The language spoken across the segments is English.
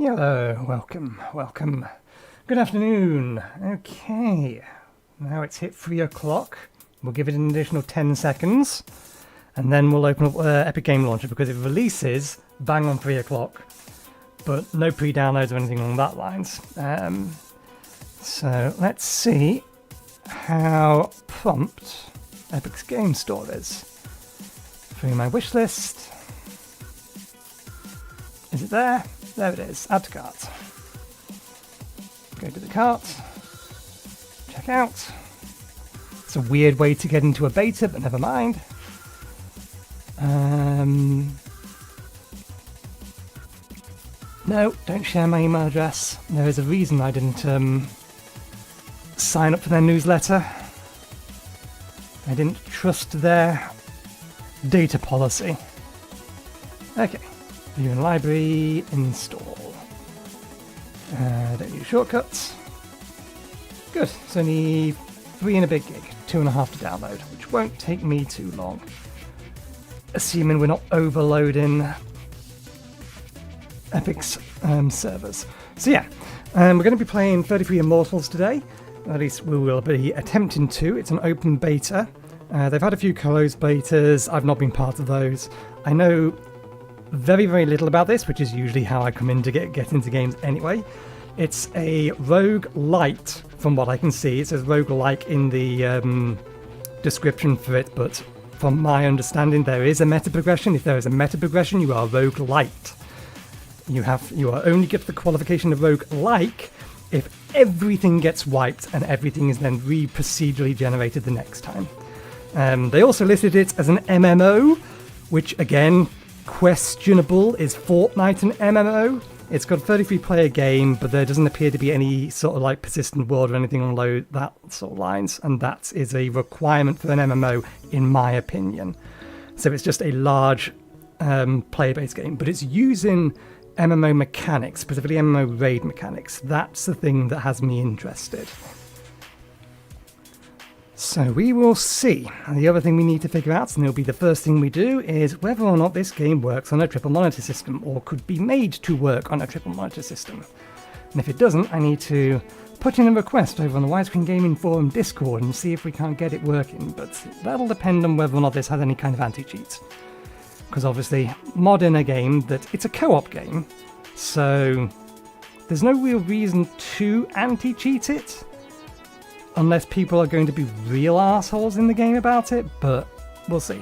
Hello, welcome. Good afternoon. Okay, now it's hit 3 o'clock. We'll give it an additional 10 seconds, and then we'll open up Epic Game Launcher because it releases bang on 3 o'clock, but no pre-downloads or anything along that lines. So let's see how prompt Epic's Game Store is. Through my wish list. Is it there? There it is. Add to cart. Go to the cart. Check out. It's a weird way to get into a beta, but never mind. No, don't share my email address. There is a reason I didn't sign up for their newsletter. I didn't trust their data policy. Okay. View in library, install. Don't use shortcuts. Good, it's only 3 and a big gig, 2.5 to download, which won't take me too long. Assuming we're not overloading Epic's servers. So yeah, we're going to be playing 33 Immortals today. At least we will be attempting to. It's an open beta. They've had a few closed betas. I've not been part of those. I know very, very little about this, which is usually how I come in to get into games anyway. It's a roguelite, from what I can see. It says roguelike in the description for it, but from my understanding, there is a meta progression. If there is a meta progression, you are roguelite. You are only get the qualification of roguelike if everything gets wiped and everything is then procedurally generated the next time. They also listed it as an MMO, which again, questionable. Is Fortnite an MMO? It's got a 33 player game, but there doesn't appear to be any sort of like persistent world or anything along that sort of lines, and that is a requirement for an MMO in my opinion. So it's just a large player-based game, but it's using MMO mechanics, specifically MMO raid mechanics. That's the thing that has me interested. So we will see. And the other thing we need to figure out, and it'll be the first thing we do, is whether or not this game works on a triple monitor system, or could be made to work on a triple monitor system. And if it doesn't, I need to put in a request over on the Widescreen Gaming Forum Discord and see if we can't get it working, but that'll depend on whether or not this has any kind of anti-cheat. Because obviously, modding a game that it's a co-op game, so there's no real reason to anti-cheat it, unless people are going to be real assholes in the game about it, but we'll see.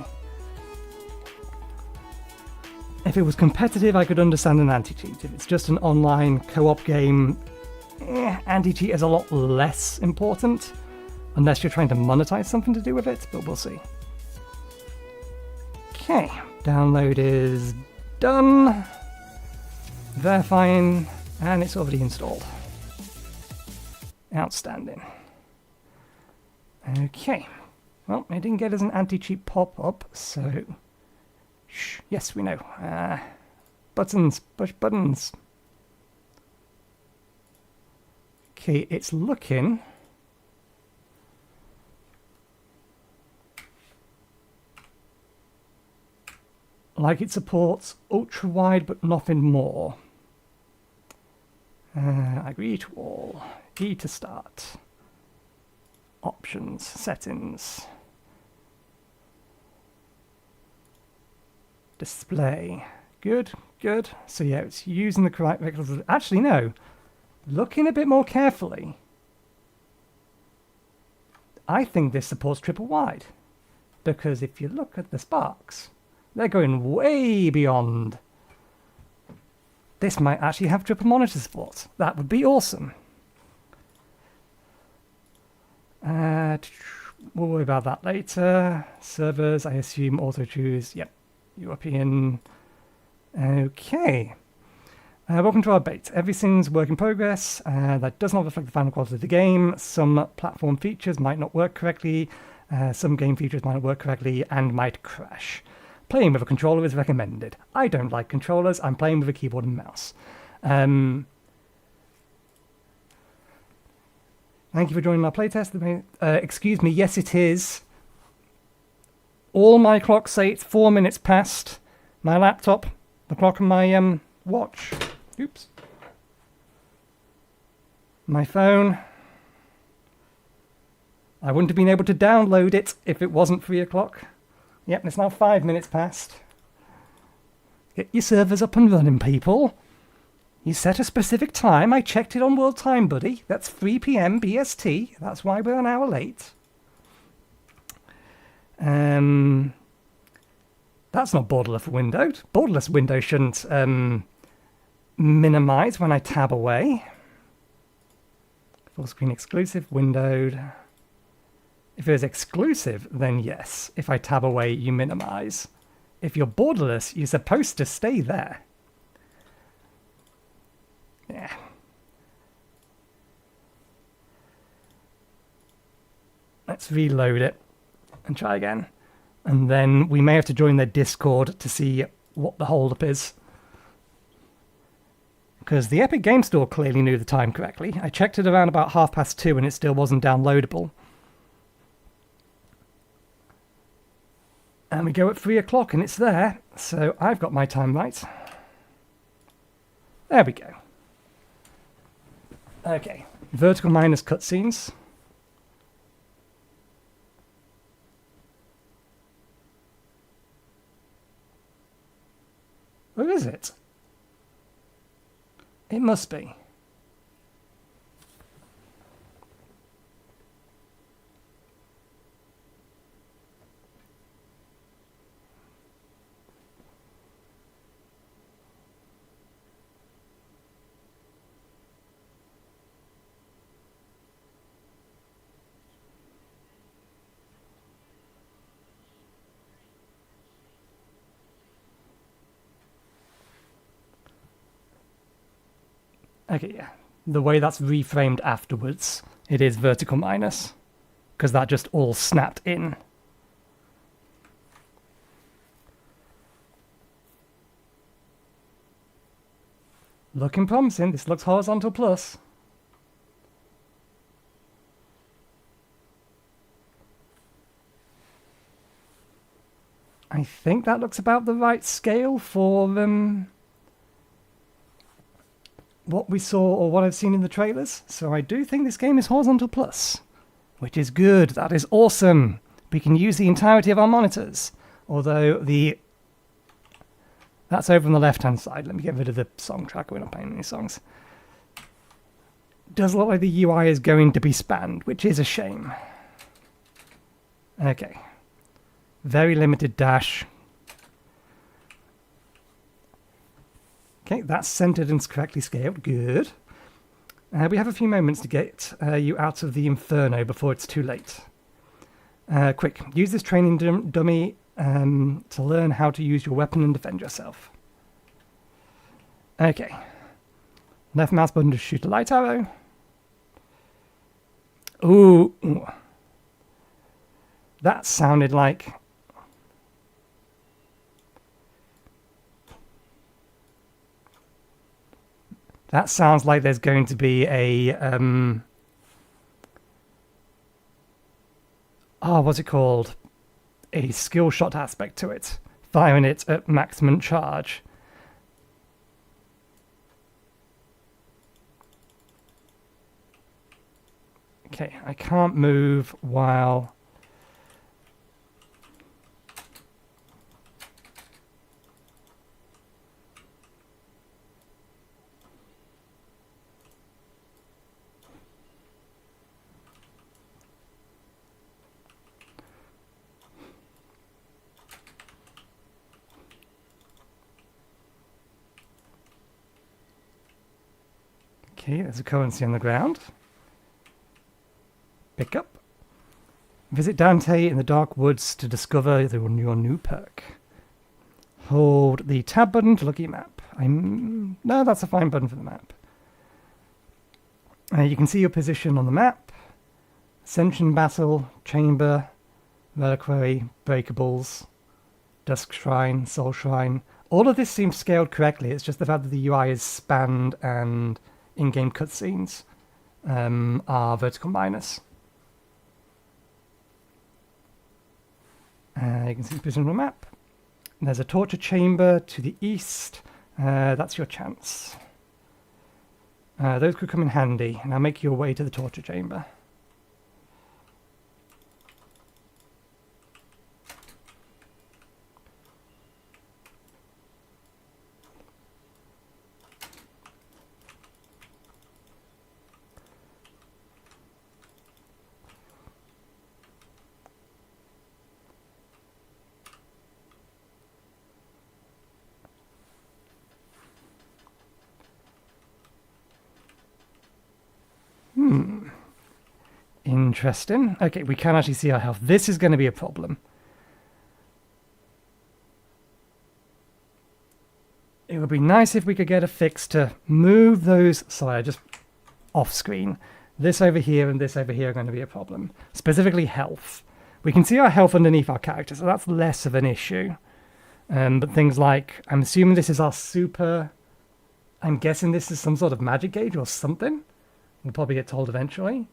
If it was competitive, I could understand an anti-cheat. If it's just an online co-op game, anti-cheat is a lot less important, unless you're trying to monetize something to do with it, but we'll see. Okay, download is done. Verifying, and it's already installed. Outstanding. Okay, well, it didn't get us an anti-cheat pop-up, so shh, yes, we know. Buttons, push buttons. Okay, it's looking like it supports ultra-wide, but nothing more. Agree to all. E to start. Options, settings, display. Good. So yeah, it's using the correct vectors. Actually, no. Looking a bit more carefully, I think this supports triple wide, because if you look at the sparks, they're going way beyond. This might actually have triple monitor support. That would be awesome. We'll worry about that later. Servers, I assume, auto choose. Yep, European. Okay. Welcome to our beta. Everything's work in progress. That does not reflect the final quality of the game. Some platform features might not work correctly. Some game features might not work correctly and might crash. Playing with a controller is recommended. I don't like controllers. I'm playing with a keyboard and mouse. Thank you for joining our playtest. Excuse me, yes it is. All my clocks say it's 4 minutes past. My laptop, the clock on my watch. Oops. My phone. I wouldn't have been able to download it if it wasn't 3 o'clock. Yep, it's now 5 minutes past. Get your servers up and running, people. You set a specific time. I checked it on World Time, buddy. That's 3 p.m. BST. That's why we're an hour late. That's not borderless windowed. Borderless window shouldn't minimize when I tab away. Full screen exclusive, windowed. If it was exclusive, then yes. If I tab away, you minimize. If you're borderless, you're supposed to stay there. Yeah. Let's reload it and try again. And then we may have to join their Discord to see what the holdup is. Because the Epic Game Store clearly knew the time correctly. I checked it around about 2:30 and it still wasn't downloadable. And we go at 3 o'clock and it's there. So I've got my time right. There we go. Okay. Vertical minus cutscenes. Where is it? It must be. Okay, yeah. The way that's reframed afterwards, it is vertical minus. Because that just all snapped in. Looking promising. This looks horizontal plus. I think that looks about the right scale for what we saw or what I've seen in the trailers. So I do think this game is horizontal plus, which is good. That is awesome. We can use the entirety of our monitors. Although that's over on the left-hand side. Let me get rid of the song tracker. We're not playing any songs. Does look like the UI is going to be spanned, which is a shame. Okay. Very limited dash. Okay, that's centered and correctly scaled. Good. We have a few moments to get you out of the inferno before it's too late. Quick, use this training dummy to learn how to use your weapon and defend yourself. Okay. Left mouse button to shoot a light arrow. Ooh. That sounded like... That sounds like there's going to be a... what's it called? A skill shot aspect to it. Firing it at maximum charge. Okay, I can't move while... Okay, there's a currency on the ground. Pick up. Visit Dante in the dark woods to discover your new perk. Hold the tab button to look at your map. No, that's a fine button for the map. You can see your position on the map. Ascension Battle, Chamber, Reliquary, Breakables, Dusk Shrine, Soul Shrine. All of this seems scaled correctly. It's just the fact that the UI is spanned and in-game cutscenes are vertical minus. You can see the position on the map. There's a torture chamber to the east. That's your chance. Those could come in handy. Now make your way to the torture chamber. Interesting. Okay, we can actually see our health. This is going to be a problem. It would be nice if we could get a fix to move those... Sorry, just off screen. This over here and this over here are going to be a problem. Specifically health. We can see our health underneath our character, so that's less of an issue. But things like... I'm assuming this is our super... I'm guessing this is some sort of magic gauge or something. We'll probably get told eventually.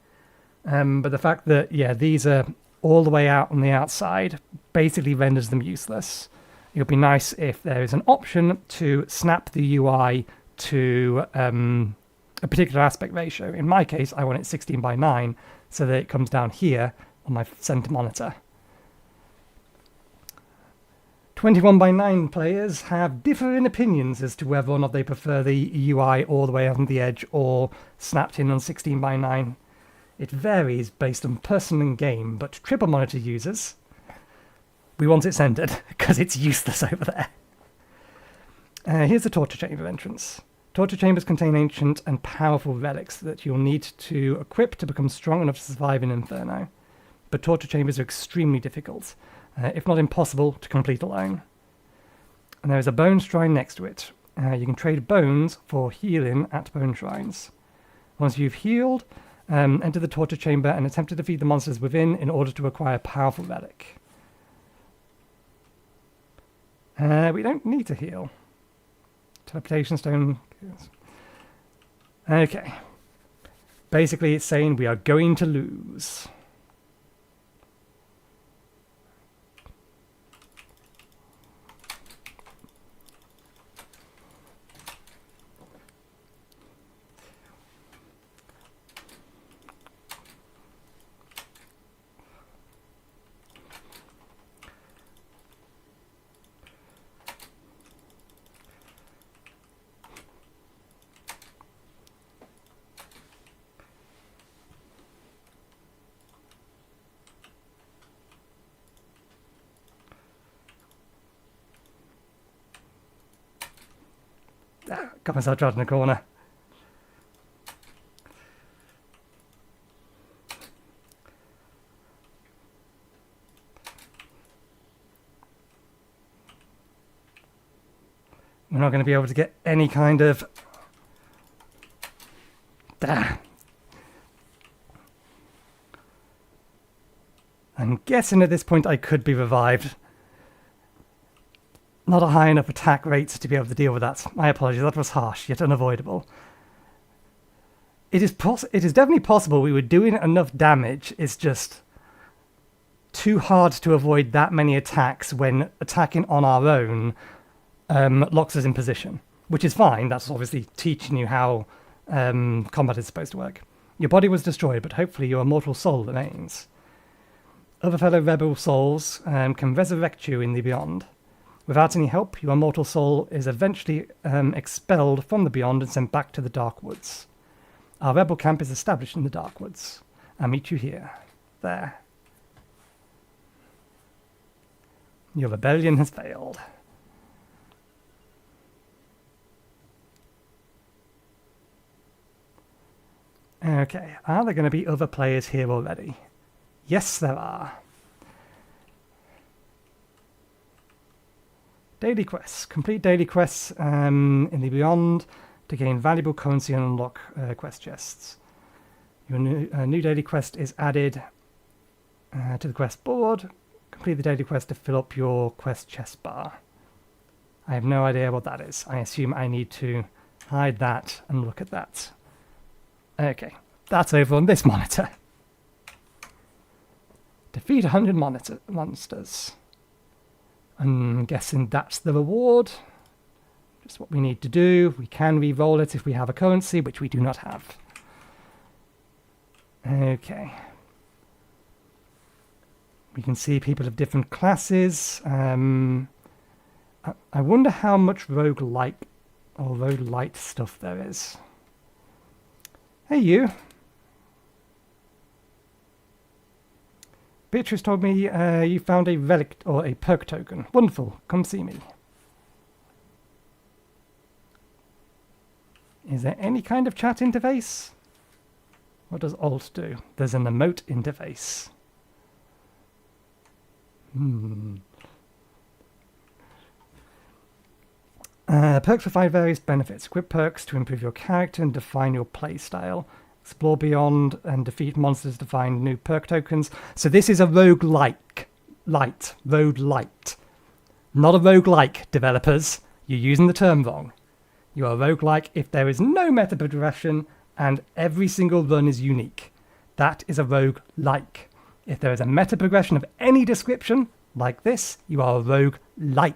But the fact that, yeah, these are all the way out on the outside basically renders them useless. It would be nice if there is an option to snap the UI to a particular aspect ratio. In my case, I want it 16:9 so that it comes down here on my center monitor. 21:9 players have differing opinions as to whether or not they prefer the UI all the way on the edge or snapped in on 16:9. It varies based on person and game, but triple monitor users, we want it centered because it's useless over there. Here's the torture chamber entrance. Torture chambers contain ancient and powerful relics that you'll need to equip to become strong enough to survive in Inferno. But torture chambers are extremely difficult, if not impossible, to complete alone. And there is a bone shrine next to it. You can trade bones for healing at bone shrines. Once you've healed, enter the torture chamber and attempt to defeat the monsters within in order to acquire a powerful relic. We don't need to heal. Teleportation stone. Okay. Basically, it's saying we are going to lose. Got myself trapped in a corner. We're not going to be able to get any kind of... I'm guessing at this point I could be revived. Not a high enough attack rate to be able to deal with that. My apologies, that was harsh, yet unavoidable. It is definitely possible we were doing enough damage, it's just too hard to avoid that many attacks when attacking on our own locks us in position. Which is fine, that's obviously teaching you how combat is supposed to work. Your body was destroyed, but hopefully your immortal soul remains. Other fellow rebel souls can resurrect you in the beyond. Without any help, your immortal soul is eventually expelled from the beyond and sent back to the Dark Woods. Our rebel camp is established in the Dark Woods. I'll meet you here. There. Your rebellion has failed. Okay, are there going to be other players here already? Yes, there are. Daily quests. Complete daily quests in the Beyond to gain valuable currency and unlock quest chests. Your new daily quest is added to the quest board. Complete the daily quest to fill up your quest chest bar. I have no idea what that is. I assume I need to hide that and look at that. Okay, that's over on this monitor. Defeat 100 monsters. I'm guessing that's the reward. Just what we need to do. We can re-roll it if we have a currency, which we do not have. Okay. We can see people of different classes. I wonder how much roguelike or roguelite stuff there is. Hey, you. Beatrice told me you found a relic or a perk token. Wonderful. Come see me. Is there any kind of chat interface? What does Alt do? There's an emote interface. Perks provide various benefits. Equip perks to improve your character and define your playstyle. Explore beyond and defeat monsters to find new perk tokens. So this is a roguelike. Roguelite. Not a roguelike, developers. You're using the term wrong. You are roguelike if there is no meta progression and every single run is unique. That is a roguelike. If there is a meta progression of any description, like this, you are a roguelite.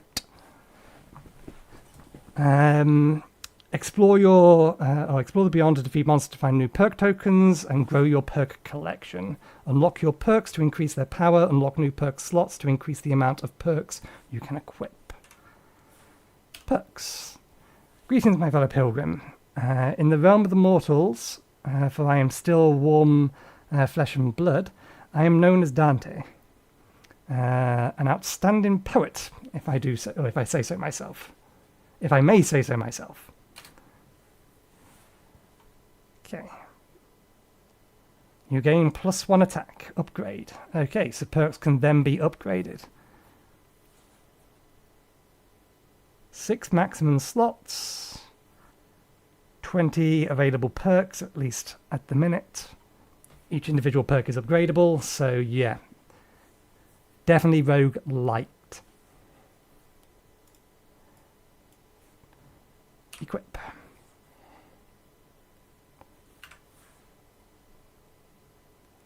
Explore the beyond to defeat monsters to find new perk tokens and grow your perk collection. Unlock your perks to increase their power. Unlock new perk slots to increase the amount of perks you can equip. Perks. Greetings, my fellow pilgrim. In the realm of the mortals, for I am still warm flesh and blood, I am known as Dante, an outstanding poet, if I say so myself. If I may say so myself. Okay. You gain +1 attack. Upgrade. Okay, so perks can then be upgraded. 6 maximum slots. 20 available perks, at least at the minute. Each individual perk is upgradable, so yeah. Definitely roguelite. Equip.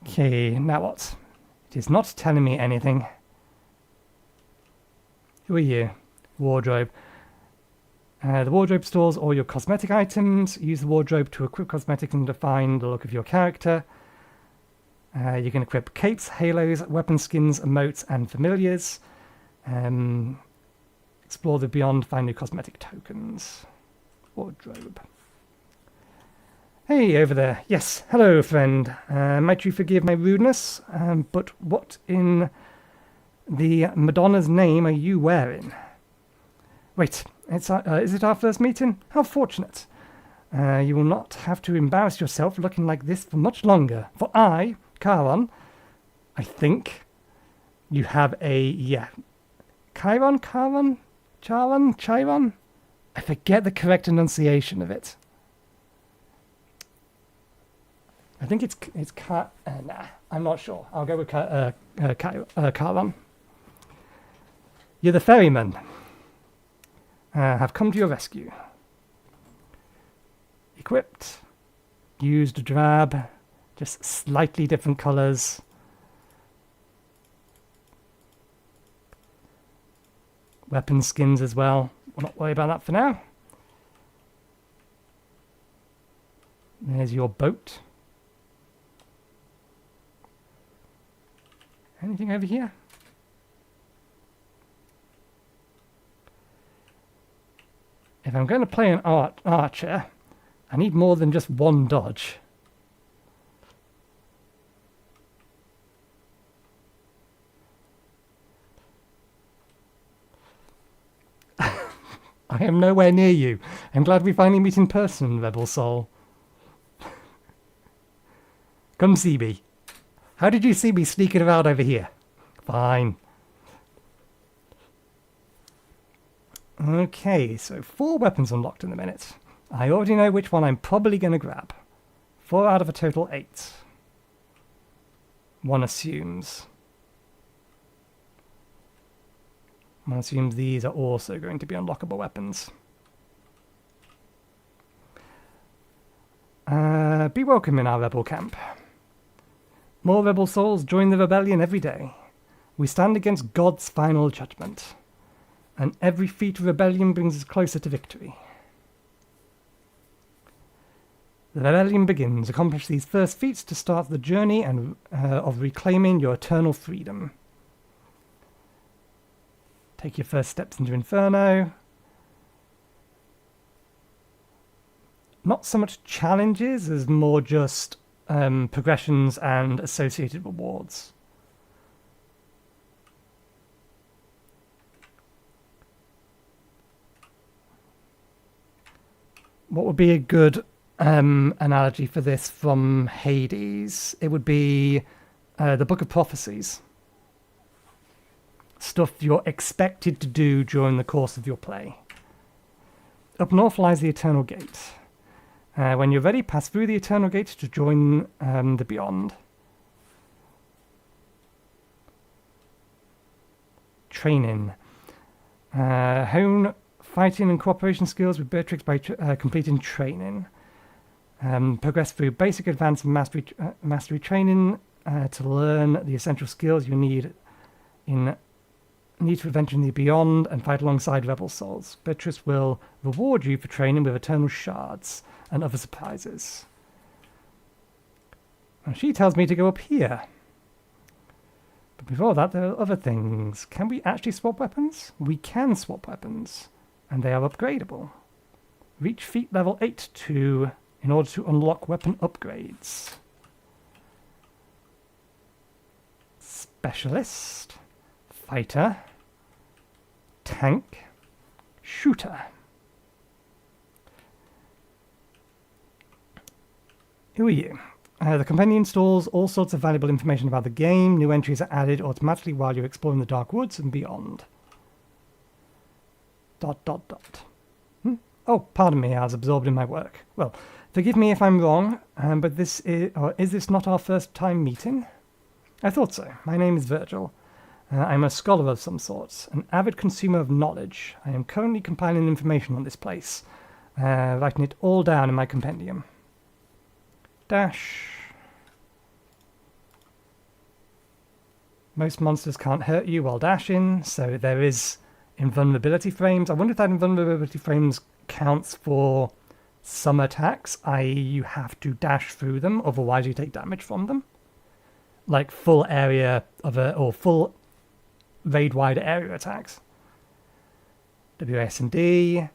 Okay, now what? It is not telling me anything. Who are you? Wardrobe. The wardrobe stores all your cosmetic items. Use the wardrobe to equip cosmetics and define the look of your character. You can equip capes, halos, weapon skins, emotes, and familiars. Explore the beyond, find new cosmetic tokens. Wardrobe. Hey, over there. Yes, hello, friend. Might you forgive my rudeness, but what in the Madonna's name are you wearing? Wait, is it our first meeting? How fortunate. You will not have to embarrass yourself looking like this for much longer. For I, Charon, I think you have Chiron? I forget the correct enunciation of it. I think it's nah, I'm not sure. I'll go with Charon. You're the ferryman. Have come to your rescue. Equipped. Used drab. Just slightly different colours. Weapon skins as well. We'll not worry about that for now. There's your boat. Anything over here? If I'm going to play an archer, I need more than just one dodge. I am nowhere near you. I'm glad we finally meet in person, Rebel Soul. Come see me. How did you see me sneaking around over here? Fine. Okay, so 4 weapons unlocked in a minute. I already know which one I'm probably going to grab. 4 out of a total 8. One assumes these are also going to be unlockable weapons. Be welcome in our rebel camp. More rebel souls join the rebellion every day. We stand against God's final judgment. And every feat of rebellion brings us closer to victory. The rebellion begins. Accomplish these first feats to start the journey and of reclaiming your eternal freedom. Take your first steps into Inferno. Not so much challenges as more just progressions and associated rewards. What would be a good analogy for this from Hades? It would be the Book of Prophecies. Stuff you're expected to do during the course of your play. Up north lies the Eternal Gate. When you're ready, pass through the Eternal Gate to join the Beyond. Training. Hone fighting and cooperation skills with Beatrix by completing training. Progress through basic, advanced, and mastery training to learn the essential skills you need to adventure in the Beyond and fight alongside rebel souls. Beatrice will reward you for training with eternal shards and other surprises. And she tells me to go up here. But before that, there are other things. Can we actually swap weapons? We can swap weapons, and they are upgradable. Reach feat level 8 in order to unlock weapon upgrades. Specialist, fighter, tank, shooter. Who are you? The compendium stores all sorts of valuable information about the game. New entries are added automatically while you're exploring the Dark Woods and beyond. ... Oh, pardon me, I was absorbed in my work. Well, forgive me if I'm wrong, but is this not our first time meeting? I thought so. My name is Virgil. I'm a scholar of some sort, an avid consumer of knowledge. I am currently compiling information on this place, writing it all down in my compendium. Dash. Most monsters can't hurt you while dashing, so there is invulnerability frames. I wonder if that invulnerability frames counts for some attacks, i.e. you have to dash through them, otherwise you take damage from them. Like full area or full raid-wide area attacks. WS&D.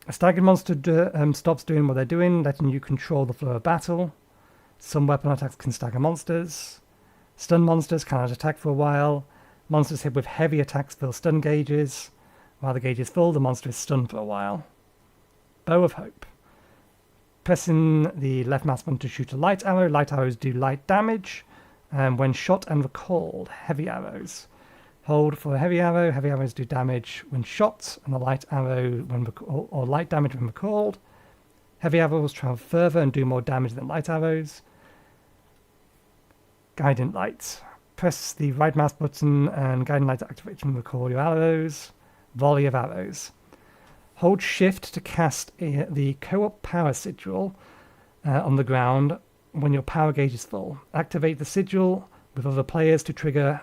A staggered monster stops doing what they're doing, letting you control the flow of battle. Some weapon attacks can stagger monsters. Stun monsters cannot attack for a while. Monsters hit with heavy attacks fill stun gauges. While the gauge is full, the monster is stunned for a while. Bow of Hope. Pressing the left mouse button to shoot a light arrow. Light arrows do light damage. When shot and recalled, heavy arrows. Hold for a heavy arrow. Heavy arrows do damage when shot, and a light arrow or light damage when recalled. Heavy arrows travel further and do more damage than light arrows. Guiding light. Press the right mouse button and guiding light to activate and recall your arrows. Volley of arrows. Hold shift to cast the co-op power sigil on the ground when your power gauge is full. Activate the sigil with other players to trigger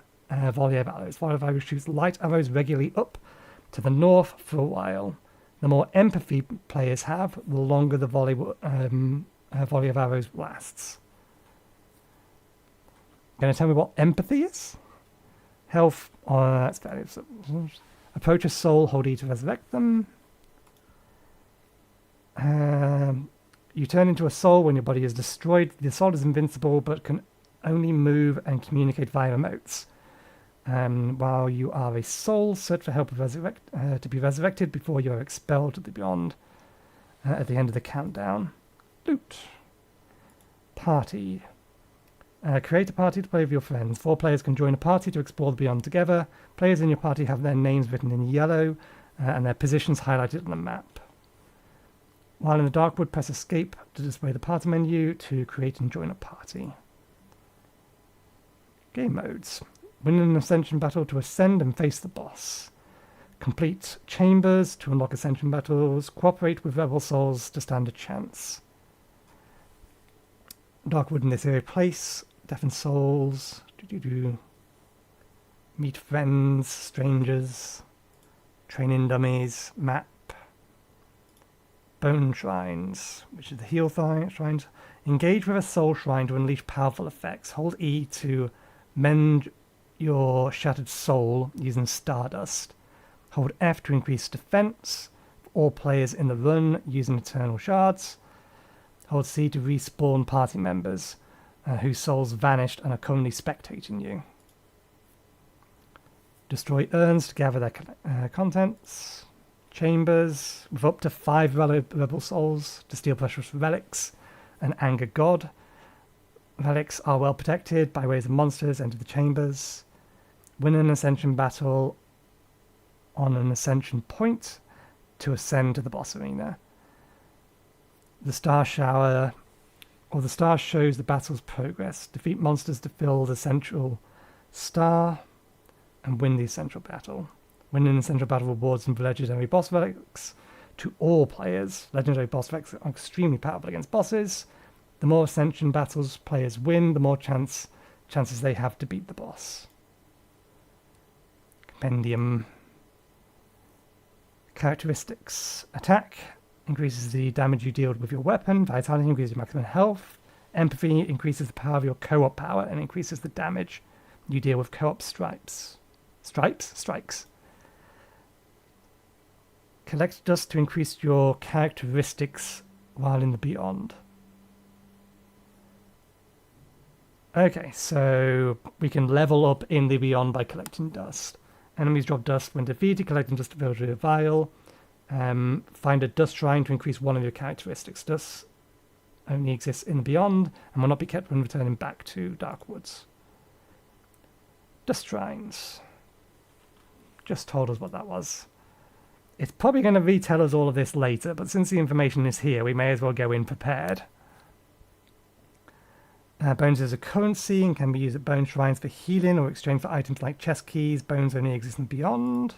volley of arrows. Volley of arrows shoots light arrows regularly up to the north for a while. The more empathy players have, the longer the volley of arrows lasts. Going to tell me what empathy is? Health. That's fairly. Approach a soul, hold E to resurrect them. You turn into a soul when your body is destroyed. The soul is invincible, but can only move and communicate via emotes. While you are a soul, search for help to be resurrected before you are expelled to the Beyond at the end of the countdown. Loot. Party. Create a party to play with your friends. 4 players can join a party to explore the Beyond together. Players in your party have their names written in yellow and their positions highlighted on the map. While in the Darkwood, press Escape to display the party menu to create and join a party. Game modes. Win an Ascension battle to ascend and face the boss. Complete chambers to unlock Ascension battles. Cooperate with rebel souls to stand a chance. Darkwood in this area place. Deafen souls. Meet friends, strangers. training dummies, map, bone shrines, which is the heal shrines. Engage with a soul shrine to unleash powerful effects. Hold E to mend your shattered soul using stardust. Hold F to increase defense for all players in the run using eternal shards. Hold C to respawn party members whose souls vanished and are currently spectating you. Destroy urns to gather their contents. Chambers with up to 5 rebel souls to steal precious relics and anger God. Relics are well protected by ways of monsters enter the chambers. Win an ascension battle on an ascension point to ascend to the boss arena. The star shower, or the star shows the battle's progress. Defeat monsters to fill the central star and win the essential battle. Winning an essential battle rewards some legendary boss relics to all players. Legendary boss relics are extremely powerful against bosses. The more ascension battles players win, the more chances they have to beat the boss. Compendium. Characteristics. Attack increases the damage you deal with your weapon. Vitality increases your maximum health. Empathy increases the power of your co-op power and increases the damage you deal with co-op strikes. Strikes. Collect dust to increase your characteristics while in the Beyond. Okay, so we can level up in the Beyond by collecting dust. Enemies drop dust when defeated, collecting dust to build a vial. Find a dust shrine to increase one of your characteristics. Dust only exists in the Beyond and will not be kept when returning back to Darkwoods. Dust shrines. Just told us what that was. It's probably going to retell us all of this later, but since the information is here, we may as well go in prepared. Bones is a currency and can be used at bone shrines for healing or exchange for items like chest keys. Bones only exist in Beyond.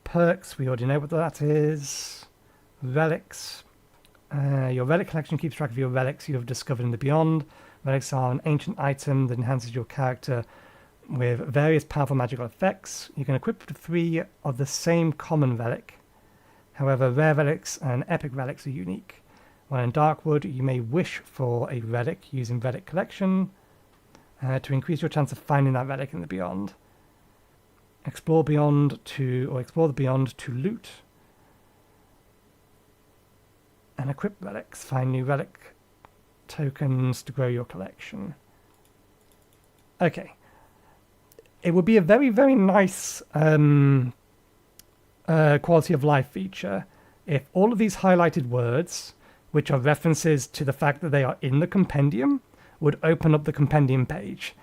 Perks, we already know what that is. Relics. Your relic collection keeps track of your relics you have discovered in the Beyond. Relics are an ancient item that enhances your character with various powerful magical effects. You can equip 3 of the same common relic. However, rare relics and epic relics are unique. While in Darkwood, you may wish for a relic using relic collection to increase your chance of finding that relic in the Beyond. Explore the Beyond to loot and equip relics. Find new relic tokens to grow your collection. Okay. It would be a very, very nice quality of life feature if all of these highlighted words, which are references to the fact that they are in the compendium, would open up the compendium page.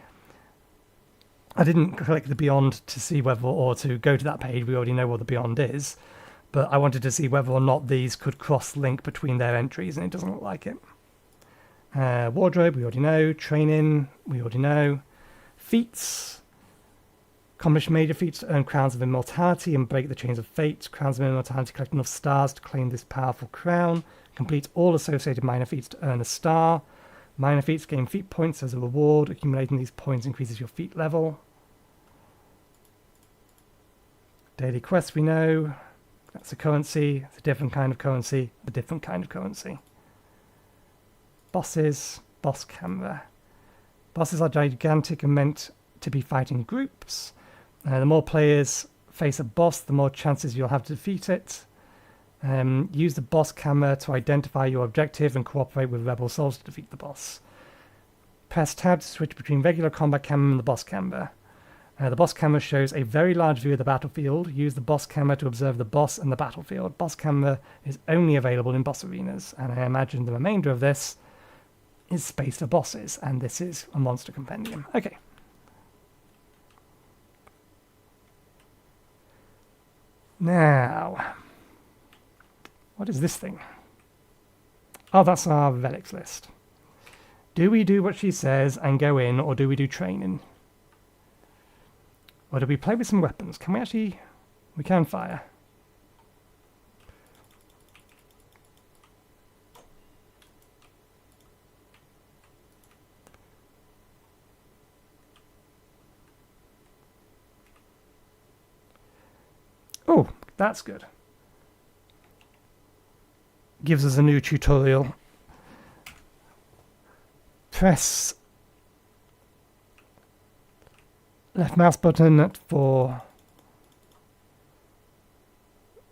I didn't click the Beyond to see whether, or to go to that page, we already know what the Beyond is, but I wanted to see whether or not these could cross-link between their entries, and it doesn't look like it. Wardrobe, we already know. Training, we already know. Feats. Accomplish major feats to earn crowns of immortality and break the chains of fate. Crowns of immortality collect enough stars to claim this powerful crown. Complete all associated minor feats to earn a star. Minor feats gain feat points as a reward. Accumulating these points increases your feat level. Daily quests we know. That's a currency. It's a different kind of currency. A different kind of currency. Bosses. Boss camera. Bosses are gigantic and meant to be fighting groups. The more players face a boss, the more chances you'll have to defeat it. Use the boss camera to identify your objective and cooperate with rebel souls to defeat the boss. Press tab to switch between regular combat camera and the boss camera. The boss camera shows a very large view of the battlefield. Use the boss camera to observe the boss and the battlefield. Boss camera is only available in boss arenas, and I imagine the remainder of this is space for bosses, and this is a monster compendium. Okay. Now, what is this thing? Oh, that's our relics list. Do we do what she says and go in, or do we do training? Or do we play with some weapons? Can we actually... We can fire. Oh, That's good. Gives us a new tutorial. Press left mouse button for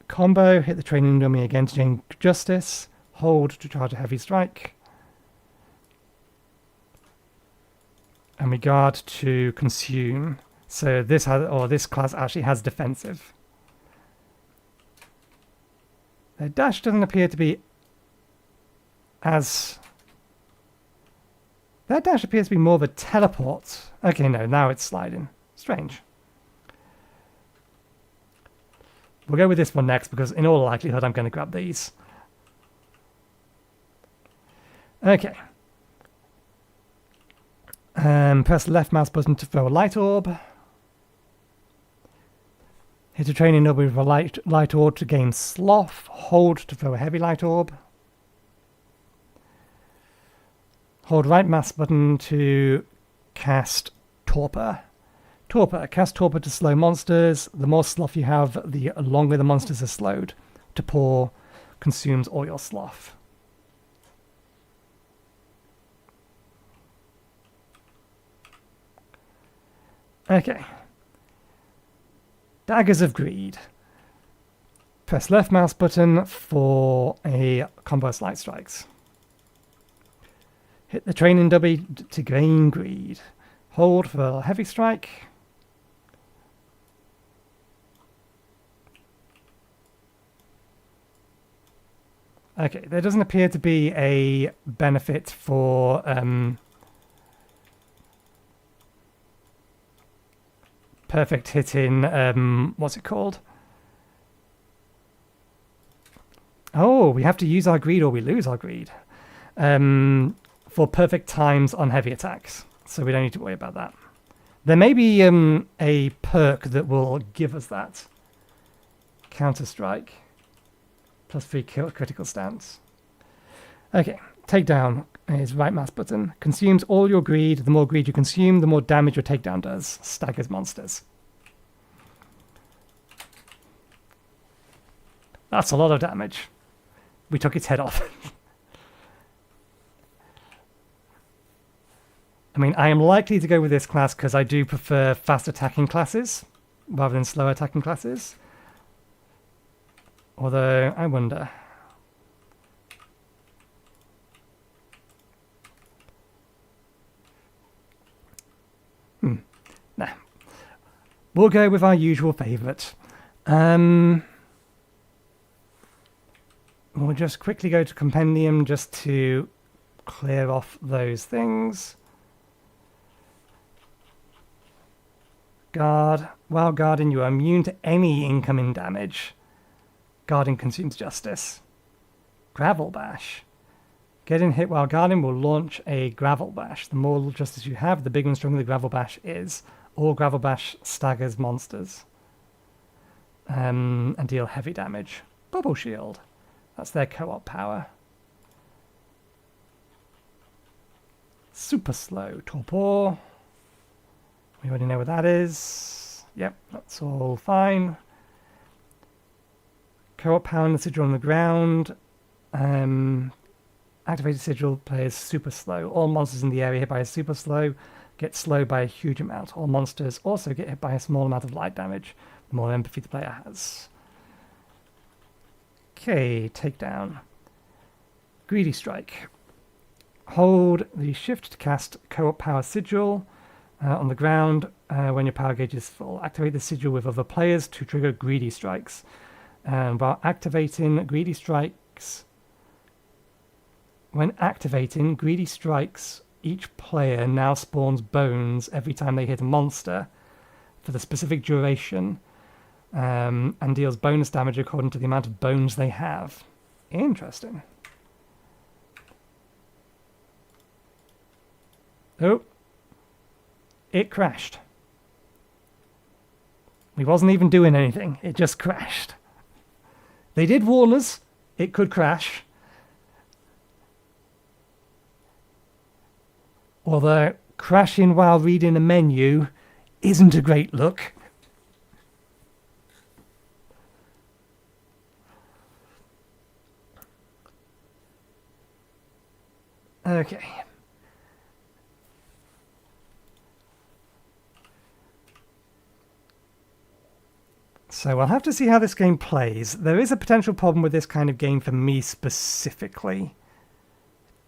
combo. Hit the training dummy again to gain justice. Hold to charge a heavy strike. And we guard to consume. So this has, or this class actually has defensive. Their dash doesn't appear to be as... That dash appears to be more of a teleport. Okay, no, now it's sliding. Strange. We'll go with this one next because in all likelihood I'm going to grab these. Okay. Press left mouse button to throw a light orb. Hit a training orb with a light orb to gain sloth. Hold to throw a heavy light orb. Hold right mouse button to cast torpor. Torpor. Cast torpor to slow monsters. The more sloth you have, the longer the monsters are slowed. To pour consumes all your sloth. Okay. Daggers of Greed. Press left mouse button for a combo of light strikes. Hit the training dummy to gain greed. Hold for a heavy strike. Okay, there doesn't appear to be a benefit for perfect hitting, what's it called? Oh, we have to use our greed or we lose our greed. For perfect times on heavy attacks. So we don't need to worry about that. There may be a perk that will give us that. Counter strike. Plus 3 critical stance. Okay, takedown is right mouse button. Consumes all your greed. The more greed you consume, the more damage your takedown does. Staggers monsters. That's a lot of damage. We took its head off. I mean, I am likely to go with this class because I do prefer fast attacking classes rather than slow attacking classes. Although, I wonder. Nah. We'll go with our usual favourite. We'll just quickly go to Compendium just to clear off those things. Guard. While guarding, you are immune to any incoming damage. Guarding consumes justice. Gravel Bash. Getting hit while guarding will launch a Gravel Bash. The more justice you have, the bigger and stronger the Gravel Bash is. All Gravel Bash staggers monsters. And deal heavy damage. Bubble Shield. That's their co-op power. Super Slow. Torpor. We already know what that is. Yep, that's all fine. Co-op power and the sigil on the ground. Activated sigil players super slow. All monsters in the area hit by a super slow get slowed by a huge amount. All monsters also get hit by a small amount of light damage. The more empathy the player has. Okay, takedown. Greedy Strike. Hold the shift to cast co-op power sigil on the ground when your power gauge is full. Activate the sigil with other players to trigger Greedy Strikes. While activating Greedy Strikes, each player now spawns bones every time they hit a monster for the specific duration, and deals bonus damage according to the amount of bones they have. Interesting. Oh, it crashed. We wasn't even doing anything. It just crashed. They did warn us it could crash. Although crashing while reading a menu isn't a great look. Okay. So I'll have to see how this game plays. There is a potential problem with this kind of game for me specifically.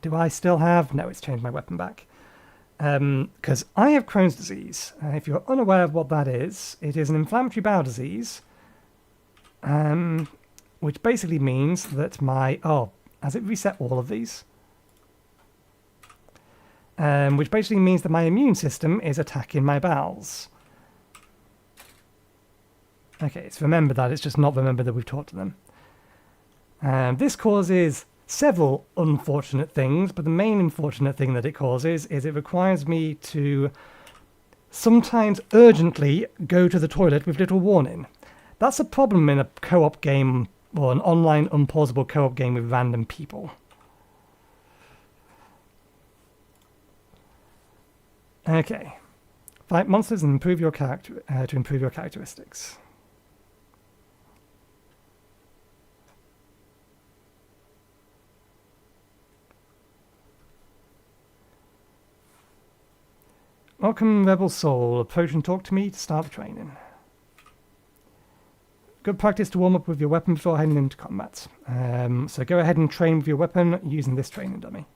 Do I still have... No, it's changed my weapon back. Because I have Crohn's disease. If you're unaware of what that is, it is an inflammatory bowel disease. Which basically means that my... Oh, has it reset all of these? Which basically means that my immune system is attacking my bowels. Okay, it's remember that, it's just not remember that we've talked to them. This causes several unfortunate things, but the main unfortunate thing that it causes is it requires me to sometimes urgently go to the toilet with little warning. That's a problem in a co-op game, or an online unpausable co-op game with random people. Okay. Fight monsters and improve your character to improve your characteristics. Welcome, Rebel Soul. Approach and talk to me to start the training. Good practice to warm up with your weapon before heading into combat. So go ahead and train with your weapon using this training dummy.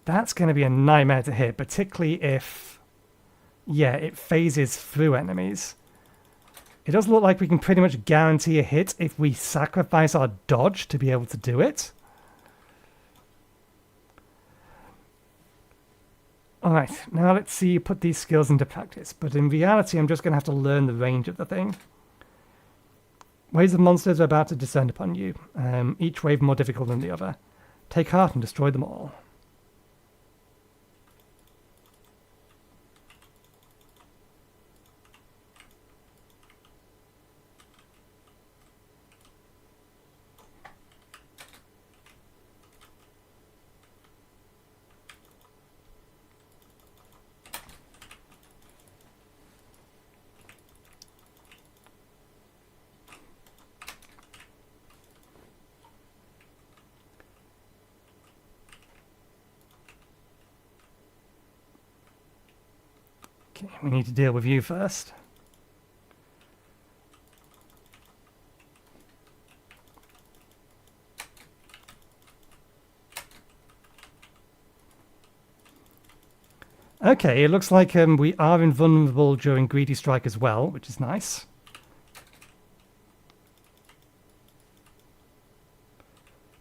That's going to be a nightmare to hit, particularly if, yeah, it phases through enemies. It does look like we can pretty much guarantee a hit if we sacrifice our dodge to be able to do it. Alright, now let's see you put these skills into practice, but in reality I'm just going to have to learn the range of the thing. Waves of monsters are about to descend upon you, each wave more difficult than the other. Take heart and destroy them all. Okay, we need to deal with you first. Okay, it looks like we are invulnerable during Greedy Strike as well, which is nice.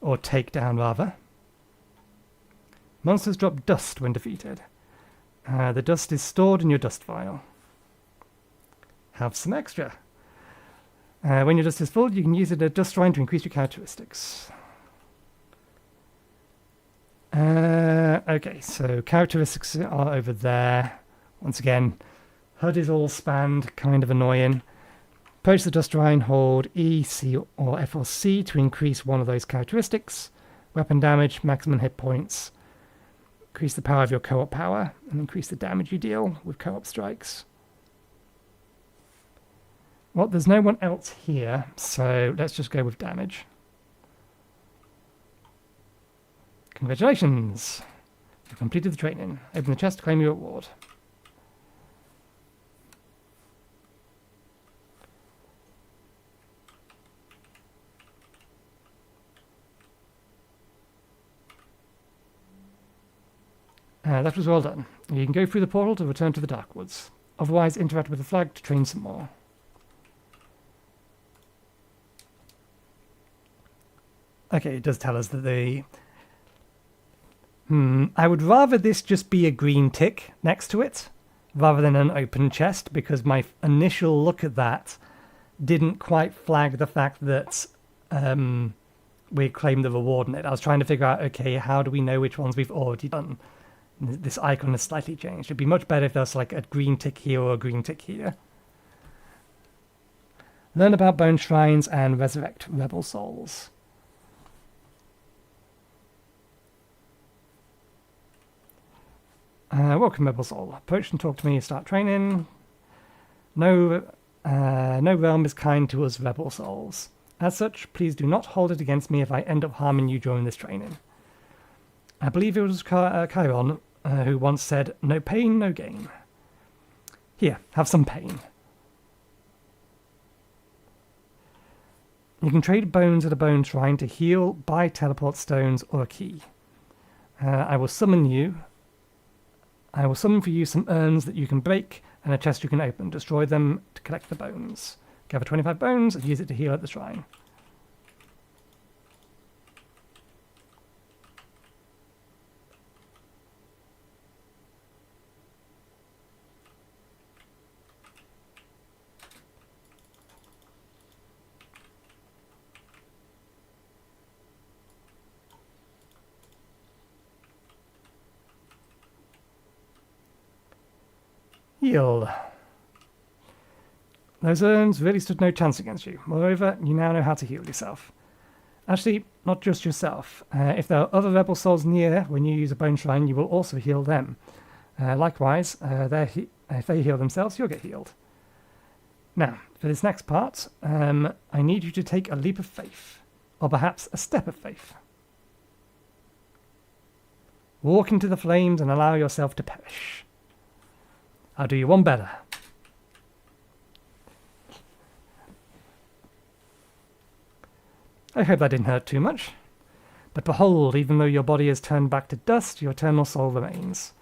Or takedown, rather. Monsters drop dust when defeated. The dust is stored in your dust vial. Have some extra. When your dust is full, you can use it as a dust shrine to increase your characteristics. Okay, so characteristics are over there. Once again, HUD is all spanned, kind of annoying. Purchase the dust shrine, hold E, C, or F or C to increase one of those characteristics. Weapon damage, maximum hit points. Increase the power of your co-op power, and increase the damage you deal with co-op strikes. Well, there's no one else here, so let's just go with damage. Congratulations! You've completed the training. Open the chest to claim your reward. That was well done. You can go through the portal to return to the Dark Woods. Otherwise, interact with the flag to train some more. Okay, it does tell us that the... I would rather this just be a green tick next to it, rather than an open chest, because my initial look at that didn't quite flag the fact that we claimed the reward in it. I was trying to figure out, okay, how do we know which ones we've already done? This icon has slightly changed. It'd be much better if there's like a green tick here or a green tick here. Learn about bone shrines and resurrect rebel souls. Welcome, Rebel Soul. Approach and talk to me, start training. No realm is kind to us Rebel Souls. As such, please do not hold it against me if I end up harming you during this training. I believe it was Chiron who once said, no pain, no gain. Here, have some pain. You can trade bones at a bone shrine to heal, buy teleport stones, or a key. I will summon for you some urns that you can break and a chest you can open. Destroy them to collect the bones. Gather 25 bones and use it to heal at the shrine. Heal. Those urns really stood no chance against you. Moreover, you now know how to heal yourself. Actually, not just yourself. If there are other rebel souls near when you use a bone shrine, you will also heal them. Likewise, if they heal themselves, you'll get healed. Now, for this next part, I need you to take a leap of faith, or perhaps a step of faith. Walk into the flames and allow yourself to perish. I'll do you one better. I hope that didn't hurt too much. But behold, even though your body is turned back to dust, your eternal soul remains.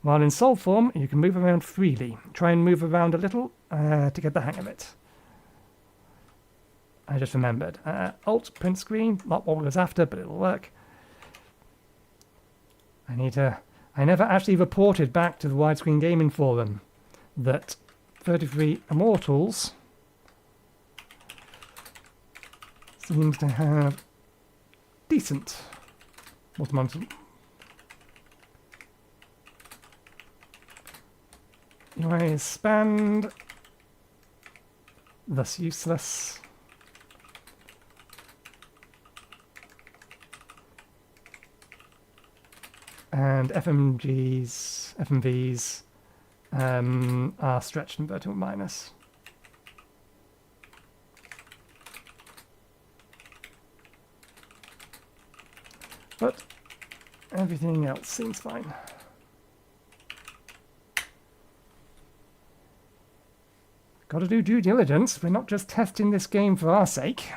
While in soul form, you can move around freely. Try and move around a little to get the hang of it. I just remembered. Alt, print screen, not what we was after, but it'll work. I never actually reported back to the Widescreen Gaming Forum that 33 Immortals seems to have decent multi-monthly. UI is spanned, thus useless. And FMVs are stretched and vertical minus. But everything else seems fine. Gotta do due diligence. We're not just testing this game for our sake.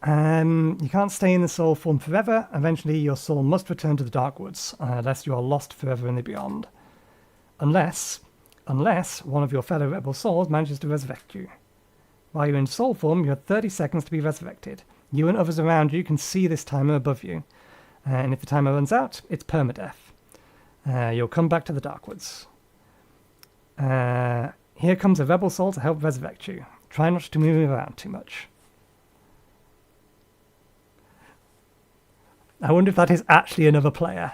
You can't stay in the soul form forever. Eventually your soul must return to the dark woods, unless you are lost forever in the beyond. Unless one of your fellow rebel souls manages to resurrect you. While you're in soul form, you have 30 seconds to be resurrected. You and others around you can see this timer above you. And if the timer runs out, it's permadeath. You'll come back to the dark woods. Here comes a rebel soul to help resurrect you. Try not to move around too much. I wonder if that is actually another player.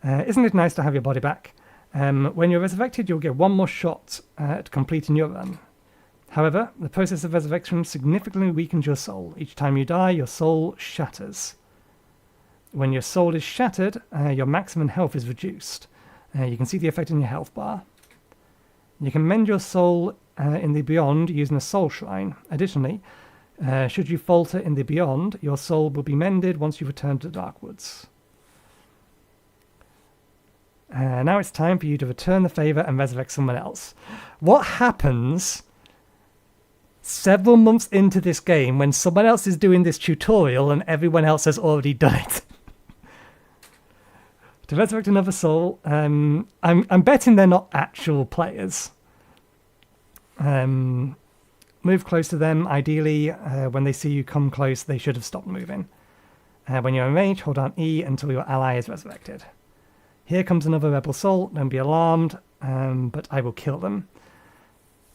Isn't it nice to have your body back? When you're resurrected, you'll get one more shot at completing your run. However, the process of resurrection significantly weakens your soul. Each time you die, your soul shatters. When your soul is shattered, your maximum health is reduced. You can see the effect in your health bar. You can mend your soul in the beyond using a soul shrine. Additionally, should you falter in the beyond, your soul will be mended once you return to the dark woods. Now it's time for you to return the favor and resurrect someone else. What happens several months into this game when someone else is doing this tutorial and everyone else has already done it? To resurrect another soul, I'm betting they're not actual players. Move close to them. Ideally, when they see you come close, they should have stopped moving. When you're in range, hold down E until your ally is resurrected. Here comes another rebel soul. Don't be alarmed, but I will kill them.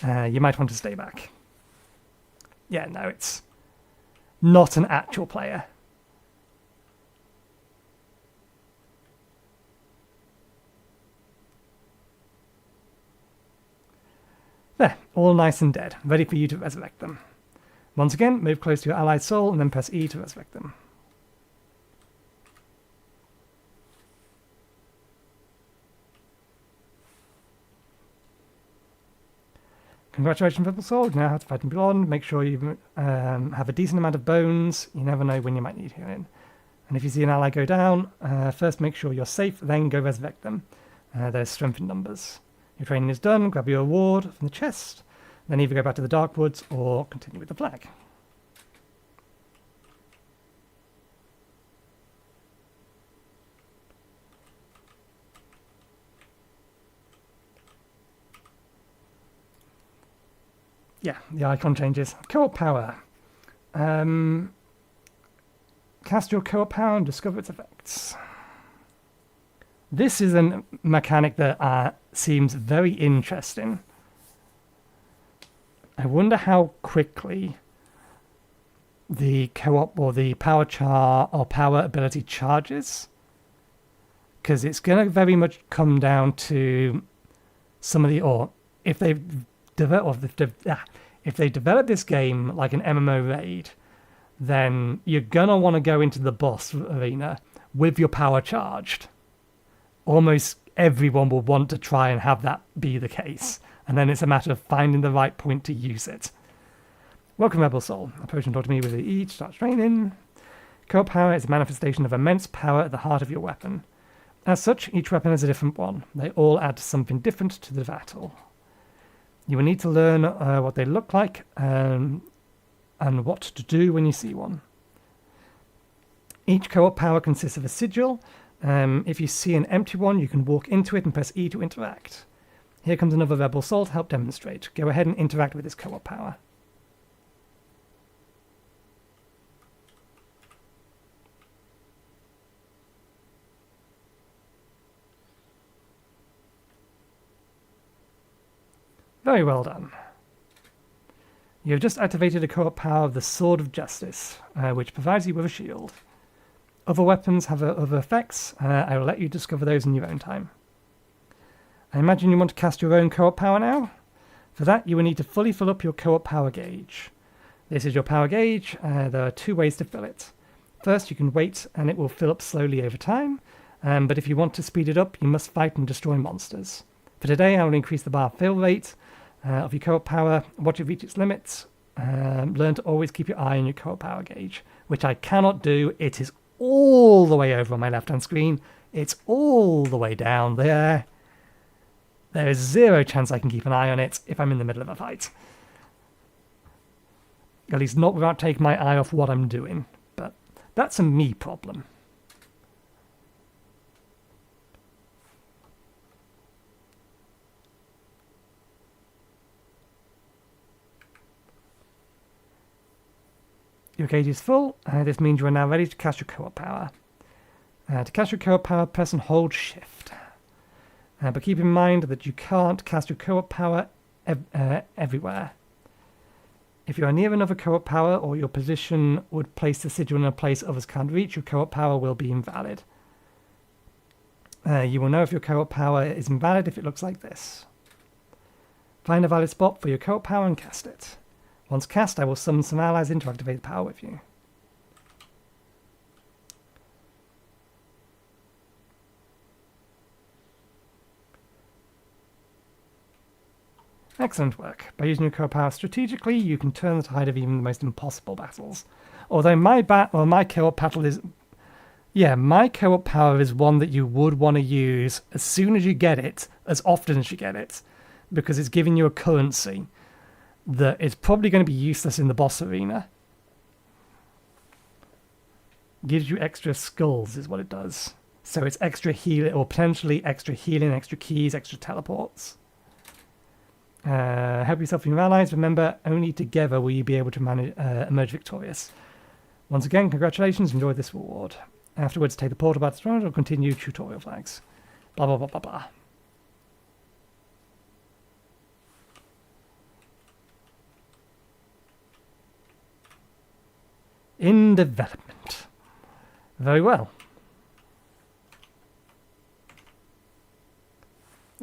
You might want to stay back. Yeah, no, it's not an actual player. There, all nice and dead, ready for you to resurrect them. Once again, move close to your allied soul and then press E to resurrect them. Congratulations, Rebel Soul. You now have to fight and beyond. Make sure you have a decent amount of bones. You never know when you might need healing. And if you see an ally go down, first make sure you're safe, then go resurrect them. There's strength in numbers. Your training is done. Grab your reward from the chest. Then either go back to the Dark Woods or continue with the flag. Yeah, the icon changes. Co-op power. Cast your co-op power and discover its effects. This is a mechanic that seems very interesting. I wonder how quickly the co-op or the power ability charges. Because it's going to very much come down to some of the... Or if they develop this game like an MMO raid, then you're going to want to go into the boss arena with your power charged. Almost everyone will want to try and have that be the case. And then it's a matter of finding the right point to use it. Welcome, Rebel Soul. Approach and talk to me with each. Start training. Co-op power is a manifestation of immense power at the heart of your weapon. As such, each weapon is a different one. They all add something different to the battle. You will need to learn what they look like and what to do when you see one. Each co-op power consists of a sigil. If you see an empty one, you can walk into it and press E to interact. Here comes another Rebel Soul to help demonstrate. Go ahead and interact with this co-op power. Very well done. You have just activated a co-op power of the Sword of Justice, which provides you with a shield. Other weapons have other effects. I will let you discover those in your own time. I imagine you want to cast your own co-op power now? For that, you will need to fully fill up your co-op power gauge. This is your power gauge. There are two ways to fill it. First, you can wait and it will fill up slowly over time, but if you want to speed it up, you must fight and destroy monsters. For today, I will increase the bar fill rate of your co-op power. Watch it reach its limits. Learn to always keep your eye on your co-op power gauge, which I cannot do. It is all the way over on my left-hand screen. It's all the way down there. There is zero chance I can keep an eye on it if I'm in the middle of a fight. At least not without taking my eye off what I'm doing. But that's a me problem. Your gauge is full. This means you are now ready to cast your co-op power. To cast your co-op power, press and hold shift. But keep in mind that you can't cast your co-op power everywhere. If you are near another co-op power or your position would place the sigil in a place others can't reach, your co-op power will be invalid. You will know if your co-op power is invalid if it looks like this. Find a valid spot for your co-op power and cast it. Once cast, I will summon some allies in to activate the power with you. Excellent work. By using your co-op power strategically, you can turn the tide of even the most impossible battles. Although my co-op battle is... Yeah, my co-op power is one that you would want to use as soon as you get it, as often as you get it, because it's giving you a currency that is probably going to be useless in the boss arena. Gives you extra skulls is what it does. So it's extra healing, or potentially extra healing, extra keys, extra teleports. Help yourself and your allies. Remember, only together will you be able to emerge victorious. Once again, congratulations, enjoy this reward. Afterwards, take the portal back to the throne or continue tutorial flags. Blah, blah, blah, blah, blah. In development. Very well.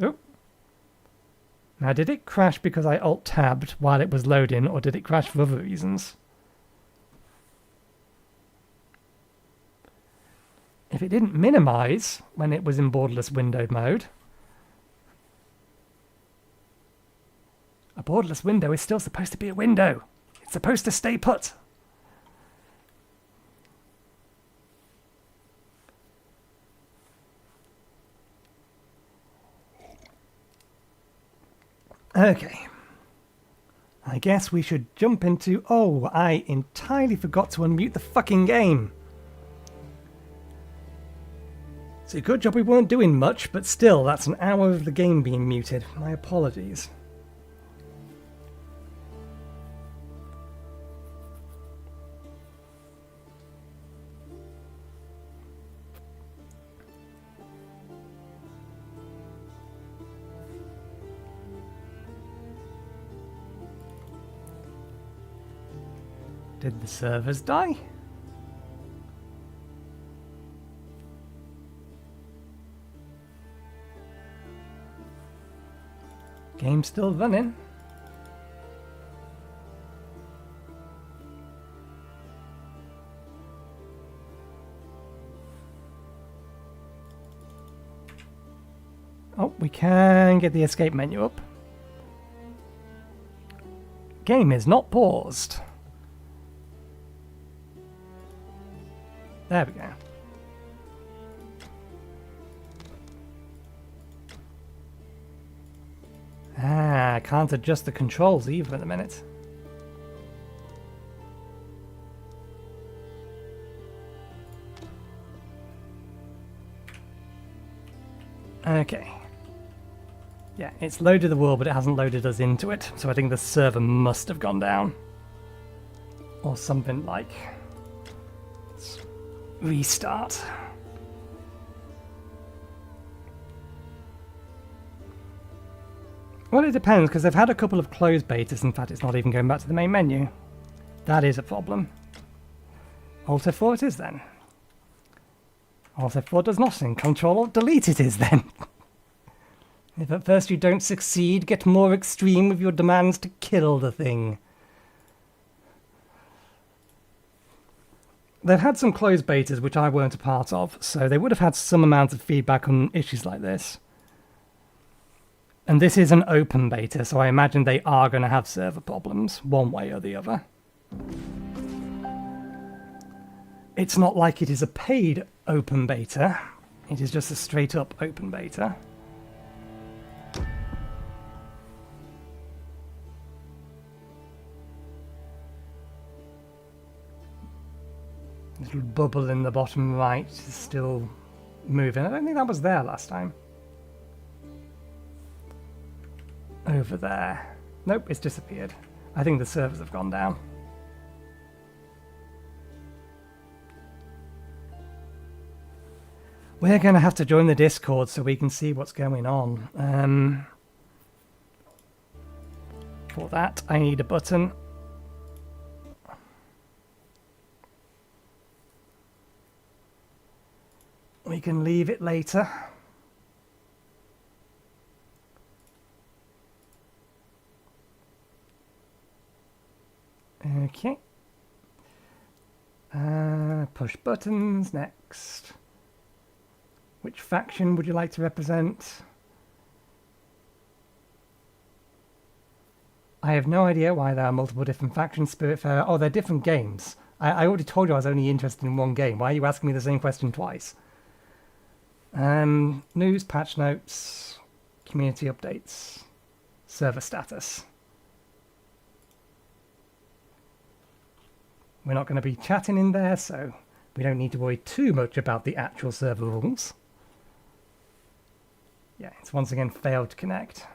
Oh. Now, did it crash because I alt-tabbed while it was loading, or did it crash for other reasons? If it didn't minimize when it was in borderless windowed mode, A borderless window is still supposed to be a window. It's supposed to stay put. Okay. I guess we should jump into... Oh, I entirely forgot to unmute the fucking game. It's a good job we weren't doing much, but still, that's an hour of the game being muted. My apologies. Did the servers die? Game's still running. Oh, we can get the escape menu up. Game is not paused. There we go. Ah, I can't adjust the controls either at the minute. Okay. Yeah, it's loaded the world, but it hasn't loaded us into it. So I think the server must have gone down. Or something like... Let's restart. Well, it depends, because they've had a couple of closed betas. In fact, it's not even going back to the main menu. That is a problem. Alt F4 it is then. Alt F4 does nothing. Control Alt Delete it is then. If at first you don't succeed, get more extreme with your demands to kill the thing. They've had some closed betas, which I weren't a part of, so they would have had some amount of feedback on issues like this. And this is an open beta, so I imagine they are going to have server problems, one way or the other. It's not like it is a paid open beta, it is just a straight up open beta. Little bubble in the bottom right is still moving. I don't think that was there last time. Over there. Nope, it's disappeared. I think the servers have gone down. We're going to have to join the Discord so we can see what's going on. For that, I need a button. We can leave it later. Okay. Push buttons, next. Which faction would you like to represent? I have no idea why there are multiple different factions, Spiritfarer. Oh, they're different games. I already told you I was only interested in one game. Why are you asking me the same question twice? News, patch notes, community updates, server status. We're not going to be chatting in there, so we don't need to worry too much about the actual server rules. Yeah, it's once again failed to connect.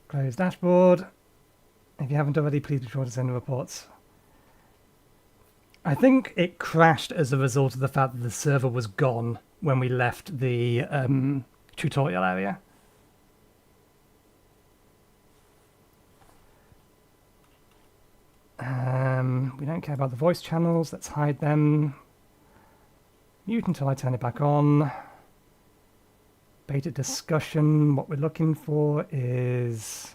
Close dashboard. If you haven't already, please be sure to send the reports. I think it crashed as a result of the fact that the server was gone when we left the tutorial area. We don't care about the voice channels, let's hide them. Mute until I turn it back on. Beta discussion, what we're looking for is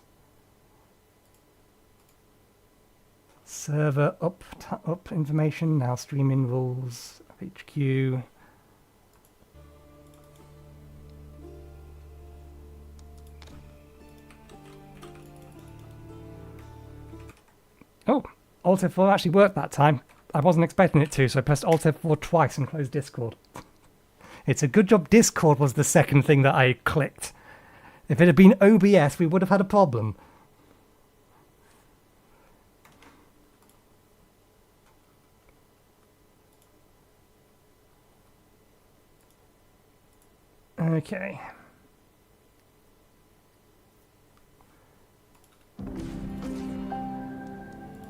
Server up information, now streaming rules, HQ. Oh, Alt F4 actually worked that time. I wasn't expecting it to, so I pressed Alt F4 twice and closed Discord. It's a good job Discord was the second thing that I clicked. If it had been OBS, we would have had a problem. Okay.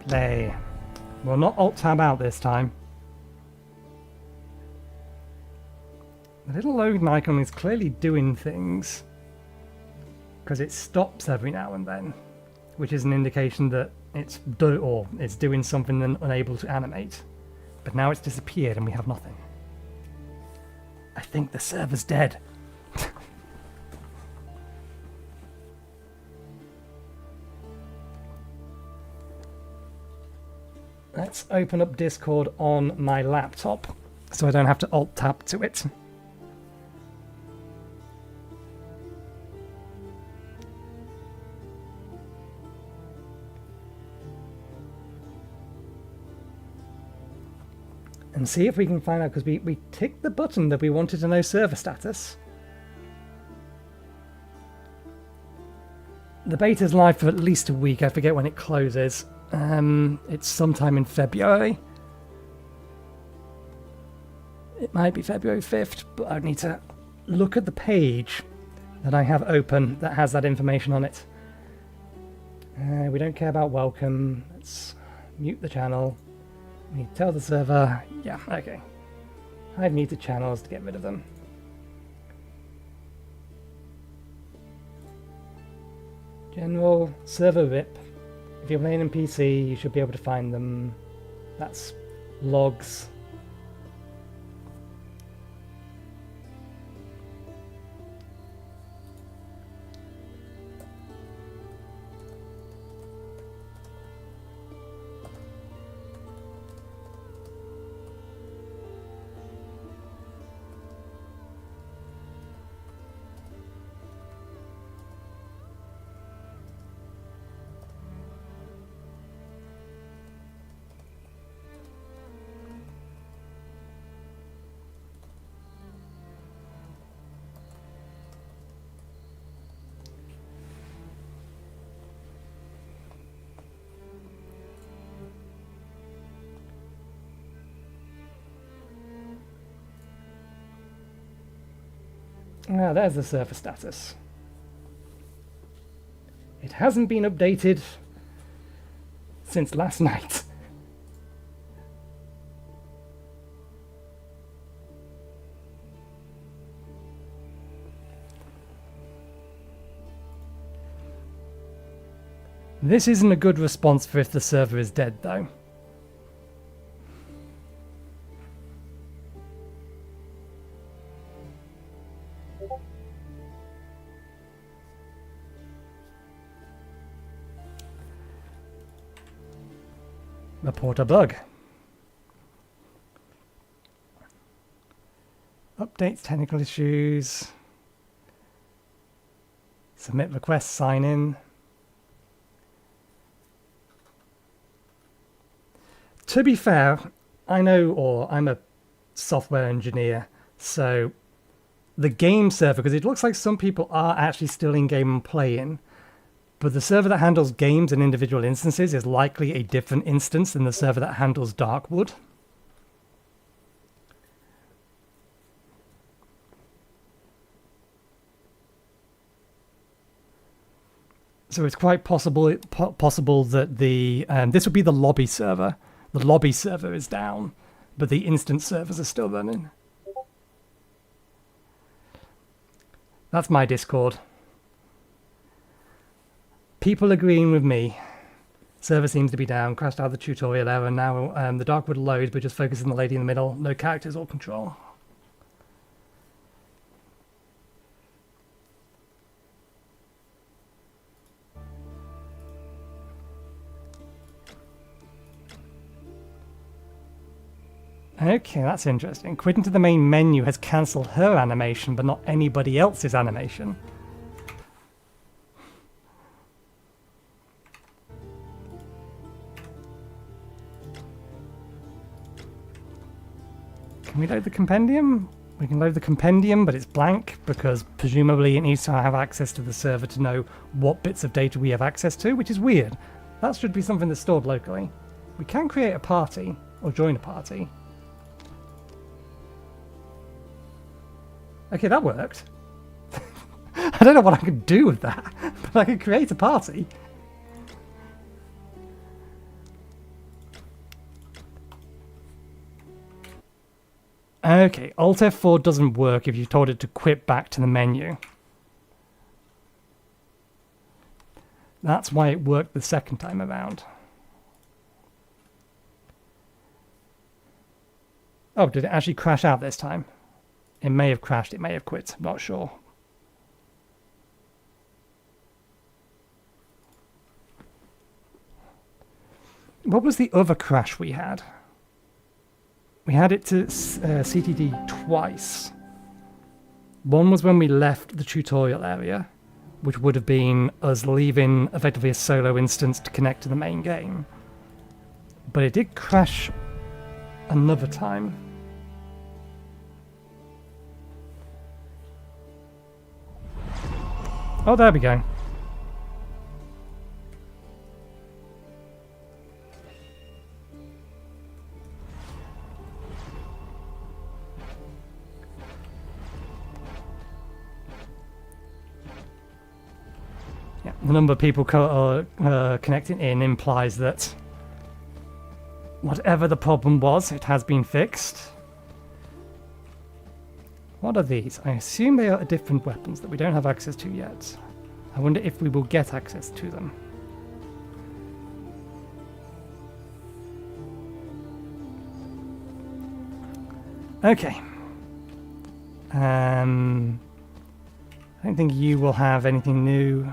Play. Well, not Alt-Tab out this time. The little loading icon is clearly doing things, because it stops every now and then, which is an indication that it's doing something and unable to animate. But now it's disappeared and we have nothing. I think the server's dead. Let's open up Discord on my laptop so I don't have to Alt-Tab to it. And see if we can find out, because we ticked the button that we wanted to know server status. The beta's live for at least a week, I forget when it closes. It's sometime in February. It might be February 5th, but I'd need to look at the page that I have open that has that information on it. We don't care about welcome. Let's mute the channel. We need to tell the server. Yeah, okay. Hide muted channels to get rid of them. General server RIP. If you're playing in PC, you should be able to find them. That's logs. Ah, there's the server status. It hasn't been updated since last night. This isn't a good response for if the server is dead, though. Report a bug. Updates technical issues. Submit request, sign in. To be fair, I'm a software engineer, so the game server, because it looks like some people are actually still in game and playing, but the server that handles games and individual instances is likely a different instance than the server that handles Darkwood. So it's quite possible that the this would be the lobby server. The lobby server is down, but the instance servers are still running. That's my Discord. People agreeing with me. Server seems to be down. Crashed out of the tutorial error. Now the Darkwood loads, but just focus on the lady in the middle. No characters or control. Okay, that's interesting. Quitting to the main menu has cancelled her animation, but not anybody else's animation. Can we load the compendium? We can load the compendium, but it's blank because presumably it needs to have access to the server to know what bits of data we have access to, which is weird. That should be something that's stored locally. We can create a party, or join a party. Okay, that worked. I don't know what I could do with that, but I could create a party. Okay, Alt F4 doesn't work if you've told it to quit back to the menu. That's why it worked the second time around. Oh, did it actually crash out this time? It may have crashed, it may have quit, I'm not sure. What was the other crash we had? We had it to CTD twice. One was when we left the tutorial area, which would have been us leaving effectively a solo instance to connect to the main game. But it did crash another time. Oh, there we go. Yeah, the number of people connecting in implies that whatever the problem was, it has been fixed. What are these? I assume they are different weapons that we don't have access to yet. I wonder if we will get access to them. Okay. I don't think you will have anything new.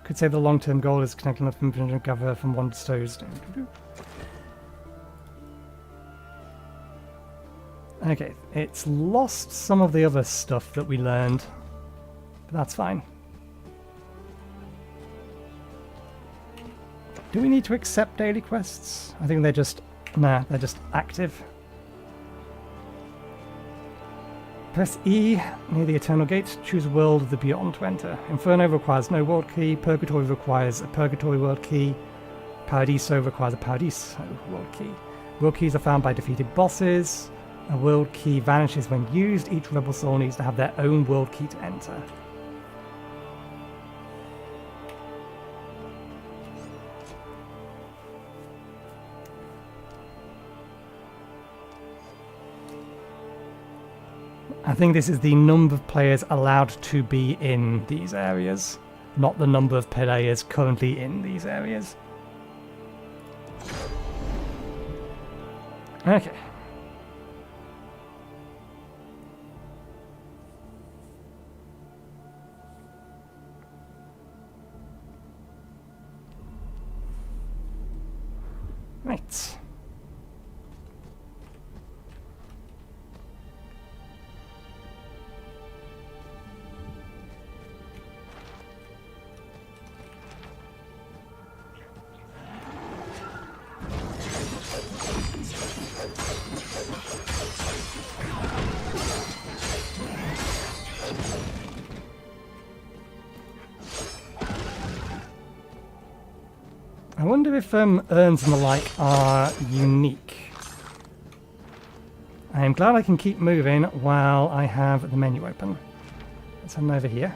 Could say the long-term goal is connecting enough information to cover from one stove. Okay, it's lost some of the other stuff that we learned, but that's fine. Do we need to accept daily quests? I think they're just... nah, they're just active. Press E near the Eternal Gate. Choose World of the Beyond to enter. Inferno requires no world key. Purgatory requires a Purgatory world key. Paradiso requires a Paradiso world key. World keys are found by defeated bosses. A world key vanishes when used. Each rebel soul needs to have their own world key to enter. I think this is the number of players allowed to be in these areas, not the number of players currently in these areas. Okay. Right. I wonder if urns and the like are unique. I am glad I can keep moving while I have the menu open. Let's head over here.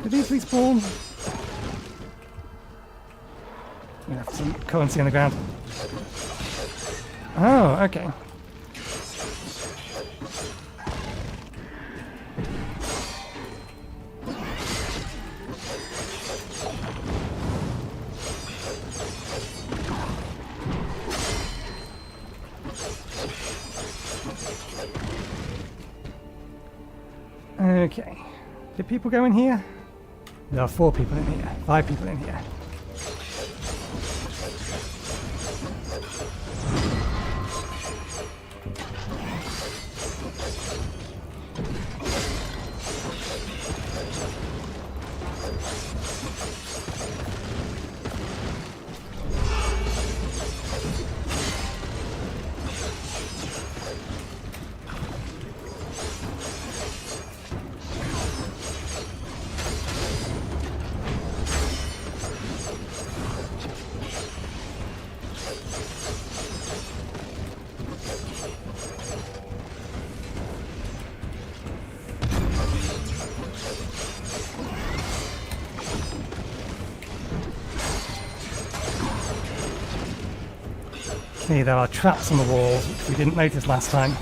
Did these respawn? We have some currency on the ground. Oh, okay. Okay. Did people go in here? There are 4 people in here. 5 people in here. Okay, there are traps on the walls, which we didn't notice last time.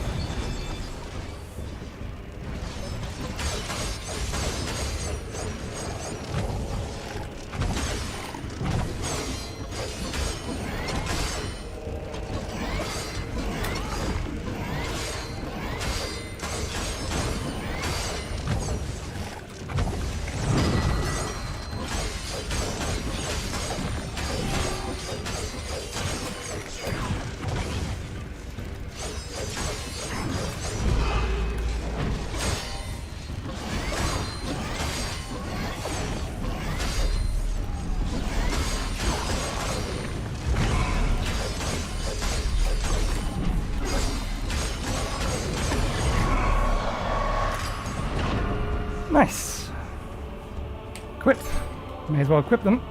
Nice. Equip. May as well equip them.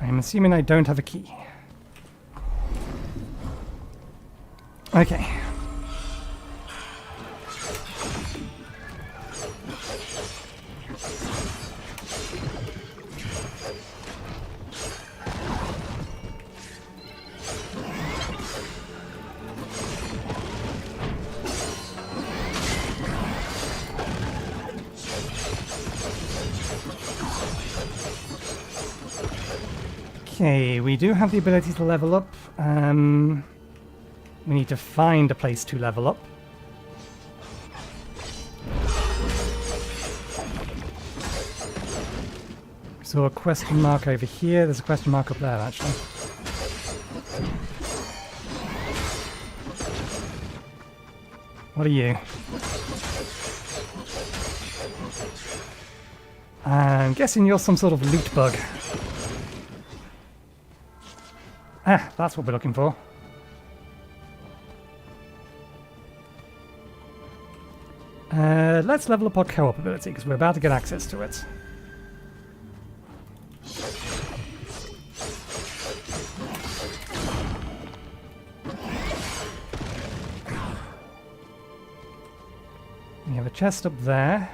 I'm assuming I don't have a key. Okay. Okay, we do have the ability to level up. We need to find a place to level up. So a question mark over here. There's a question mark up there, actually. What are you? I'm guessing you're some sort of loot bug. Ah, that's what we're looking for. Let's level up our co-op ability, because we're about to get access to it. We have a chest up there.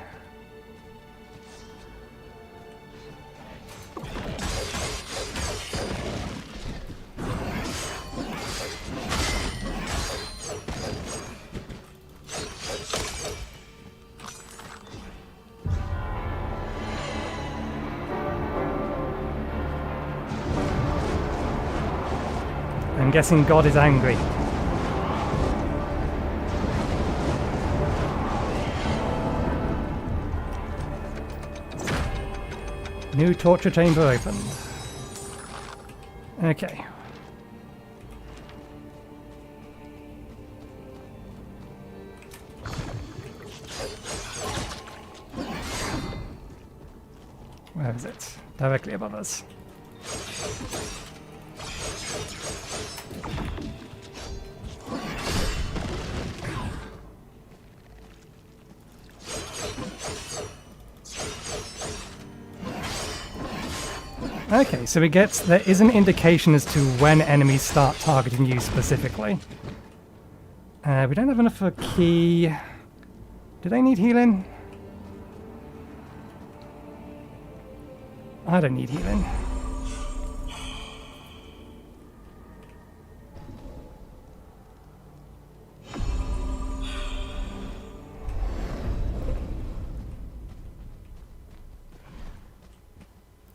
I'm guessing God is angry. New torture chamber opened. Okay. Where is it? Directly above us. Okay, so there is an indication as to when enemies start targeting you specifically. We don't have enough for a key. Do they need healing? I don't need healing.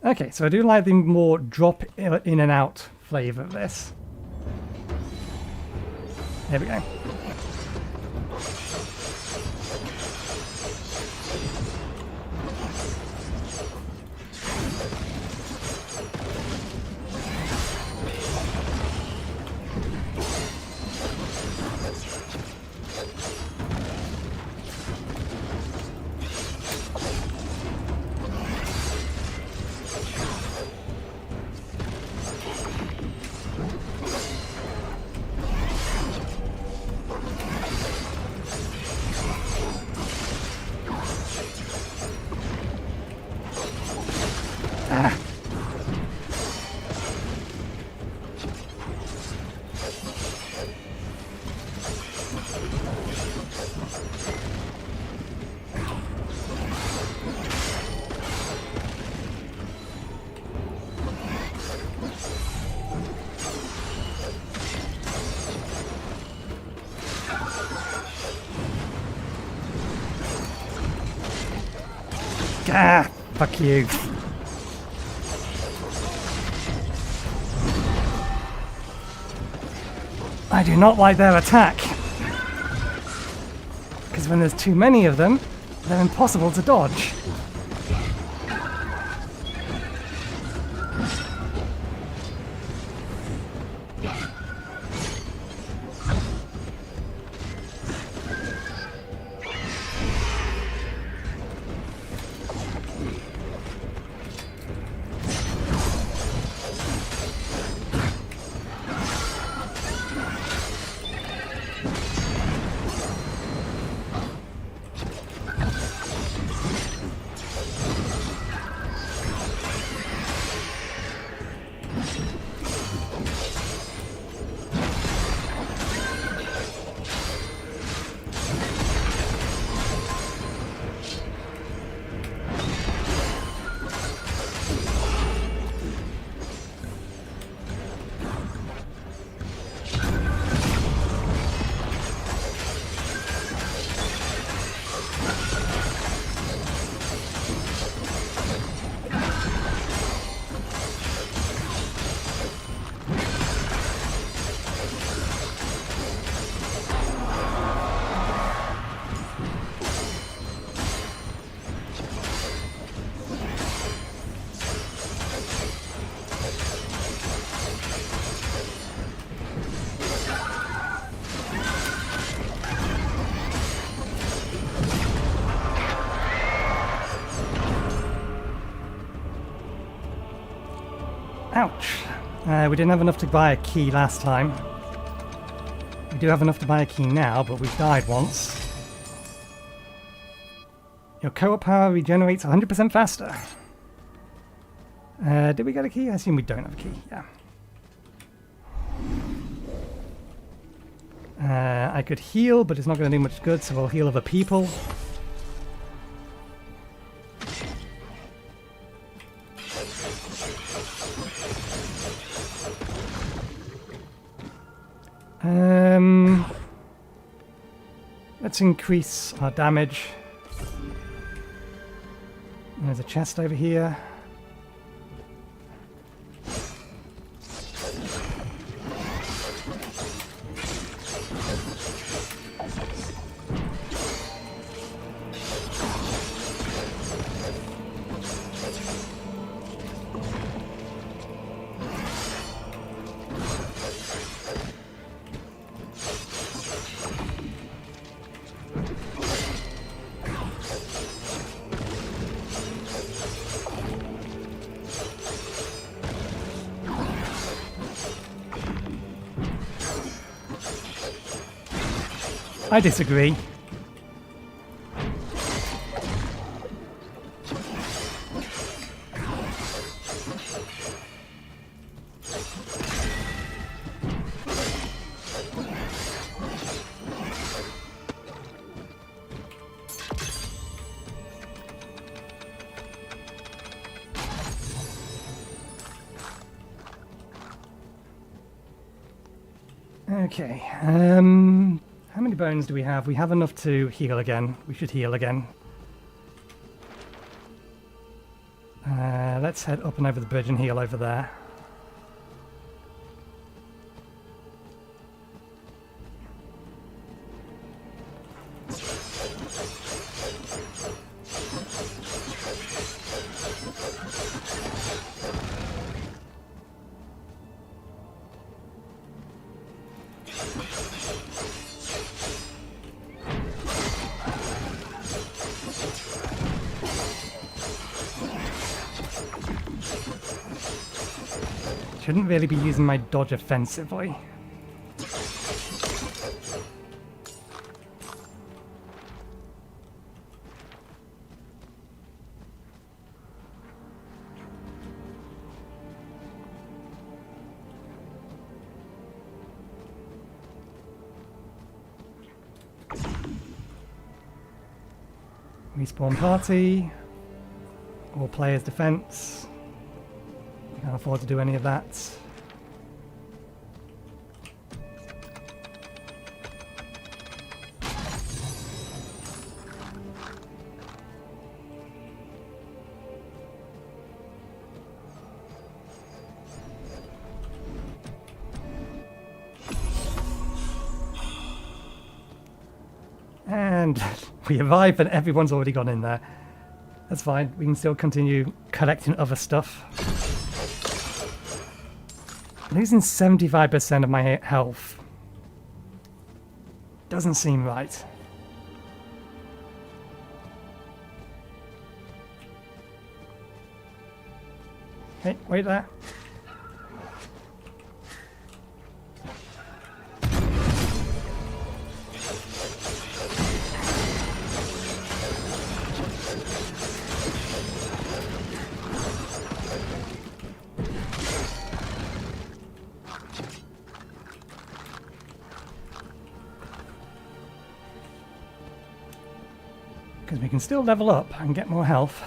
Okay, so I do like the more drop in and out flavour of this. There we go. Ah, fuck you. I do not like their attack. Because when there's too many of them, they're impossible to dodge. Ouch. We didn't have enough to buy a key last time. We do have enough to buy a key now, but we've died once. Your co-op power regenerates 100% faster. Did we get a key? I assume we don't have a key, yeah. I could heal, but it's not going to do much good, so I'll heal other people. Let's increase our damage. There's a chest over here. I disagree. Okay, how many bones do we have? We have enough to heal again. We should heal again. Let's head up and over the bridge and heal over there. Shouldn't really be using my dodge offensively. Respawn party. All players defense. Can't afford to do any of that. And we arrive and everyone's already gone in there. That's fine, we can still continue collecting other stuff. Losing 75% of my health doesn't seem right. Hey, wait there. Because we can still level up and get more health.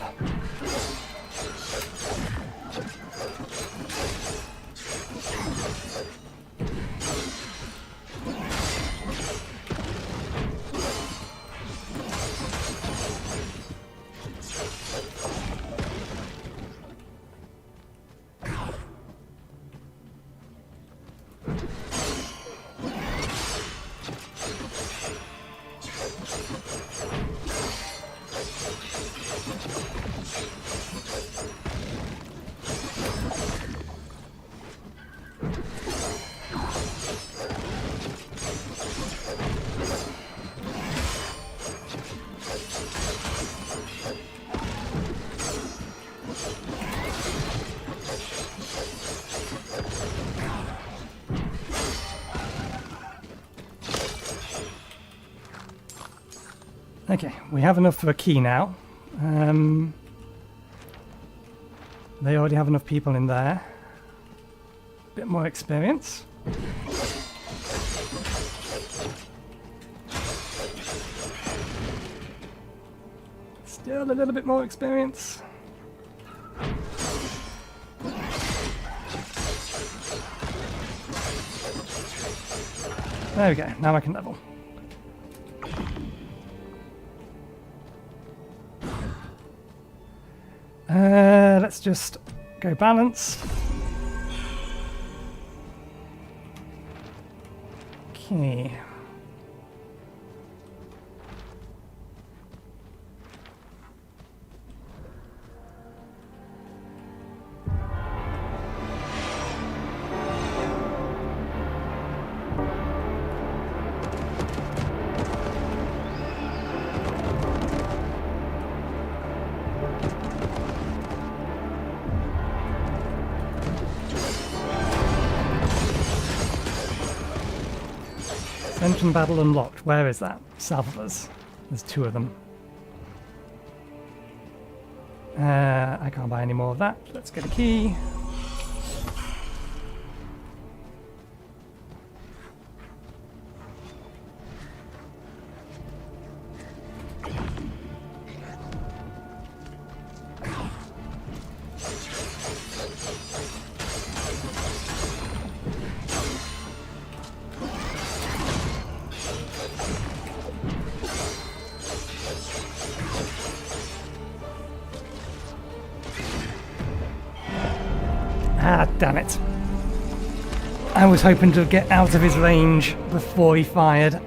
Okay, we have enough for a key now. They already have enough people in there. Bit more experience. Still a little bit more experience. There we go, now I can level. Let's just go balance. Okay. Ascension battle unlocked. Where is that? South of us. There's two of them. I can't buy any more of that. Let's get a key. Ah, damn it. I was hoping to get out of his range before he fired.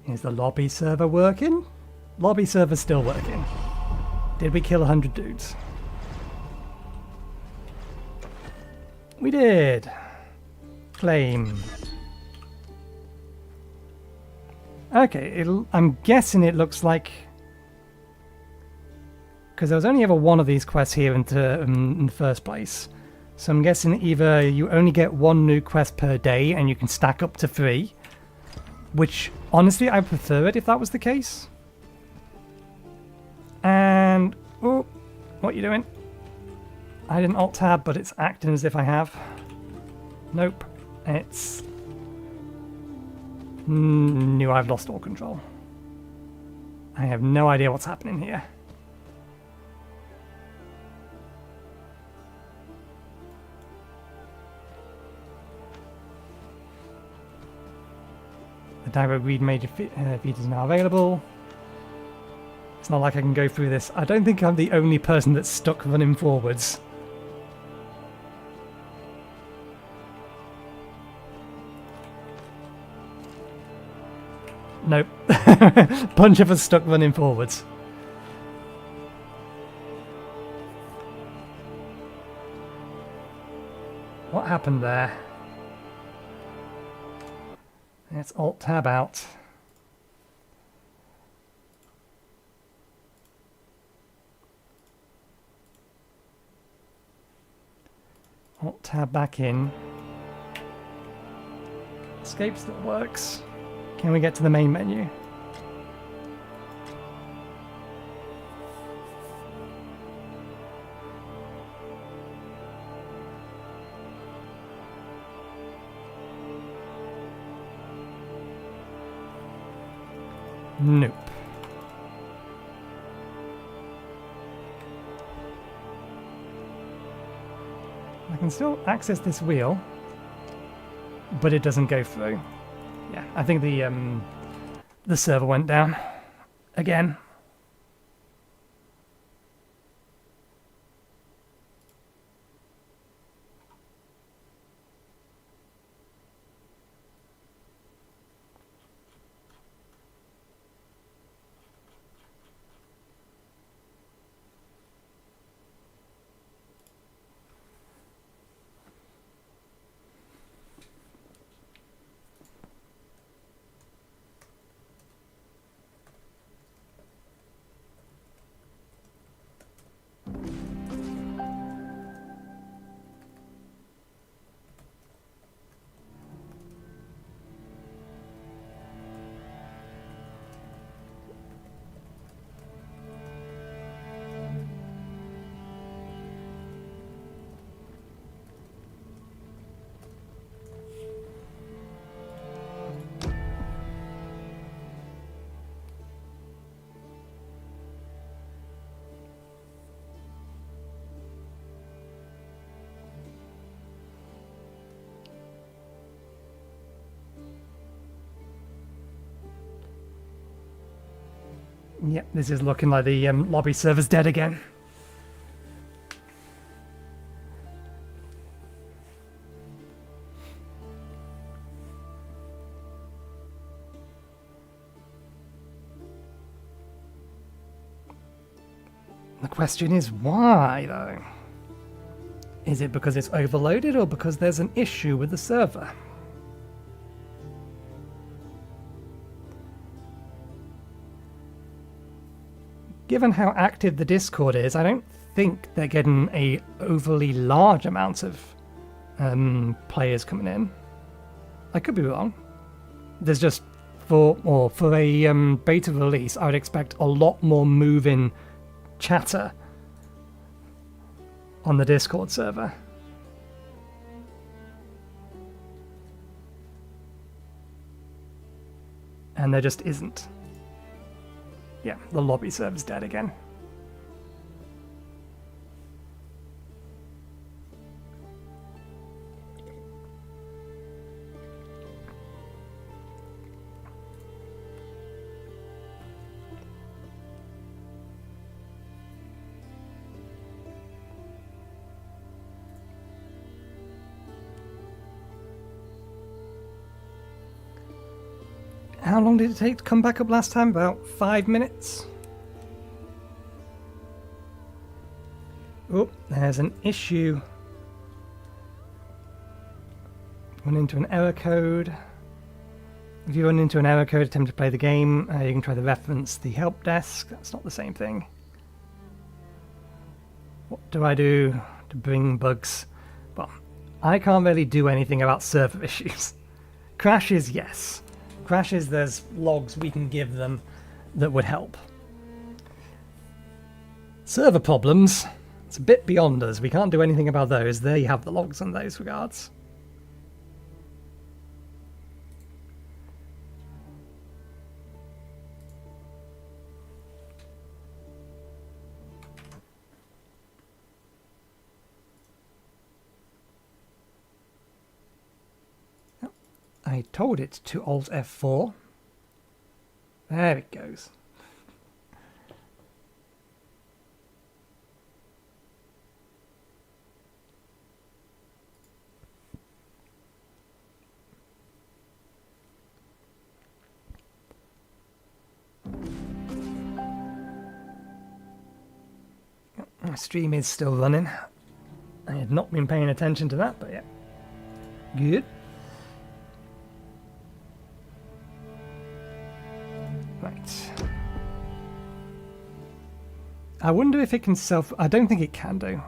Is the lobby server working? Lobby server's still working. Did we kill 100 dudes? We did. Claim. Okay, I'm guessing it looks like... because there was only ever one of these quests here in the first place. So I'm guessing either you only get one new quest per day and you can stack up to 3. Which, honestly, I prefer it if that was the case. And... oh, what are you doing? I didn't alt-tab, but it's acting as if I have. Nope. It's... knew I've lost all control. I have no idea what's happening here. The direct read major feed is now available. It's not like I can go through this. I don't think I'm the only person that's stuck running forwards. Nope. Bunch of us stuck running forwards. What happened there? Let's alt-tab out. Alt-tab back in. Escape still works. Can we get to the main menu? Nope. I can still access this wheel, but it doesn't go through. Yeah, I think the server went down again. Yep, this is looking like the lobby server's dead again. The question is why, though? Is it because it's overloaded or because there's an issue with the server? Given how active the Discord is, I don't think they're getting a overly large amount of players coming in. I could be wrong. There's just for a beta release, I would expect a lot more moving chatter on the Discord server. And there just isn't. Yeah, the lobby server's dead again. long did it take to come back up last time? About 5 minutes? Oh, there's an issue. Run into an error code. If you run into an error code, attempt to play the game, you can try to reference the help desk. That's not the same thing. What do I do to bring bugs? Well, I can't really do anything about server issues. Crashes, yes. Crashes, there's logs we can give them that would help. Server problems, it's a bit beyond us. We can't do anything about those. There you have the logs in those regards. I told it to Alt F4. There it goes. My stream is still running. I had not been paying attention to that, but yeah. Good. Right. I wonder if it can self... I don't think it can do.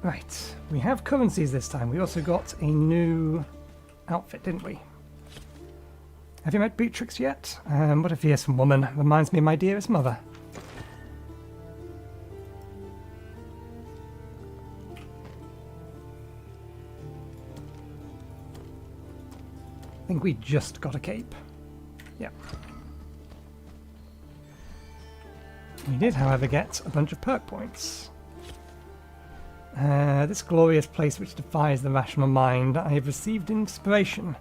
Right, we have currencies this time. We also got a new outfit, didn't we? Have you met Beatrix yet? What a fearsome woman. Reminds me of my dearest mother. I think we just got a cape. Yep. We did, however, get a bunch of perk points. This glorious place which defies the rational mind, I have received inspiration.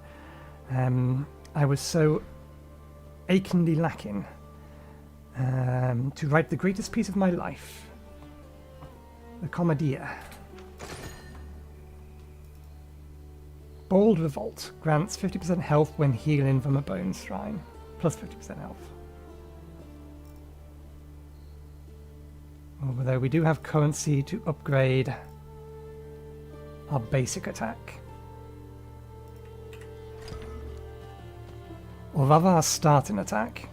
I was so achingly lacking to write the greatest piece of my life. The Commedia. Bold Revolt grants 50% health when healing from a bone shrine. Plus 50% health. Although we do have currency to upgrade our basic attack. Or rather our starting attack.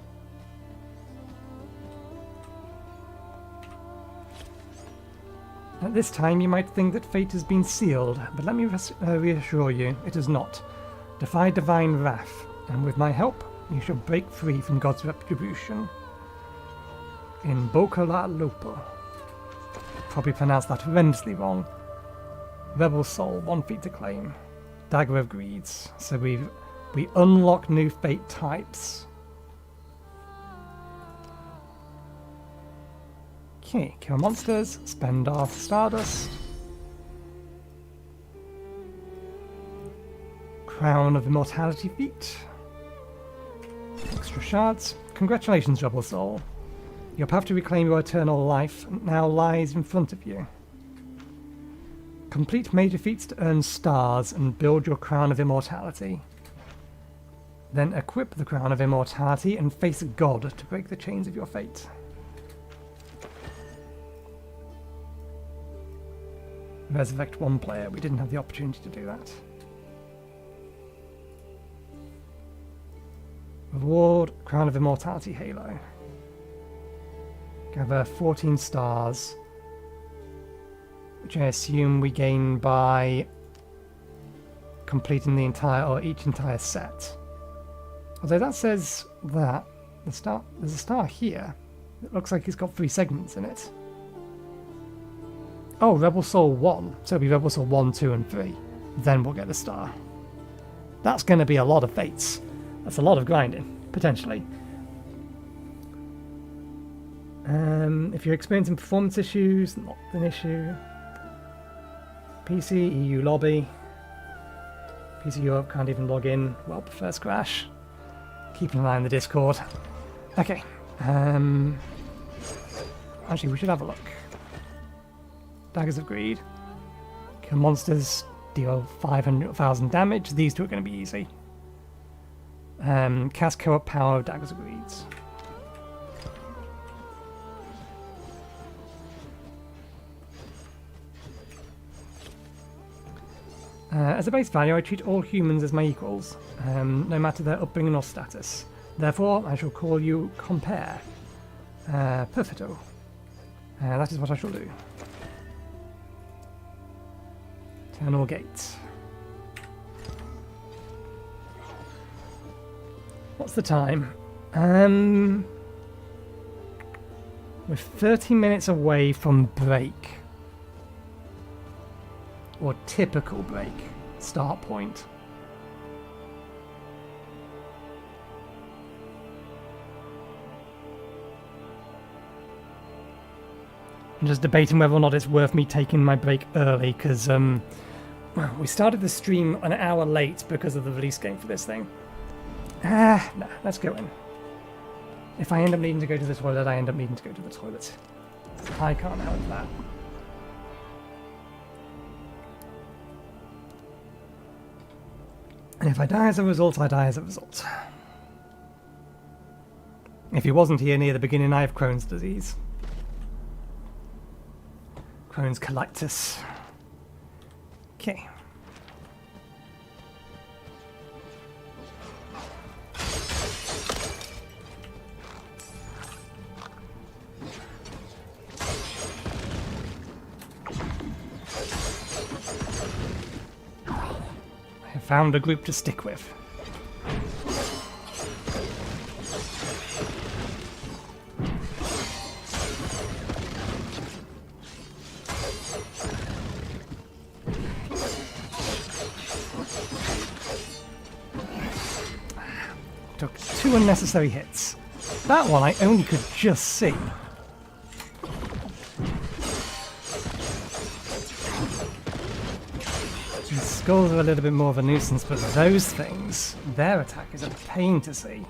At this time you might think that fate has been sealed, but let me reassure you, it is not. Defy divine wrath, and with my help you shall break free from God's retribution. In Boca la Lupo. Probably pronounced that horrendously wrong. Rebel Soul, 1 feat to claim. Dagger of Greeds. So we unlock new fate types. Okay, kill monsters, spend our Stardust. Crown of Immortality feat. Extra shards. Congratulations, Rebel Soul. Your path to reclaim your eternal life now lies in front of you. Complete major feats to earn stars and build your Crown of Immortality. Then equip the Crown of Immortality and face God to break the chains of your fate. Resurrect 1 player. We didn't have the opportunity to do that. Reward Crown of Immortality Halo. Gather 14 stars, which I assume we gain by completing the entire or each entire set. Although that says that there's a star here. It looks like it's got 3 segments in it. Oh, Rebel Soul 1. So it'll be Rebel Soul 1, 2, and 3. Then we'll get the star. That's going to be a lot of fates. That's a lot of grinding, potentially. If you're experiencing performance issues, not an issue. PC, EU lobby. PC Europe can't even log in. Well, first crash. Keeping an eye on the Discord. Okay. Actually, we should have a look. Daggers of Greed. Kill monsters, deal 500,000 damage. These two are going to be easy. Cast co-op power of Daggers of Greeds. As a base value, I treat all humans as my equals, no matter their upbringing or status. Therefore, I shall call you Compare. Perfecto. That is what I shall do. Eternal Gate. What's the time? We're 30 minutes away from break. Or typical break start point. I'm just debating whether or not it's worth me taking my break early, because well, we started the stream an hour late because of the release game for this thing. Nah, let's go in. If I end up needing to go to the toilet, I end up needing to go to the toilet. I can't help that. And if I die as a result, I die as a result. If he wasn't here near the beginning, I have Crohn's disease. Crohn's colitis. Okay. I found a group to stick with. Took 2 unnecessary hits. That one I only could just see. These skulls are a little bit more of a nuisance, but those things, their attack is a pain to see.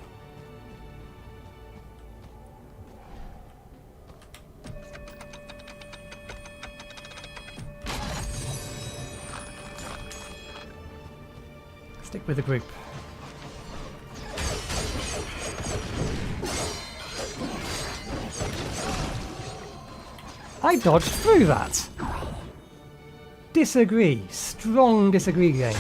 Stick with the group. I dodged through that. Disagree. Strong disagree game.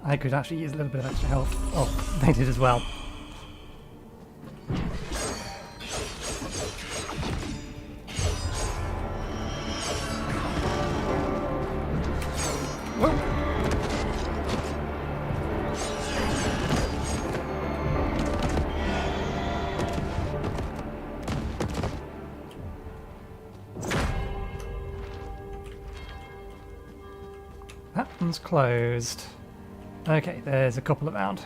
I could actually use a little bit of extra health. Oh, they did as well. Whoa. That one's closed. Okay, there's a couple around.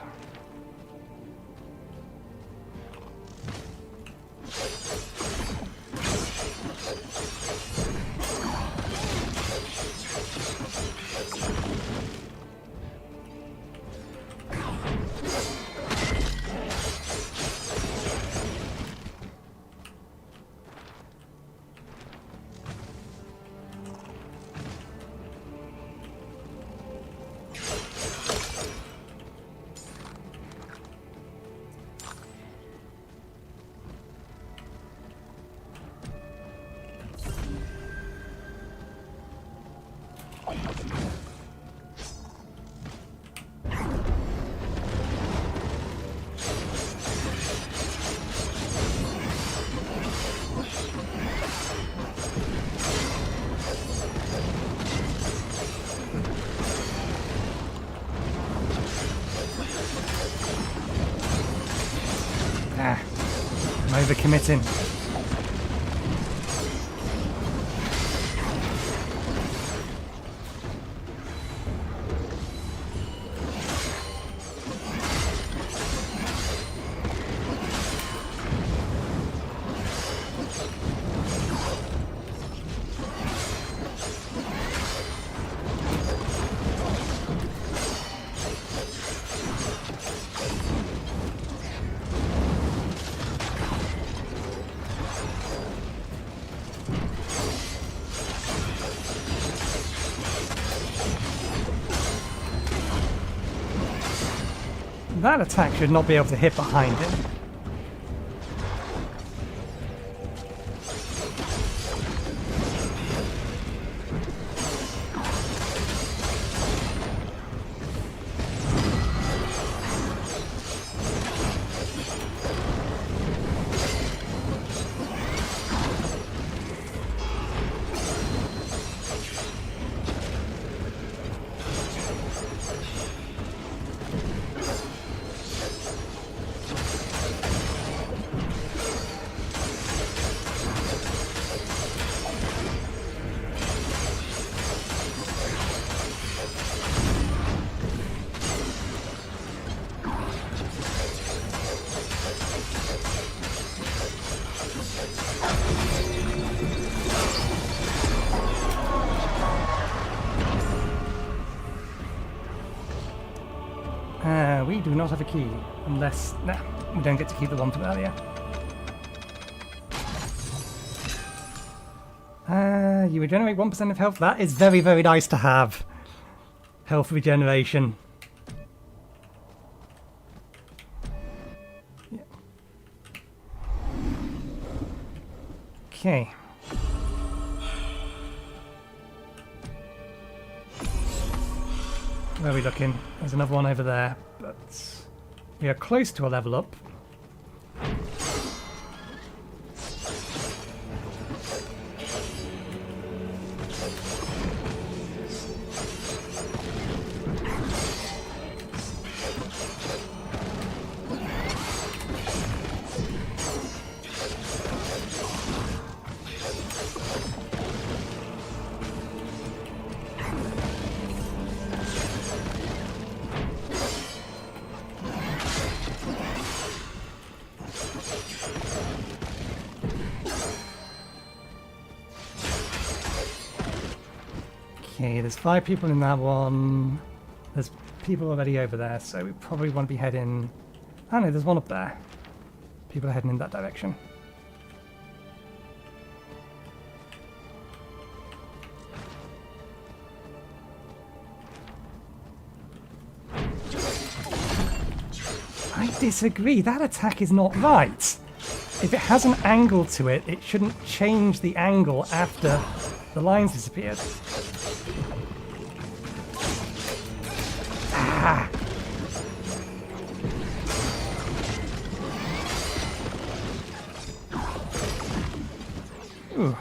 overcommitting. That attack should not be able to hit behind him. We do not have a key, unless... Nah, we don't get to keep the one from earlier. You regenerate 1% of health. That is very, very nice to have. Health regeneration. Yeah. Okay. Where are we looking? There's another one over there, but we are close to a level up. Okay, there's 5 people in that one. There's people already over there, so we probably want to be heading... Oh no, there's one up there. People are heading in that direction. I disagree. That attack is not right. If it has an angle to it, it shouldn't change the angle after the lines disappeared. Ah! Ooh.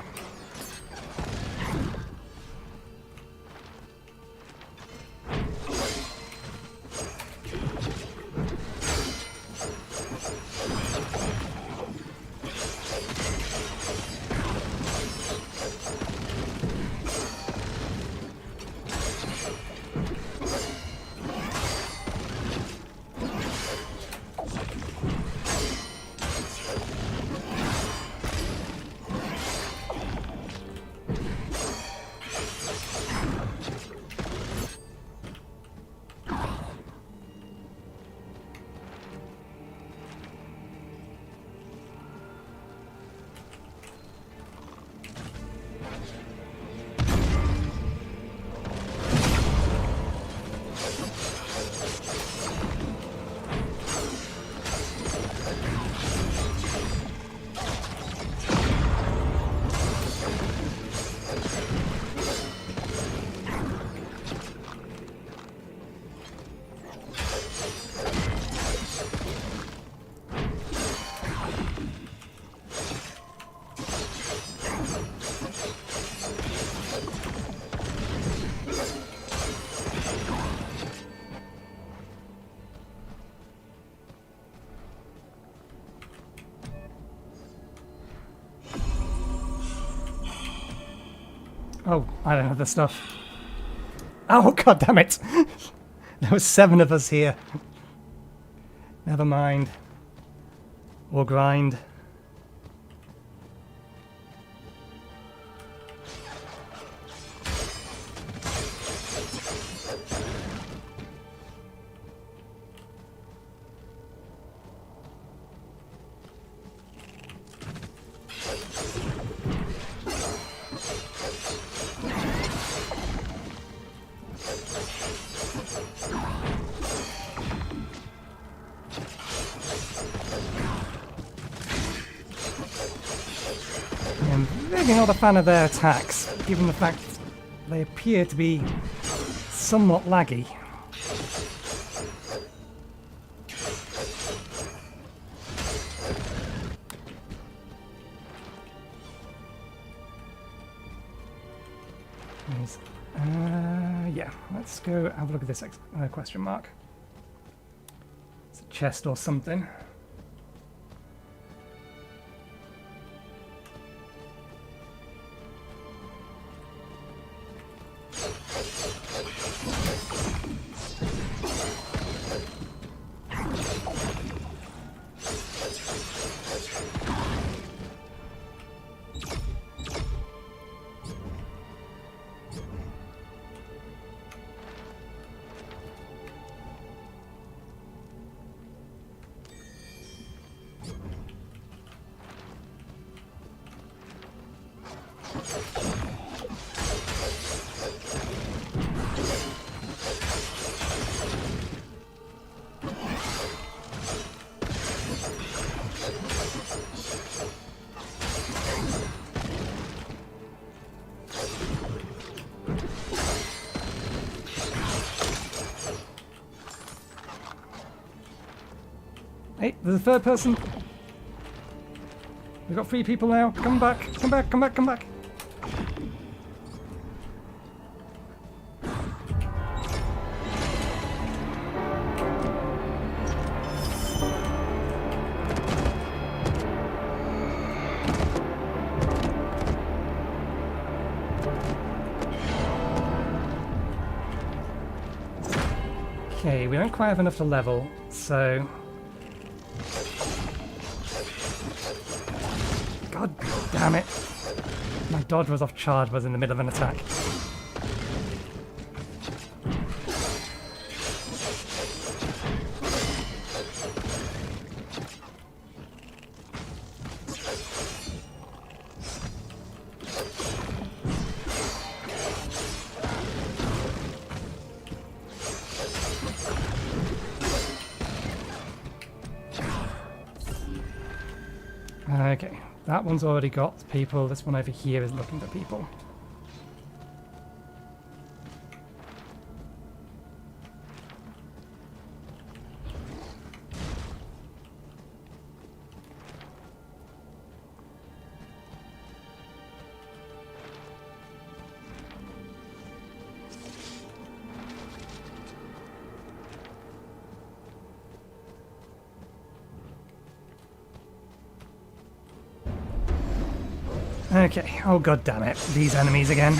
Oh, I don't have the stuff. Oh, god damn it! There were 7 of us here. Never mind. Or grind. I'm really not a fan of their attacks, given the fact they appear to be somewhat laggy. Yeah, let's go have a look at this question mark. It's a chest or something. Hey, there's a third person. We've got 3 people now. Come back, come back, come back, come back. Okay, we don't quite have enough to level, so... God damn it! My dodge was off charge, was in the middle of an attack. Okay, that one's already got people. This one over here is looking for people. Okay, oh god damn it, these enemies again.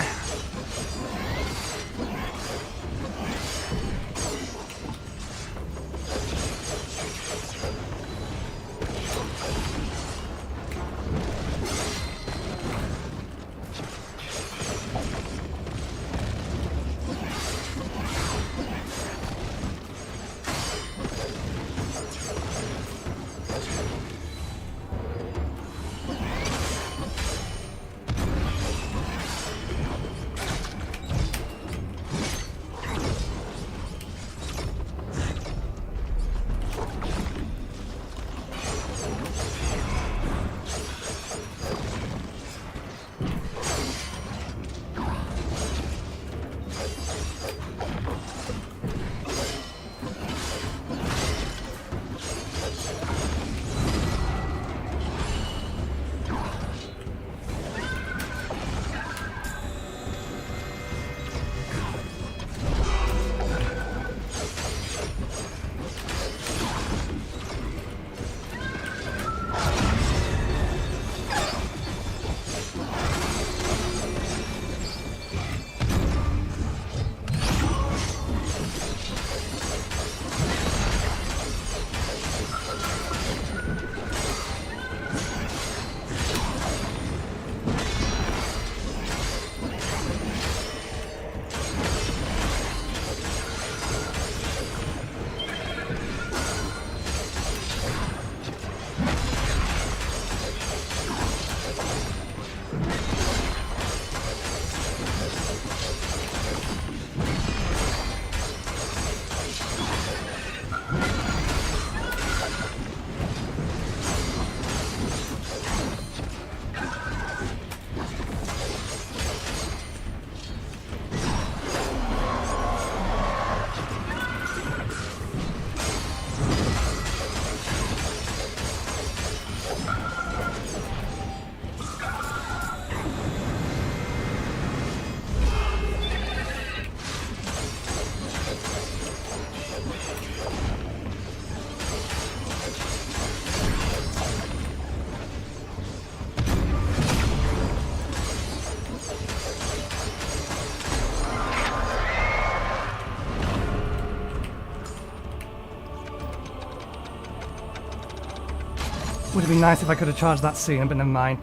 Would have been nice if I could have charged that sooner, but never mind.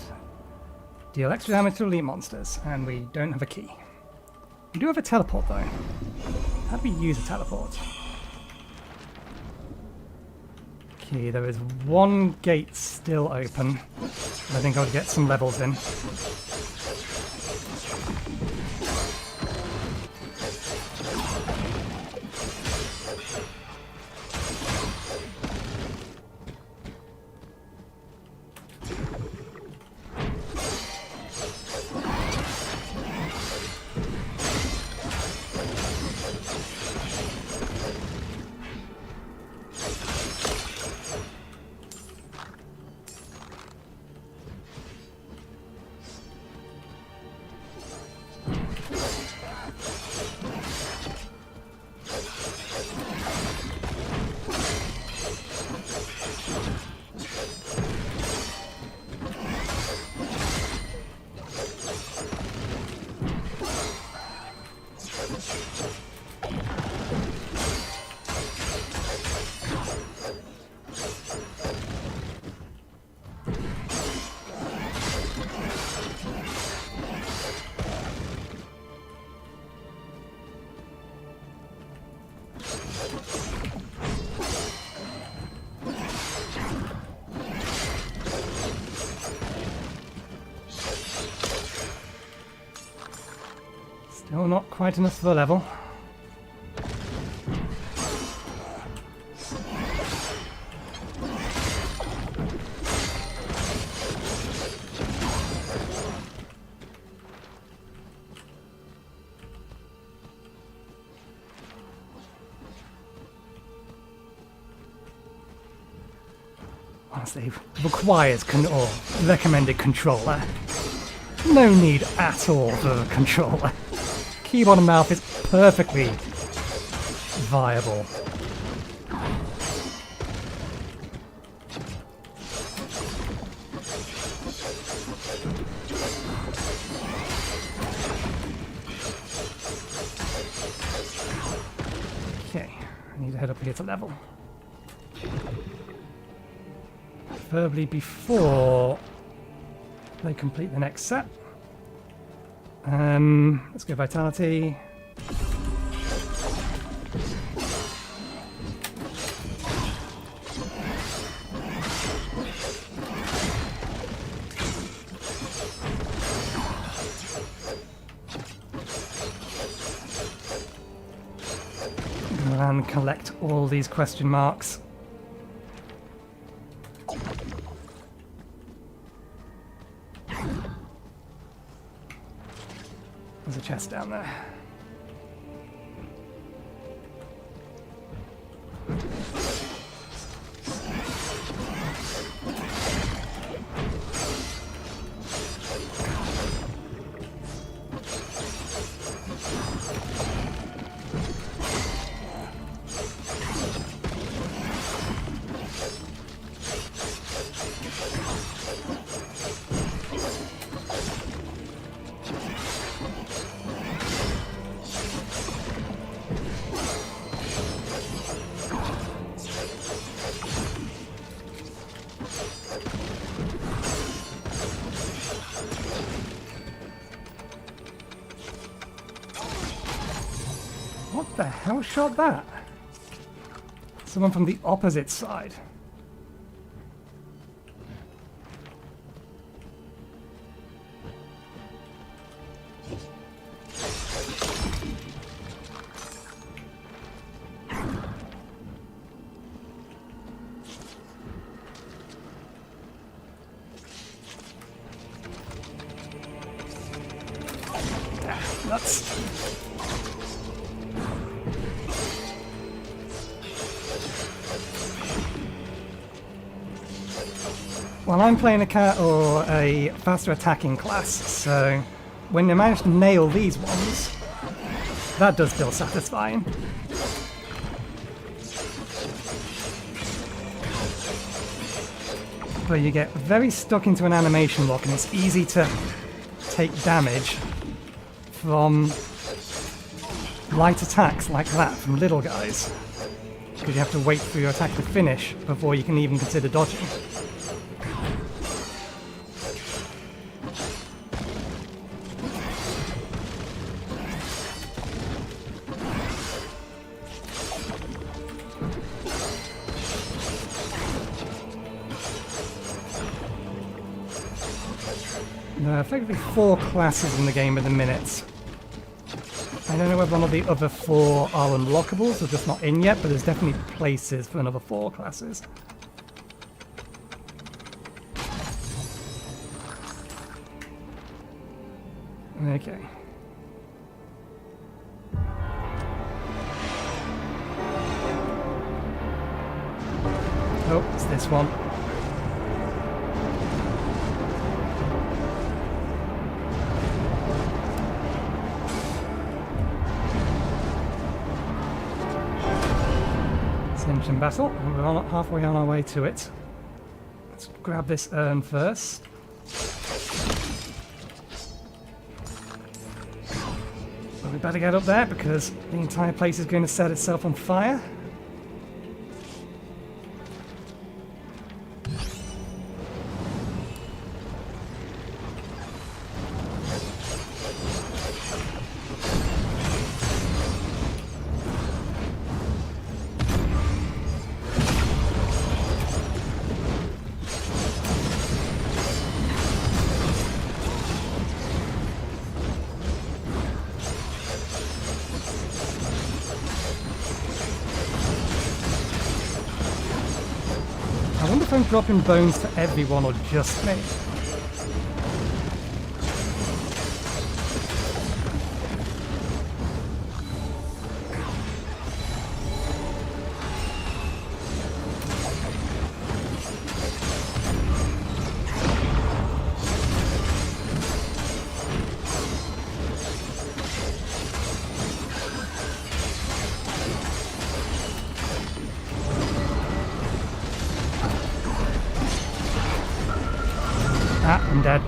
Deal extra damage to elite monsters, and we don't have a key. We do have a teleport though. How do we use a teleport? Okay, there is one gate still open. I think I'll get some levels in. Still not quite enough for the level. Honestly, requires or recommended controller. No need at all for a controller. Keyboard and mouse is perfectly viable. Okay, I need to head up here to level. Preferably before they complete the next set. Let's go Vitality. And collect all these question marks. There's a chest down there. What the hell shot that? Someone from the opposite side. Nuts. Well, I'm playing a faster attacking class, so when you manage to nail these ones, that does feel satisfying. But you get very stuck into an animation lock, and it's easy to take damage from light attacks like that from little guys, because you have to wait for your attack to finish before you can even consider dodging. There are effectively 4 classes in the game at the minute. I don't know whether one of the other 4 are unlockables or just not in yet, but there's definitely places for another 4 classes. Okay. Oh, it's this one. Ascension battle. We're halfway on our way to it. Let's grab this urn first. But we better get up there because the entire place is going to set itself on fire. I wonder if I'm dropping bones for everyone or just me. Ah, I'm dead.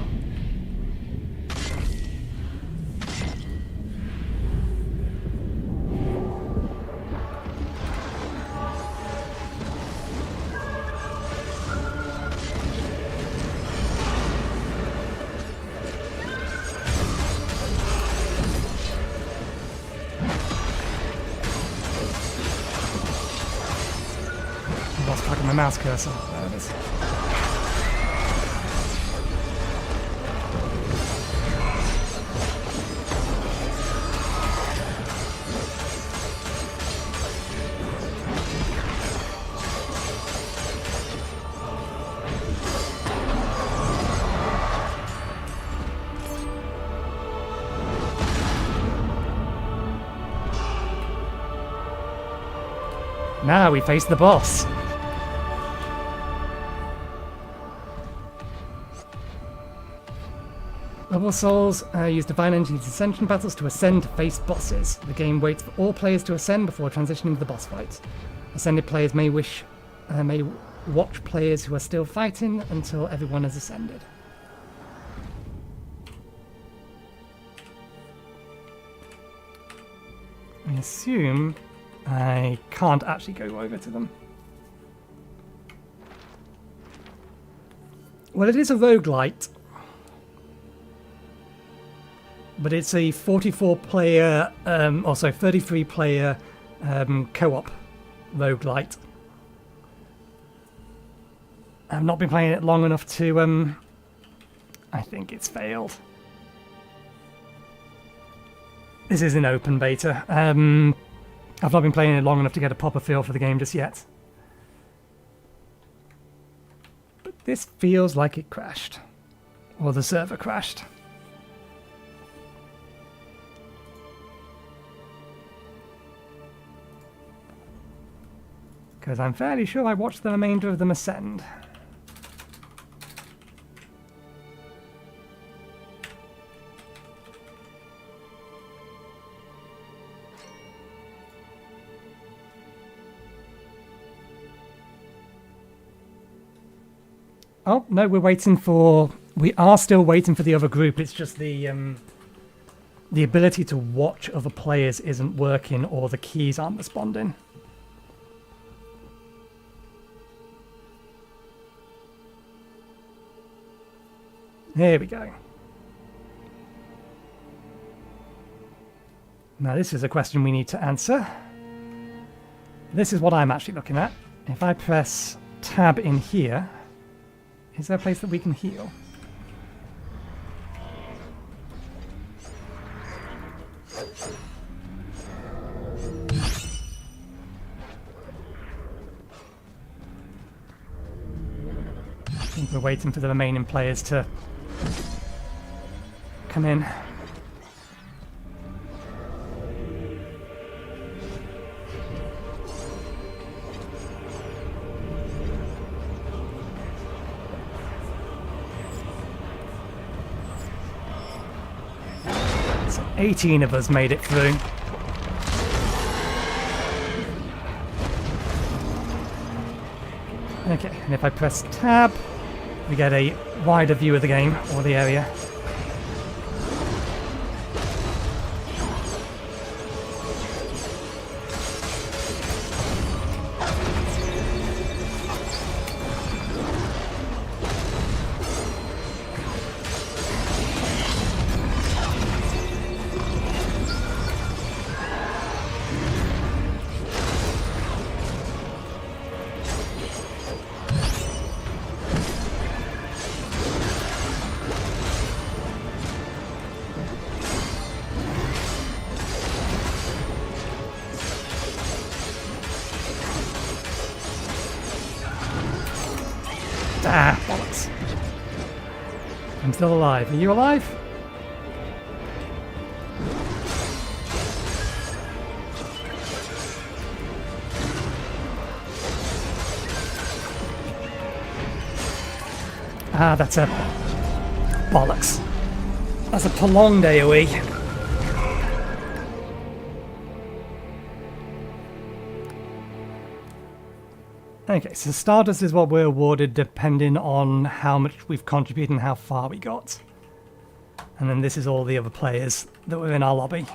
I lost track of my mouse cursor. There it is. Now we face the boss. Level Souls use Divine Energy's Ascension battles to ascend to face bosses. The game waits for all players to ascend before transitioning to the boss fight. Ascended players may watch players who are still fighting until everyone has ascended. I assume I can't actually go over to them. Well, it is a roguelite, but it's a 44-player, 33-player co-op roguelite. I've not been playing it long enough to, I think it's failed. This is an open beta. I've not been playing it long enough to get a proper feel for the game just yet. But this feels like it crashed. Or the server crashed. Because I'm fairly sure I watched the remainder of them ascend. Oh, no, we are still waiting for the other group. It's just the ability to watch other players isn't working or the keys aren't responding. Here we go. Now this is a question we need to answer. This is what I'm actually looking at. If I press tab in here, is there a place that we can heal? think we're waiting for the remaining players to come in. So 18 of us made it through. Okay, and if I press tab, we get a wider view of the game, or the area. Ah, bollocks. I'm still alive. Are you alive? Ah, that's a... bollocks. That's a prolonged AoE. Okay, so Stardust is what we're awarded depending on how much we've contributed and how far we got. And then this is all the other players that were in our lobby.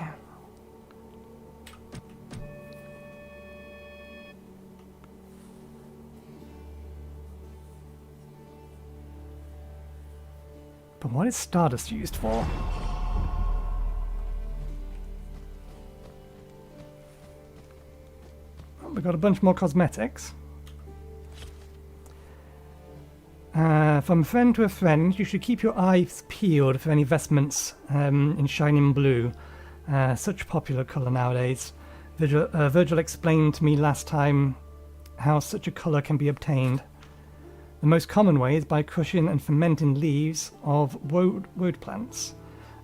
But what is Stardust used for? Well, we've got a bunch more cosmetics. From friend to a friend, you should keep your eyes peeled for any vestments in shining blue. Such a popular colour nowadays. Virgil explained to me last time how such a colour can be obtained. The most common way is by crushing and fermenting leaves of woad plants.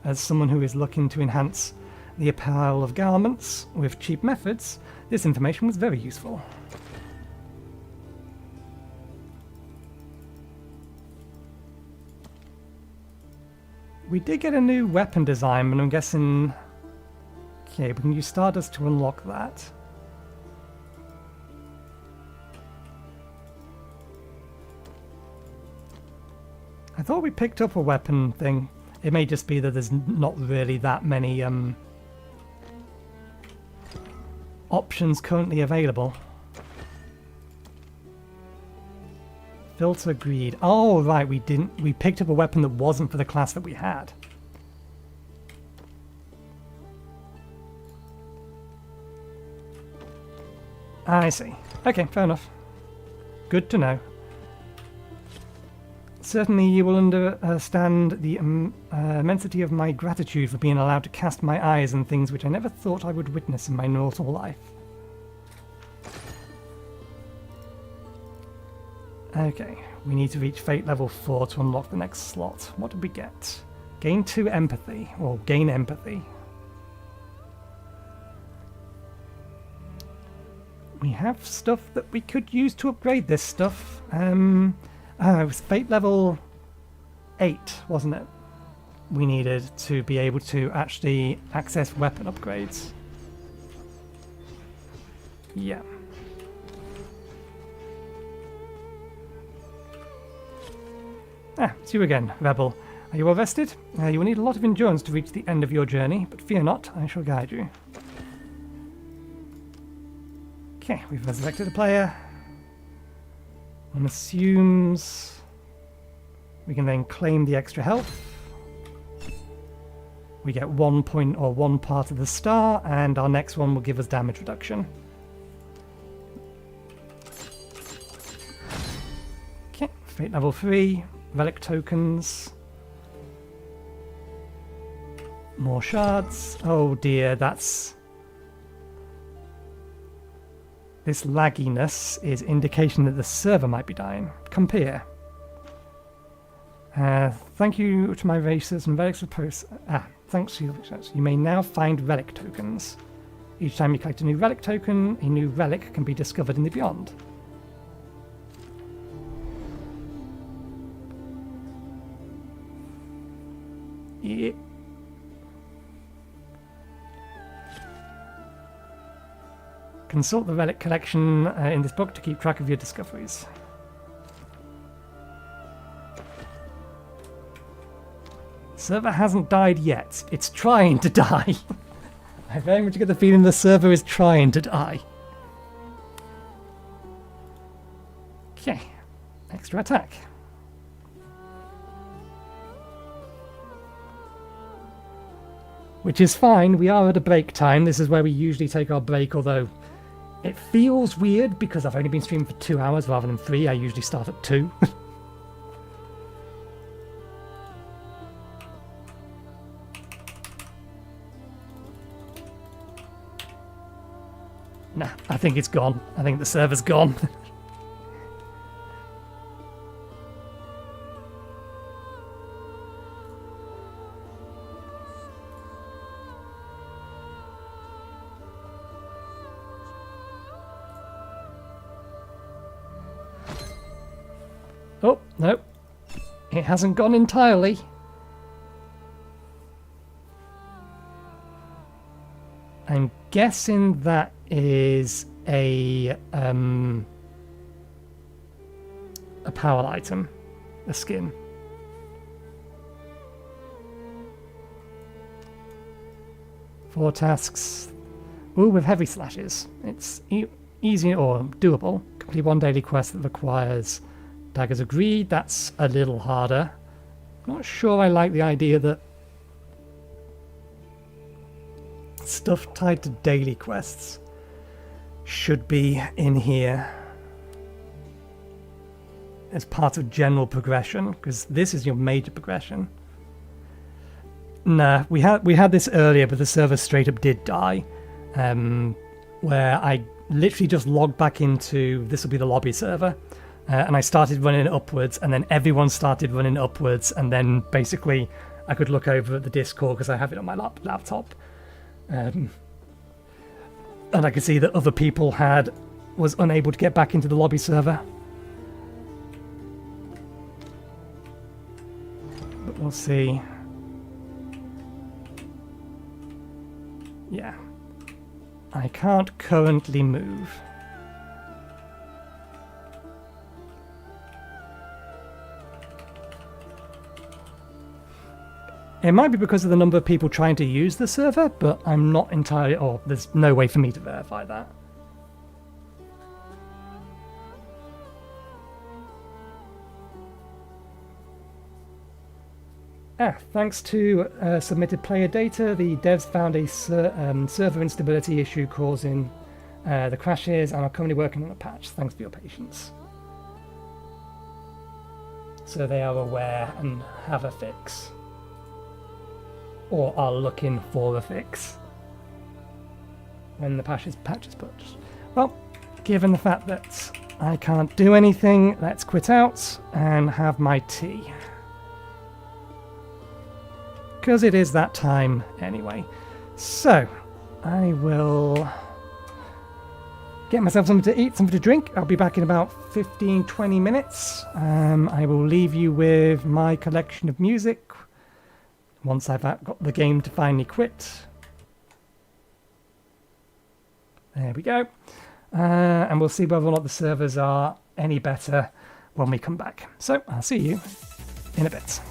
As someone who is looking to enhance the apparel of garments with cheap methods, this information was very useful. We did get a new weapon design, but I'm guessing... Okay, we can use Stardust to unlock that. I thought we picked up a weapon thing. It may just be that there's not really that many options currently available. Filter greed. Oh, right, we didn't. We picked up a weapon that wasn't for the class that we had. I see. Okay, fair enough. Good to know. Certainly you will understand the immensity of my gratitude for being allowed to cast my eyes on things which I never thought I would witness in my mortal life. Okay, we need to reach Fate level 4 to unlock the next slot. What did we get? Gain 2 empathy, or gain empathy. We have stuff that we could use to upgrade this stuff. It was Fate level 8, wasn't it? We needed to be able to actually access weapon upgrades. Yeah. Ah, it's you again, Rebel. Are you well rested? You will need a lot of endurance to reach the end of your journey, but fear not, I shall guide you. Okay, we've resurrected a player. One assumes we can then claim the extra health. We get 1 point or 1 part of the star, and our next one will give us damage reduction. Okay, Fate level 3. Relic tokens. More shards. Oh dear, that's... This lagginess is indication that the server might be dying. Compare. Thank you to my racers and relics of posts. Thanks to you. You may now find relic tokens. Each time you collect a new relic token, a new relic can be discovered in the beyond. Yeah. Consult the relic collection in this book to keep track of your discoveries. Server hasn't died yet. It's trying to die. I very much get the feeling the server is trying to die. Okay. Extra attack. Which is fine. We are at a break time. This is where we usually take our break, although it feels weird because I've only been streaming for 2 hours rather than 3. I usually start at 2. Nah, I think it's gone. I think the server's gone. Oh, no. It hasn't gone entirely. I'm guessing that is a power item. A skin. Four tasks. Ooh, with heavy slashes. It's easy or doable. Complete one daily quest that requires Daggers of Greed. That's a little harder. Not sure I like the idea that stuff tied to daily quests should be in here as part of general progression, because this is your major progression. Nah, we had this earlier, but the server straight up did die, where I literally just logged back into, this will be the lobby server, and I started running upwards, and then everyone started running upwards, and then basically I could look over at the Discord because I have it on my laptop, and I could see that other people was unable to get back into the lobby server. But we'll see. Yeah. I can't currently move. It might be because of the number of people trying to use the server, but I'm not entirely... Oh, there's no way for me to verify that. Thanks to submitted player data, the devs found a server instability issue causing the crashes and are currently working on a patch. Thanks for your patience. So they are aware and have a fix. Or are looking for a fix when the patch is put. Well, given the fact that I can't do anything, let's quit out and have my tea. Because it is that time anyway. So, I will get myself something to eat, something to drink. I'll be back in about 15-20 minutes. I will leave you with my collection of music once I've got the game to finally quit. There we go. And we'll see whether or not the servers are any better when we come back. So, I'll see you in a bit.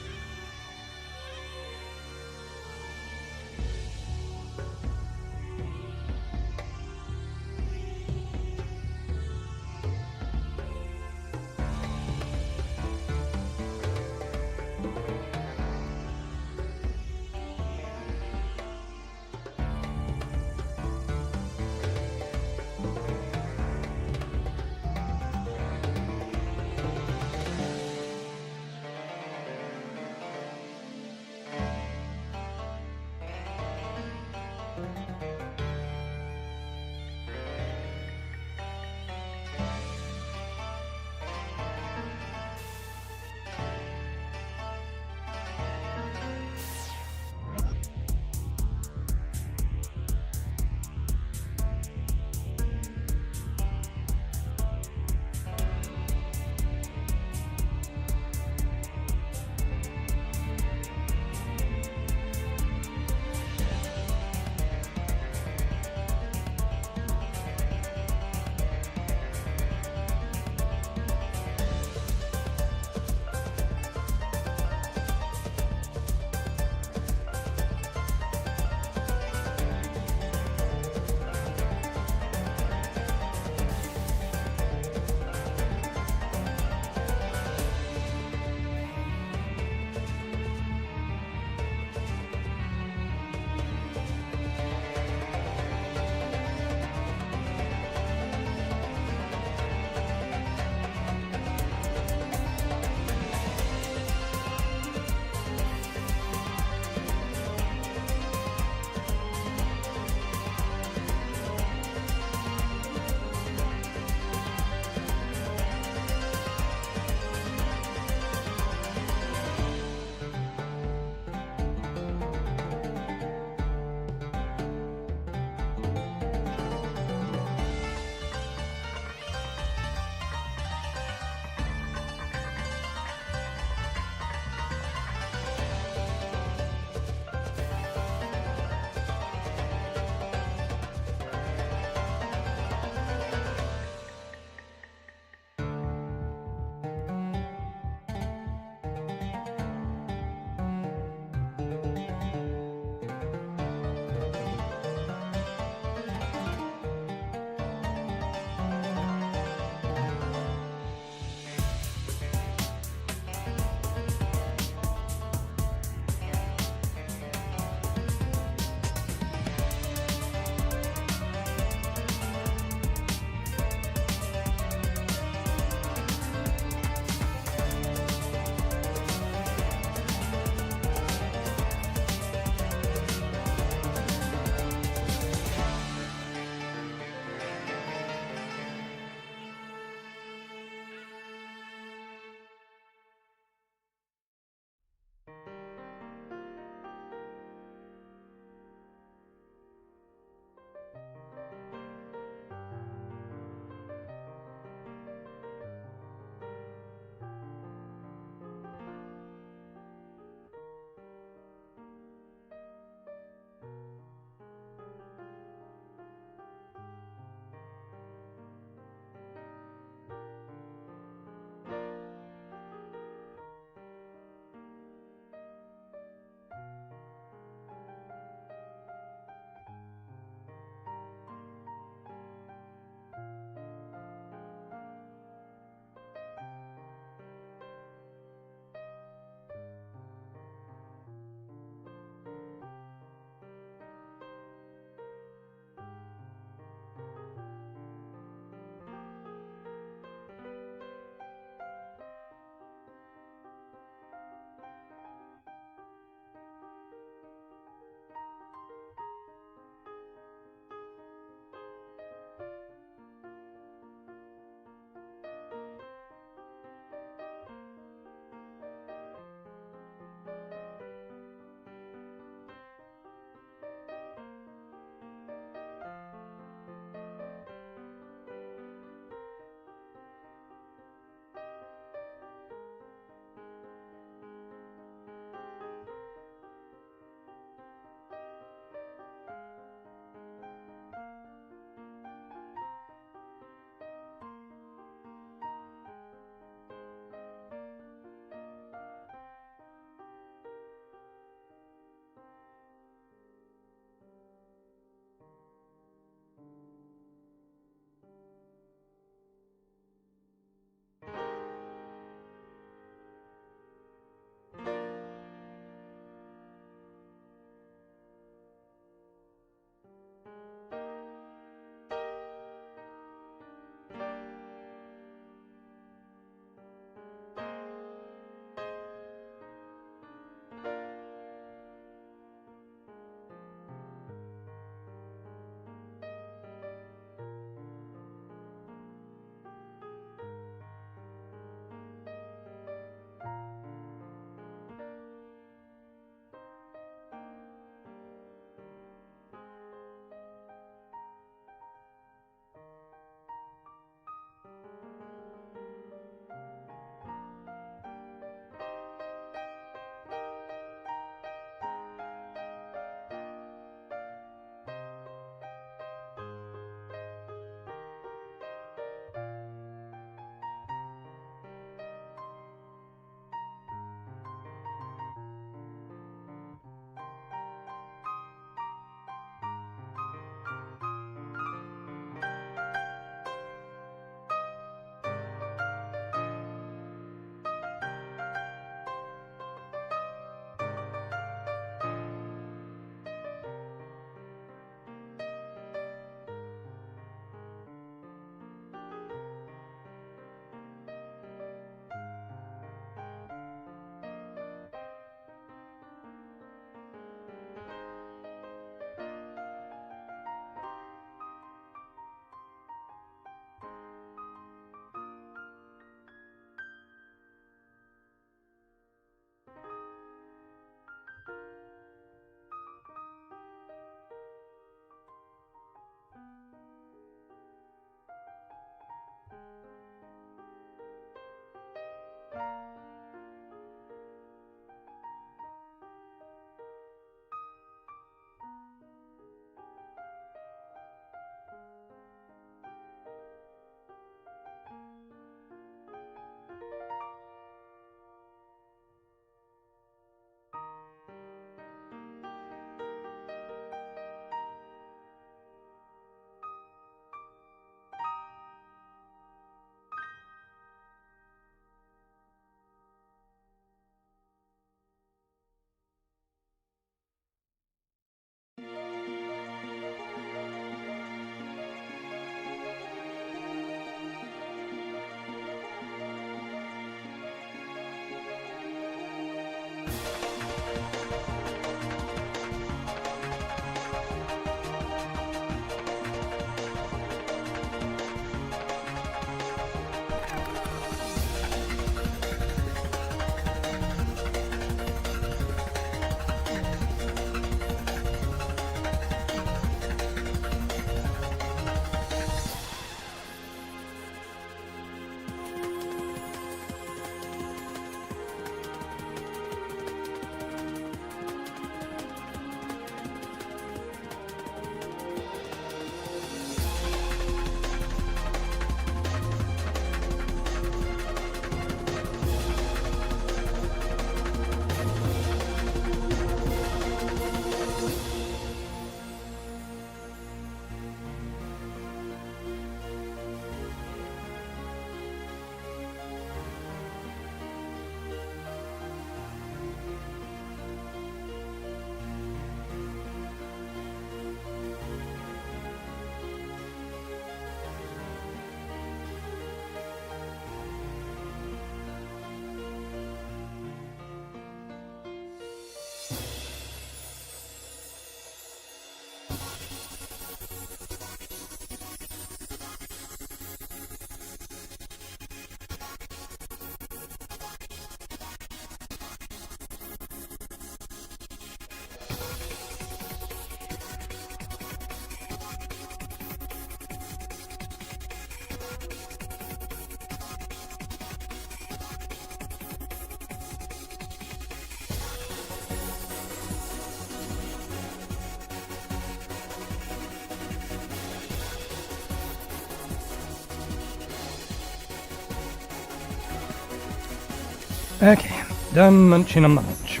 Okay, done munching on my lunch.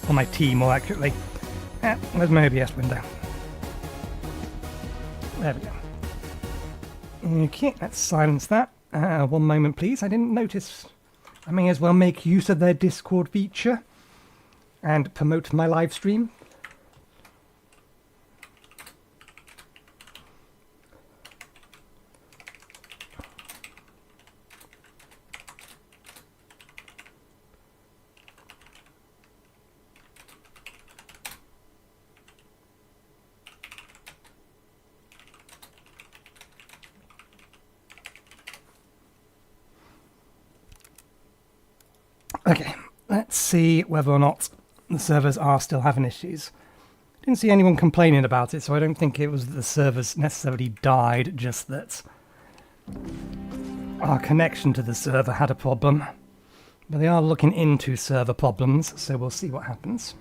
Or my tea, more accurately. Where's my OBS window? There we go. Okay, let's silence that. One moment, please. I didn't notice. I may as well make use of their Discord feature and promote my live stream. Okay, let's see whether or not the servers are still having issues. Didn't see anyone complaining about it, so I don't think it was that the servers necessarily died, just that our connection to the server had a problem. But they are looking into server problems, so we'll see what happens.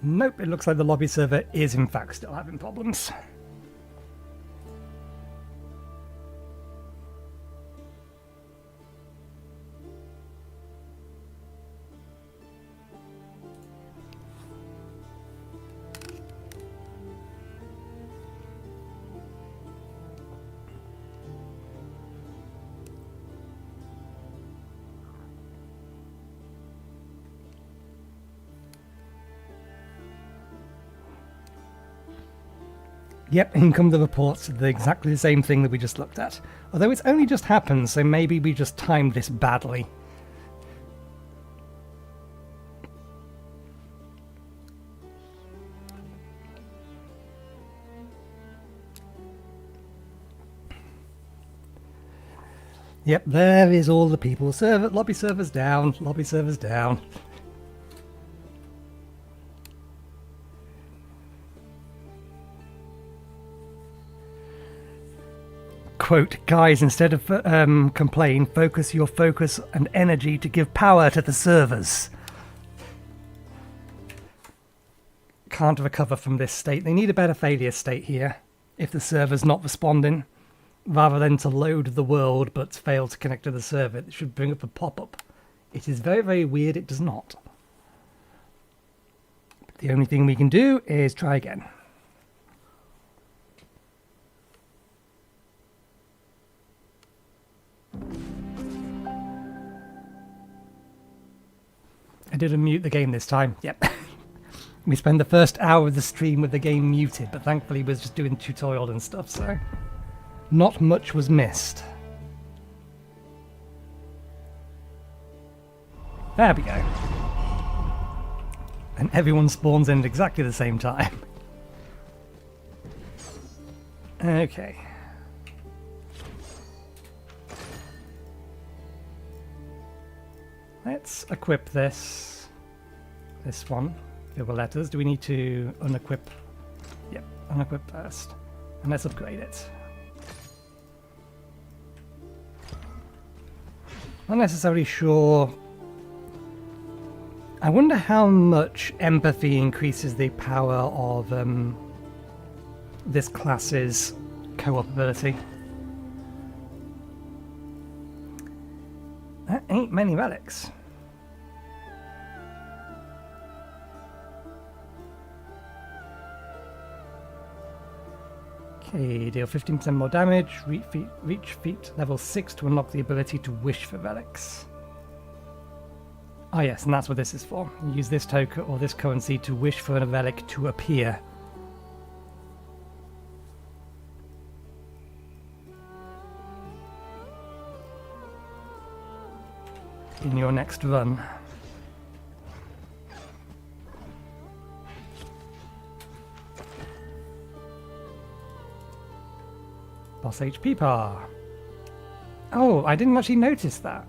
Nope, it looks like the lobby server is in fact still having problems. Yep, in come the reports of exactly the same thing that we just looked at. Although it's only just happened, so maybe we just timed this badly. Yep, there is all the people. Lobby servers down, lobby servers down. Quote, guys, instead of complain, focus your focus and energy to give power to the servers. Can't recover from this state. They need a better failure state here if the server's not responding. Rather than to load the world but fail to connect to the server, it should bring up a pop-up. It is very, very weird it does not. The only thing we can do is try again. I did unmute the game this time, yep. We spent the first hour of the stream with the game muted, but thankfully we was just doing tutorial and stuff, so not much was missed. There we go. And everyone spawns in at exactly the same time. Okay. Let's equip this one. There were letters. Do we need to unequip? Yep, unequip first. And let's upgrade it. Not necessarily sure. I wonder how much empathy increases the power of this class's co-op ability. That ain't many relics. Okay, deal 15% more damage, reach feat level 6 to unlock the ability to wish for relics. Ah yes, and that's what this is for. You use this token or this currency to wish for a relic to appear. In your next run. Boss HP bar. Oh, I didn't actually notice that.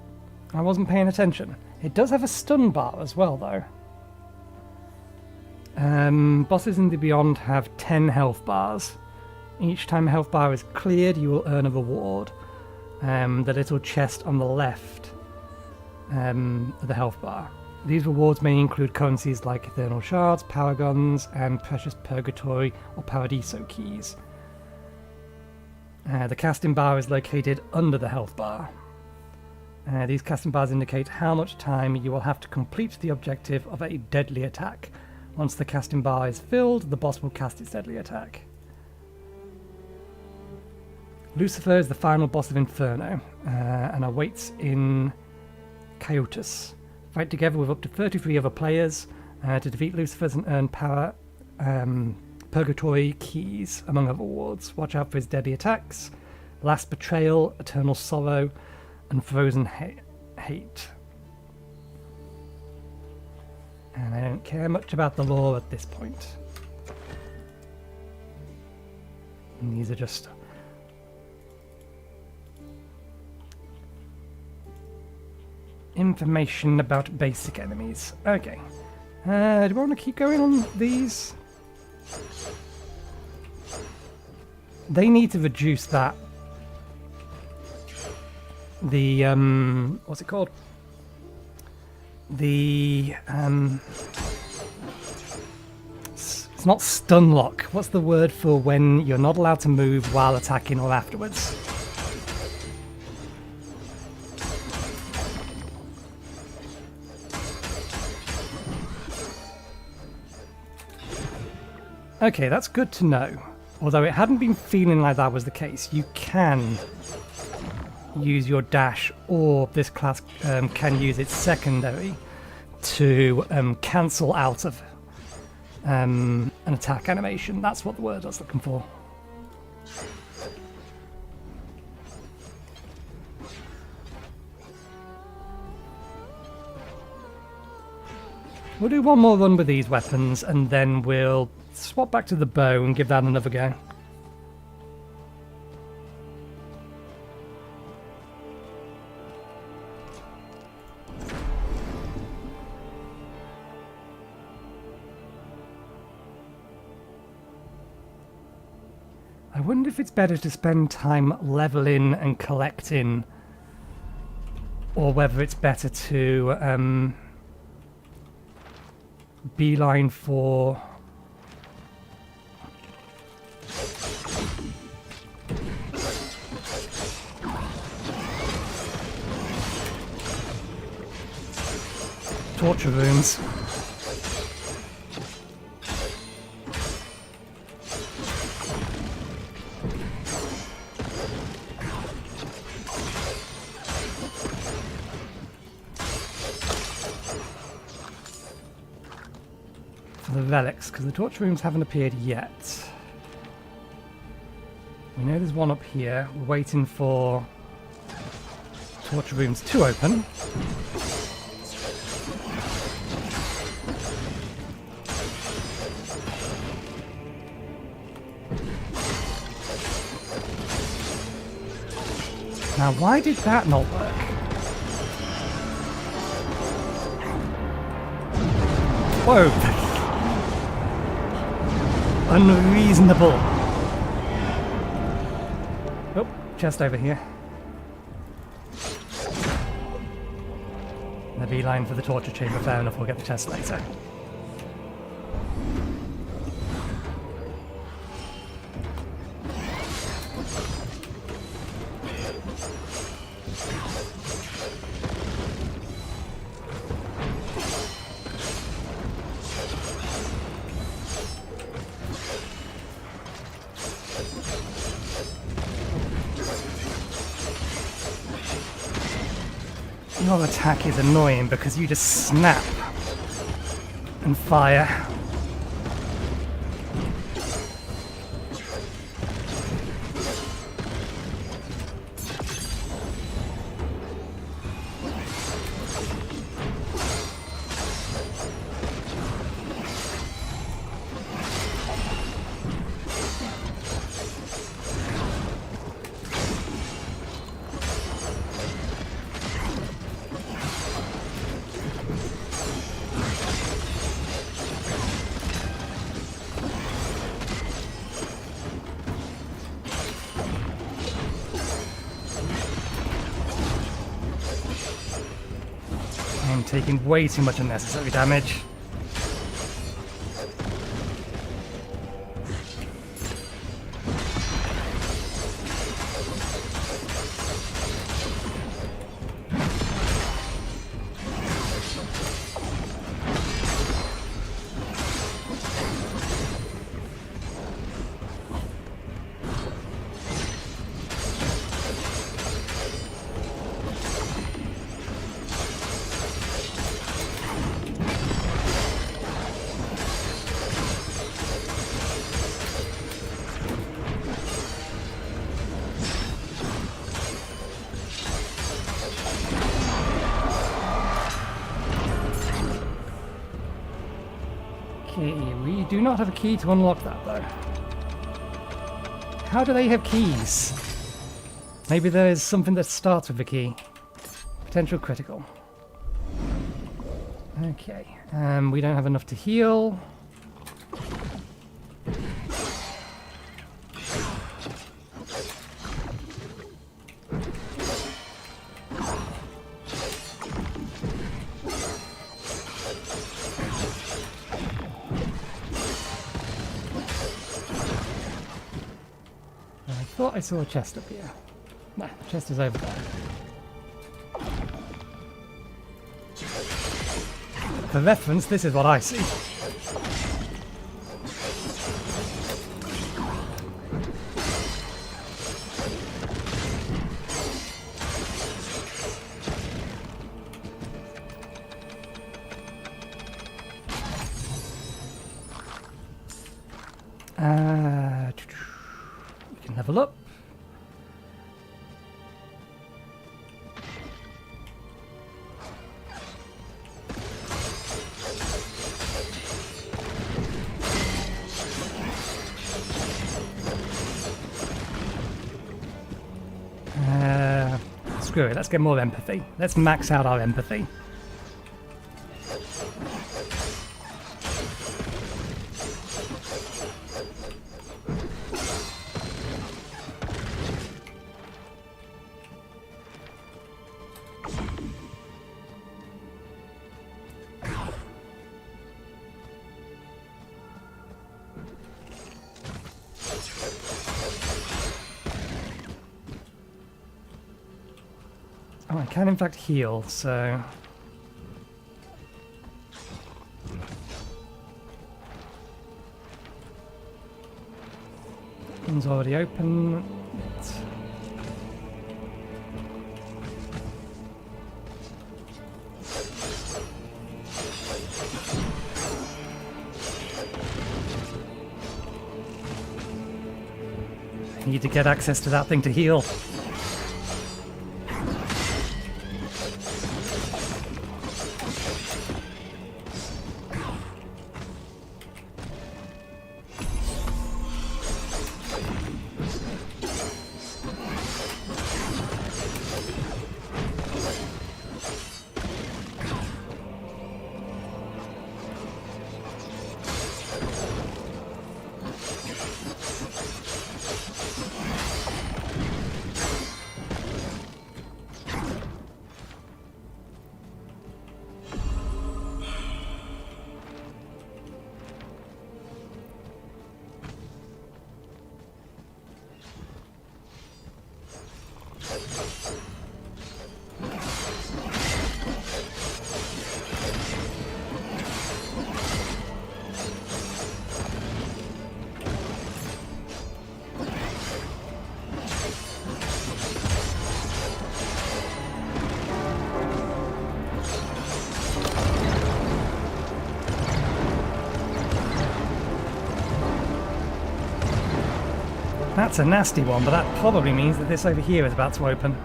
I wasn't paying attention. It does have a stun bar as well, though. Bosses in the Beyond have 10 health bars. Each time a health bar is cleared, you will earn a reward. The little chest on the left of the health bar. These rewards may include currencies like Eternal Shards, Power Guns, and Precious Purgatory or Paradiso keys. The casting bar is located under the health bar. These casting bars indicate how much time you will have to complete the objective of a deadly attack. Once the casting bar is filled, the boss will cast its deadly attack. Lucifer is the final boss of Inferno and awaits in Chaotus. Fight together with up to 33 other players to defeat Lucifer's and earn power Purgatory keys, among other rewards. Watch out for his deadly attacks, Last Betrayal, Eternal Sorrow, and Frozen Hate. And I don't care much about the lore at this point. And these are just information about basic enemies. Okay. Do we want to keep going on these? They need to reduce that. The, what's it called? The, it's not stun lock. What's the word for when you're not allowed to move while attacking or afterwards? Okay, that's good to know. Although it hadn't been feeling like that was the case. You can use your dash, or this class can use its secondary to cancel out of an attack animation. That's what the word I was looking for. We'll do one more run with these weapons and then we'll swap back to the bow and give that another go. I wonder if it's better to spend time leveling and collecting, or whether it's better to beeline for torture rooms. For the relics, because the torture rooms haven't appeared yet. We know there's one up here. We're waiting for torture rooms to open. Now, why did that not work? Whoa! Unreasonable. Oh, chest over here. The beeline for the torture chamber, fair enough, we'll get the chest later. Your attack is annoying because you just snap and fire. taking way too much unnecessary damage. Okay, we do not have a key to unlock that though. How do they have keys? Maybe there is something that starts with a key. Potential critical. Okay, we don't have enough to heal. I thought I saw a chest up here. No, the chest is over there. For reference, this is what I see. We can level up. Screw it, let's get more empathy. Let's max out our empathy. Oh, I can in fact heal, so... One's already open. I need to get access to that thing to heal. That's a nasty one, but that probably means that this over here is about to open.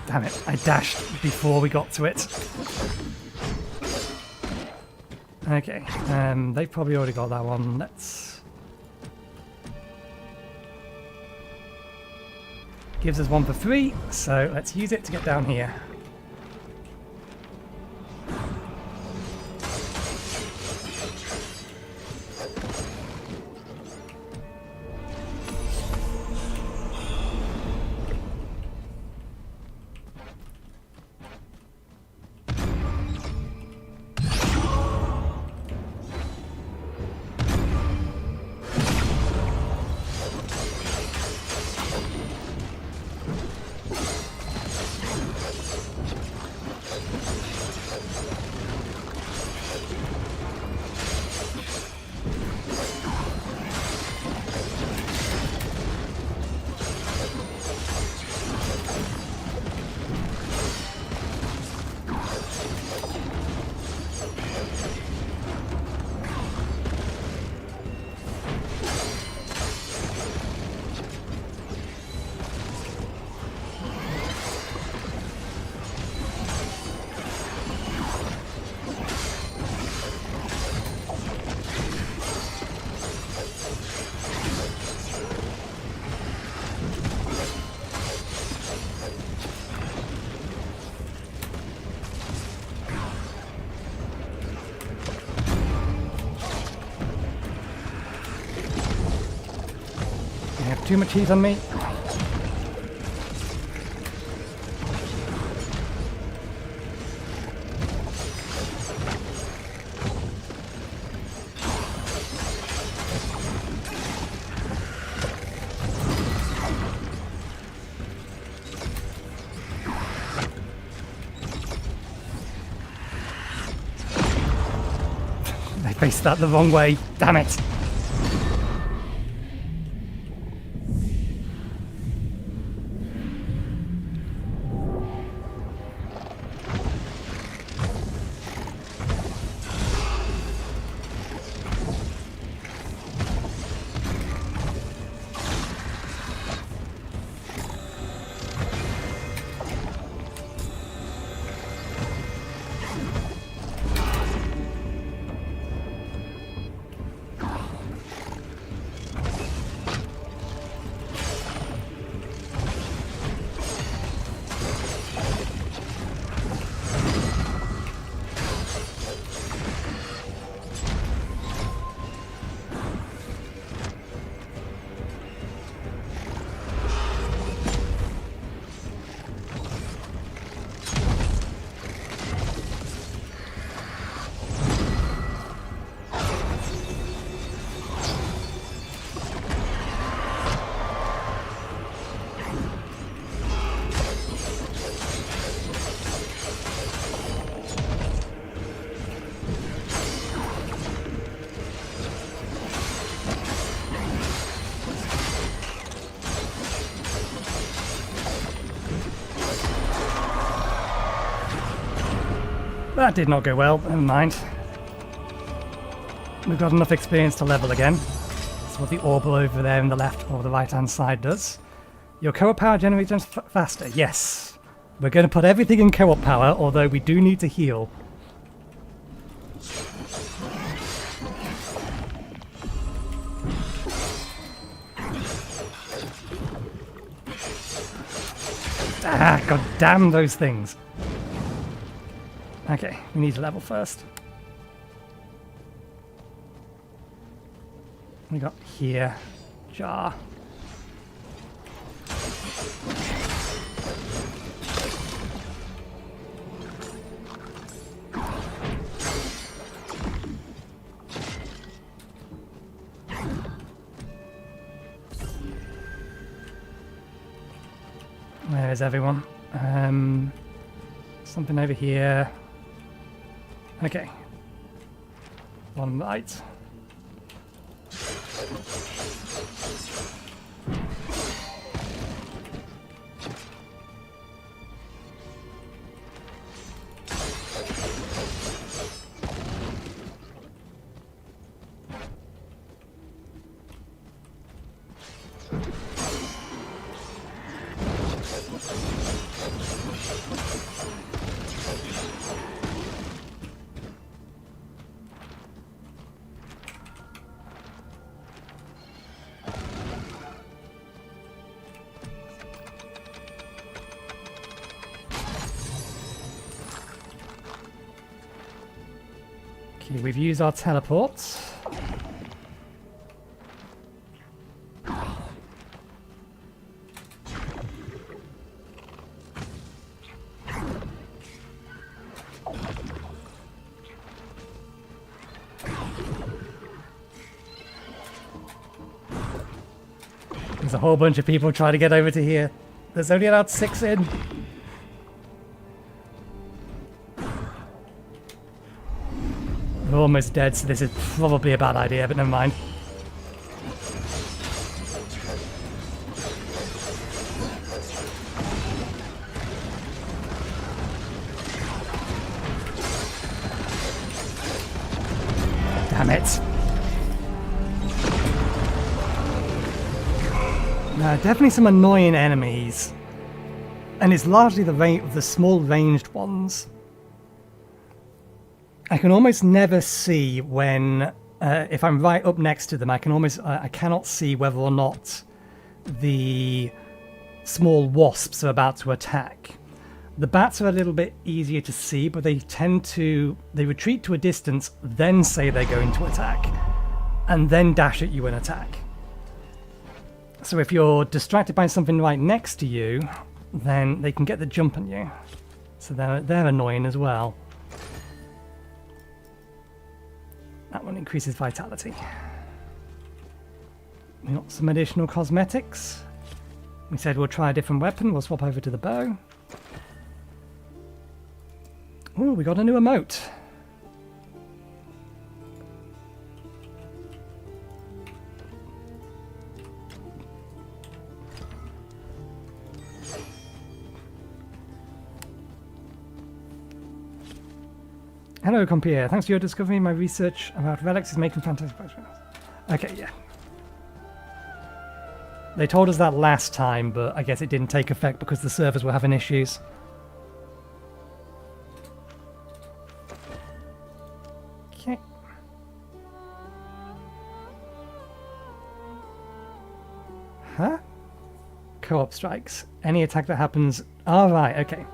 Damn it, I dashed before we got to it. Okay, they've probably already got that one. Let's... Gives us one for free, so let's use it to get down here. Too much heat on me. They faced that the wrong way. Damn it. That did not go well, never mind. We've got enough experience to level again. That's what the orb over there in the left or the right hand side does. Your co-op power generates faster, yes. We're going to put everything in co-op power, although we do need to heal. Ah, god damn those things. Okay, we need to level first. We got here, jar. Where is everyone? Something over here. Okay. One light. Okay, we've used our teleports. There's a whole bunch of people trying to get over to here. There's only about 6 in. We're almost dead, so this is probably a bad idea, but never mind. Damn it. Definitely some annoying enemies. And it's largely the small ranged ones. I can almost never see when, if I'm right up next to them, I cannot see whether or not the small wasps are about to attack. The bats are a little bit easier to see, but they retreat to a distance, then say they're going to attack, and then dash at you and attack. So if you're distracted by something right next to you, then they can get the jump on you. So they're annoying as well. That one increases vitality. We got some additional cosmetics. We said we'll try a different weapon. We'll swap over to the bow. Oh, we got a new emote. Hello, Compier. Thanks for your discovery. My research about relics is making fantastic progress. Okay, yeah. They told us that last time, but I guess it didn't take effect because the servers were having issues. Okay. Huh? Co-op strikes. Any attack that happens... Oh, right, okay.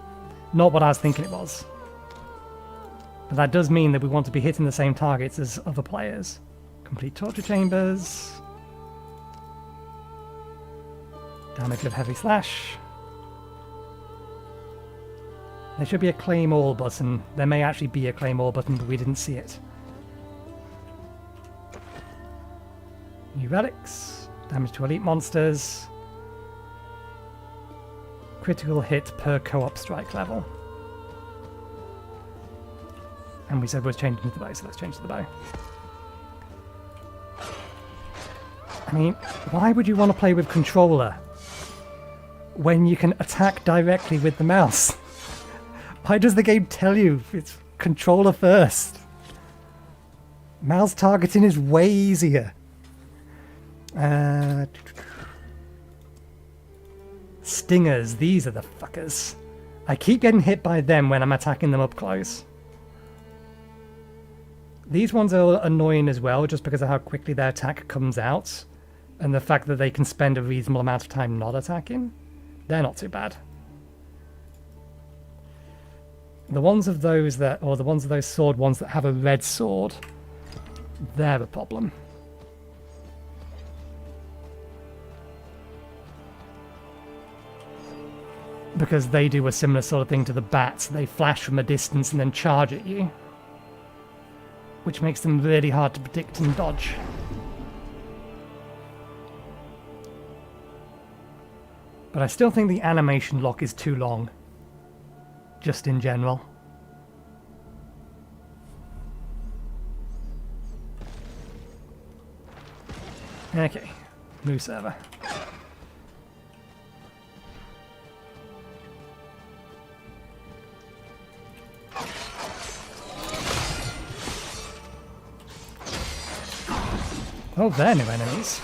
Not what I was thinking it was. But that does mean that we want to be hitting the same targets as other players. Complete torture chambers. Damage of heavy slash. There should be a claim all button. There may actually be a claim all button, but we didn't see it. New relics. Damage to elite monsters. Critical hit per co-op strike level. And we said we're changing to the bow, so let's change to the bow. I mean, why would you want to play with controller when you can attack directly with the mouse? Why does the game tell you it's controller first? Mouse targeting is way easier. Stingers, these are the fuckers. I keep getting hit by them when I'm attacking them up close. These ones are annoying as well, just because of how quickly their attack comes out, and the fact that they can spend a reasonable amount of time not attacking. They're not too bad. The ones of those that, or the ones of those sword ones that have a red sword, they're a problem. Because they do a similar sort of thing to the bats. They flash from a distance and then charge at you, which makes them really hard to predict and dodge. But I still think the animation lock is too long, just in general. Okay, new server. Oh, they're new enemies.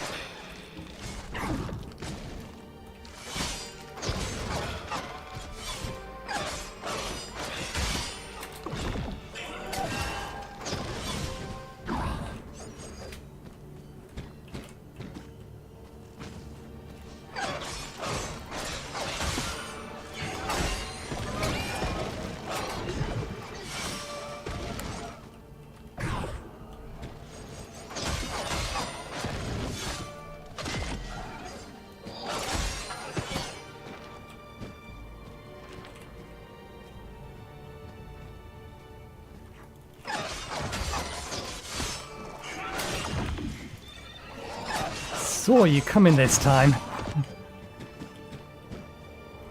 Saw you coming this time.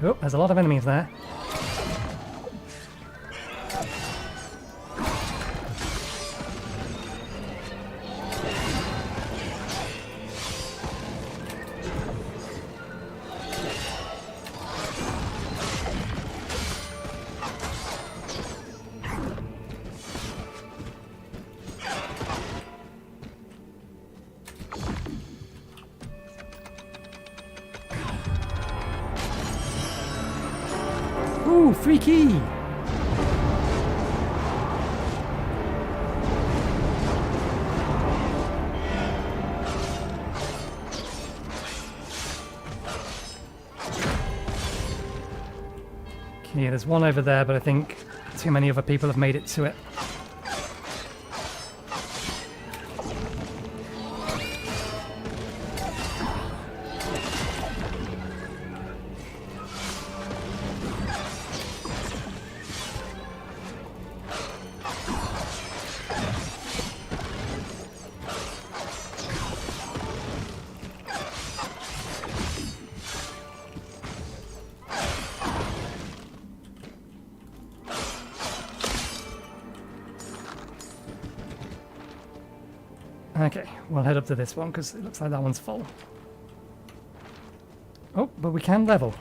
Oh, there's a lot of enemies there. Ooh, free key! Okay, there's one over there, but I think too many other people have made it to it. Okay, we'll head up to this one because it looks like that one's full. Oh, but we can level.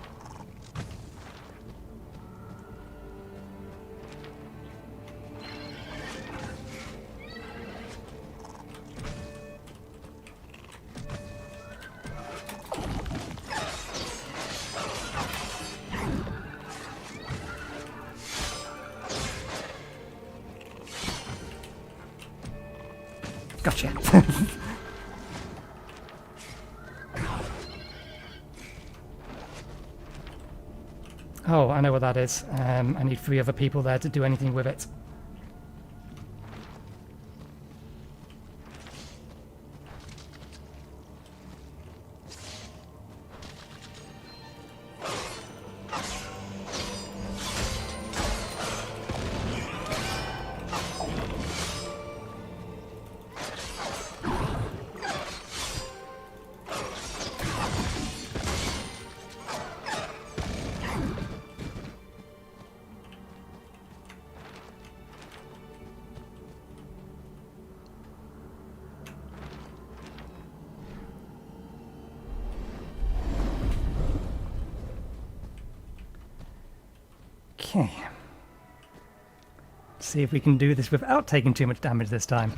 Gotcha. Oh, I know what that is. I need 3 other people there to do anything with it. Okay. See if we can do this without taking too much damage this time.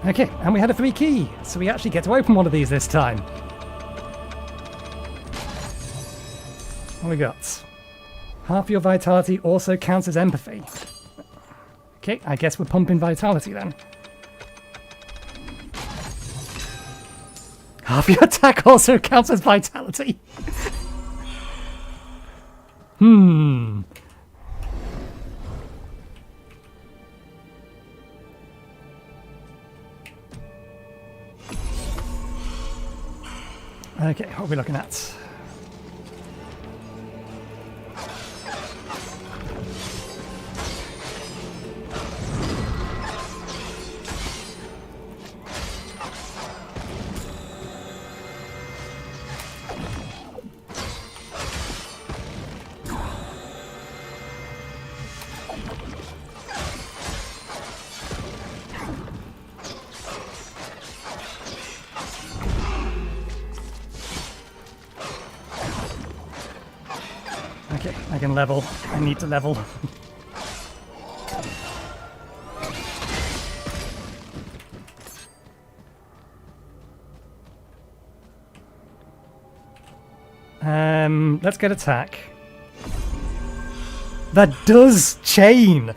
Okay, and we had a 3 key, so we actually get to open one of these this time. What we got? Half your vitality also counts as empathy. Okay, I guess we're pumping vitality then. Half your attack also counts as vitality. Okay, what are we looking at? Okay, I can level. I need to level. Let's get attack. That does chain!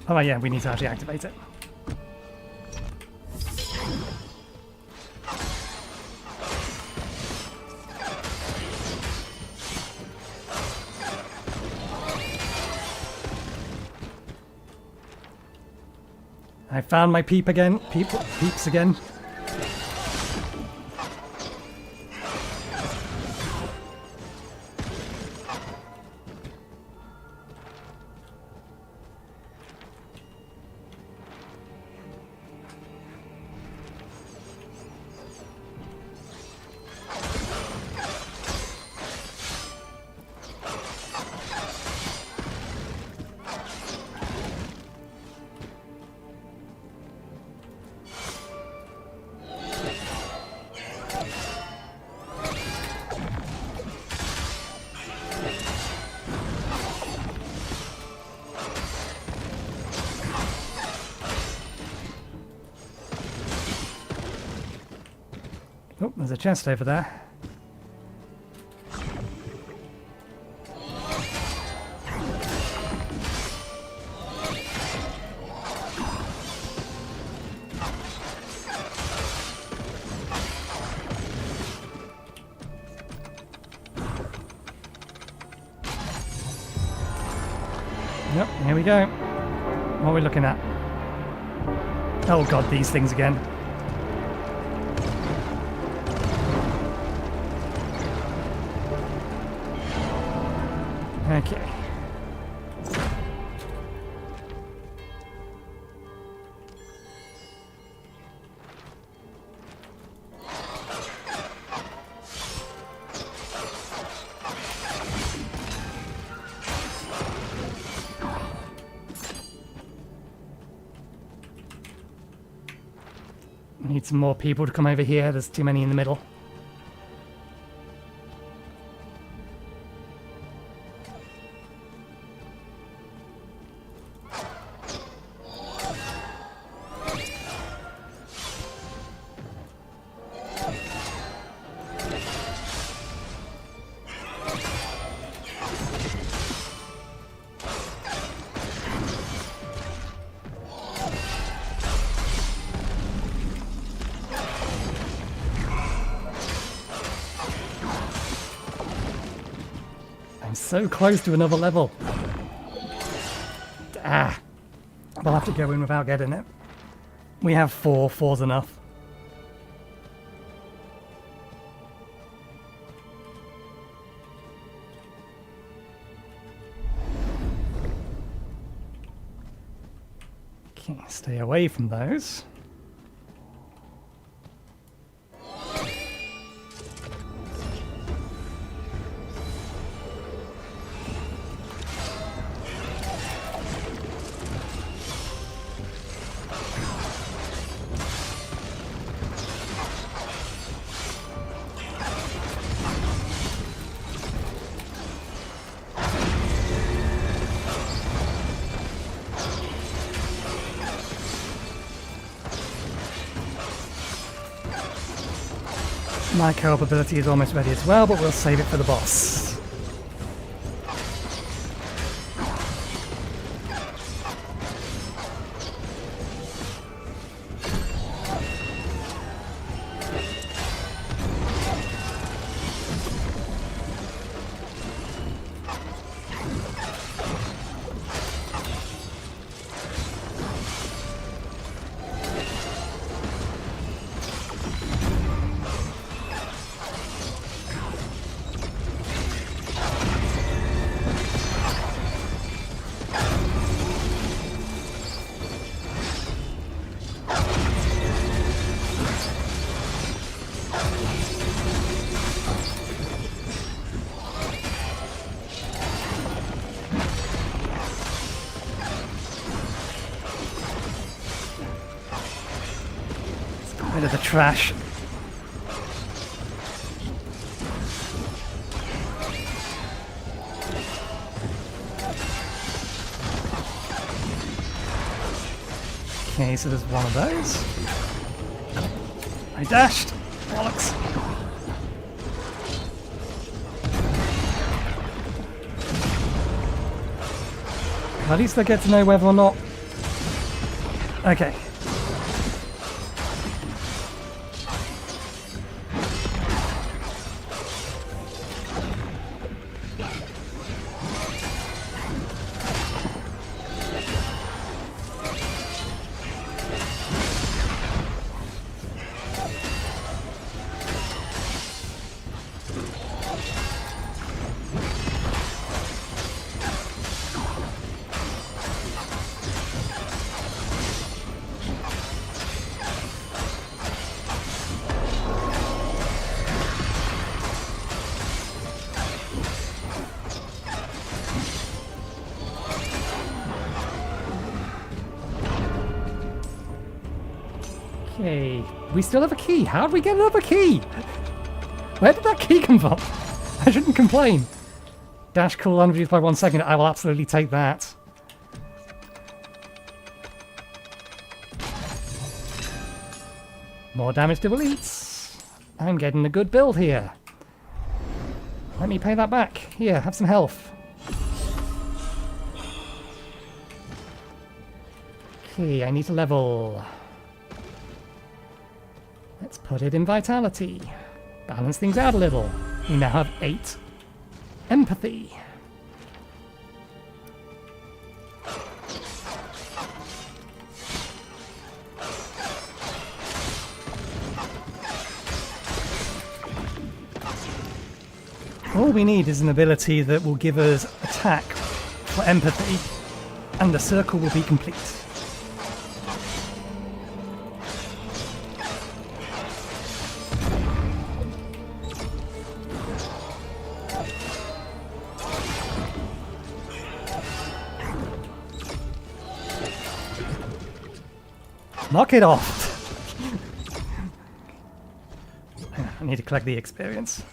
Oh yeah, we need to actually activate it. I found my peep again. Peeps again. Oh, there's a chest over there. Yep, here we go. What are we looking at? Oh god, these things again. Okay. Need some more people to come over here. There's too many in the middle. So close to another level. Ah. We'll have to go in without getting it. We have four. Four's enough. Okay, stay away from those. My co-op ability is almost ready as well, but we'll save it for the boss. Rid of the trash. Okay, so there's one of those. I dashed. Bollocks. At least I get to know whether or not... Okay. Okay, we still have a key. How did we get another key? Where did that key come from? I shouldn't complain. Dash cooldown reduced by 1 second. I will absolutely take that. More damage to elites. I'm getting a good build here. Let me pay that back. Here, have some health. Okay, I need to level. Let's put it in vitality. Balance things out a little. We now have 8 empathy. All we need is an ability that will give us attack for empathy, and the circle will be complete. Knock it off! I need to collect the experience.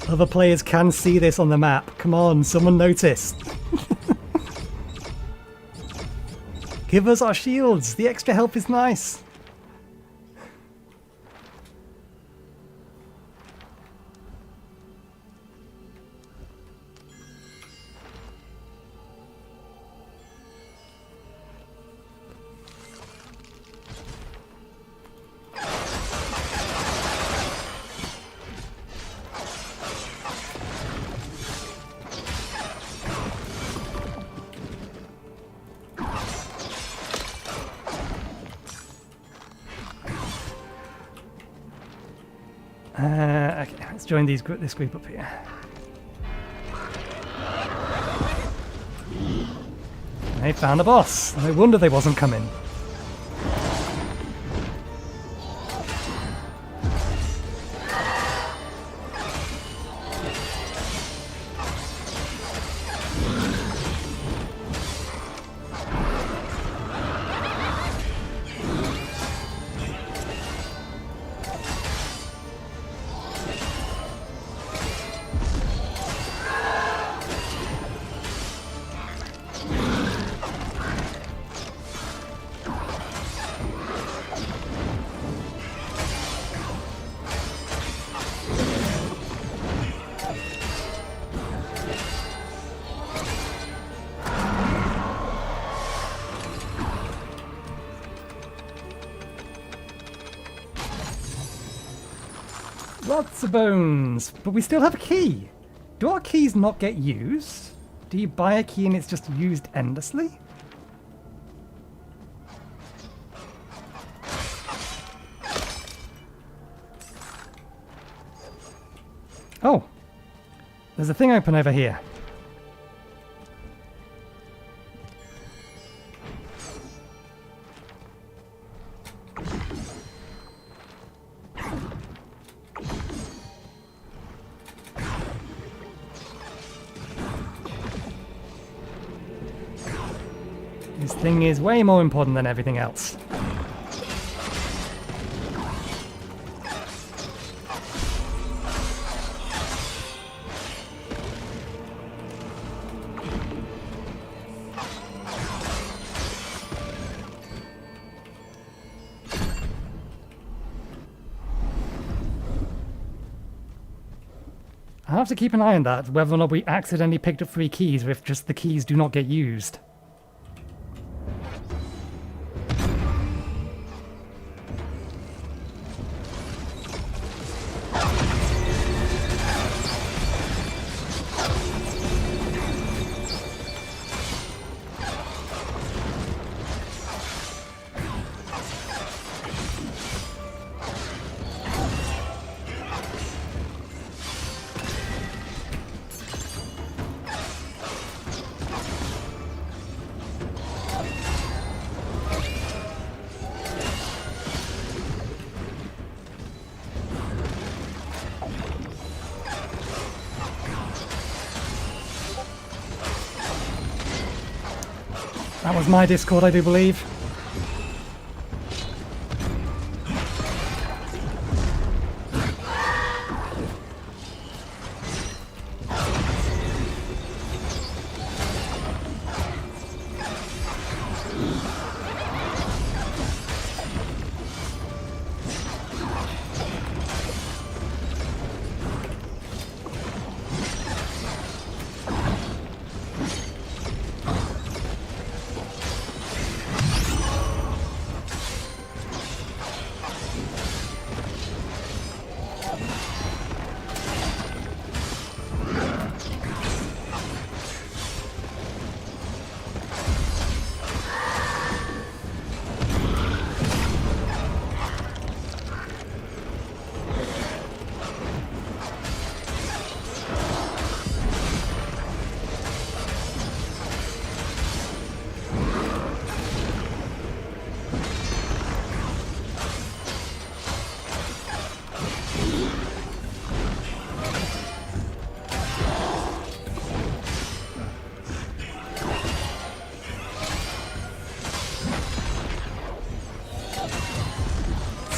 Other players can see this on the map. Come on, someone notice. Give us our shields. The extra help is nice. Okay, let's join this group up here. They found a boss. No wonder they wasn't coming. Lots of bones, but we still have a key. Do our keys not get used? Do you buy a key and it's just used endlessly? Oh, there's a thing open over here. This thing is way more important than everything else. I'll have to keep an eye on that, whether or not we accidentally picked up 3 keys, or if just the keys do not get used. That was my Discord, I do believe.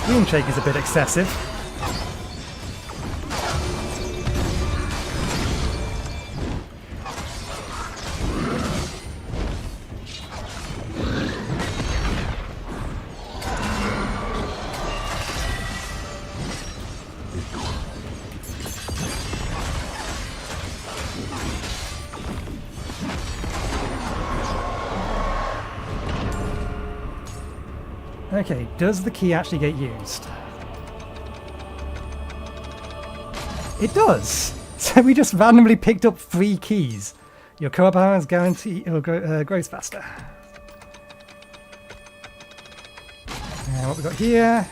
Screen shake is a bit excessive. Okay, does the key actually get used? It does! So we just randomly picked up 3 keys. Your co-op hours guarantee grows faster. And what we got here?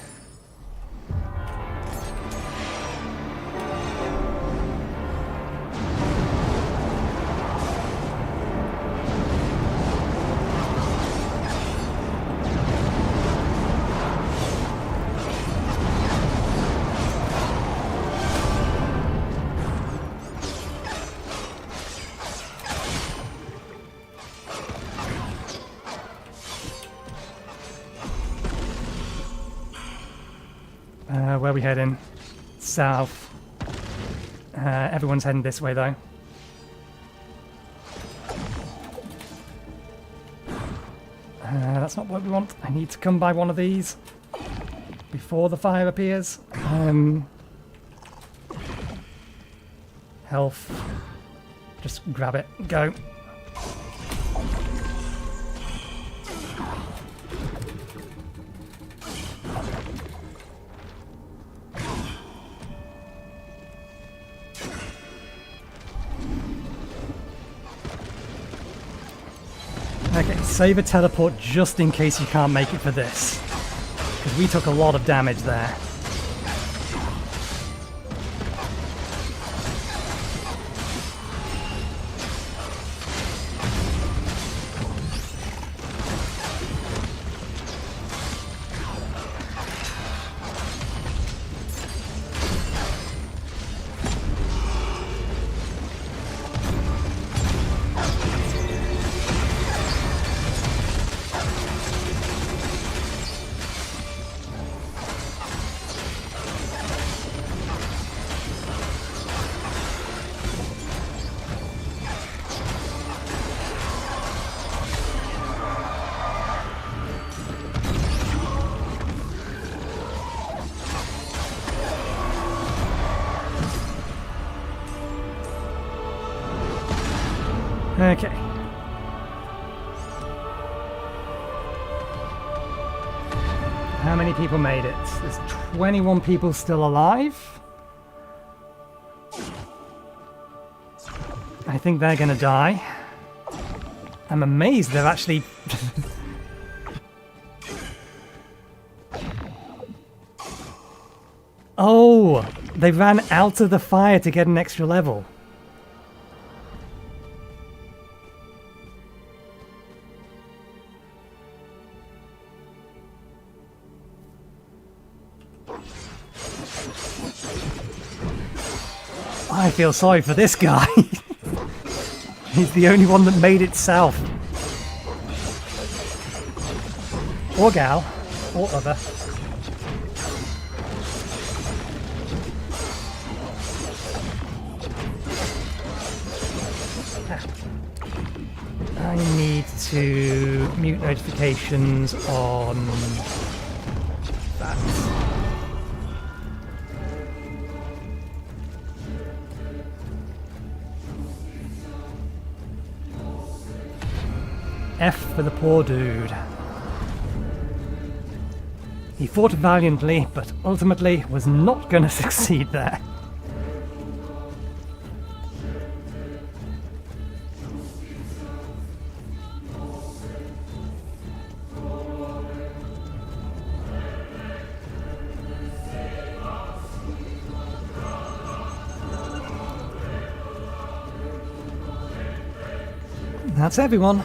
Where are we heading? South. Everyone's heading this way though. That's not what we want. I need to come by one of these before the fire appears. Health. Just grab it. Go. Okay, save a teleport just in case you can't make it for this. Because we took a lot of damage there. Okay. How many people made it? There's 21 people still alive. I think they're gonna die. I'm amazed they're actually... Oh! They ran out of the fire to get an extra level. I feel sorry for this guy. He's the only one that made it south. Or gal. Or other. I need to mute notifications on that. F for the poor dude. He fought valiantly, but ultimately was not going to succeed there. That's everyone.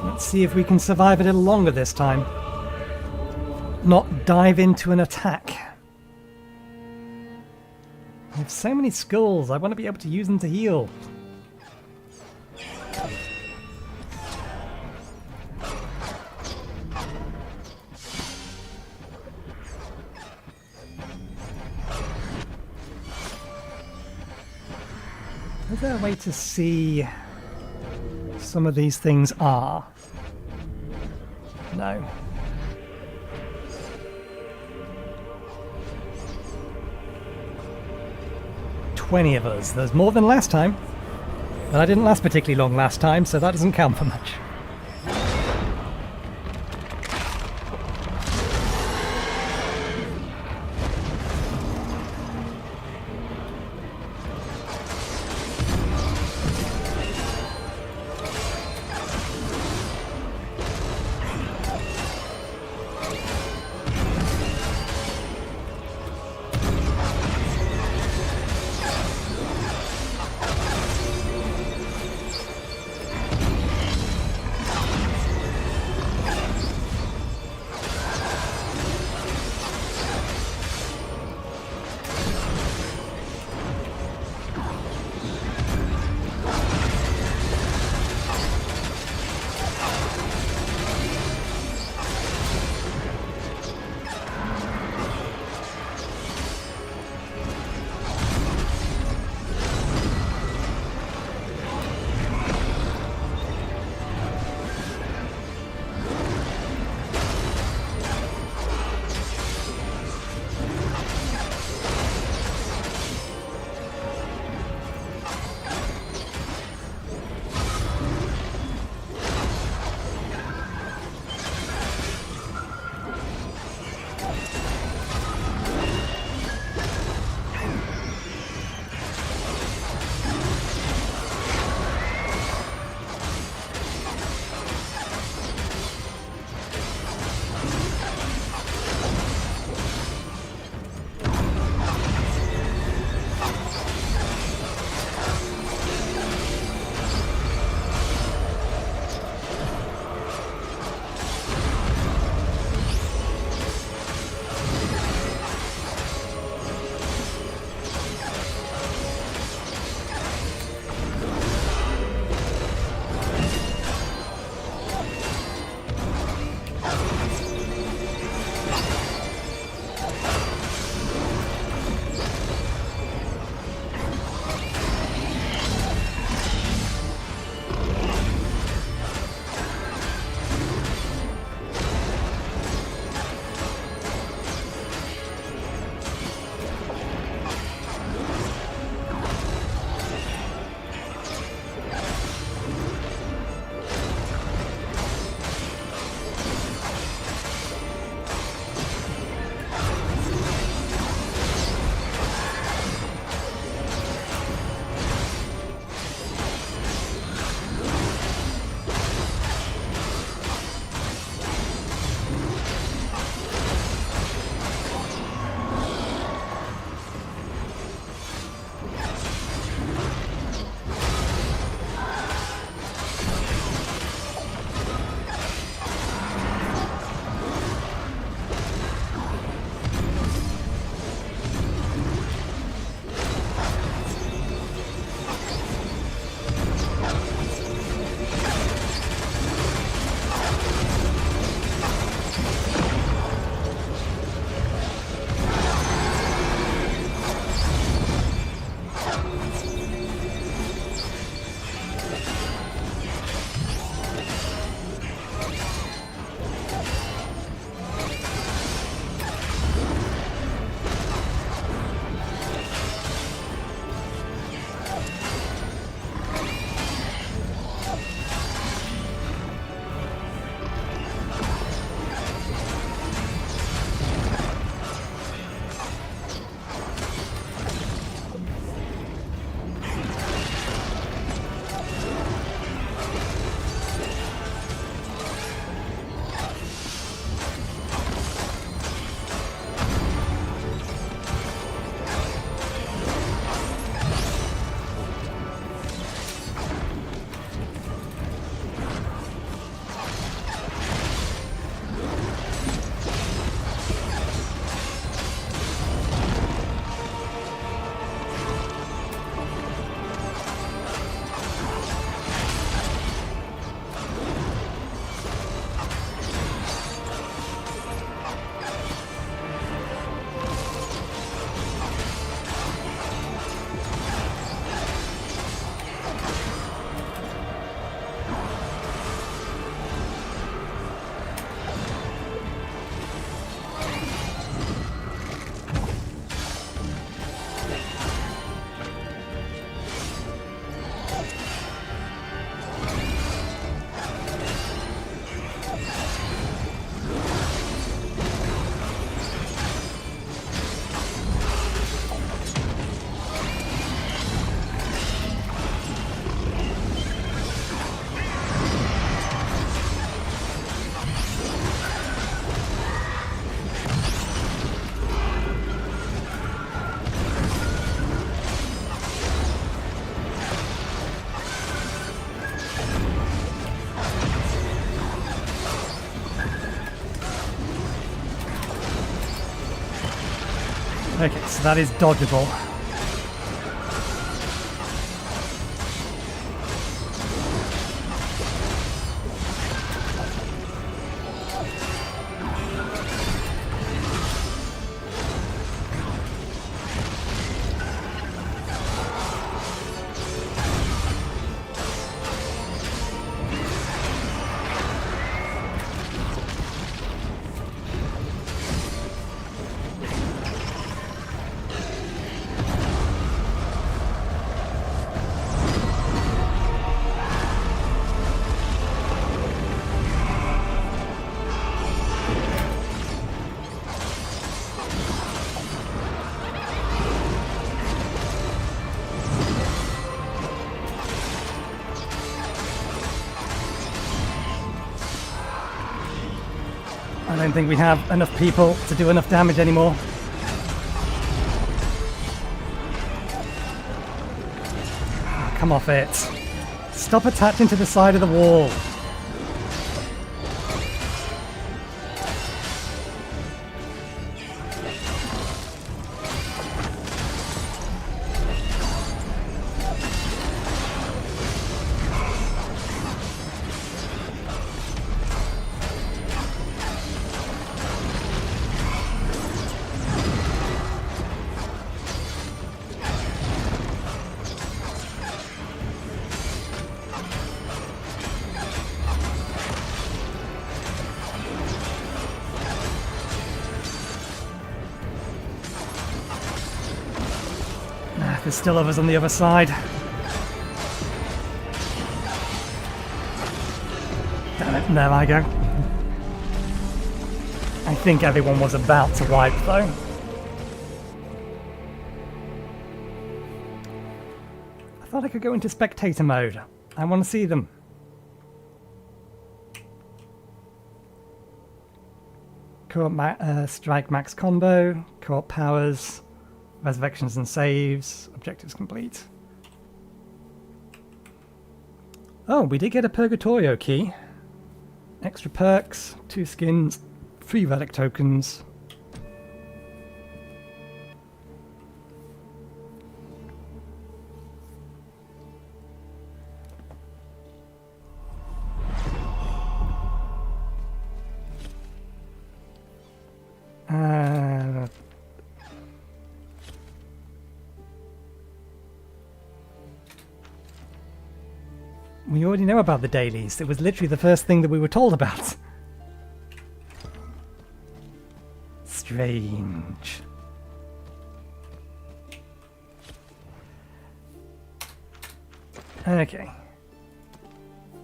Let's see if we can survive a little longer this time. Not dive into an attack. I have so many skulls, I want to be able to use them to heal. Is there a way to see some of these things are? No. "20 of us. There's more than last time. But I didn't last particularly long last time, so that doesn't count for much. Okay, so that is dodgeable. I don't think we have enough people to do enough damage anymore. Come off it. Stop attaching to the side of the wall. There's still others on the other side. Damn it, there I go. I think everyone was about to wipe though. I thought I could go into spectator mode. I want to see them. Co-op strike max combo, co-op powers, resurrections and saves, objectives complete. Oh, we did get a Purgatorio key. Extra perks, 2 skins, 3 relic tokens. We already know about the dailies. It was literally the first thing that we were told about. Strange. Okay.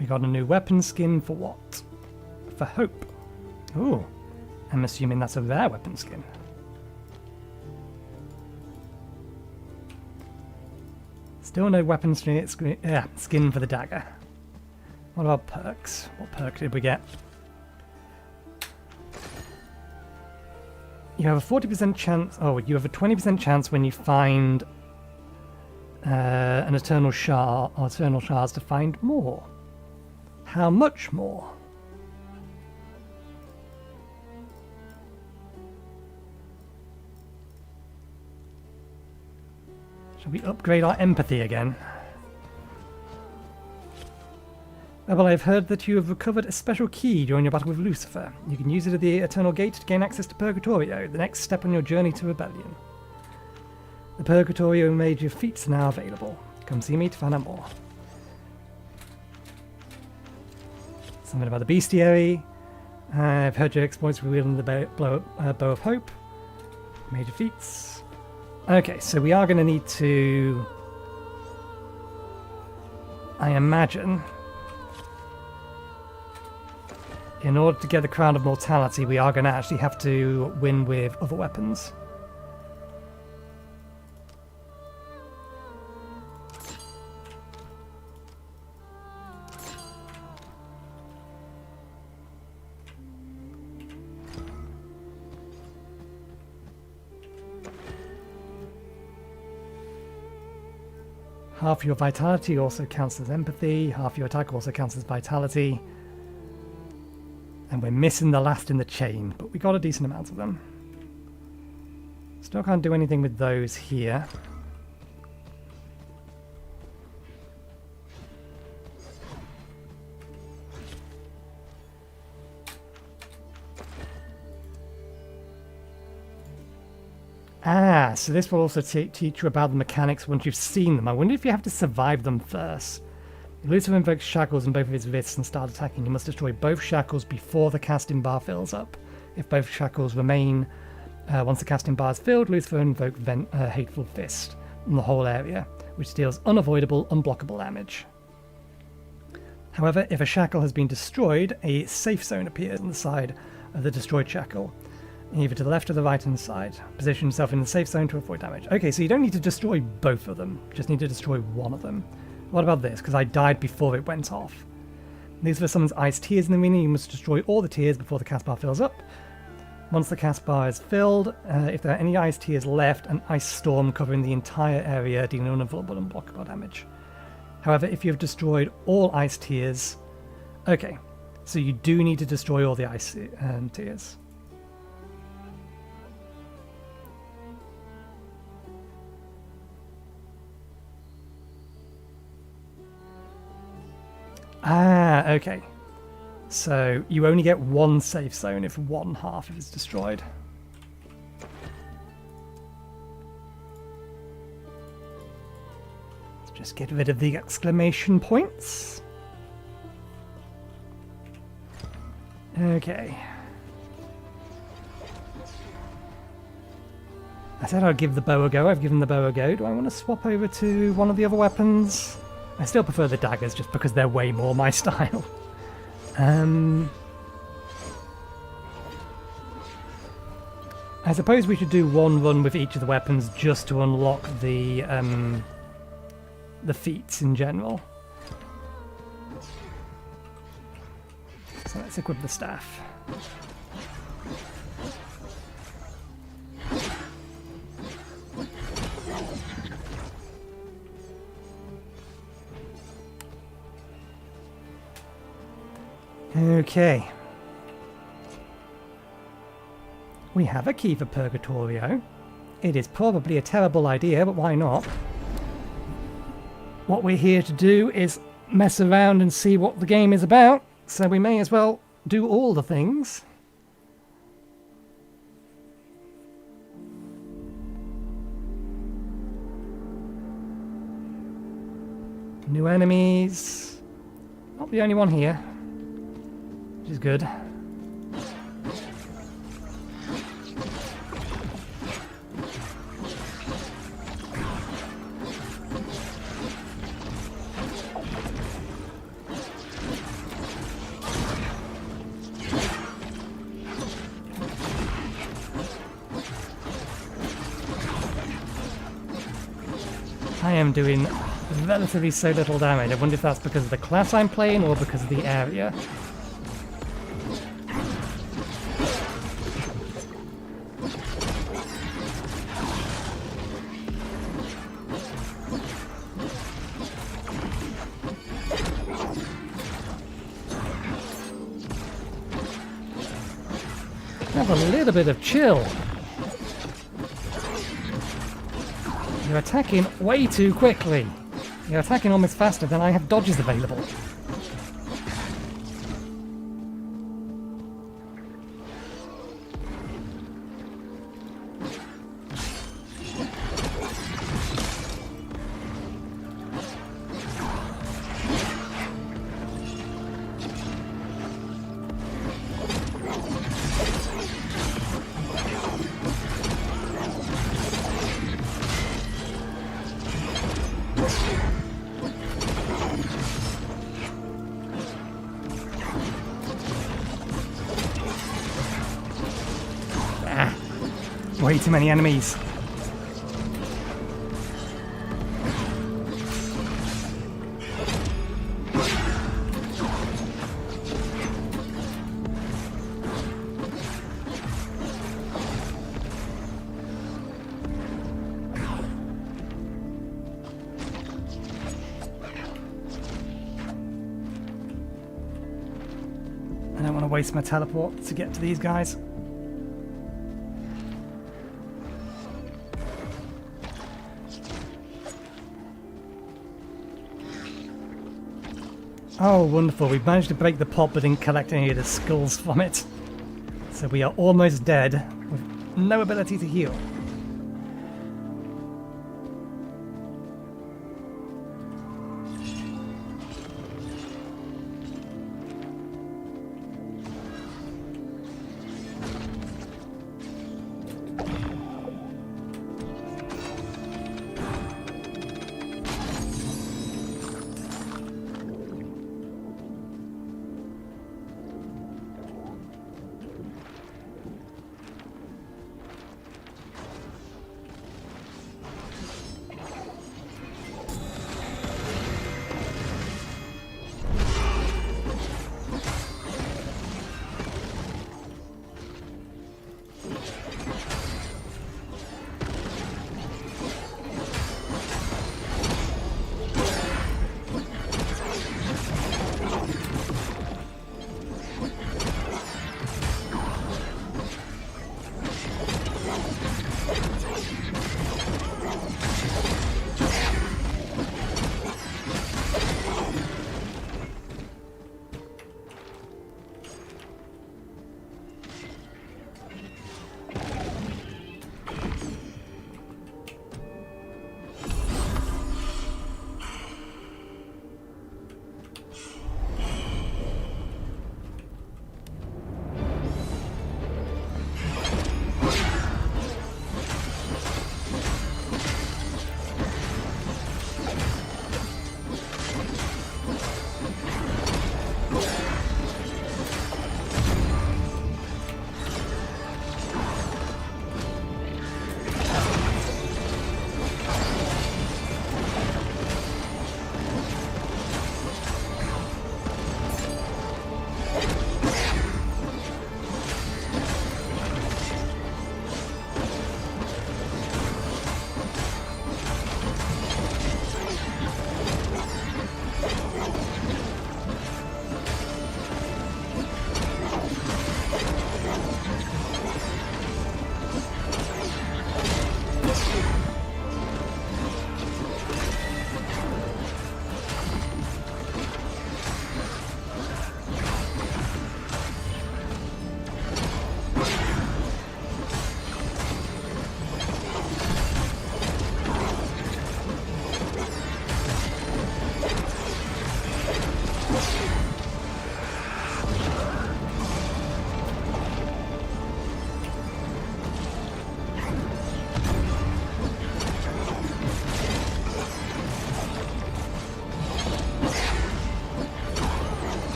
We got a new weapon skin for what? For Hope. Ooh. I'm assuming that's a rare weapon skin. Still no weapon skin for the dagger. What about perks? What perk did we get? You have a 40% chance. Oh, you have a 20% chance when you find an eternal shard or eternal shards to find more. How much more? Shall we upgrade our empathy again? Oh, well, I've heard that you have recovered a special key during your battle with Lucifer. You can use it at the Eternal Gate to gain access to Purgatorio, the next step on your journey to Rebellion. The Purgatorio major feats are now available. Come see me to find out more. Something about the Bestiary. I've heard your exploits wielding the bow of Hope. Major feats. Okay, so we are going to need to, I imagine, in order to get the Crown of Mortality, we are going to actually have to win with other weapons. Half your vitality also counts as empathy, half your attack also counts as vitality. And we're missing the last in the chain, but we got a decent amount of them. Still can't do anything with those here. Ah, so this will also teach you about the mechanics once you've seen them. I wonder if you have to survive them first. Lucifer invokes shackles in both of his fists and start attacking. You must destroy both shackles before the casting bar fills up. If both shackles remain, once the casting bar is filled, Lucifer invokes Hateful Fist on the whole area, which deals unavoidable, unblockable damage. However, if a shackle has been destroyed, a safe zone appears on the side of the destroyed shackle, either to the left or the right hand side. Position yourself in the safe zone to avoid damage. Okay, so you don't need to destroy both of them, just need to destroy one of them. What about this? Because I died before it went off. These are someone's ice tiers in the arena. You must destroy all the tiers before the cast bar fills up. Once the cast bar is filled, if there are any ice tiers left, an ice storm covering the entire area, dealing unavoidable and blockable damage. However, if you have destroyed all ice tiers... Okay, so you do need to destroy all the ice tiers. Ah, okay. So you only get one safe zone if one half is destroyed. Let's just get rid of the exclamation points. Okay. I said I'd give the bow a go. I've given the bow a go. Do I want to swap over to one of the other weapons? I still prefer the daggers just because they're way more my style. I suppose we should do one run with each of the weapons just to unlock the feats in general. So let's equip the staff. Okay. We have a key for Purgatorio. It is probably a terrible idea, but why not? What we're here to do is mess around and see what the game is about, so we may as well do all the things. New enemies. Not the only one here. Which is good. I am doing relatively so little damage. I wonder if that's because of the class I'm playing or because of the area. Have a little bit of chill. You're attacking way too quickly. You're attacking almost faster than I have dodges available. Way too many enemies. I don't want to waste my teleport to get to these guys. Oh, wonderful. We've managed to break the pot but didn't collect any of the skulls from it. So we are almost dead with no ability to heal.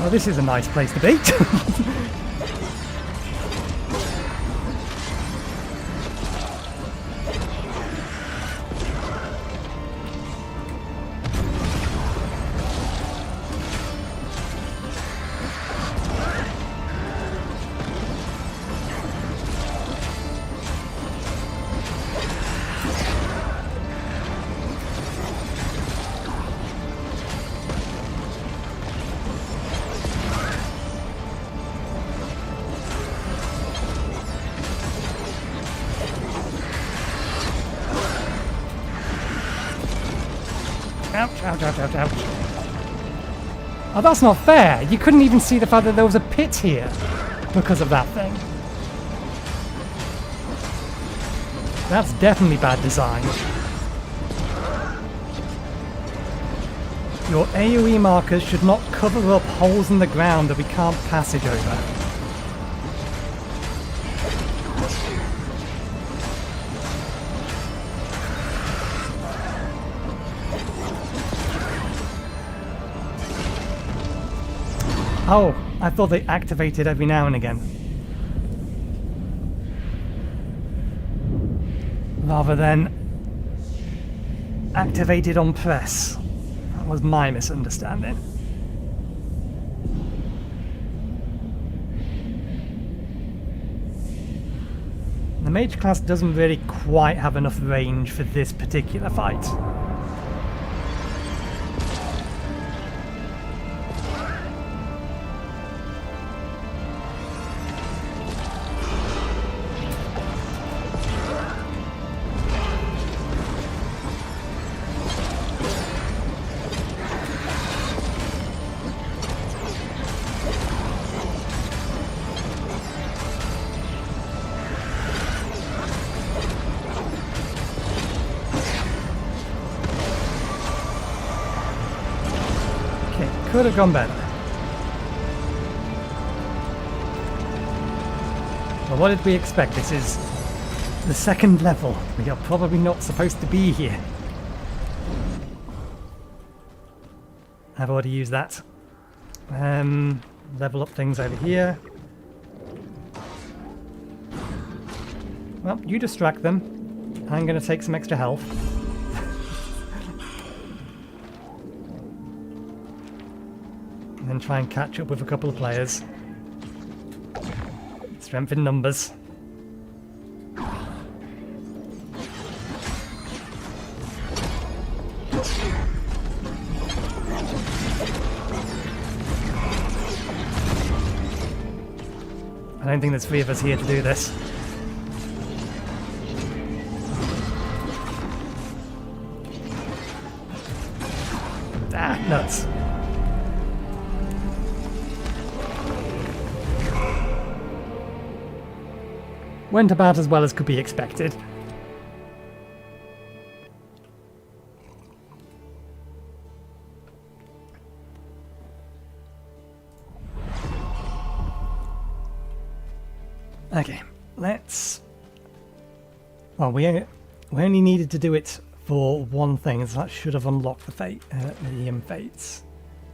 Well, this is a nice place to be. Ouch, ouch, ouch, ouch, ouch. Oh, that's not fair. You couldn't even see the fact that there was a pit here because of that thing. That's definitely bad design. Your AoE markers should not cover up holes in the ground that we can't passage over. Oh, I thought they activated every now and again. Rather than activated on press. That was my misunderstanding. The mage class doesn't really quite have enough range for this particular fight. Could have gone better. But what did we expect? This is the second level. We are probably not supposed to be here. I've already used that. Level up things over here. Well, you distract them. I'm going to take some extra health. And try and catch up with a couple of players. Strength in numbers. I don't think there's 3 of us here to do this. Ah, nuts. Went about as well as could be expected. Okay, let's... Well, we only needed to do it for one thing, so that should have unlocked the fates.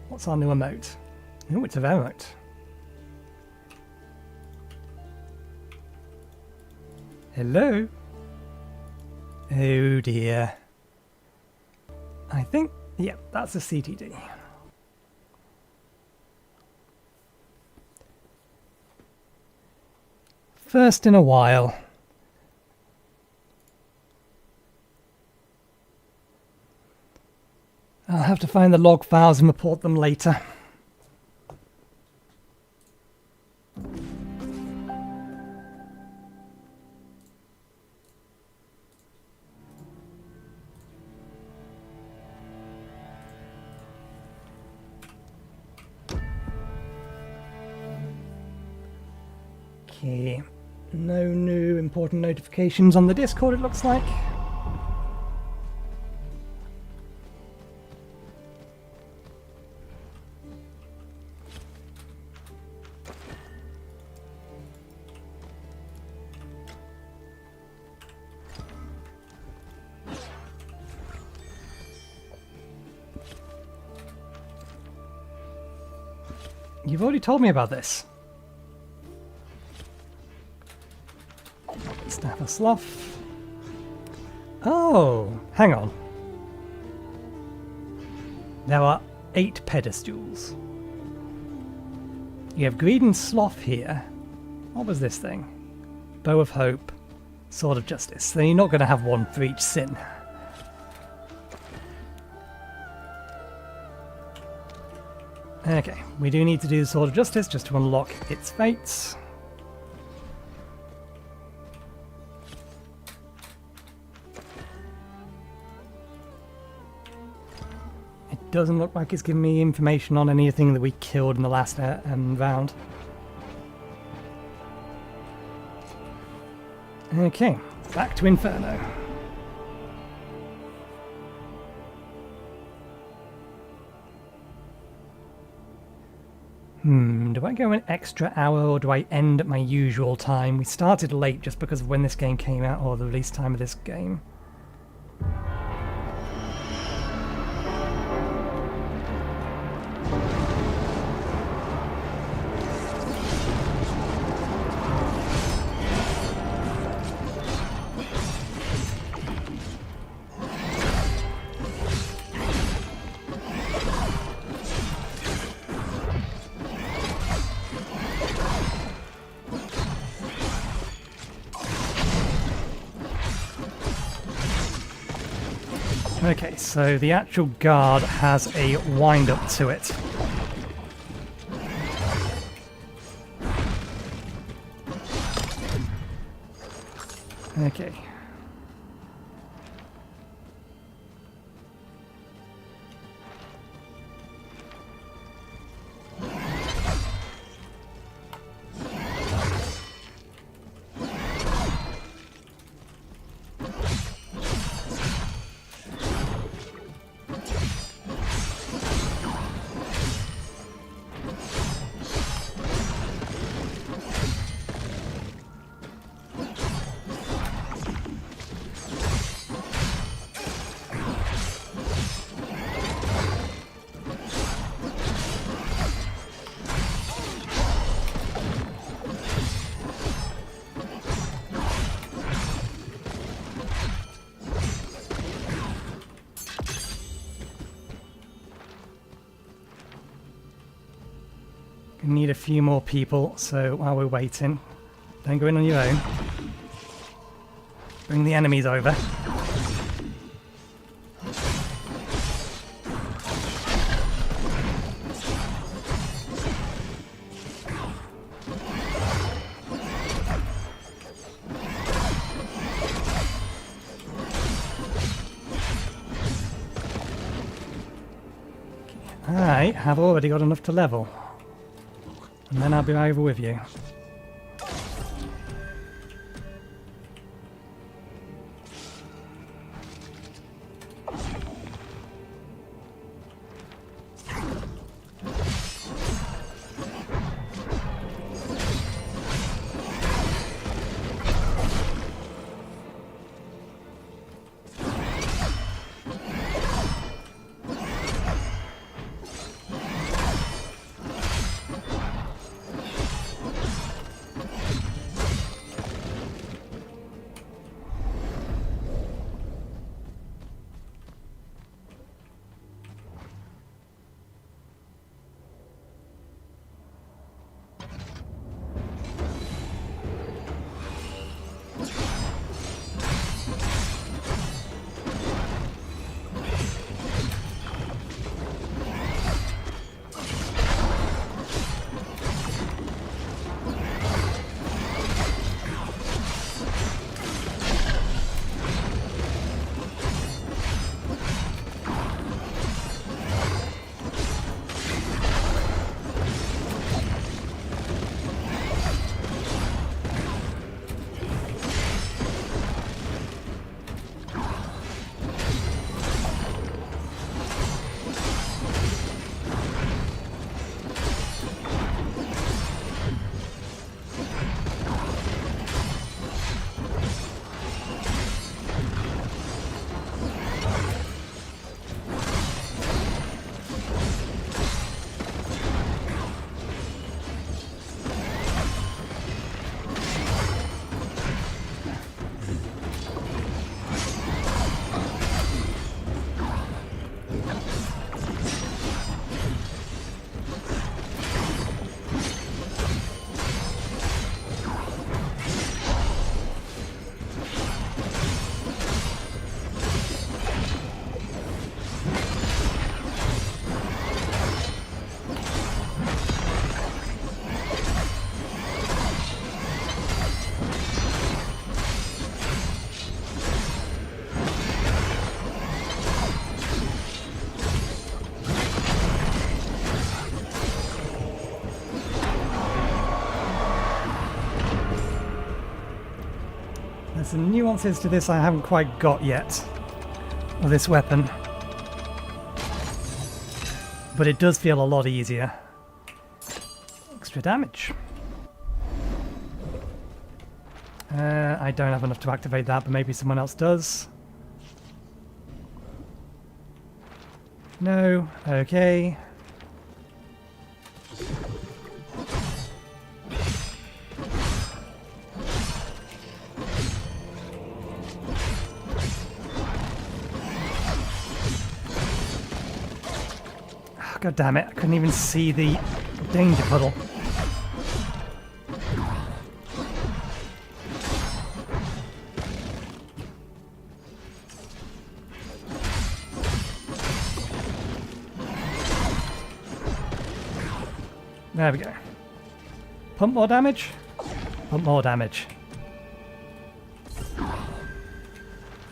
What's our new emote? Oh, it's a emote. Hello? Oh dear. I think, yeah, that's a CTD. First in a while. I'll have to find the log files and report them later. Okay, no new important notifications on the Discord, it looks like. You've already told me about this. Staff of Sloth. Oh, hang on. There are 8 pedestals. You have Greed and Sloth here. What was this thing? Bow of Hope, Sword of Justice. So you're not going to have one for each sin. Okay, we do need to do the Sword of Justice just to unlock its fates. It doesn't look like it's giving me information on anything that we killed in the last round. Okay, back to Inferno. Do I go an extra hour or do I end at my usual time? We started late just because of when this game came out, or the release time of this game. Okay, so the actual guard has a wind-up to it. Okay. Need a few more people, so while we're waiting, don't go in on your own. Bring the enemies over. I have already got enough to level. And then I'll be over with you. There's some nuances to this I haven't quite got yet, of this weapon. But it does feel a lot easier. Extra damage. I don't have enough to activate that, but maybe someone else does. No, okay. God damn it, I couldn't even see the danger puddle. There we go. Pump more damage. Pump more damage.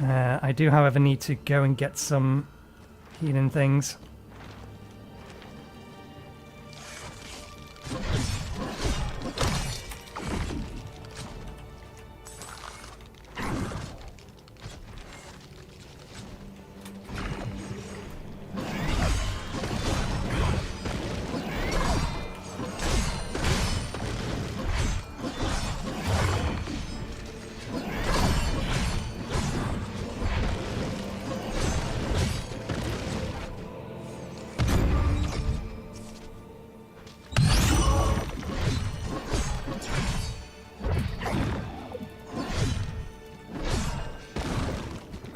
I do, however, need to go and get some healing things.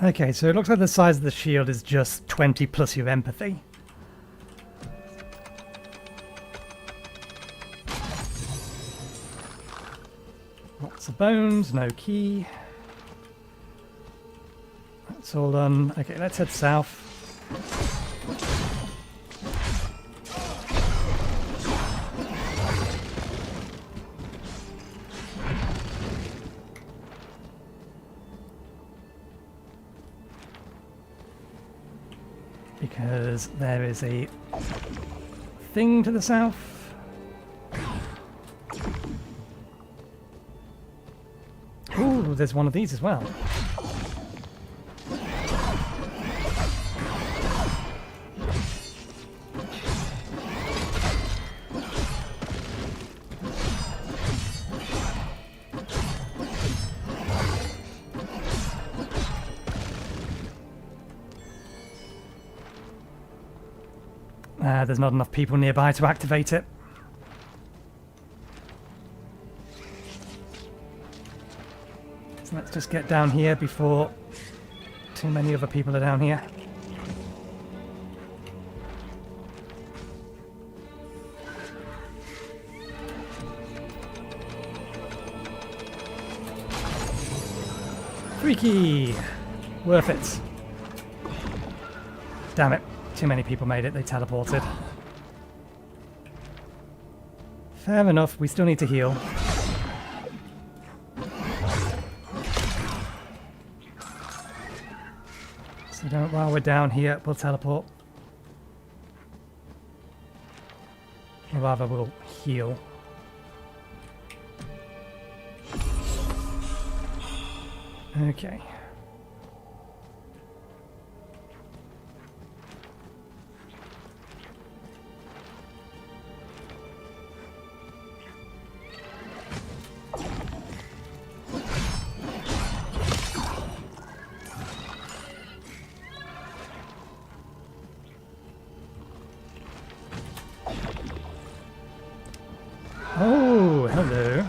Okay, so it looks like the size of the shield is just 20 plus your empathy. Lots of bones, no key. That's all done. Okay, let's head south. Because there is a thing to the south. Ooh, there's one of these as well. There's not enough people nearby to activate it. So let's just get down here before too many other people are down here. Freaky! Worth it. Damn it. Too many people made it, they teleported. Fair enough, we still need to heal. So don't, while we're down here, we'll teleport. Or rather, we'll heal. Okay. Oh, hello.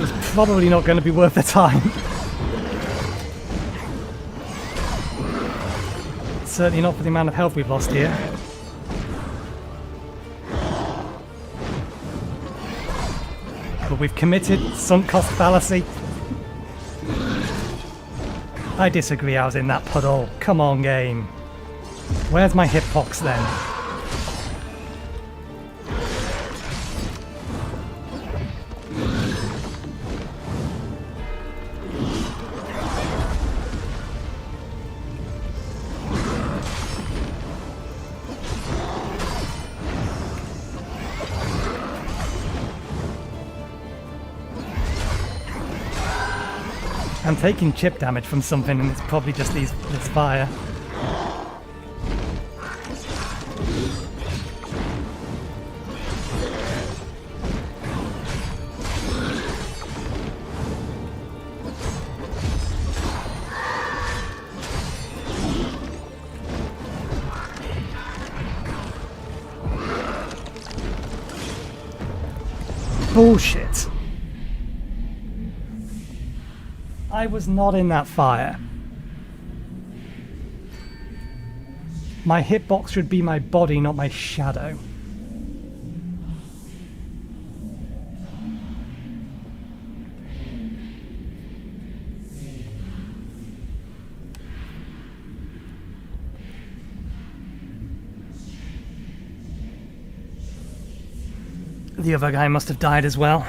was probably not going to be worth the time. Certainly not for the amount of health we've lost here. But we've committed sunk cost fallacy. I disagree, I was in that puddle. Come on, game. Where's my hitbox then? I'm taking chip damage from something and it's probably just this fire. Bullshit. I was not in that fire. My hitbox should be my body, not my shadow. The other guy must have died as well.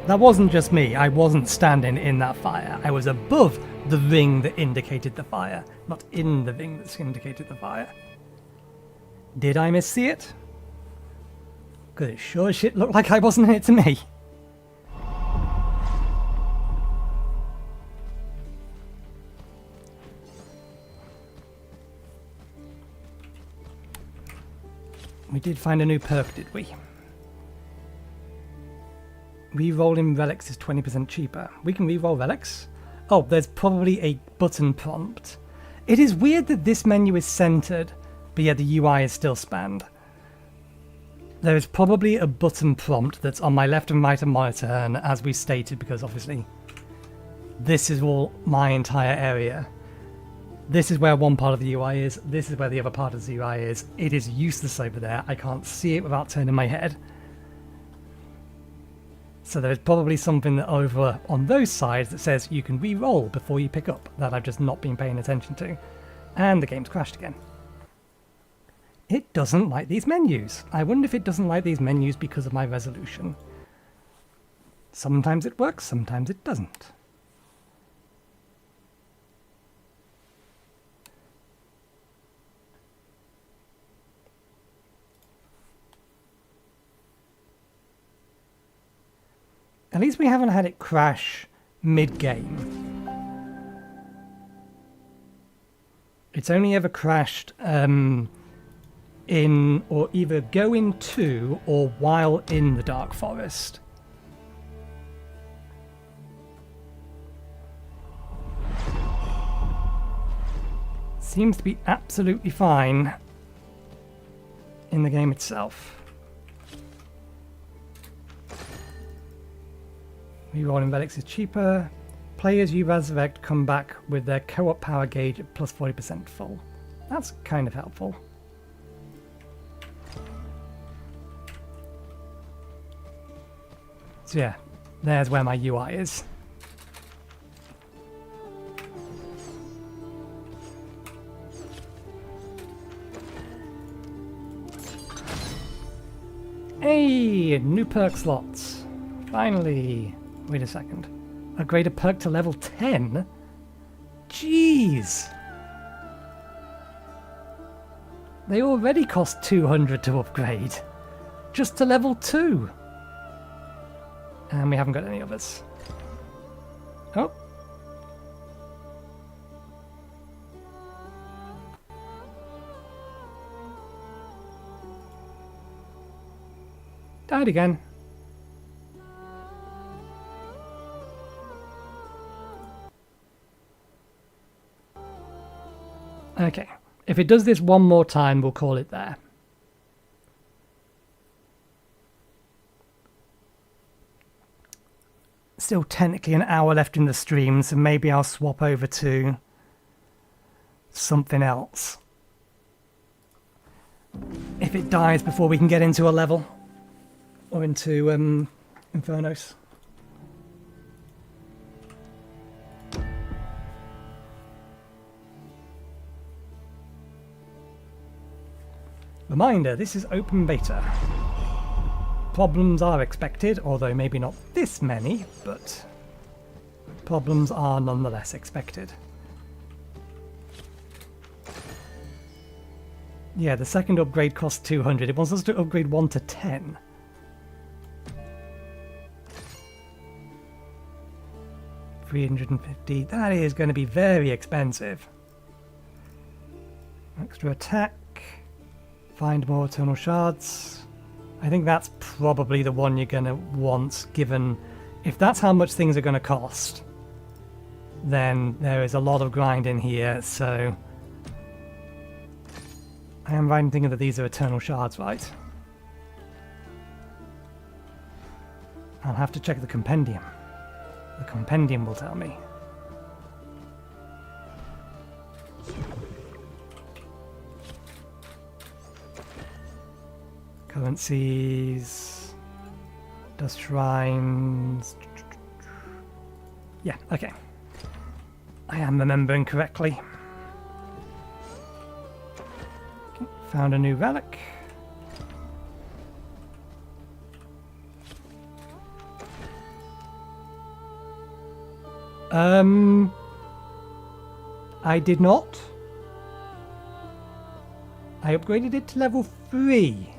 That wasn't just me, I wasn't standing in that fire. I was above the ring that indicated the fire, not in the ring that indicated the fire. Did I missee it? Because it sure as shit looked like I wasn't in it to me. We did find a new perk, did we? Rerolling relics is 20% cheaper. We can reroll relics? Oh, there's probably a button prompt. It is weird that this menu is centered, but yet the UI is still spanned. There is probably a button prompt that's on my left and right of monitor, and as we stated, because obviously this is all my entire area. This is where one part of the UI is, this is where the other part of the UI is. It is useless over there. I can't see it without turning my head. So there's probably something over on those sides that says you can re-roll before you pick up that I've just not been paying attention to. And the game's crashed again. It doesn't like these menus. I wonder if it doesn't like these menus because of my resolution. Sometimes it works, sometimes it doesn't. At least we haven't had it crash mid-game. It's only ever crashed in or either going to or while in the Dark Forest. Seems to be absolutely fine in the game itself. Rerolling relics is cheaper. Players you resurrect come back with their co-op power gauge at plus 40% full. That's kind of helpful. So yeah, there's where my UI is. Hey, new perk slots. Finally. Wait a second. Upgrade a perk to level 10? Jeez! They already cost 200 to upgrade. Just to level 2. And we haven't got any others. Oh. Died again. Okay, If it does this one more time, we'll call it there. Still technically an hour left in the stream, so maybe I'll swap over to something else. If it dies before we can get into a level. Or into Infernos. Reminder, this is open beta. Problems are expected, although maybe not this many, but problems are nonetheless expected. Yeah, the second upgrade costs 200. It wants us to upgrade 1 to 10. $350. That is going to be very expensive. Extra attack. Find more eternal shards. I think that's probably the one you're going to want, given if that's how much things are going to cost, then there is a lot of grind in here, so I am right in thinking that these are eternal shards, right? I'll have to check the compendium. The compendium will tell me. Currencies, dust shrines. Yeah, okay. I am remembering correctly. Okay, found a new relic. I did not. I upgraded it to level 3.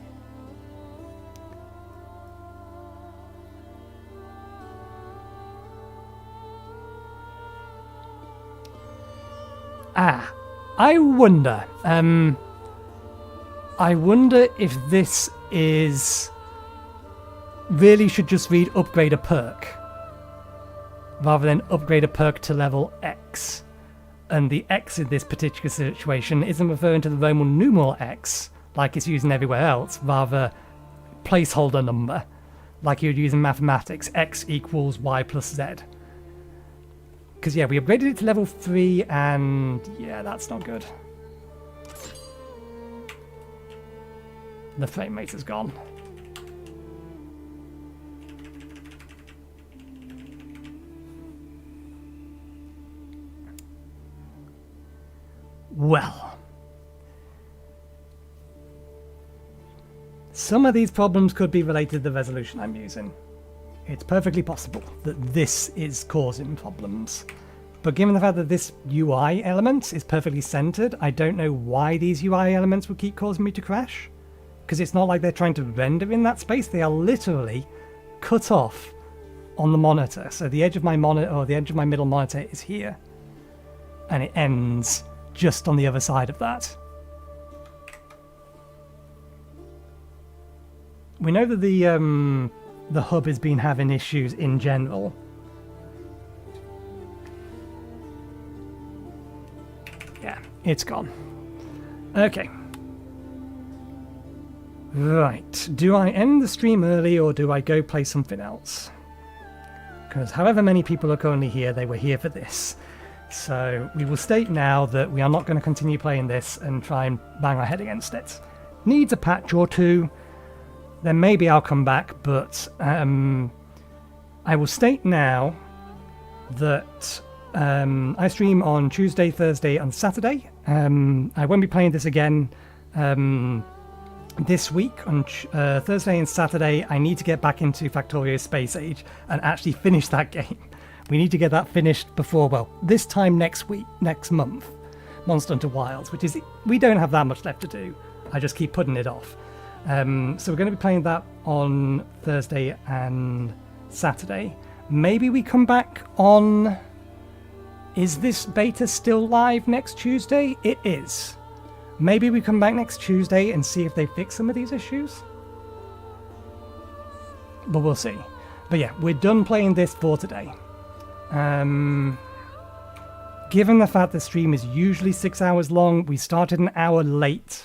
I wonder. I wonder if this is really should just read upgrade a perk rather than upgrade a perk to level X. And the X in this particular situation isn't referring to the Roman numeral X like it's using everywhere else, rather placeholder number like you'd use in mathematics, X equals Y plus Z. Because, yeah, we upgraded it to level 3, and, yeah, that's not good. The frame rate is gone. Well. Some of these problems could be related to the resolution I'm using. It's perfectly possible that this is causing problems. But given the fact that this UI element is perfectly centered, I don't know why these UI elements would keep causing me to crash. Because it's not like they're trying to render in that space, they are literally cut off on the monitor. So the edge of my monitor, or the edge of my middle monitor is here. And it ends just on the other side of that. We know that the hub has been having issues in general. Yeah, it's gone. Okay. Right. Do I end the stream early or do I go play something else? Because however many people are currently here, they were here for this. So we will state now that we are not going to continue playing this and try and bang our head against it. Needs a patch or two. Then maybe I'll come back, but I will state now that I stream on Tuesday, Thursday, and Saturday. I won't be playing this again this week. On Thursday and Saturday, I need to get back into Factorio Space Age and actually finish that game. We need to get that finished before, well, this time next month, Monster Hunter Wilds, which is, we don't have that much left to do. I just keep putting it off. So we're going to be playing that on Thursday and Saturday. Maybe we come back on... Is this beta still live next Tuesday? It is. Maybe we come back next Tuesday and see if they fix some of these issues. But we'll see. But yeah, we're done playing this for today. given the fact the stream is usually 6 hours long, we started an hour late.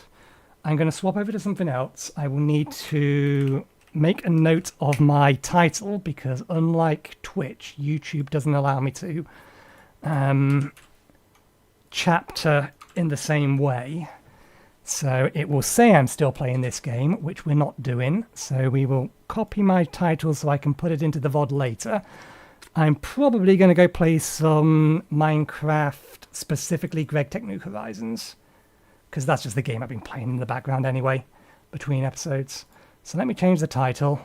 I'm going to swap over to something else. I will need to make a note of my title because unlike Twitch, YouTube doesn't allow me to chapter in the same way. So it will say I'm still playing this game, which we're not doing. So we will copy my title so I can put it into the VoD later. I'm probably going to go play some Minecraft, specifically Greg Tech Nuke Horizons, because that's just the game I've been playing in the background anyway, between episodes. So let me change the title.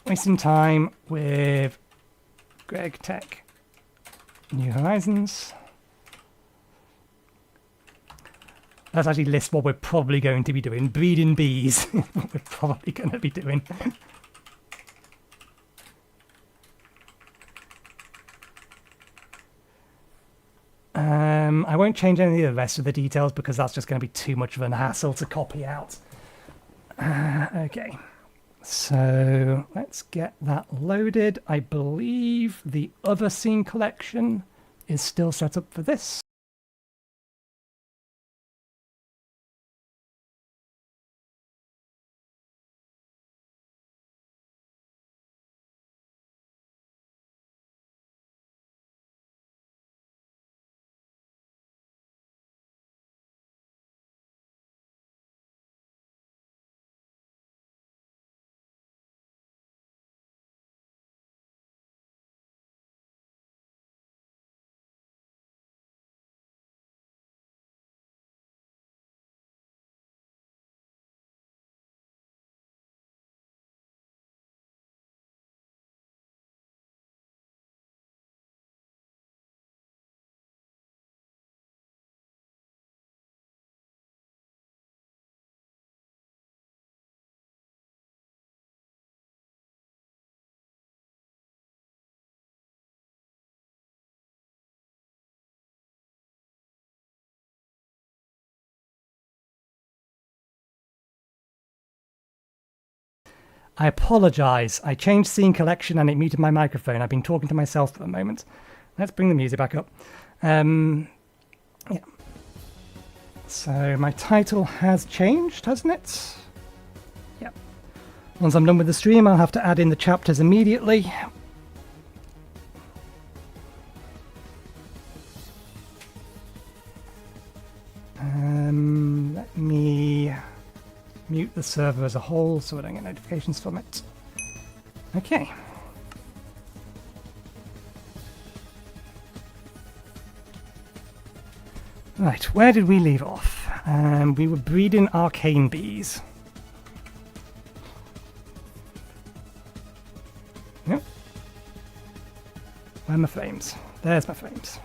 Wasting time with Greg Tech New Horizons. Let's actually list what we're probably going to be doing. Breeding bees is what we're probably going to be doing. I won't change any of the rest of the details because that's just going to be too much of an hassle to copy out. Okay, so let's get that loaded. I believe the other scene collection is still set up for this. I apologise. I changed scene collection and it muted my microphone. I've been talking to myself for a moment. Let's bring the music back up. Yeah. So my title has changed, hasn't it? Yeah. Once I'm done with the stream, I'll have to add in the chapters immediately. Let me mute the server as a whole so I don't get notifications from it. Okay. Right, where did we leave off? We were breeding arcane bees. Yep. Where are my frames? There's my frames.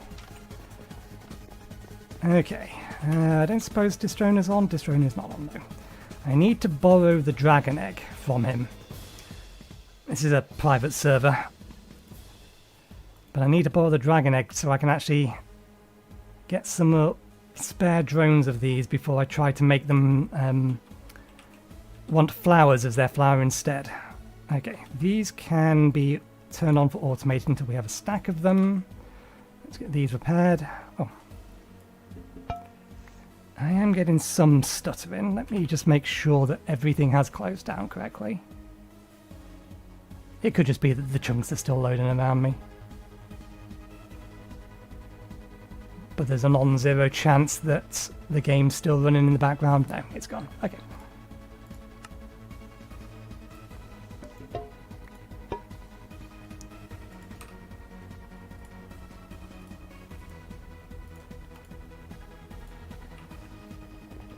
Okay. I don't suppose Distroner's on. Distroner's not on though. I need to borrow the dragon egg from him. This is a private server. But I need to borrow the dragon egg so I can actually get some spare drones of these before I try to make them want flowers as their flower instead. Okay, these can be turned on for automating until we have a stack of them. Let's get these repaired. Oh. I am getting some stuttering. Let me just make sure that everything has closed down correctly. It could just be that the chunks are still loading around me. But there's a non-zero chance that the game's still running in the background. No, it's gone. Okay.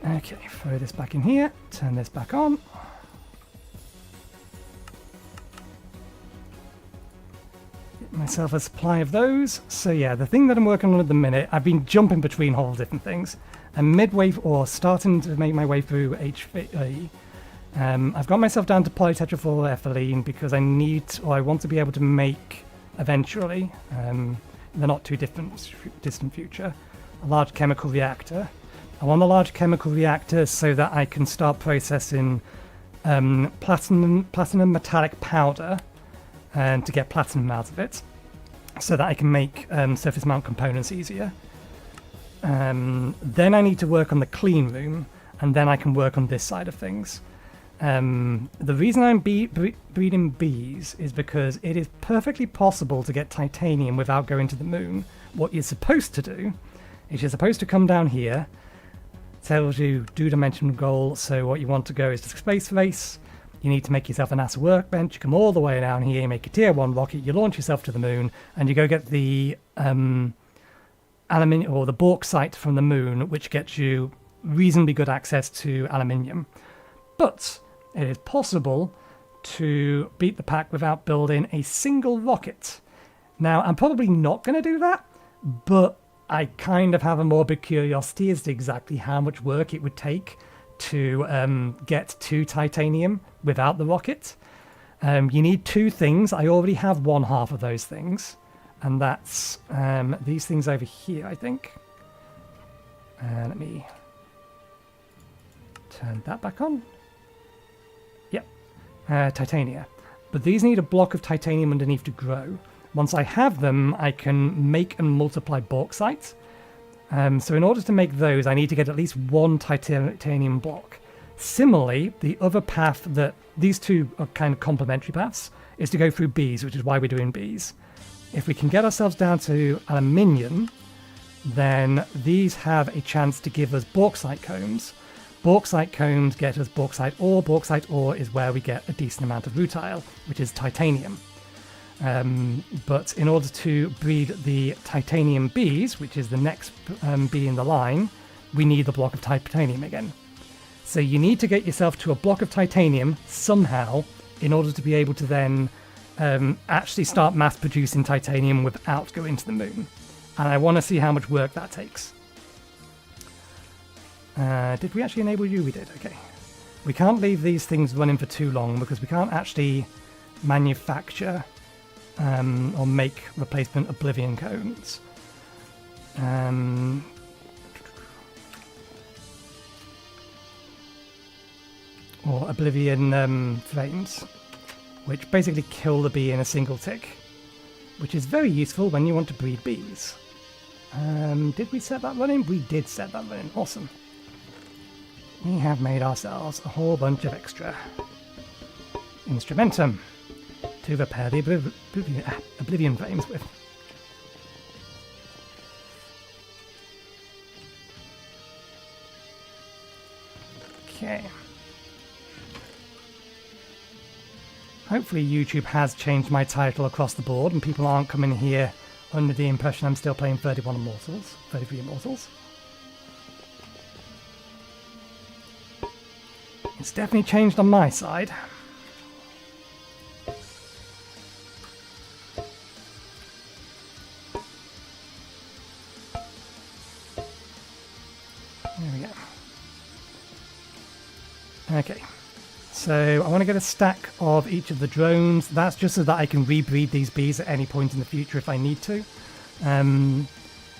Okay, throw this back in here, turn this back on. Get myself a supply of those. So yeah, the thing that I'm working on at the minute, I've been jumping between whole different things. I'm midway, or starting to make my way through HVE. I've got myself down to polytetrafluoroethylene because I need, or I want to be able to make, eventually, in the not too distant future, a large chemical reactor. I want a large chemical reactor so that I can start processing platinum metallic powder and to get platinum out of it, so that I can make surface mount components easier. Then I need to work on the clean room, and then I can work on this side of things. The reason I'm breeding bees is because it is perfectly possible to get titanium without going to the moon. What you're supposed to do is you're supposed to come down here. Tells you do dimension goal, so what you want to go is to space race. You need to make yourself a NASA workbench. You come all the way down here, you make a tier 1 rocket, you launch yourself to the moon, and you go get the aluminium or the bauxite from the moon, which gets you reasonably good access to aluminium. But it is possible to beat the pack without building a single rocket. Now, I'm probably not going to do that, but I kind of have a morbid curiosity as to exactly how much work it would take to get to titanium without the rocket. You need 2 things. I already have 1/2 of those things, and that's these things over here, I think. Let me turn that back on. Yep, titania. But these need a block of titanium underneath to grow. Once I have them, I can make and multiply bauxite. So in order to make those, I need to get at least 1 titanium block. Similarly, the other path that these 2 are kind of complementary paths is to go through bees, which is why we're doing bees. If we can get ourselves down to aluminium, then these have a chance to give us bauxite combs. Bauxite combs get us bauxite ore. Bauxite ore is where we get a decent amount of rutile, which is titanium. But in order to breed the titanium bees, which is the next bee in the line, we need the block of titanium again. So you need to get yourself to a block of titanium somehow in order to be able to then actually start mass producing titanium without going to the moon. And I want to see how much work that takes. Did we actually enable you? We did, okay. We can't leave these things running for too long because we can't actually manufacture or make replacement oblivion cones. Or oblivion frames, which basically kill the bee in a single tick, which is very useful when you want to breed bees. Did we set that running? We did set that running. Awesome. We have made ourselves a whole bunch of extra instrumentum to repair the oblivion frames with. Okay. Hopefully YouTube has changed my title across the board and people aren't coming here under the impression I'm still playing 33 Immortals. It's definitely changed on my side. There we go. Okay, so I want to get a stack of each of the drones. That's just so that I can rebreed these bees at any point in the future if I need to.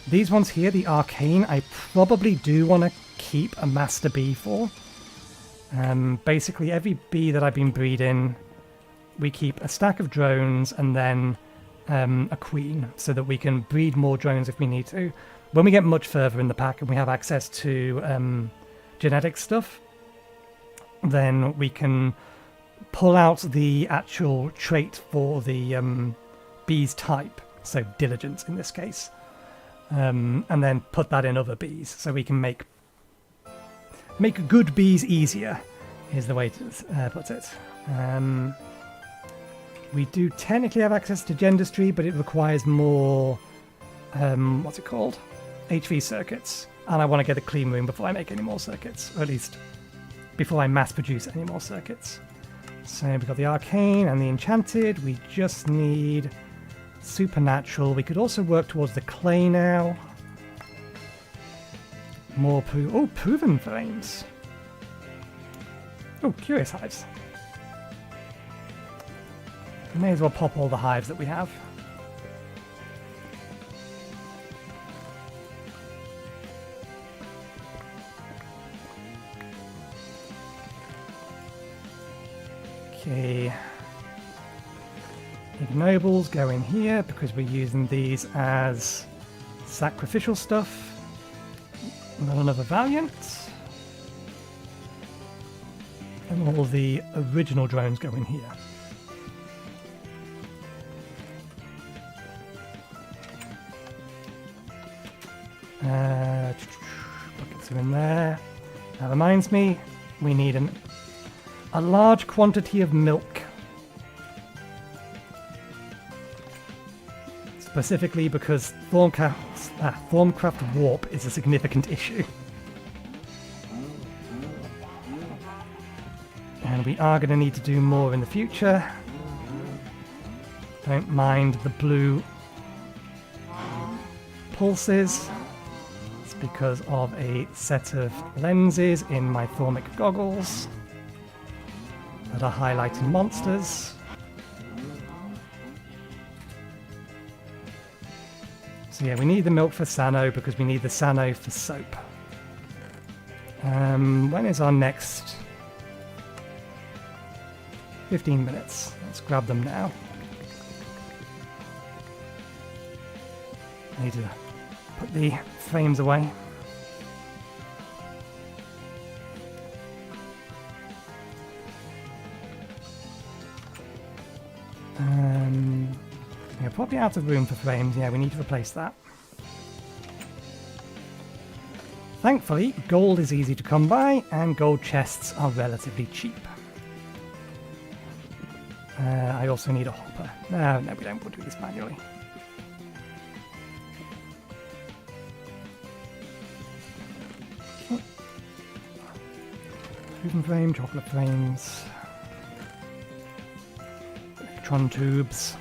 These ones here, the arcane, I probably do want to keep a master bee for. Basically every bee that I've been breeding, we keep a stack of drones and then a queen so that we can breed more drones if we need to. When we get much further in the pack and we have access to genetic stuff, then we can pull out the actual trait for the bee's type, so diligence in this case, and then put that in other bees so we can make good bees easier, is the way to put it. We do technically have access to Gendustry, but it requires more, what's it called? HV circuits. And I want to get a clean room before I make any more circuits, or at least before I mass produce any more circuits. So we've got the arcane and the enchanted. We just need supernatural. We could also work towards the clay now. More proven frames. Oh, curious hives. We may as well pop all the hives that we have. Okay. Nobles go in here because we're using these as sacrificial stuff. We've got another Valiant. And all the original drones go in here. Buckets are in there. That reminds me, we need a large quantity of milk. Specifically because Thorncraft warp is a significant issue. And we are going to need to do more in the future. Don't mind the blue pulses. It's because of a set of lenses in my Thormic goggles that are highlighting monsters. So yeah, we need the milk for Sano because we need the Sano for soap. When is our next? 15 minutes. Let's grab them now. I need to put the frames away. Yeah, probably out of room for frames. Yeah, we need to replace that. Thankfully, gold is easy to come by, and gold chests are relatively cheap. I also need a hopper. No, we don't. We'll do this manually. Okay. Fusion frame, chocolate frames, electron tubes.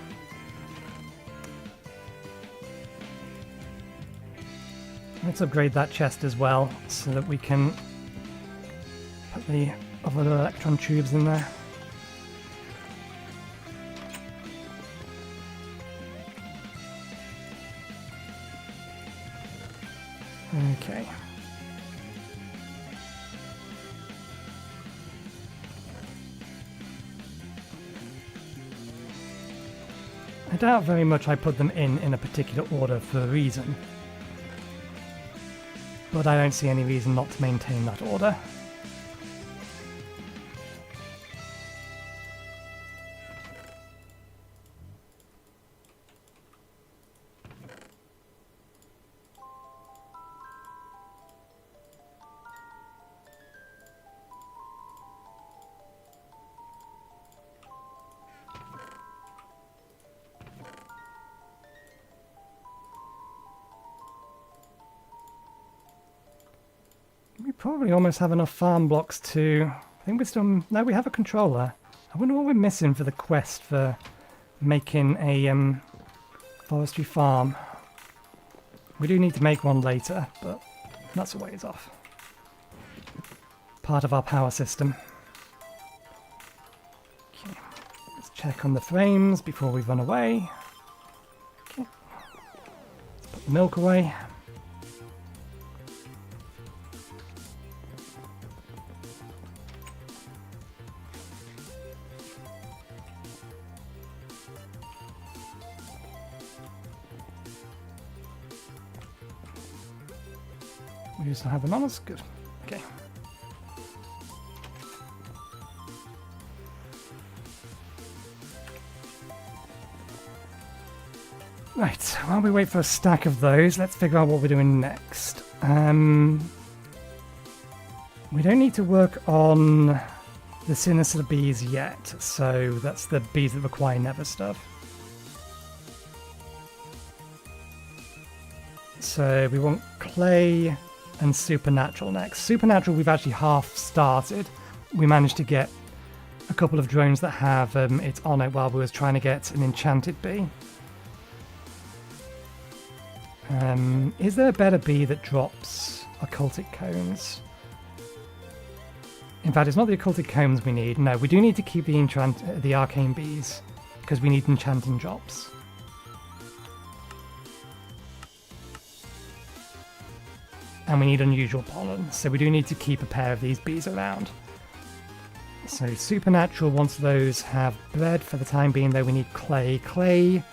Let's upgrade that chest as well, so that we can put the other electron tubes in there. Okay. I doubt very much I put them in a particular order for a reason. But I don't see any reason not to maintain that order. We probably almost have enough farm blocks to... I think we're still... No, we have a controller. I wonder what we're missing for the quest for making a forestry farm. We do need to make one later, but that's a ways off. Part of our power system. Okay, let's check on the frames before we run away. Okay, let's put the milk away. We still have them on us? Good. Okay. Right, while we wait for a stack of those, let's figure out what we're doing next. We don't need to work on the sinister bees yet, so that's the bees that require nether stuff. So we want clay and supernatural next. Supernatural we've actually half started. We managed to get a couple of drones that have it on it while we was trying to get an enchanted bee. Is there a better bee that drops occultic cones? In fact, it's not the occultic cones we need. No, we do need to keep the arcane bees because we need enchanting drops. And we need unusual pollen, so we do need to keep a pair of these bees around. So supernatural, once those have bread. For the time being though, we need clay. Clay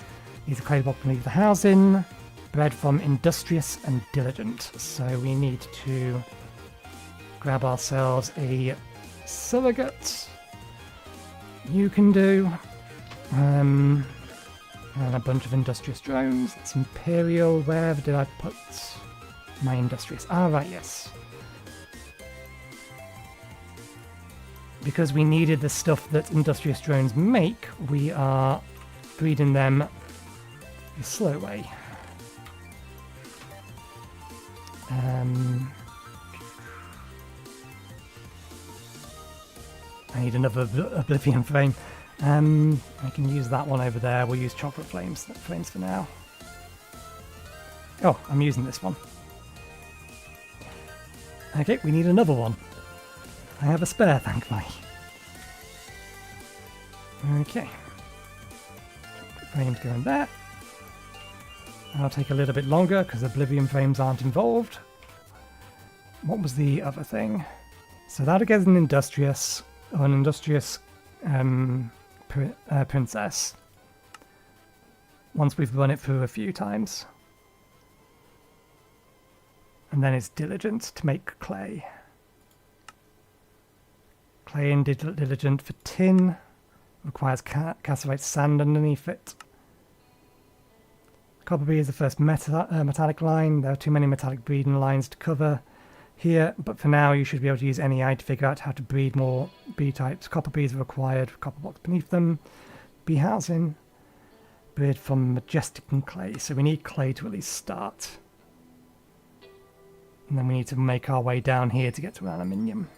is a clay block beneath the housing. Bread from industrious and diligent. So we need to grab ourselves a surrogate. You can do. And a bunch of industrious drones. It's Imperial. Where did I put my industrious? Ah, right, yes. Because we needed the stuff that industrious drones make, we are breeding them the slow way. I need another Oblivion frame. I can use that one over there. We'll use chocolate frames for now. Oh, I'm using this one. Okay, we need another one. I have a spare, thank me. Okay. Frames going there. That'll take a little bit longer because Oblivion frames aren't involved. What was the other thing? So that'll get an industrious princess. Once we've run it through a few times. And then it's diligent to make clay. Clay and diligent for tin. Requires cassiterite sand underneath it. Copper B is the first metallic line. There are too many metallic breeding lines to cover here, but for now you should be able to use NEI to figure out how to breed more B types. Copper Bs are required for copper blocks beneath them. B housing. Breed from majestic and clay, so we need clay to at least start. And then we need to make our way down here to get to aluminium.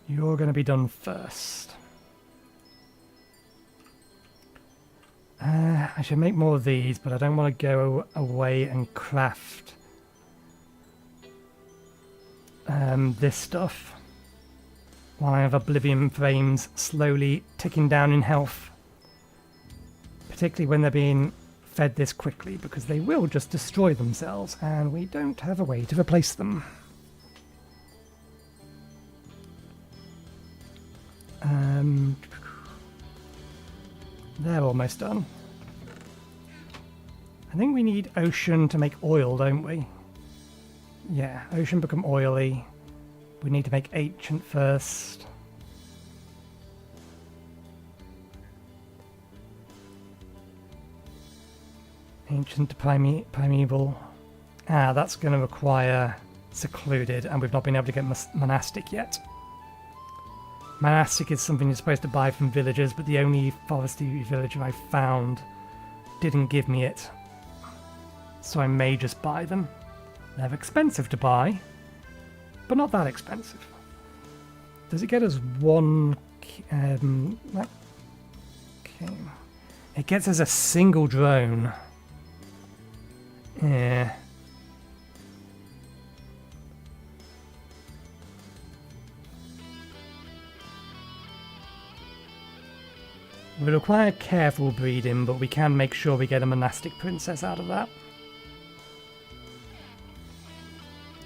You're going to be done first. I should make more of these, but I don't want to go away and craft this stuff while I have Oblivion frames slowly ticking down in health. Particularly when they're being fed this quickly, because they will just destroy themselves, and we don't have a way to replace them. They're almost done. I think we need ocean to make oil, don't we? Yeah, ocean become oily. We need to make ancient first. Ancient to primeval. Ah, that's going to require secluded, and we've not been able to get monastic yet. Monastic is something you're supposed to buy from villagers, but the only forestry villager I found didn't give me it. So I may just buy them. They're expensive to buy, but not that expensive. Does it get us one... okay. It gets us a single drone. Yeah. We require careful breeding, but we can make sure we get a monastic princess out of that.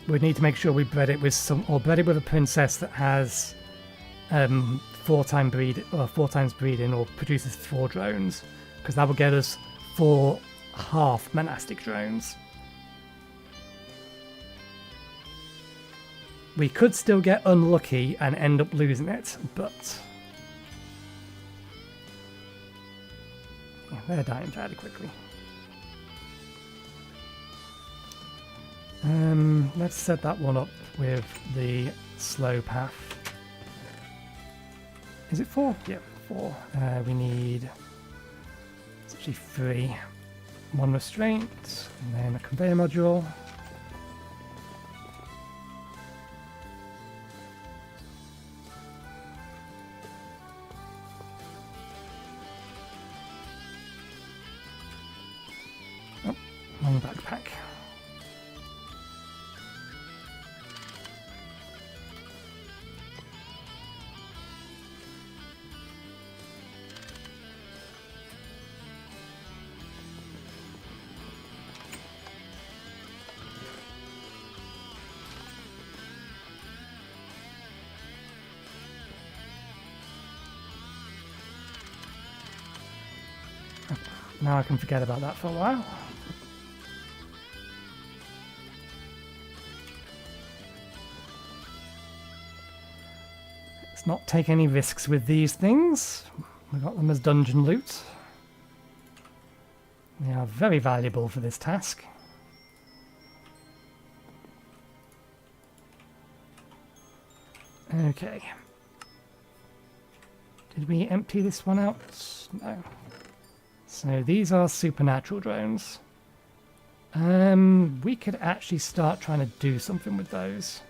We need to make sure we bred it with a princess that has 4 times breeding or produces 4 drones, because that will get us 4 half monastic drones. We could still get unlucky and end up losing it, but they're dying fairly quickly. Let's set that one up with the slow path. Is it 4? Yeah, 4. We need... it's actually 3. 1 restraint, and then a conveyor module. Oh, wrong backpack. Now I can forget about that for a while. Let's not take any risks with these things. We got them as dungeon loot. They are very valuable for this task. Okay. Did we empty this one out? No. So these are supernatural drones. We could actually start trying to do something with those.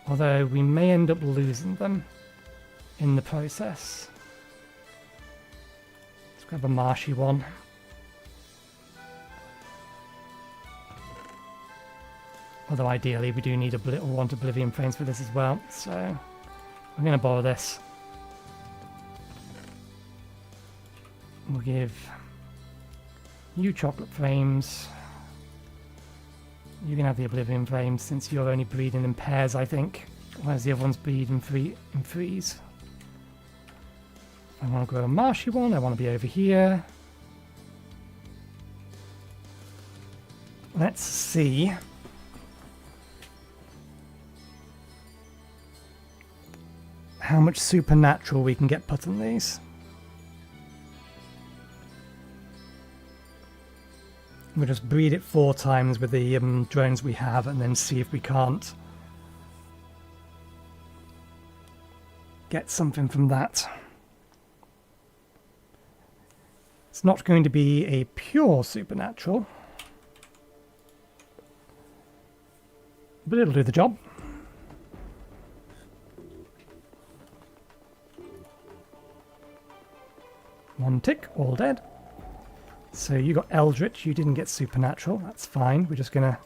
Although we may end up losing them in the process. Let's grab a marshy one. Although ideally we do need want Oblivion frames for this as well, so I'm going to borrow this. We'll give you chocolate frames. You can have the Oblivion frames since you're only breeding in pairs, I think, whereas the other ones breed in threes. I want to grow a marshy one, I want to be over here. Let's see. How much supernatural we can get put on these. We'll just breed it 4 times with the drones we have and then see if we can't get something from that. It's not going to be a pure supernatural, but it'll do the job. One tick, all dead. So you got Eldritch, you didn't get Supernatural, that's fine. We're just going to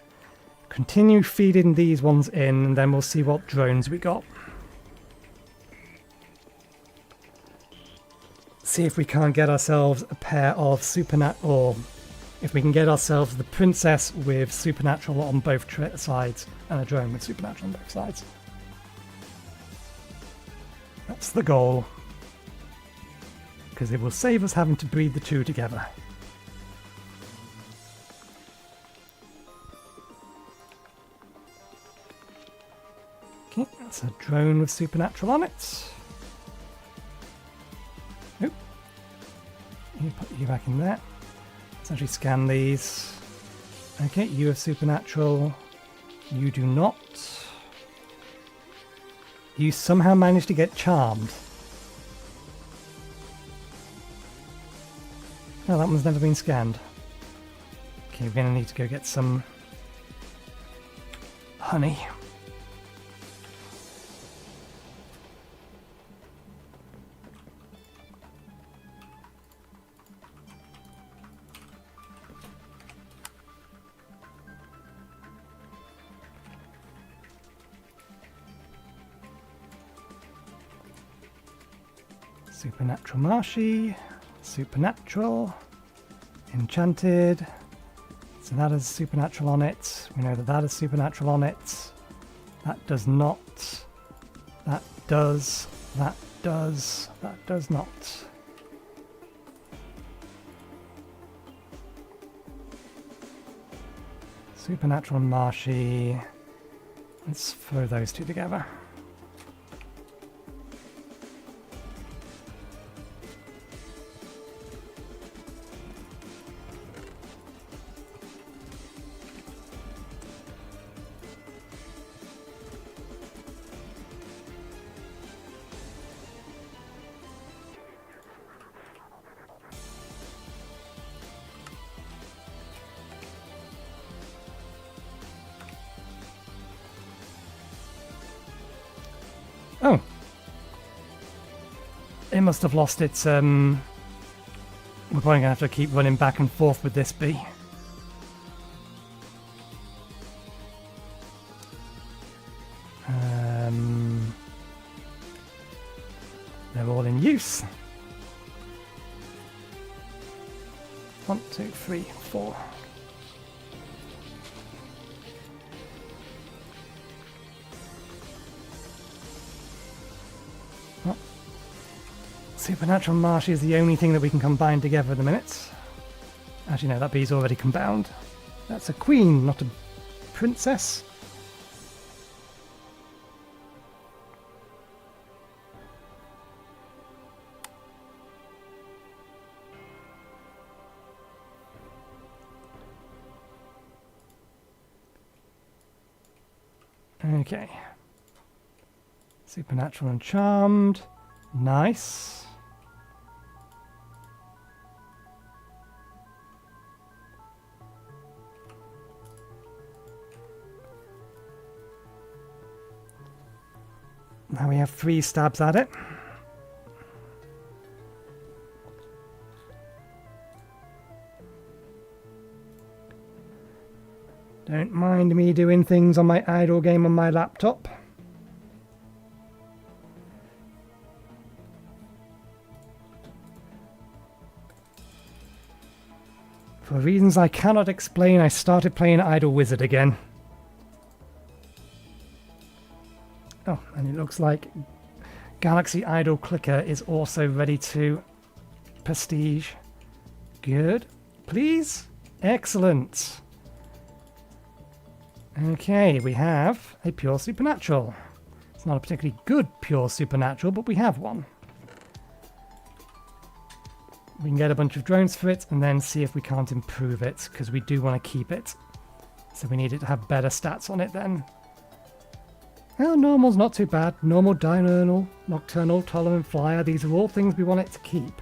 continue feeding these ones in and then we'll see what drones we got. See if we can't get ourselves a pair of Supernatural, or if we can get ourselves the Princess with Supernatural on both sides and a drone with Supernatural on both sides. That's the goal. Because it will save us having to breed the two together. Okay, that's a drone with Supernatural on it. Nope. You put you back in there. Let's actually scan these. Okay, you have Supernatural. You do not. You somehow managed to get Charmed. No, that one's never been scanned. Okay, we're going to need to go get some honey. Supernatural Marshy. Supernatural, Enchanted, so that has Supernatural on it. We know that that has Supernatural on it. That does not. That does. That does. That does not. Supernatural and Marshy. Let's throw those two together. Oh. It must have lost its, we're probably going to have to keep running back and forth with this bee. They're all in use. 1, 2, 3, 4. Supernatural Marshy is the only thing that we can combine together at the minute. Actually, no, that bee's already come bound. That's a queen, not a princess. Okay. Supernatural and Charmed. Nice. Now we have 3 stabs at it. Don't mind me doing things on my idle game on my laptop. For reasons I cannot explain, I started playing Idle Wizard again. Oh, and it looks like Galaxy Idol Clicker is also ready to prestige. Good. Please? Excellent. Okay, we have a pure supernatural. It's not a particularly good pure supernatural, but we have one. We can get a bunch of drones for it and then see if we can't improve it, because we do want to keep it. So we need it to have better stats on it then. Well, normal's not too bad. Normal, diurnal, nocturnal, tolerant, flyer. These are all things we want it to keep.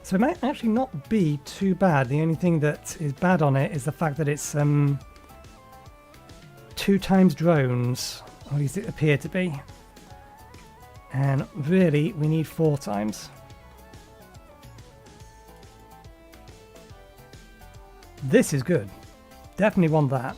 So it might actually not be too bad. The only thing that is bad on it is the fact that it's 2 times drones, or at least it appeared to be. And really, we need 4 times. This is good. Definitely want that.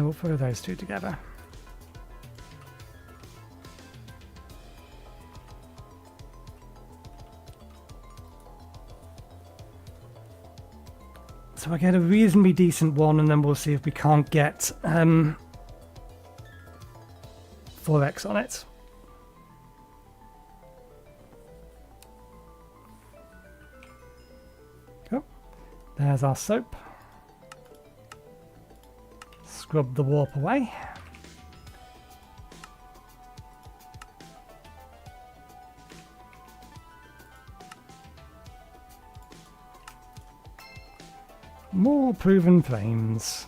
We'll throw those 2 together. So I get a reasonably decent one, and then we'll see if we can't get 4x on it. Oh, there's our soap. Scrub the warp away. More proven frames.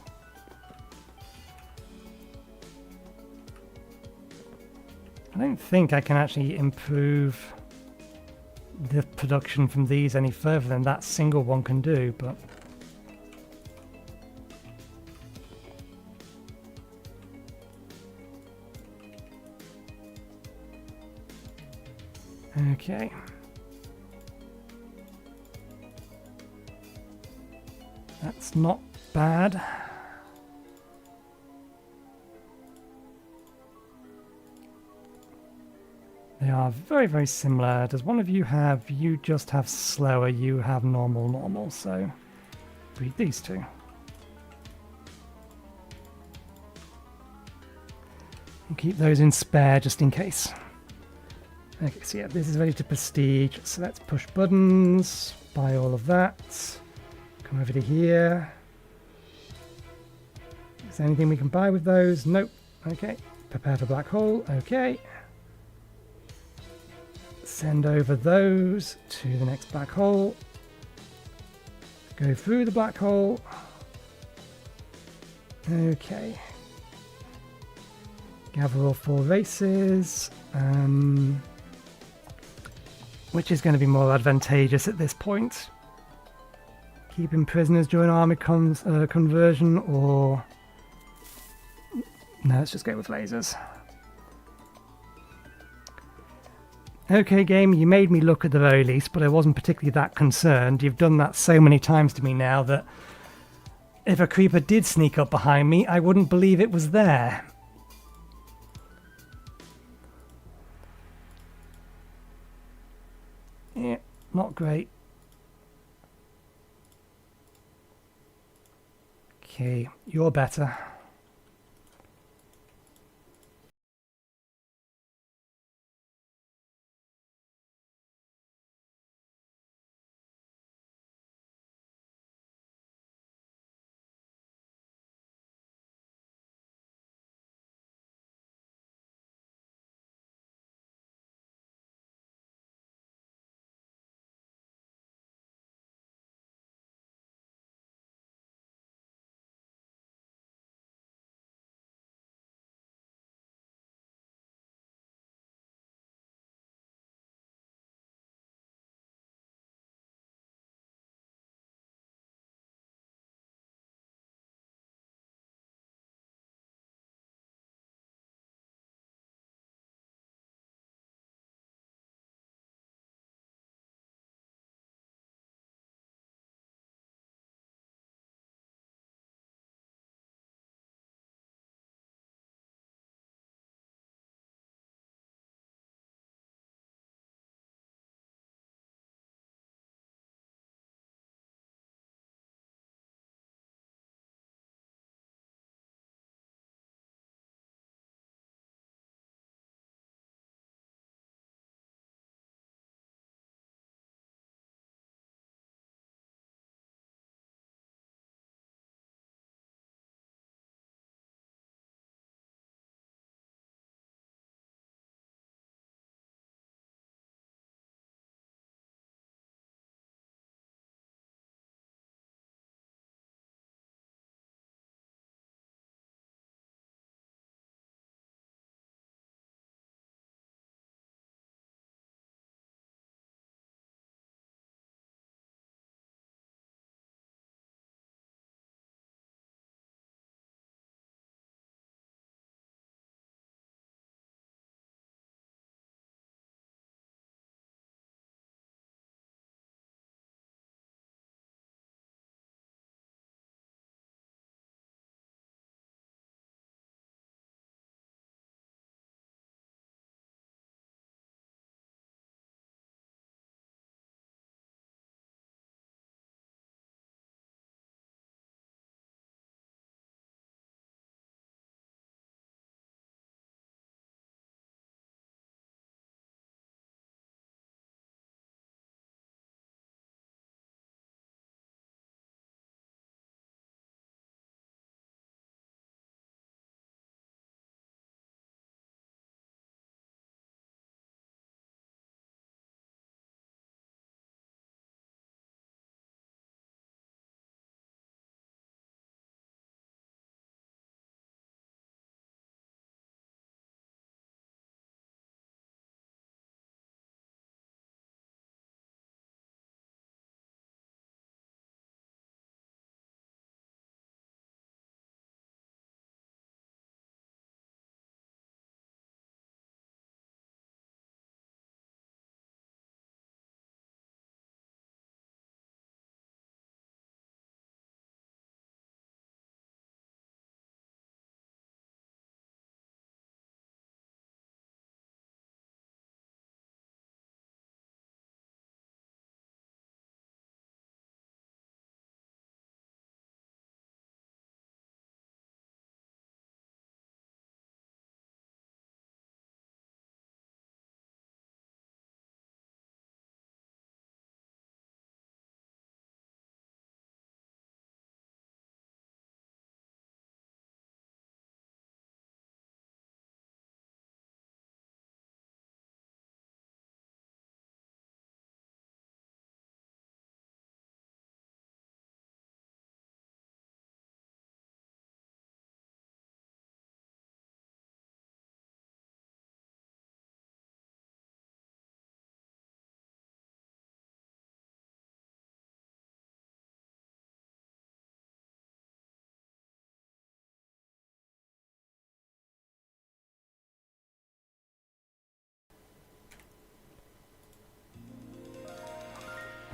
I don't think I can actually improve the production from these any further than that single one can do, but okay. That's not bad. They are very, very similar. Does one of you have, you just have slower, you have normal, so breed these 2. And keep those in spare just in case. Okay, so yeah, this is ready to prestige, so let's push buttons, buy all of that. Come over to here. Is there anything we can buy with those? Nope. Okay. Prepare for black hole. Okay. Send over those to the next black hole. Go through the black hole. Okay. Gather all 4 races. Which is going to be more advantageous at this point? Keeping prisoners during army conversion, or no, let's just go with lasers. Okay, game, you made me look at the very least, but I wasn't particularly that concerned. You've done that so many times to me now that if a creeper did sneak up behind me, I wouldn't believe it was there. Yeah, not great. Okay, you're better.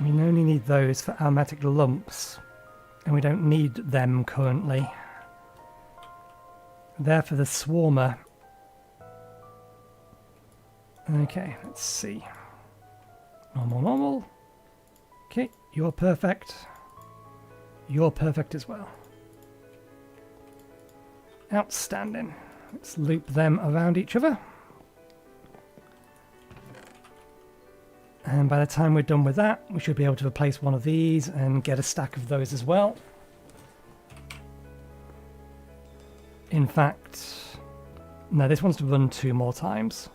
We only need those for aromatic lumps, and we don't need them currently. There for the swarmer. Okay, let's see. Normal, normal. Okay, you're perfect. You're perfect as well. Outstanding. Let's loop them around each other. And by the time we're done with that, we should be able to replace one of these and get a stack of those as well. In fact, no, this wants to run 2 more times.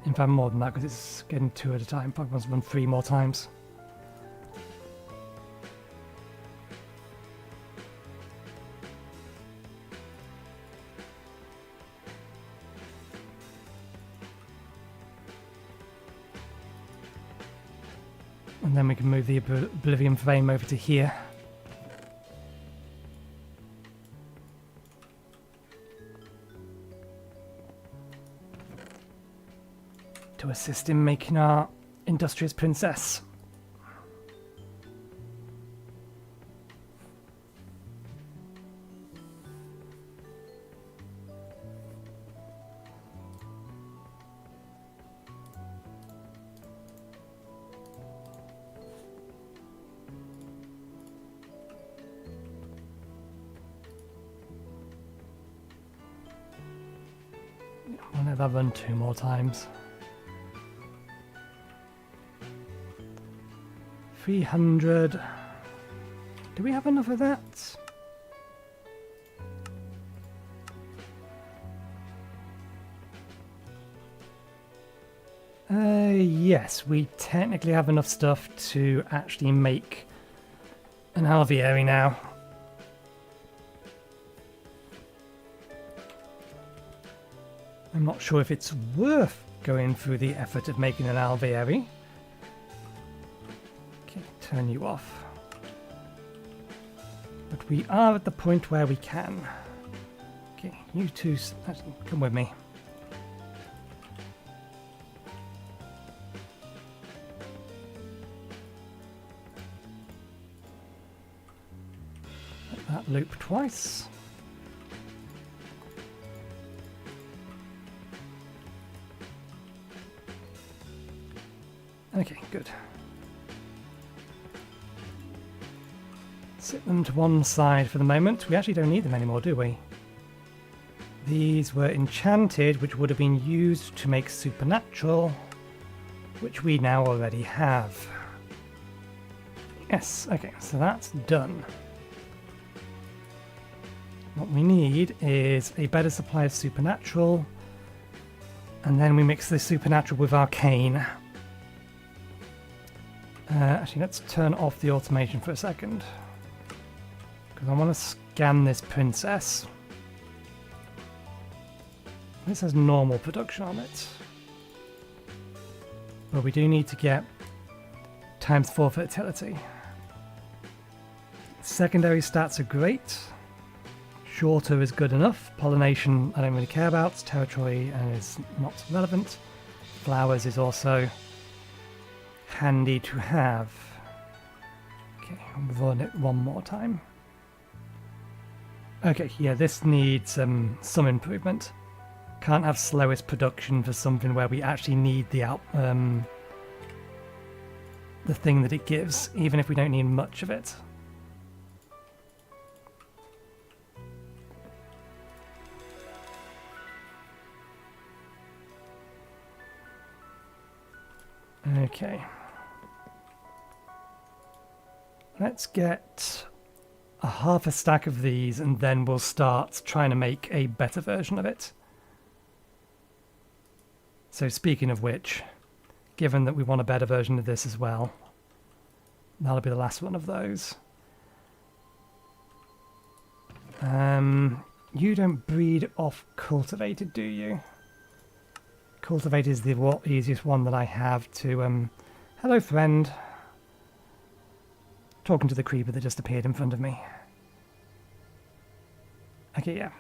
In fact, more than that, because it's getting 2 at a time. Probably wants to run 3 more times. And then we can move the Oblivion frame over to here. To assist in making our industrious princess. I'll let that run 2 more times. 300. Do we have enough of that? Yes, we technically have enough stuff to actually make an alveary now. I'm not sure if it's worth going through the effort of making an alveary. Okay, turn you off. But we are at the point where we can. Okay, you two, come with me. Let that loop twice. Okay, good. Sit them to one side for the moment. We actually don't need them anymore, do we? These were enchanted, which would have been used to make supernatural, which we now already have. Yes, okay, so that's done. What we need is a better supply of supernatural, and then we mix the supernatural with arcane. Actually, let's turn off the automation for a second, because I want to scan this princess. This has normal production on it, but we do need to get ×4 fertility. Secondary stats are great. Shorter is good enough. Pollination I don't really care about. Territory is not relevant. Flowers is also handy to have. Okay, I'll run it one more time. Okay, yeah, this needs some improvement. Can't have slowest production for something where we actually need the thing that it gives, even if we don't need much of it. Okay. Let's get a half a stack of these and then we'll start trying to make a better version of it. So speaking of which, given that we want a better version of this as well, that'll be the last one of those. You don't breed off cultivated, do you? Cultivated is the easiest one that I have to... hello, friend. Talking to the creeper that just appeared in front of me. Okay, yeah.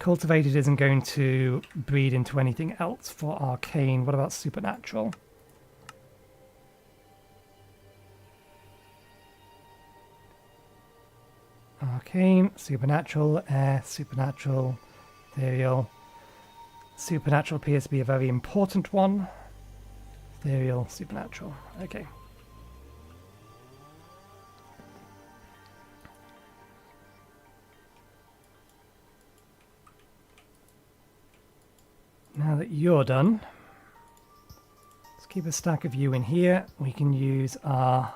Cultivated isn't going to breed into anything else for arcane. What about supernatural? Arcane, supernatural, air, supernatural, ethereal. Supernatural appears to be a very important one. Ethereal, supernatural. Okay. Now that you're done, let's keep a stack of you in here. We can use our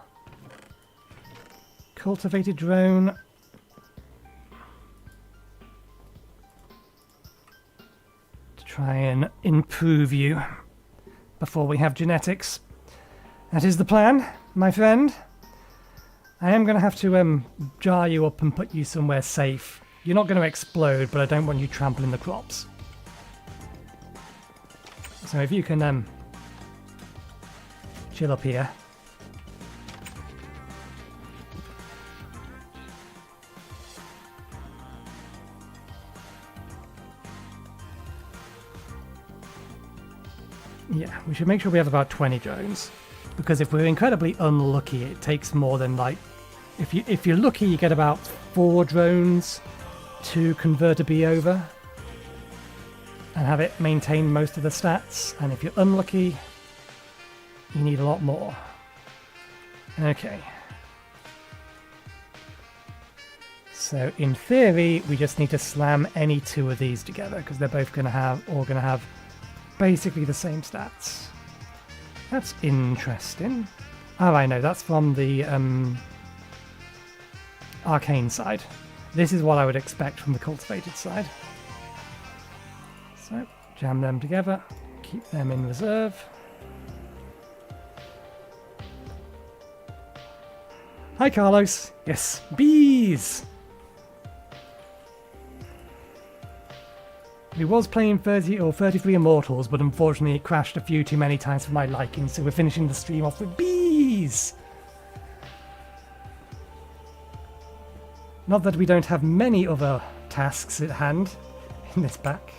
cultivated drone to try and improve you before we have genetics. That is the plan, my friend. I am going to have to jar you up and put you somewhere safe. You're not going to explode, but I don't want you trampling the crops. So if you can chill up here. Yeah, we should make sure we have about 20 drones. Because if we're incredibly unlucky, it takes more than like... If you're lucky, you get about 4 drones to convert a bee over. And have it maintain most of the stats. And if you're unlucky, you need a lot more. Okay. So in theory, we just need to slam any 2 of these together because they're both going to have basically the same stats. That's interesting. Oh, I know. That's from the arcane side. This is what I would expect from the cultivated side. So, jam them together, keep them in reserve. Hi, Carlos. Yes, bees! We was playing 30 or 33 Immortals, but unfortunately it crashed a few too many times for my liking, so we're finishing the stream off with bees! Not that we don't have many other tasks at hand in this pack.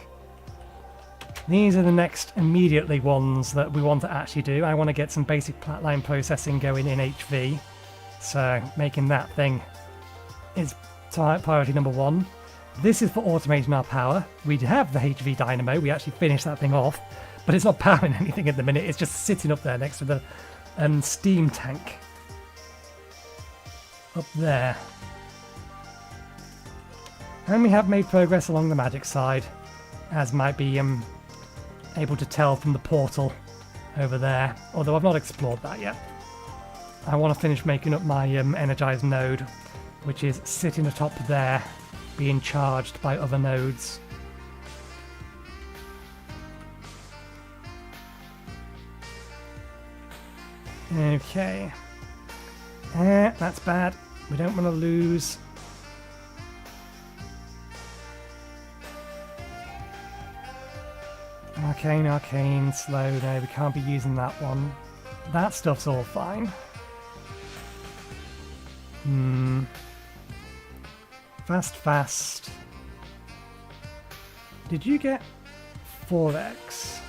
These are the next immediately ones that we want to actually do. I want to get some basic flatline processing going in HV. So making that thing is priority number 1. This is for automating our power. We have the HV dynamo. We actually finished that thing off. But it's not powering anything at the minute. It's just sitting up there next to the steam tank. Up there. And we have made progress along the magic side. As might be able to tell from the portal over there, although I've not explored that yet. I want to finish making up my energized node, which is sitting atop there, being charged by other nodes. Okay. That's bad. We don't want to lose. Arcane, slow, no, we can't be using that one. That stuff's all fine. Fast. Did you get 4x?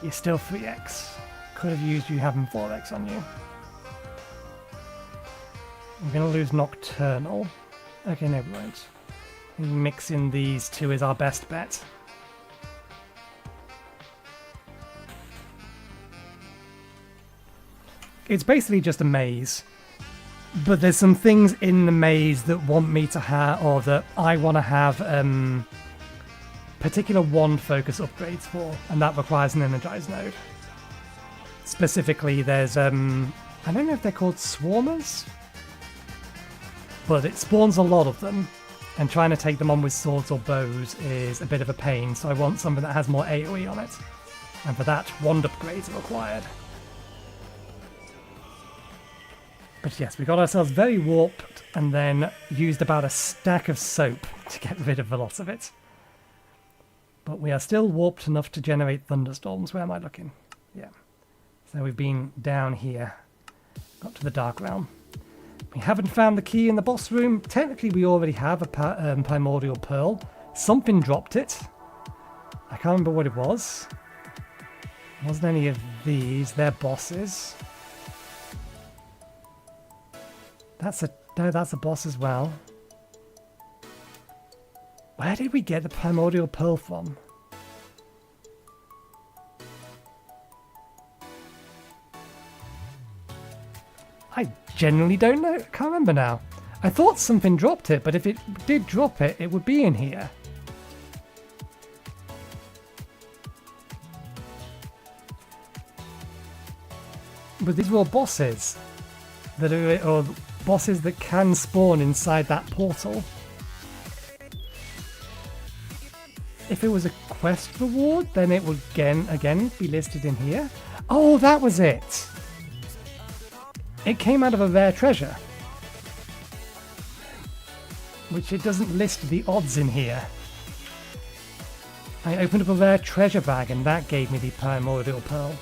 You're still 3x. Could have used you having 4x on you. We're going to lose Nocturnal. Okay, no, we won't. Mixing these 2 is our best bet. It's basically just a maze, but there's some things in the maze that want me to have, or that I want to have particular wand focus upgrades for, and that requires an energized node. Specifically, there's I don't know if they're called swarmers, but it spawns a lot of them, and trying to take them on with swords or bows is a bit of a pain, so I want something that has more AoE on it, and for that, wand upgrades are required. But yes, we got ourselves very warped and then used about a stack of soap to get rid of a lot of it. But we are still warped enough to generate thunderstorms. Where am I looking? Yeah. So we've been down here. Got to the Dark Realm. We haven't found the key in the boss room. Technically, we already have a Primordial Pearl. Something dropped it. I can't remember what it was. It wasn't any of these. They're bosses. No, that's a boss as well. Where did we get the primordial pearl from? I genuinely don't know. I can't remember now. I thought something dropped it, but if it did drop it, it would be in here. But these were all bosses that are, or bosses that can spawn inside that portal. If it was a quest reward, then it would again be listed in here. Oh, that was it. It came out of a rare treasure, which it doesn't list the odds in here. I opened up a rare treasure bag and that gave me the primordial pearl.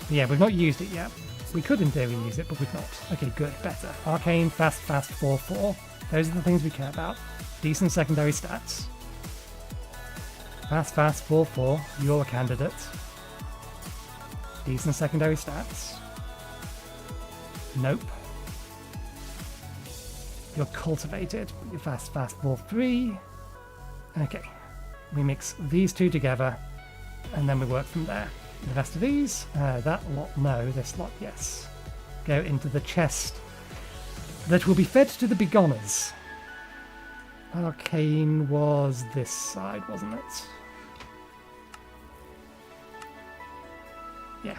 Yeah, we've not used it yet. We could in theory use it, but we've not. Okay, good, better. Arcane, fast, 4-4. Those are the things we care about. Decent secondary stats. Fast, 4-4. You're a candidate. Decent secondary stats. Nope. You're cultivated. You're fast, 4-3. Okay. We mix these two together, and then we work from there. The rest of these, that lot no, this lot yes. Go into the chest that will be fed to the begunners. Arcane was this side, wasn't it? Yeah,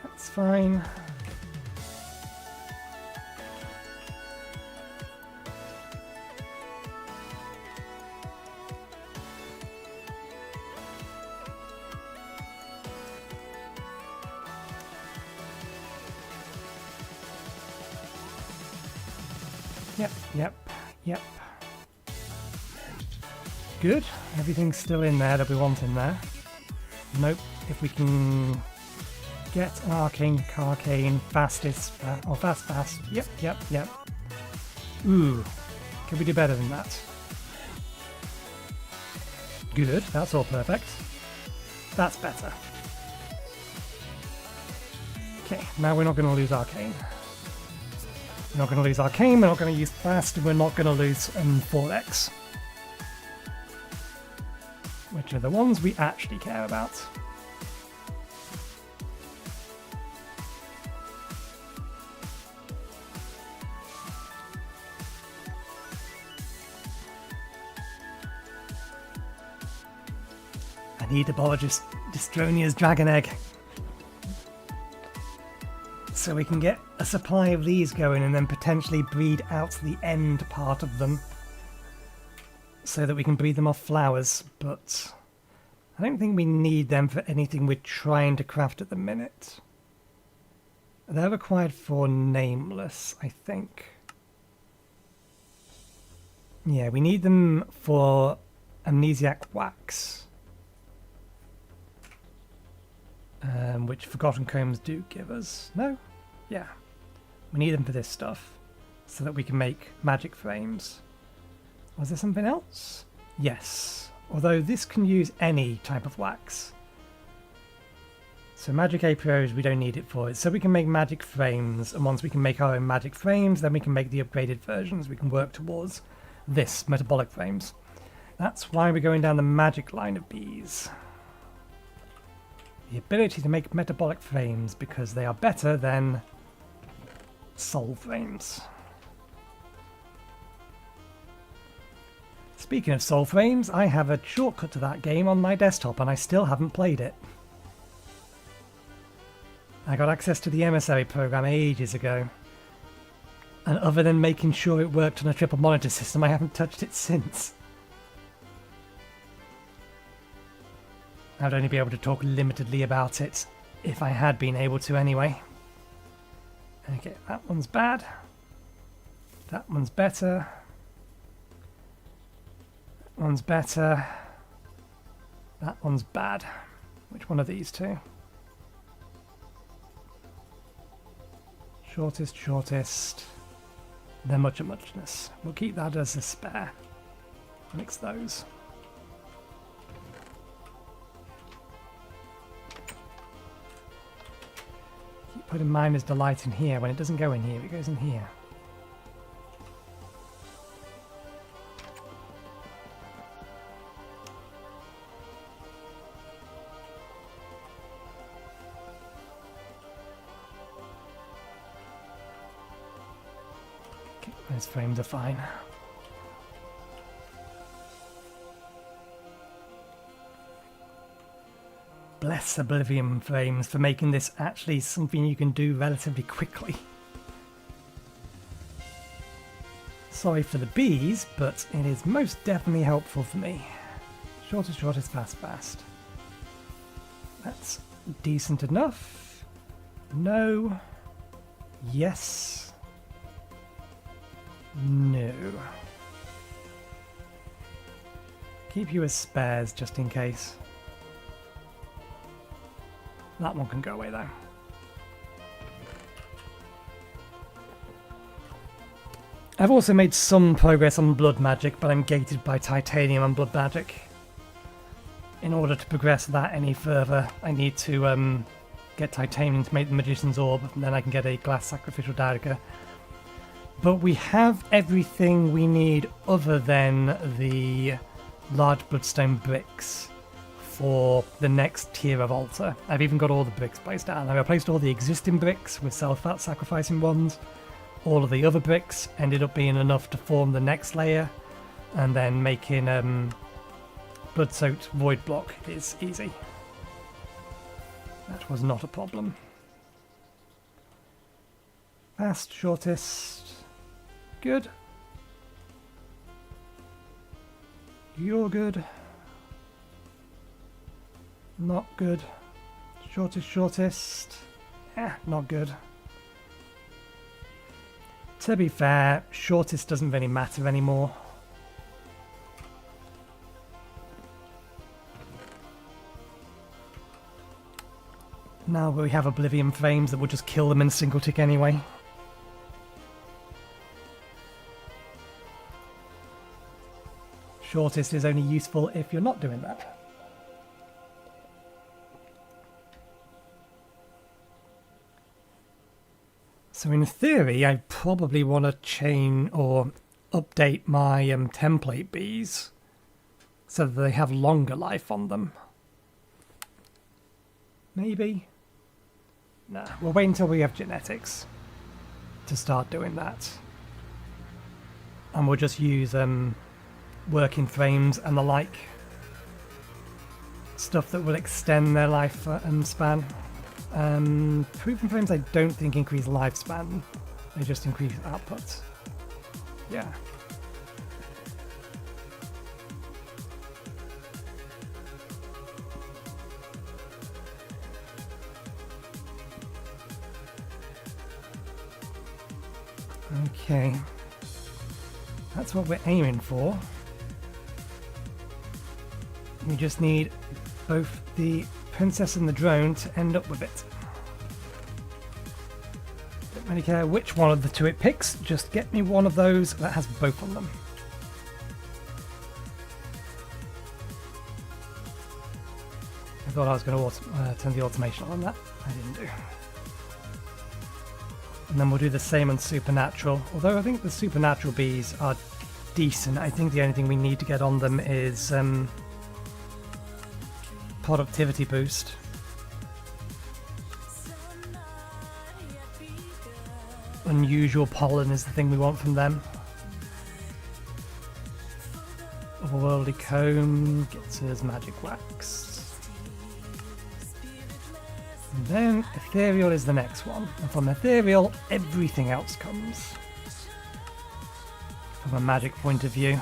that's fine. Yep. Good. Everything's still in there that we want in there. Nope. If we can get an arcane, fastest, or fast. Yep. Ooh. Can we do better than that? Good. That's all perfect. That's better. Okay. Now we're not going to lose arcane. We're not going to lose Arcane, we're not going to use Fast, and we're not going to lose 4x. Which are the ones we actually care about. I need to borrow Dystronia's dragon egg. So we can get a supply of these going and then potentially breed out the end part of them so that we can breed them off flowers, but I don't think we need them for anything we're trying to craft at the minute. They're required for Nameless, I think. Yeah, we need them for Amnesiac Wax, which Forgotten Combs do give us. No? Yeah. We need them for this stuff so that we can make magic frames. Was there something else? Yes. Although this can use any type of wax. So magic APOs we don't need it for it. So we can make magic frames, and once we can make our own magic frames, then we can make the upgraded versions. We can work towards this, metabolic frames. That's why we're going down the magic line of bees. The ability to make metabolic frames because they are better than soul frames. Speaking of soul frames, I have a shortcut to that game on my desktop and I still haven't played it. I got access to the emissary program ages ago, and other than making sure it worked on a triple monitor system, I haven't touched it since. I'd only be able to talk limitedly about it if I had been able to anyway. Okay, that one's bad. That one's better. That one's better. That one's bad. Which one of these two? Shortest. They're much a muchness. We'll keep that as a spare. Mix those. Keep putting Miner's Delight in here. When it doesn't go in here, it goes in here. Those frames are fine. Bless Oblivion frames for making this actually something you can do relatively quickly. Sorry for the bees, but it is most definitely helpful for me. Short is short is fast fast. That's decent enough. No. Yes. No. Keep you as spares just in case. That one can go away though. I've also made some progress on blood magic, but I'm gated by titanium and blood magic. In order to progress that any further, I need to get titanium to make the magician's orb, and then I can get a glass sacrificial dagger. But we have everything we need other than the large bloodstone bricks for the next tier of altar. I've even got all the bricks placed down. I replaced all the existing bricks with self-fat sacrificing ones. All of the other bricks ended up being enough to form the next layer, and then making blood-soaked void block is easy. That was not a problem. Fast, shortest. Good. You're good. Not good. Shortest, shortest. Not good. To be fair, shortest doesn't really matter anymore. Now we have Oblivion frames that will just kill them in a single tick anyway. Shortest is only useful if you're not doing that. So in theory, I probably want to chain or update my template bees so that they have longer life on them. Maybe? Nah, we'll wait until we have genetics to start doing that. And we'll just use working frames and the like. Stuff that will extend their life span. Proven frames I don't think increase lifespan, they just increase output. Yeah. Okay. That's what we're aiming for. We just need both the princess and the drone to end up with it. Don't really care which one of the two it picks, just get me one of those that has both on them. I thought I was going to turn the automation on that. I didn't do. And then we'll do the same on Supernatural, although I think the Supernatural bees are decent. I think the only thing we need to get on them is productivity boost. Unusual pollen is the thing we want from them. Otherworldly comb gets us magic wax. And then ethereal is the next one. And from ethereal, everything else comes. From a magic point of view.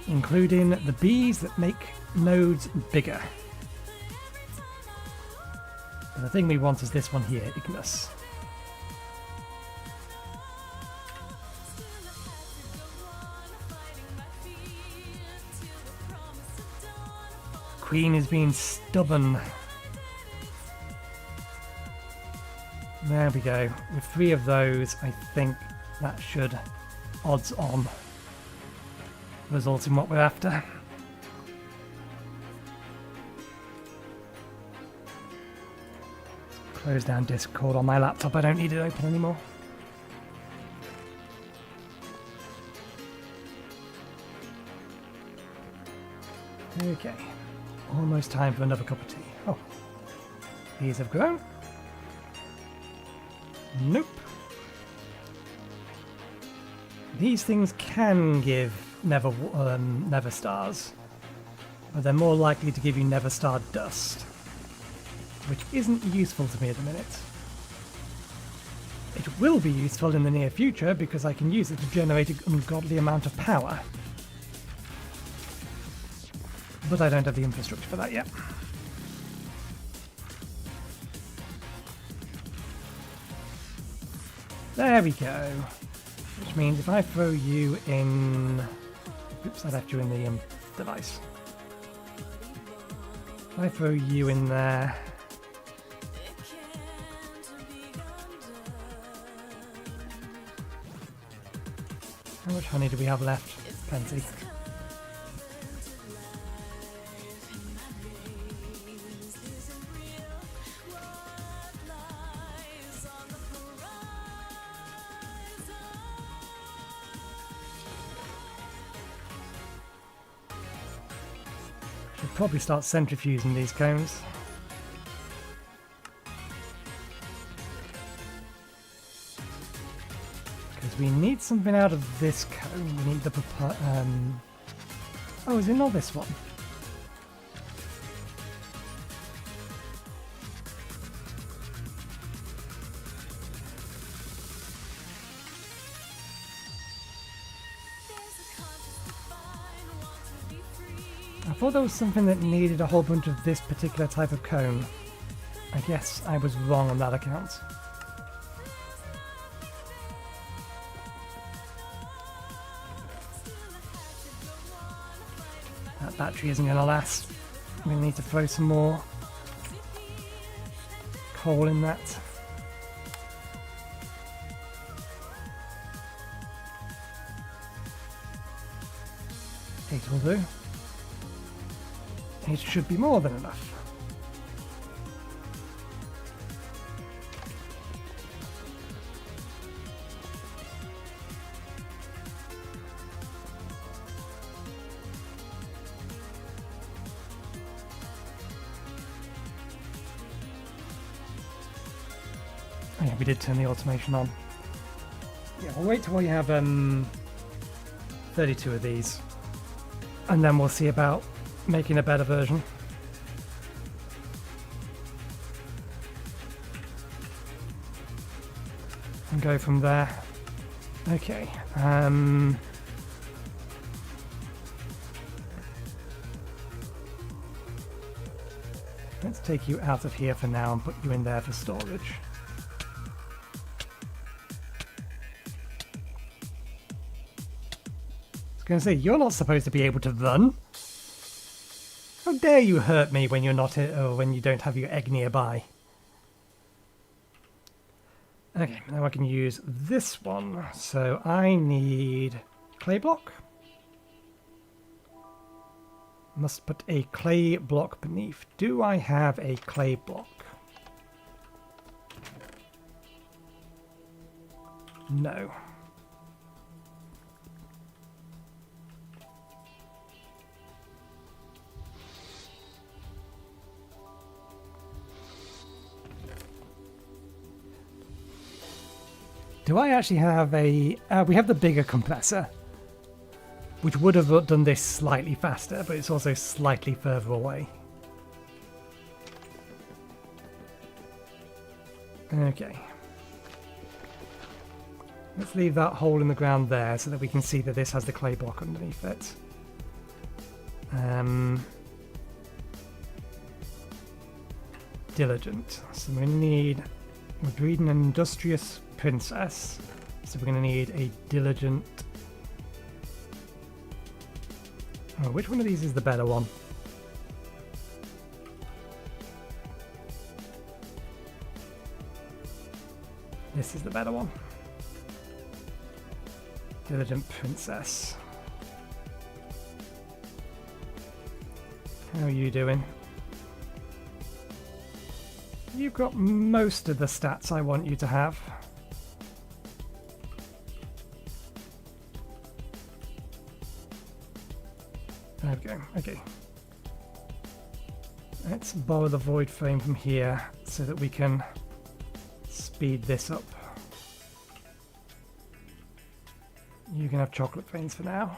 Including the bees that make nodes bigger. And the thing we want is this one here, Ignis. Queen is being stubborn. There we go. With 3 of those, I think that should, odds on, result in what we're after. Close down Discord on my laptop. I don't need it open anymore. Okay. Almost time for another cup of tea. Oh. These have grown. Nope. These things can give Nether stars, but they're more likely to give you Nether star dust, which isn't useful to me at the minute. It will be useful in the near future because I can use it to generate an ungodly amount of power. But I don't have the infrastructure for that yet. There we go. Which means if I throw you in... Oops, I left you in the device. If I throw you in there... How much honey do we have left? Plenty. Should probably start centrifuging these cones. We need something out of this cone. We need the oh, is it not this one? I thought there was something that needed a whole bunch of this particular type of cone. I guess I was wrong on that account. That battery isn't going to last. I'm going to need to throw some more coal in that. Eight will do. 8 should be more than enough. Oh yeah, we did turn the automation on. Yeah, we'll wait till we have 32 of these, and then we'll see about making a better version. And go from there. Okay. Let's take you out of here for now and put you in there for storage. I was going to say, you're not supposed to be able to run. How dare you hurt me when you're not, or when you don't have your egg nearby. Okay, now I can use this one. So I need clay block. Must put a clay block beneath. Do I have a clay block? No. Do I actually have a... we have the bigger compressor, which would have done this slightly faster, but it's also slightly further away. Okay. Let's leave that hole in the ground there so that we can see that this has the clay block underneath it. Diligent. So we need... We're breeding an industrious princess, so we're going to need a diligent... Oh, which one of these is the better one? This is the better one. Diligent Princess. How are you doing? You've got most of the stats I want you to have. There we go, okay. Let's borrow the void frame from here so that we can speed this up. You can have chocolate veins for now.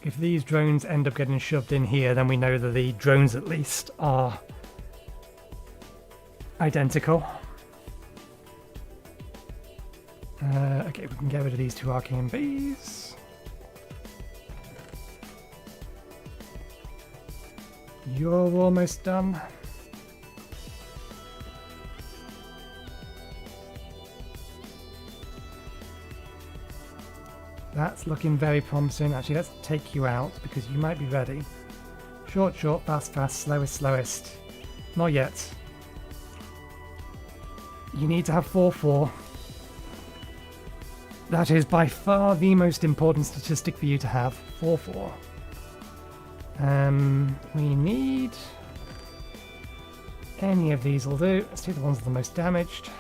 If these drones end up getting shoved in here, then we know that the drones at least are identical. Okay, we can get rid of these two arcane bees. You're almost done. That's looking very promising. Actually, let's take you out because you might be ready. Short, short, fast, fast, slowest, slowest. Not yet. You need to have 4-4. That is by far the most important statistic for you to have. 4-4. We need... any of these will do. Let's take the ones that are the most damaged.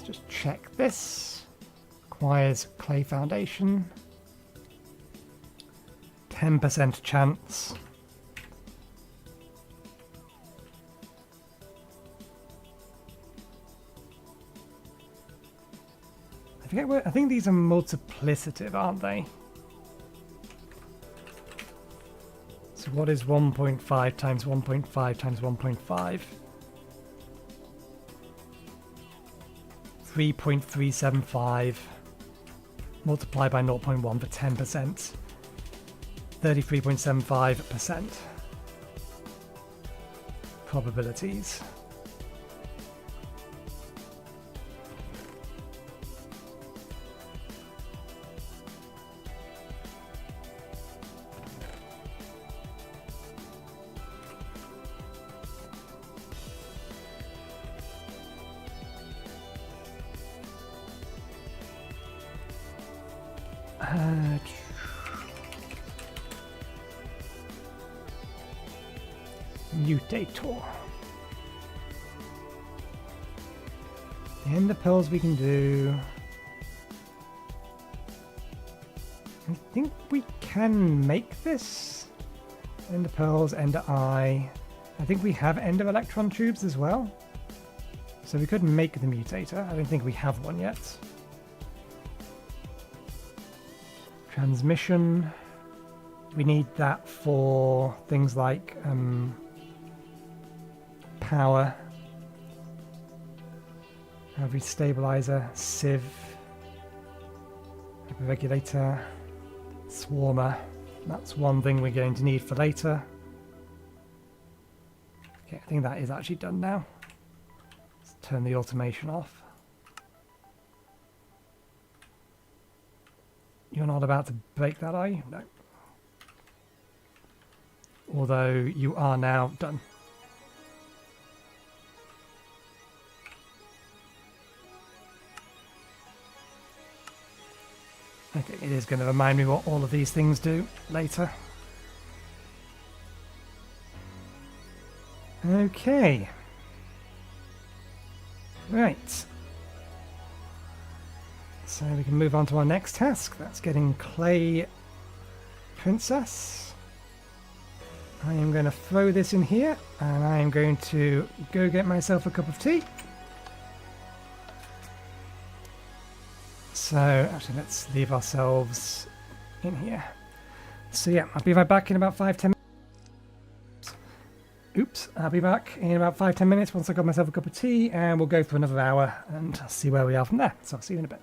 Just check this. Requires clay foundation. 10% chance. I think these are multiplicative, aren't they? So what is 1.5 times 1.5 times 1.5? 3.375 multiplied by 0.1 for 10%. 33.75% probabilities. Mutator. And the pearls we can do. I think we can make this. Ender pearls, ender eye. I think we have ender electron tubes as well. So we could make the mutator. I don't think we have one yet. Transmission. We need that for things like power, every stabilizer, sieve, regulator, swarmer. That's one thing we're going to need for later. Okay, I think that is actually done now. Let's turn the automation off. You're not about to break that, are you? No. Although you are now done. Okay, it is going to remind me what all of these things do later. Okay. Right. So we can move on to our next task. That's getting Clay Princess. I am going to throw this in here, and I am going to go get myself a cup of tea. So, actually, let's leave ourselves in here. So yeah, I'll be right back in about 5-10 minutes. Oops, I'll be back in about 5-10 minutes once I got myself a cup of tea, and we'll go for another hour and see where we are from there. So I'll see you in a bit.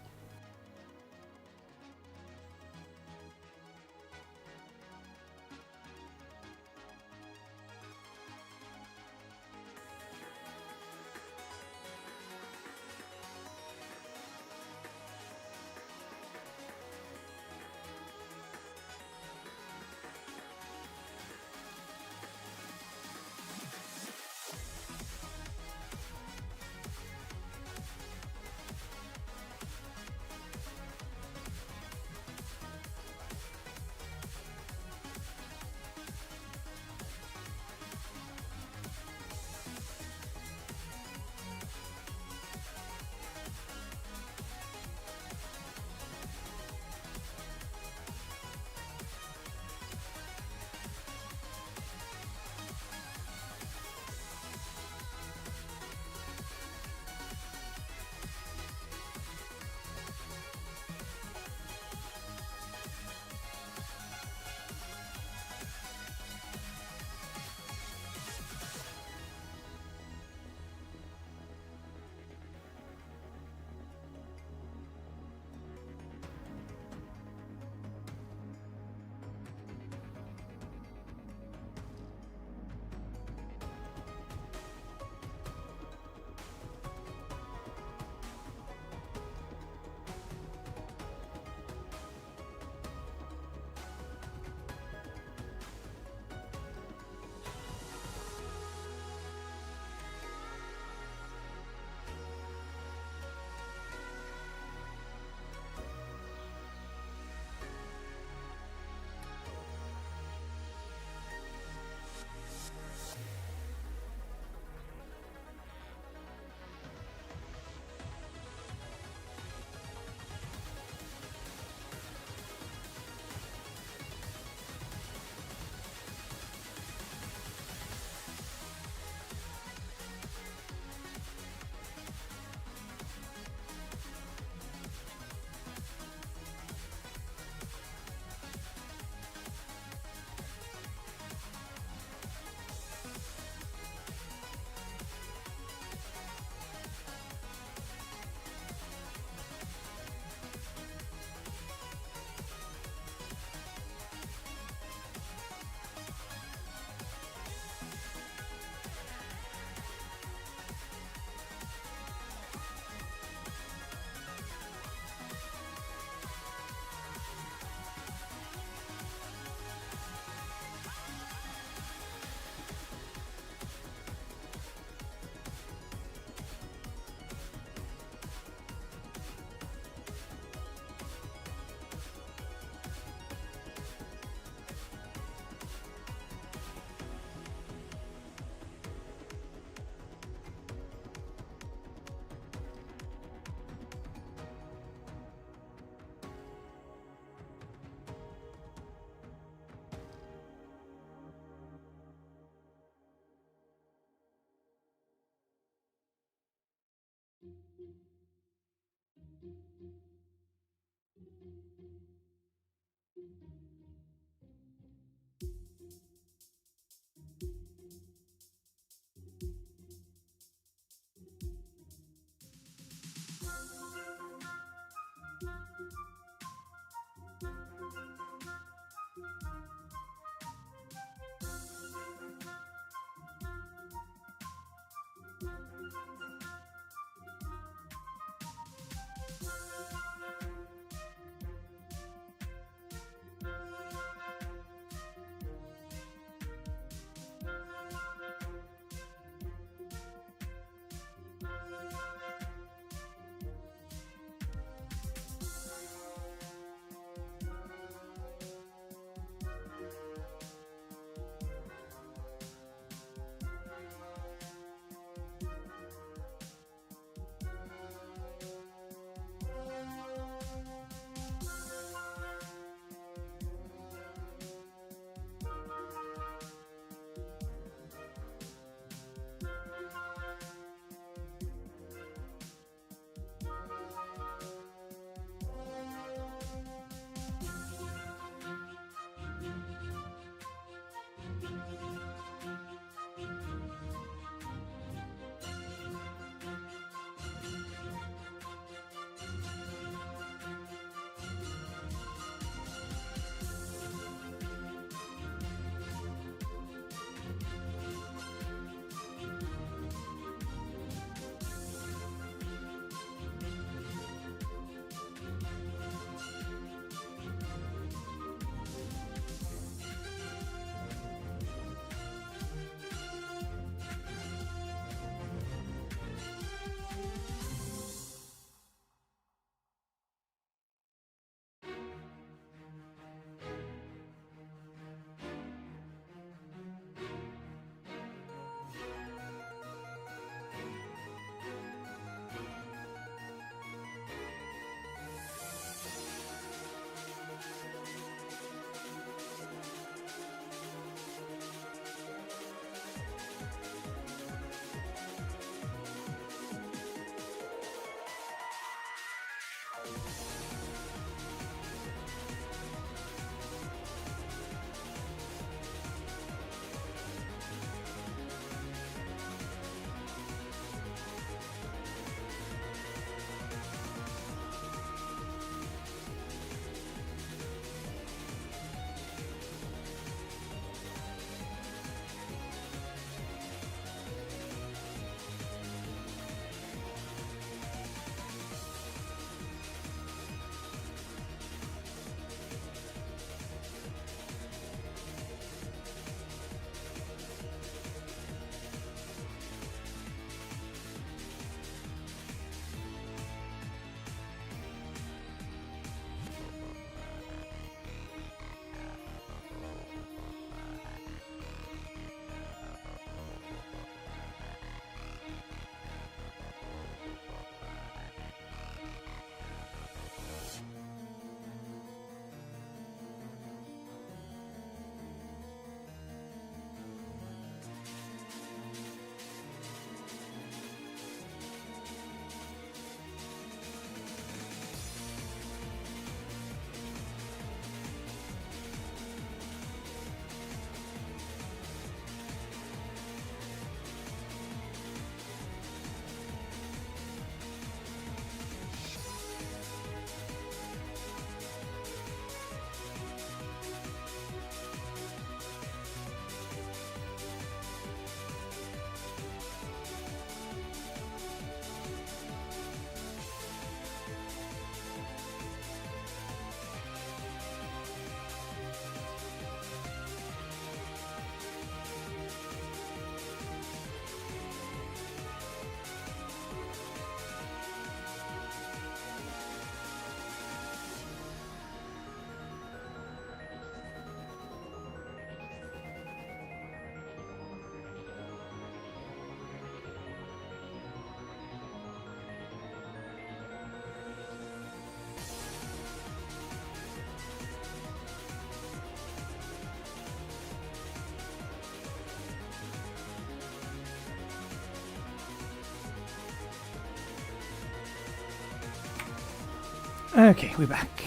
Okay, we're back.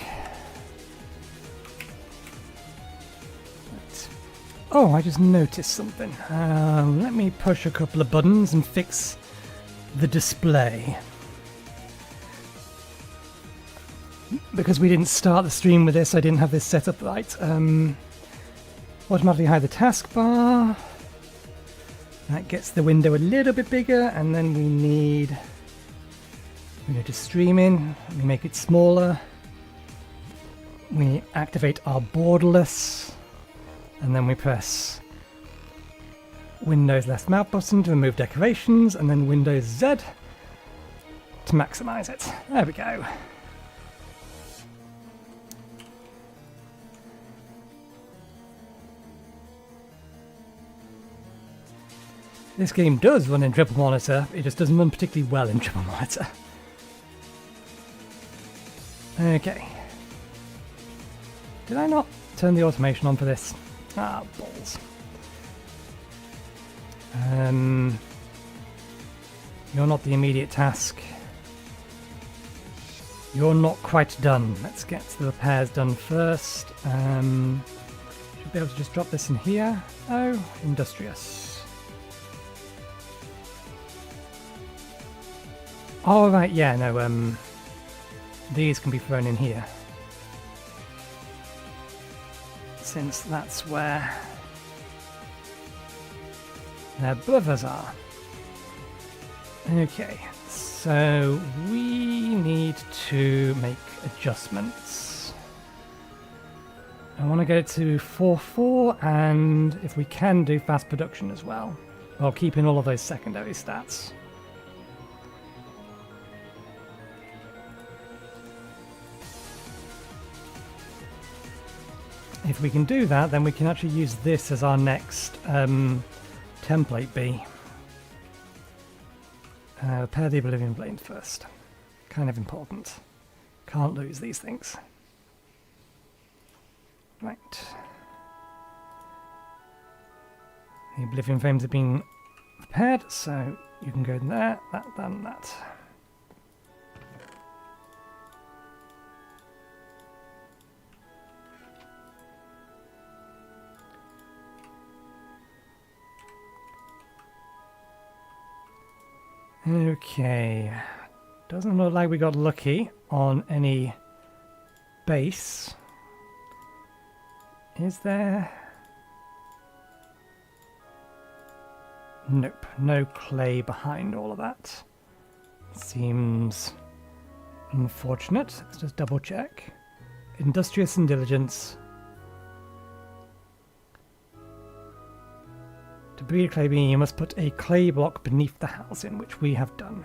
Right. Oh, I just noticed something. Let me push a couple of buttons and fix the display. Because we didn't start the stream with this, I didn't have this set up right. Automatically hide the taskbar. That gets the window a little bit bigger, and then we need to stream in. We make it smaller. We activate our borderless, and then we press Windows left mouse button to remove decorations, and then Windows Z to maximize it. There we go. This game does run in triple monitor, it just doesn't run particularly well in triple monitor. Okay. Did I not turn the automation on for this? Ah, balls. You're not the immediate task. You're not quite done. Let's get the repairs done first. Should be able to just drop this in here. Oh, industrious. Oh, right, yeah, no, these can be thrown in here. Since that's where their brothers are. Okay, so we need to make adjustments. I want to go to 4-4, and if we can do fast production as well, while keeping all of those secondary stats. If we can do that, then we can actually use this as our next template B. Repair the Oblivion Blade first. Kind of important. Can't lose these things. Right. The Oblivion frames are being repaired, so you can go there, that, and that. Okay, doesn't look like we got lucky on any base. Is there? Nope, no clay behind all of that. Seems unfortunate. Let's just double check. Industrious and diligence. To breed a clay being, you must put a clay block beneath the housing, which we have done.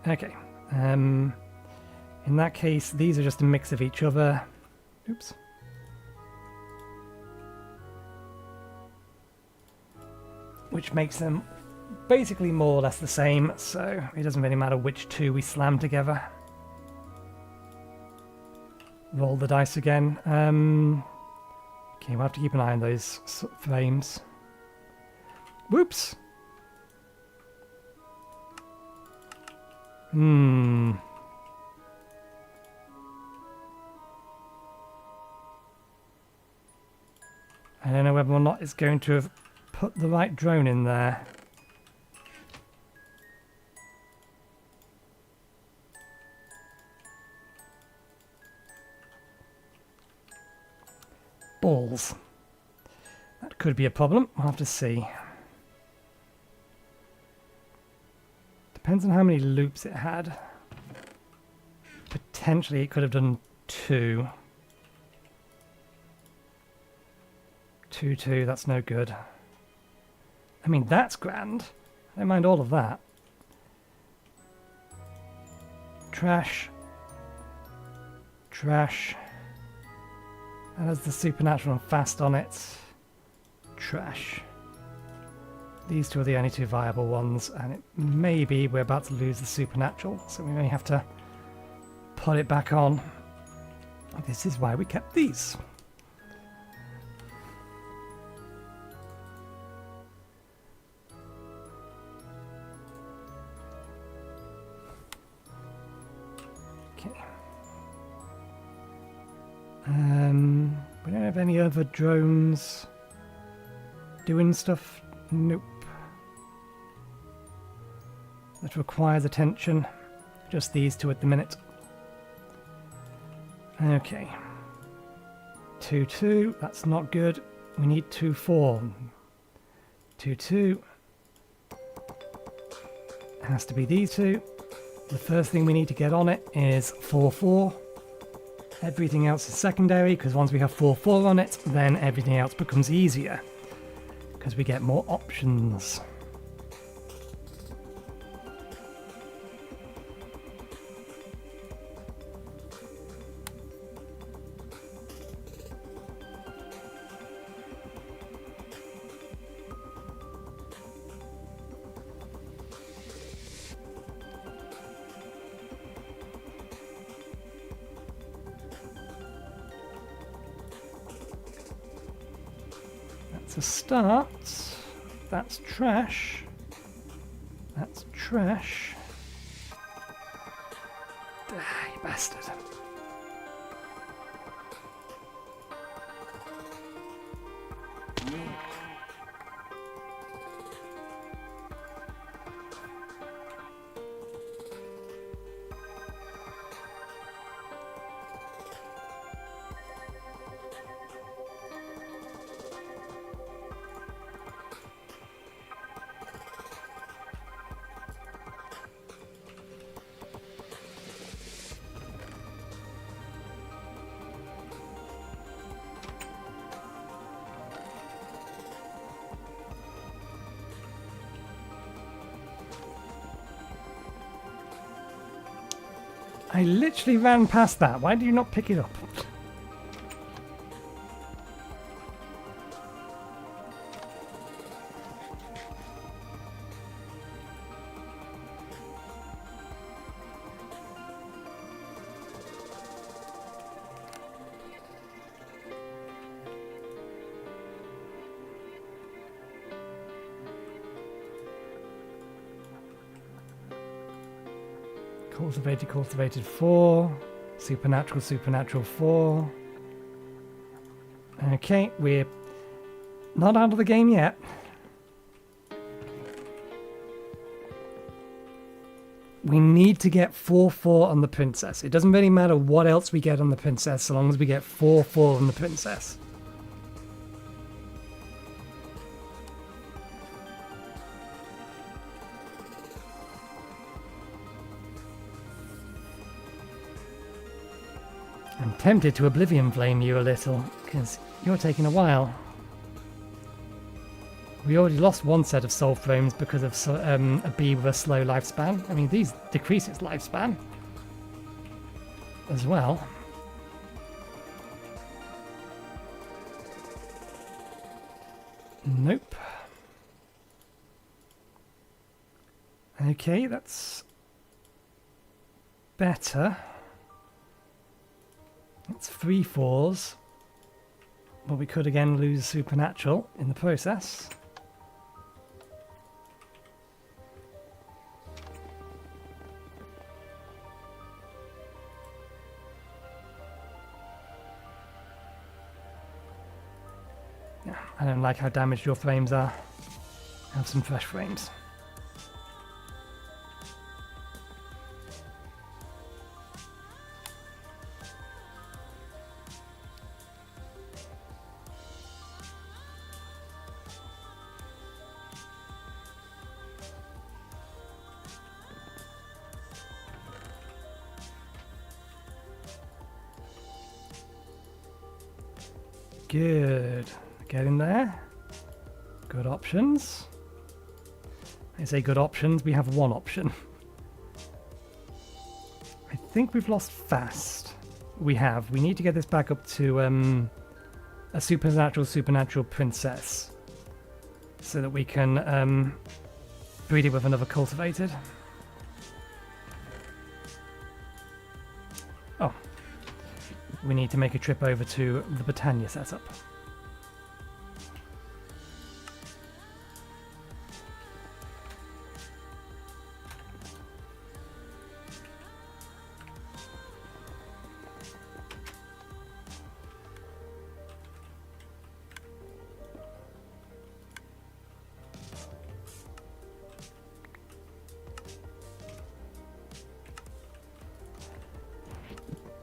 Okay. In that case, these are just a mix of each other. Oops. Which makes them basically more or less the same, so it doesn't really matter which two we slam together. Roll the dice again. Okay, we'll have to keep an eye on those frames. Whoops! I don't know whether or not it's going to have put the right drone in there. Balls. That could be a problem. We'll have to see. Depends on how many loops it had. Potentially it could have done 2. 2-2, that's no good. I mean, that's grand. I don't mind all of that. Trash. Trash. That has the supernatural and fast on it. Trash. These two are the only two viable ones, and it may be we're about to lose the supernatural, so we may have to put it back on. This is why we kept these. Okay. We don't have any other drones doing stuff. Nope. That requires attention. Just these two at the minute. Okay. 2-2. That's not good. We need 2-4. 2-2. Has to be these two. The first thing we need to get on it is 4-4. Everything else is secondary, because once we have 4-4 on it, then everything else becomes easier. Because we get more options. That's a start. That's trash. That's trash. Ah, you bastard. I literally ran past that. Why do you not pick it up? Cultivated, cultivated 4. Supernatural, supernatural 4. Okay, we're not out of the game yet. We need to get 4-4 on the princess. It doesn't really matter what else we get on the princess, so long as we get 4-4 on the princess. I'm tempted to Oblivion Flame you a little, because you're taking a while. We already lost one set of soul frames because of a bee with a slow lifespan. I mean, these decrease its lifespan as well. Nope. Okay, that's better. It's 3 4s, but we could again lose Supernatural in the process. Yeah, I don't like how damaged your frames are. Have some fresh frames. Good. Get in there. Good options. I say good options, we have one option. I think we've lost fast. We have. We need to get this back up to a supernatural princess. So that we can breed it with another cultivated. Oh. We need to make a trip over to the Britannia setup.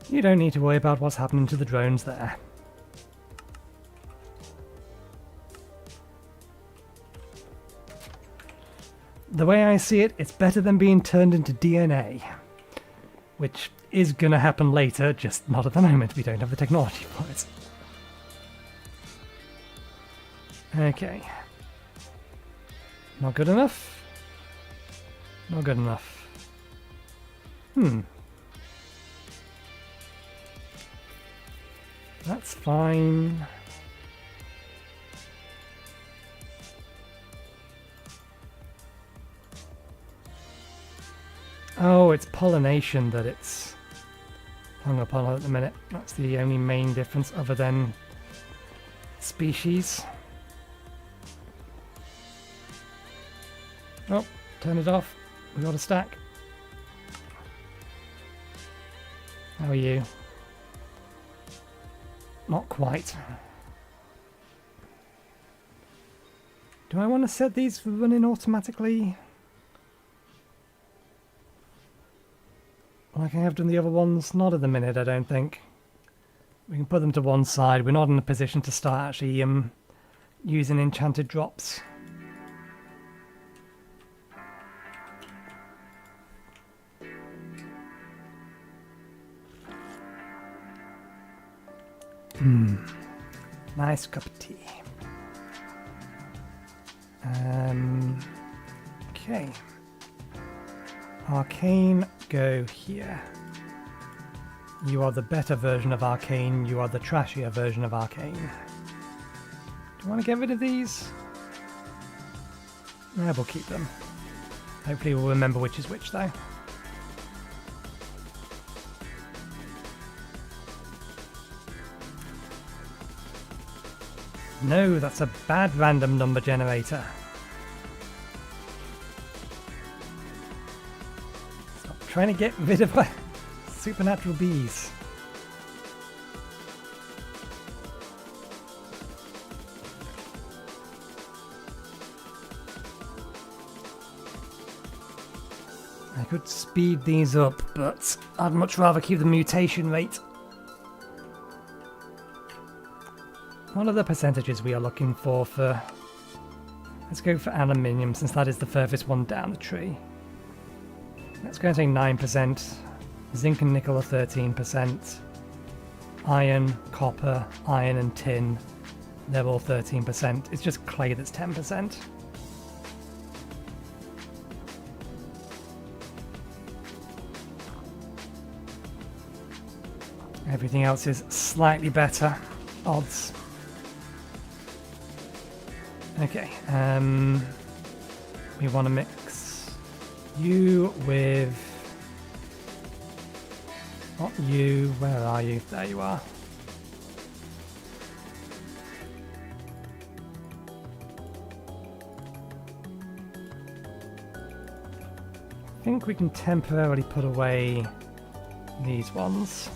You don't need to worry about what's happening to the drones there. The way I see it, it's better than being turned into DNA. Which is going to happen later, just not at the moment. We don't have the technology for it. Okay. Not good enough? Not good enough. That's fine. Oh, it's pollination that it's hung up on at the minute. That's the only main difference other than species. Oh, turn it off. We got a stack. How are you? Not quite. Do I want to set these for running automatically? Like I have done the other ones? Not at the minute, I don't think. We can put them to one side. We're not in a position to start actually using enchanted drops. Nice cup of tea. Okay. Arcane, go here. You are the better version of Arcane, you are the trashier version of Arcane. Do you want to get rid of these? Yeah, we'll keep them. Hopefully we'll remember which is which though. No, that's a bad random number generator. Stop trying to get rid of my supernatural bees. I could speed these up, but I'd much rather keep the mutation rate. What are the percentages we are looking for? Let's go for aluminium, since that is the furthest one down the tree. Let's go and say 9%. Zinc and nickel are 13%. Iron, copper, iron and tin, they're all 13%. It's just clay that's 10%. Everything else is slightly better odds. Okay, we want to mix you with, not you, where are you? There you are. I think we can temporarily put away these ones.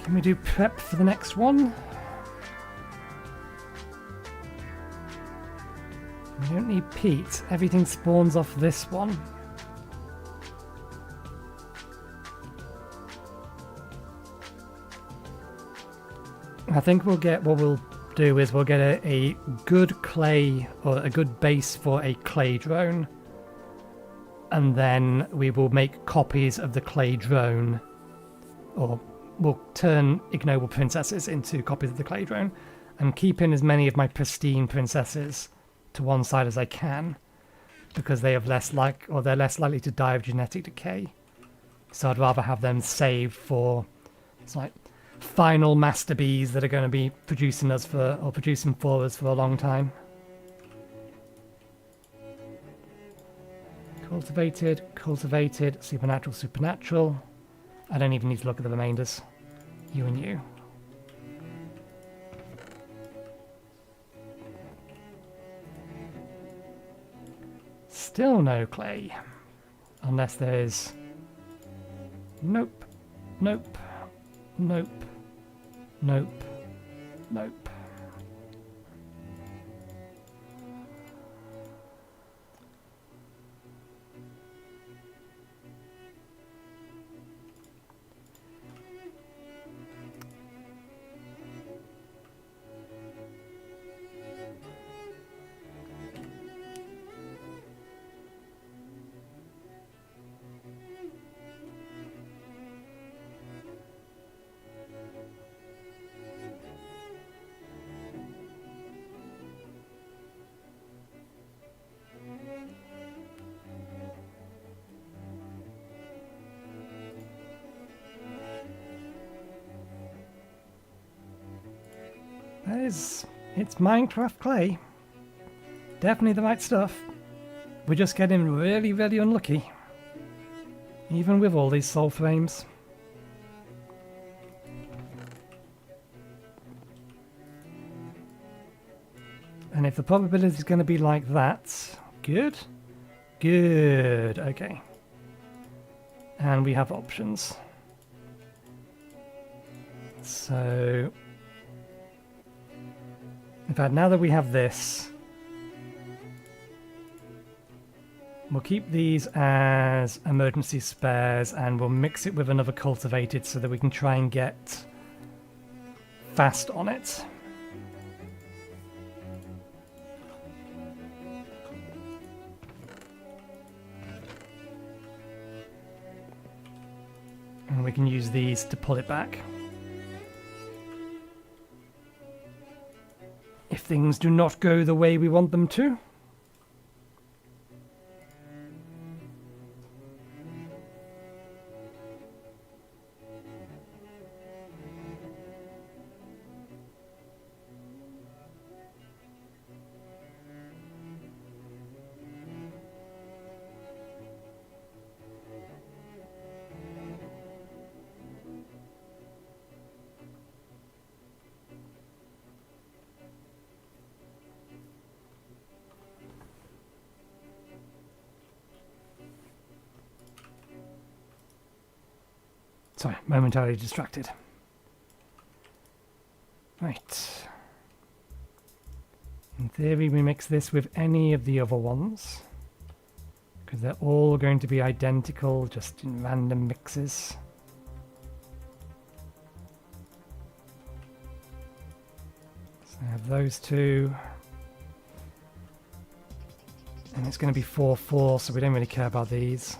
Can we do prep for the next one? We don't need peat. Everything spawns off this one. I think we'll get, what we'll do is we'll get a good clay, or a good base for a clay drone. And then we will make copies of the clay drone, or we'll turn ignoble princesses into copies of the clay drone, and keep in as many of my pristine princesses to one side as I can, because they have they're less likely to die of genetic decay. So I'd rather have them saved for, it's like final master bees that are going to be producing for us for a long time. Cultivated, cultivated, supernatural, supernatural. I don't even need to look at the remainders. You and you. Still no clay. Unless there's... Nope. Nope. Nope. Nope. Nope. It's Minecraft clay. Definitely the right stuff. We're just getting really, really unlucky. Even with all these soul frames. And if the probability is going to be like that, good. Good, okay. And we have options. So... in fact, now that we have this, we'll keep these as emergency spares and we'll mix it with another cultivated so that we can try and get fast on it. And we can use these to pull it back. If things do not go the way we want them to. Sorry, momentarily distracted. Right. In theory, we mix this with any of the other ones, because they're all going to be identical, just in random mixes. So I have those two. And it's going to be 4-4, so we don't really care about these.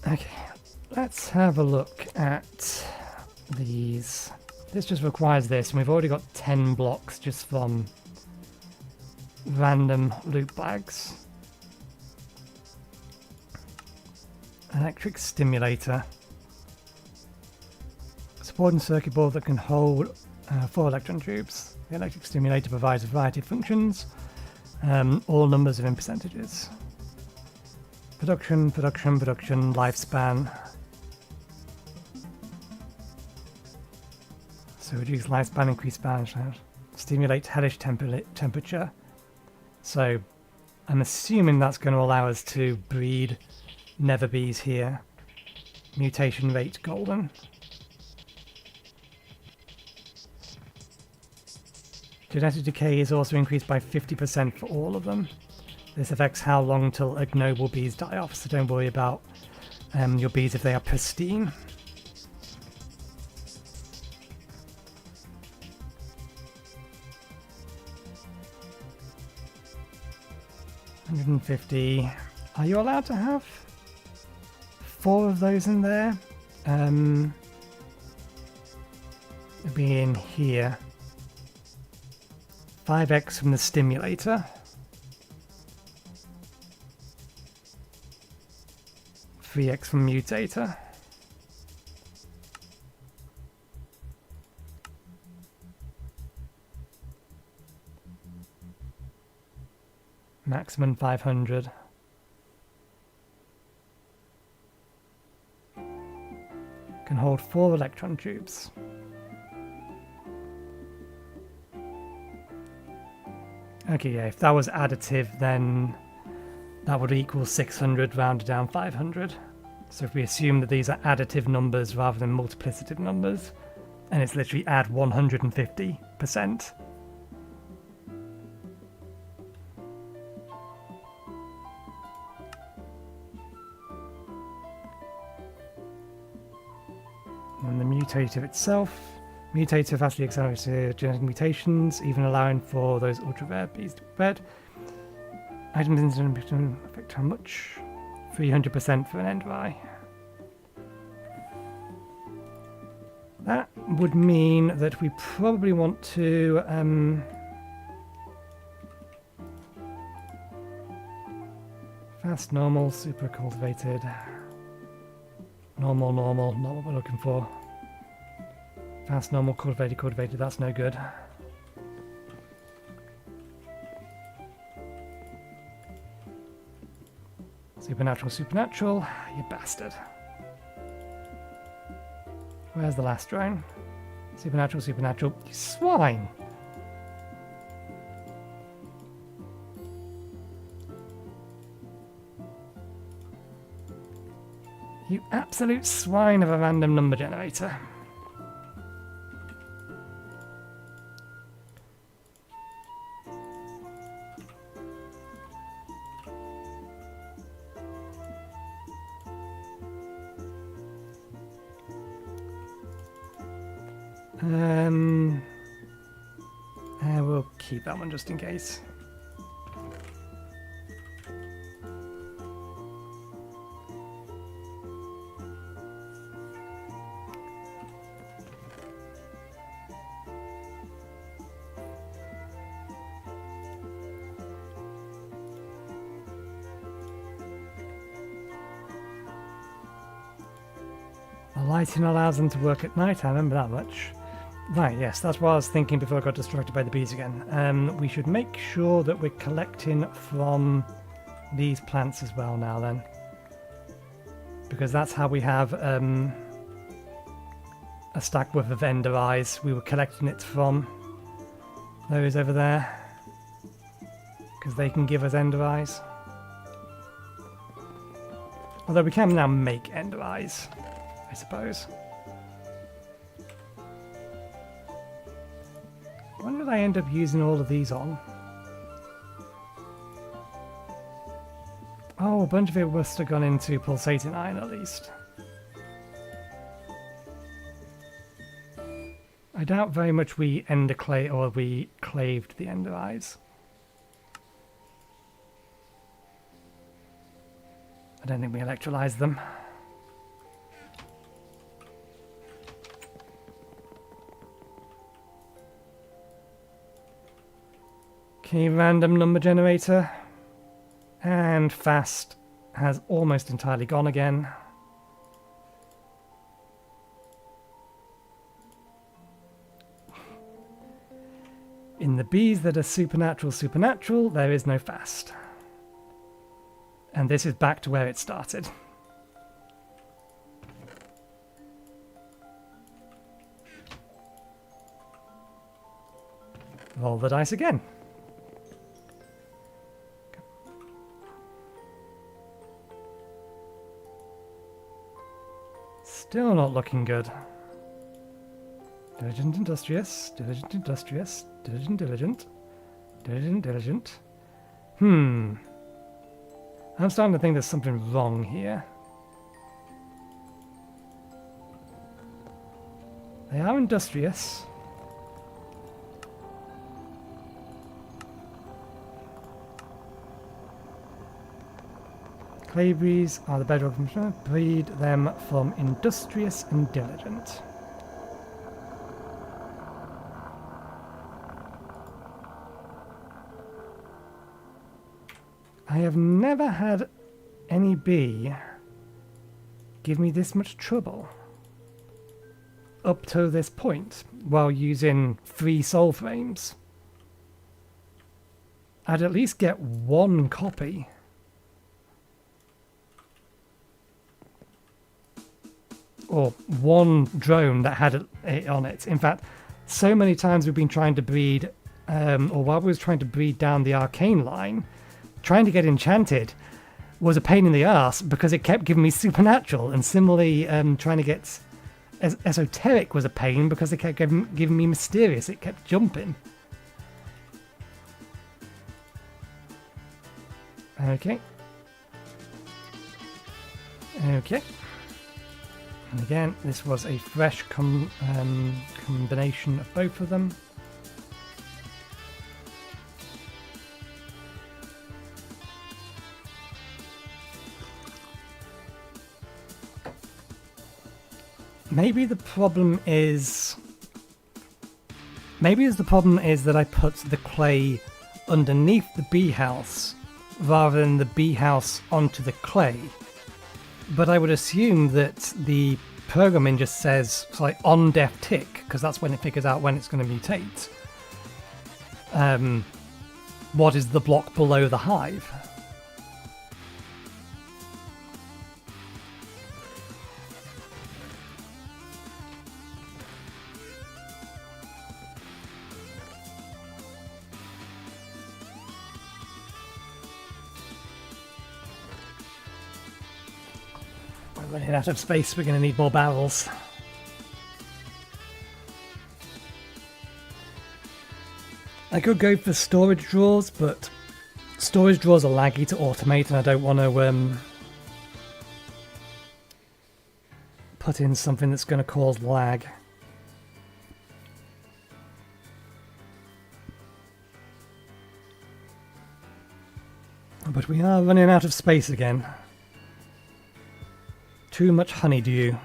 Okay, let's have a look at these. This just requires this, and we've already got 10 blocks just from random loot bags. Electric stimulator. Supporting circuit board that can hold 4 electron tubes. The electric stimulator provides a variety of functions, all numbers are in percentages. Production, lifespan. So reduce lifespan, increase balance, stimulate hellish temperature. So I'm assuming that's going to allow us to breed nether bees here. Mutation rate golden. Genetic decay is also increased by 50% for all of them. This affects how long till ignoble bees die off, so don't worry about your bees if they are pristine. $150. Are you allowed to have 4 of those in there? It'll be in here. 5x from the stimulator. 3x from mutator. Maximum 500. Can hold 4 electron tubes. Okay, yeah, if that was additive, then that would equal 600 rounded down 500. So if we assume that these are additive numbers rather than multiplicative numbers, and it's literally add 150%. And the mutative itself. Mutative vastly accelerated genetic mutations, even allowing for those ultra rare bees to be bred. Items don't affect how much? 300% for an end eye. That would mean that we probably want to fast, normal, super cultivated. Normal, not what we're looking for. Fast, normal, cultivated, that's no good. Supernatural, you bastard. Where's the last drone? Supernatural, you swine! You absolute swine of a random number generator. We'll keep that one just in case. The lighting allows them to work at night, I remember that much. Right, yes, that's what I was thinking before I got distracted by the bees again. We should make sure that we're collecting from these plants as well now then. Because that's how we have a stack worth of ender eyes. We were collecting it from those over there. Because they can give us ender eyes. Although we can now make ender eyes, I suppose. When did I end up using all of these on? Oh, a bunch of it must have gone into pulsating iron at least. I doubt very much we ender clay or we claved the ender eyes. I don't think we electrolyzed them. Okay, random number generator. And fast has almost entirely gone again. In the bees that are supernatural, there is no fast. And this is back to where it started. Roll the dice again. Still not looking good. Diligent, industrious, diligent, industrious, diligent, diligent, diligent, diligent. I'm starting to think there's something wrong here. They are industrious. Clayberries are the bedrock. Breed them from industrious and diligent. I have never had any bee give me this much trouble up to this point while using 3 soul frames. I'd at least get one copy. Or one drone that had it on it. In fact, so many times we've been trying to breed, or while we was trying to breed down the arcane line, trying to get enchanted was a pain in the ass because it kept giving me supernatural, and similarly trying to get esoteric was a pain because it kept giving me mysterious. It kept jumping. Okay. Okay. And again, this was a fresh combination of both of them. Maybe the problem is that I put the clay underneath the bee house rather than the bee house onto the clay. But I would assume that the programming just says like on def tick, because that's when it figures out when it's going to mutate. What is the block below the hive? Running out of space, we're going to need more barrels. I could go for storage drawers, but storage drawers are laggy to automate and I don't want to put in something that's going to cause lag. But we are running out of space again. Too much honeydew.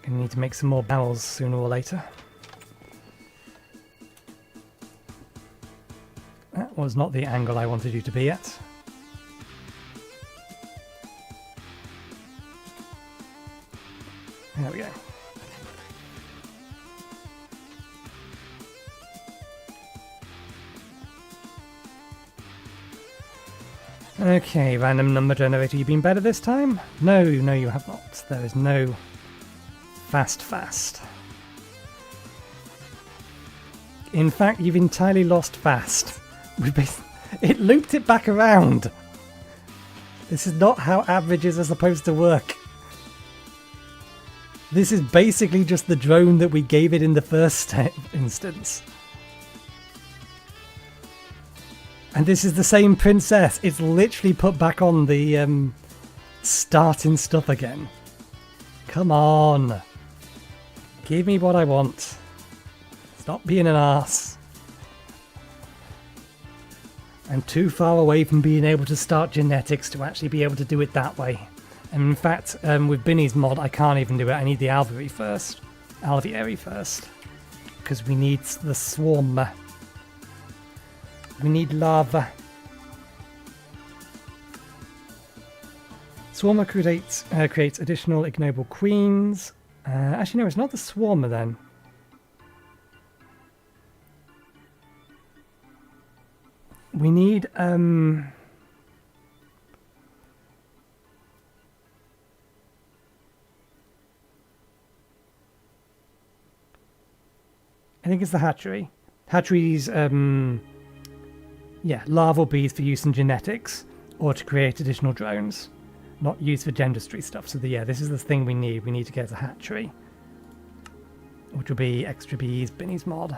Gonna need to make some more barrels sooner or later. That was not the angle I wanted you to be at. There we go. Okay, random number generator, you been better this time? No, no you have not. There is no fast. In fact, you've entirely lost fast. It looped it back around. This is not how averages are supposed to work. This is basically just the drone that we gave it in the first instance. And this is the same princess. It's literally put back on the starting stuff again. Come on. Give me what I want. Stop being an arse. I'm too far away from being able to start genetics to actually be able to do it that way. And in fact, with Binny's mod, I can't even do it. I need the alveary first. Because we need the swarm. We need lava. Swarmer creates additional ignoble queens. Actually, no, it's not the Swarmer then. We need I think it's the hatchery. Hatcheries, yeah, larval bees for use in genetics or to create additional drones. Not used for gendustry stuff. So yeah, this is the thing we need. We need to get a hatchery, which will be extra bees, Binny's mod.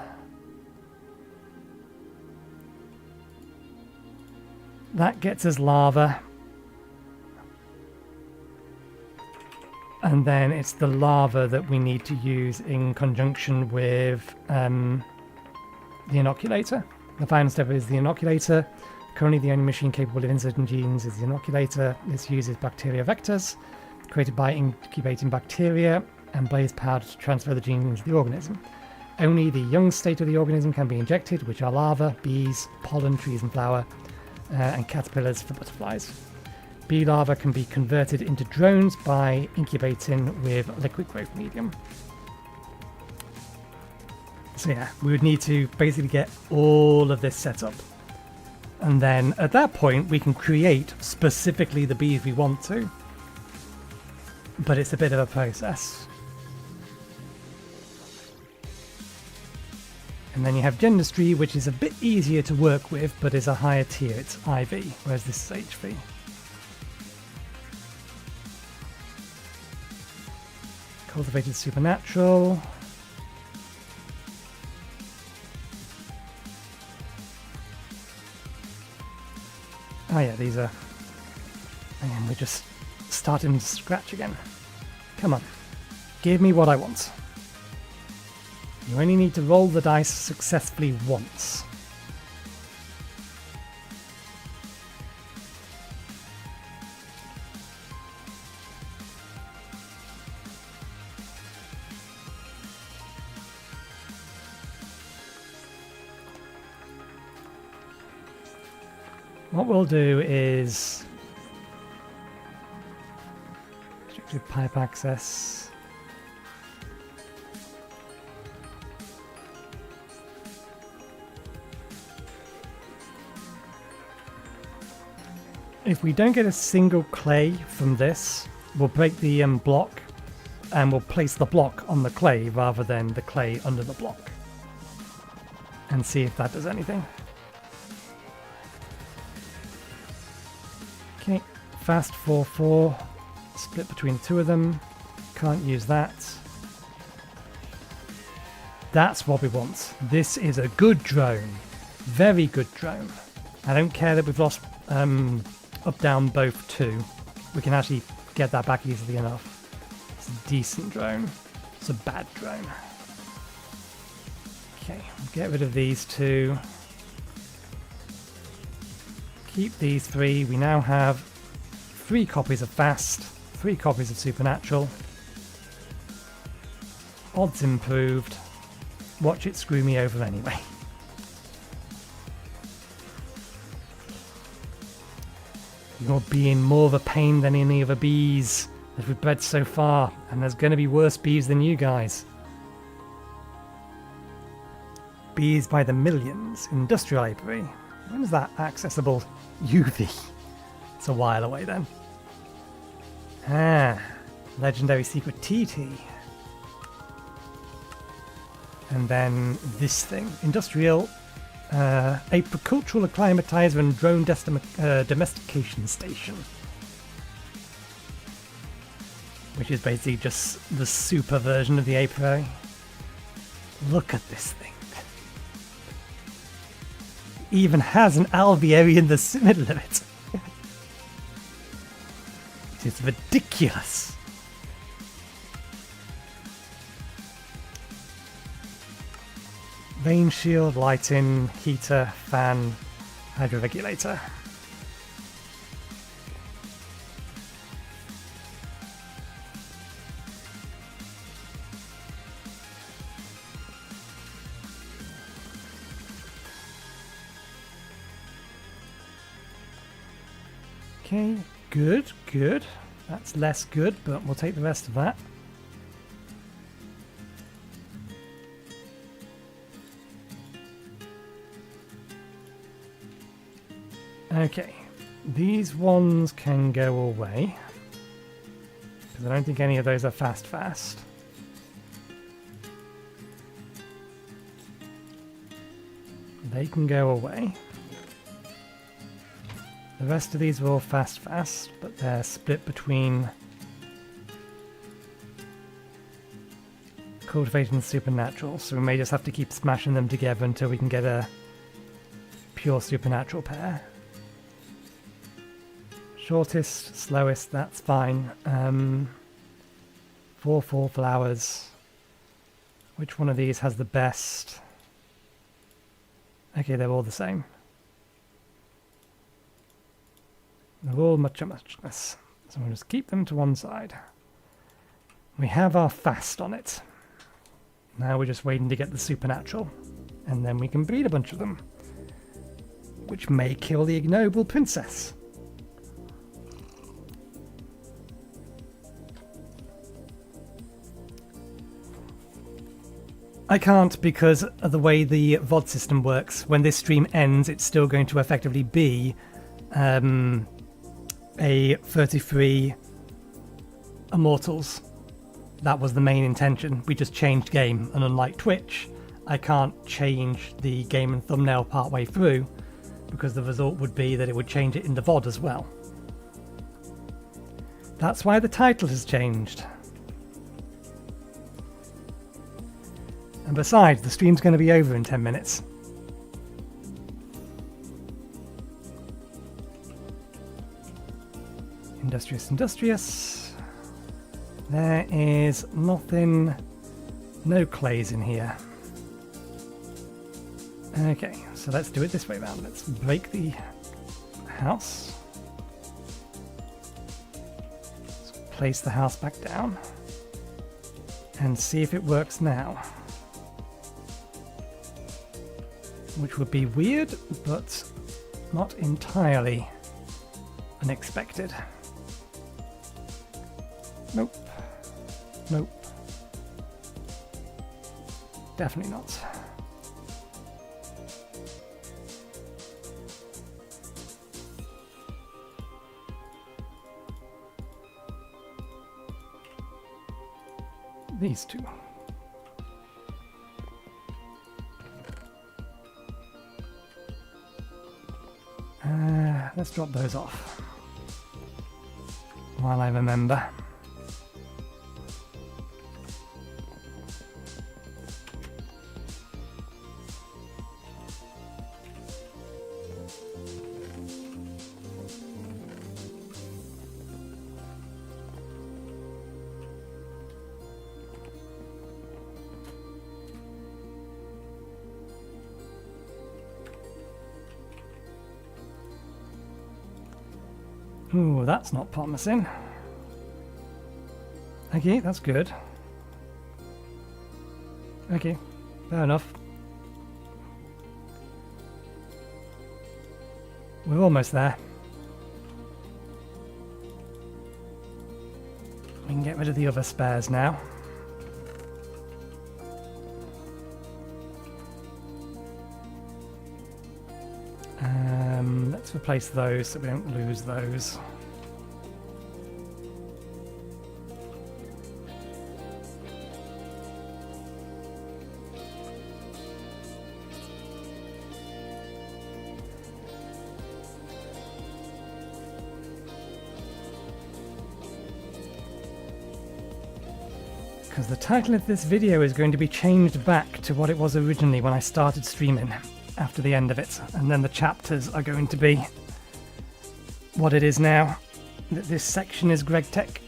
That gets us lava. And then it's the lava that we need to use in conjunction with the inoculator. The final step is the inoculator. Currently the only machine capable of inserting genes is the inoculator. This uses bacteria vectors created by incubating bacteria and blaze powder to transfer the gene into the organism. Only the young state of the organism can be injected, which are larvae, bees, pollen, trees and flower, and caterpillars for butterflies. Bee larvae can be converted into drones by incubating with liquid growth medium. So yeah, we would need to basically get all of this set up. And then at that point, we can create specifically the bees we want to. But it's a bit of a process. And then you have Dentistry, which is a bit easier to work with, but is a higher tier. It's IV, whereas this is HV. Cultivated Supernatural. Oh yeah, these are... And we're just starting to scratch again. Come on. Give me what I want. You only need to roll the dice successfully once. What we'll do is restricted pipe access. If we don't get a single clay from this, we'll break the block and we'll place the block on the clay rather than the clay under the block and see if that does anything. Okay, fast 4-4, split between two of them, can't use that. That's what we want. This is a good drone, very good drone. I don't care that we've lost up down both two. We can actually get that back easily enough. It's a decent drone. It's a bad drone. Okay, get rid of these two. Keep these three. We now have 3 copies of Fast, 3 copies of Supernatural. Odds improved. Watch it screw me over anyway. You're being more of a pain than any of the bees that we've bred so far, and there's going to be worse bees than you guys. Bees by the millions. Industrial apiary. When is that accessible? UV. It's a while away then. Ah, legendary secret TT. And then this thing. Industrial apicultural acclimatizer and drone domestication station. Which is basically just the super version of the apiary. Look at this thing. Even has an alveary in the middle of it. It is ridiculous. Rain shield, lighting, heater, fan, hydroregulator. Okay, good, good. That's less good, but we'll take the rest of that. Okay, these ones can go away, because I don't think any of those are fast. They can go away. The rest of these are all fast, but they're split between cultivating and supernatural, so we may just have to keep smashing them together until we can get a pure supernatural pair. Shortest, slowest, that's fine. 4 flowers. Which one of these has the best? Okay, they're all the same. They're all muchness. So we'll just keep them to one side. We have our fast on it. Now we're just waiting to get the supernatural. And then we can breed a bunch of them. Which may kill the ignoble princess. I can't because of the way the VoD system works. When this stream ends, it's still going to effectively be a 33 Immortals. That was the main intention. We just changed game, and unlike Twitch, I can't change the game and thumbnail partway through because the result would be that it would change it in the VoD as well. That's why the title has changed. And besides, the stream's going to be over in 10 minutes. Industrious, industrious. There is nothing, no clays in here. Okay, so let's do it this way round. Let's break the house. Let's place the house back down and see if it works now. Which would be weird, but not entirely unexpected. Nope. Nope. Definitely not. These two. Let's drop those off while I remember. Ooh, that's not promising. Okay, that's good. Okay, fair enough. We're almost there. We can get rid of the other spares now. Let's replace those so we don't lose those. Because the title of this video is going to be changed back to what it was originally when I started streaming after the end of it, and then the chapters are going to be what it is now. This section is Greg Tech.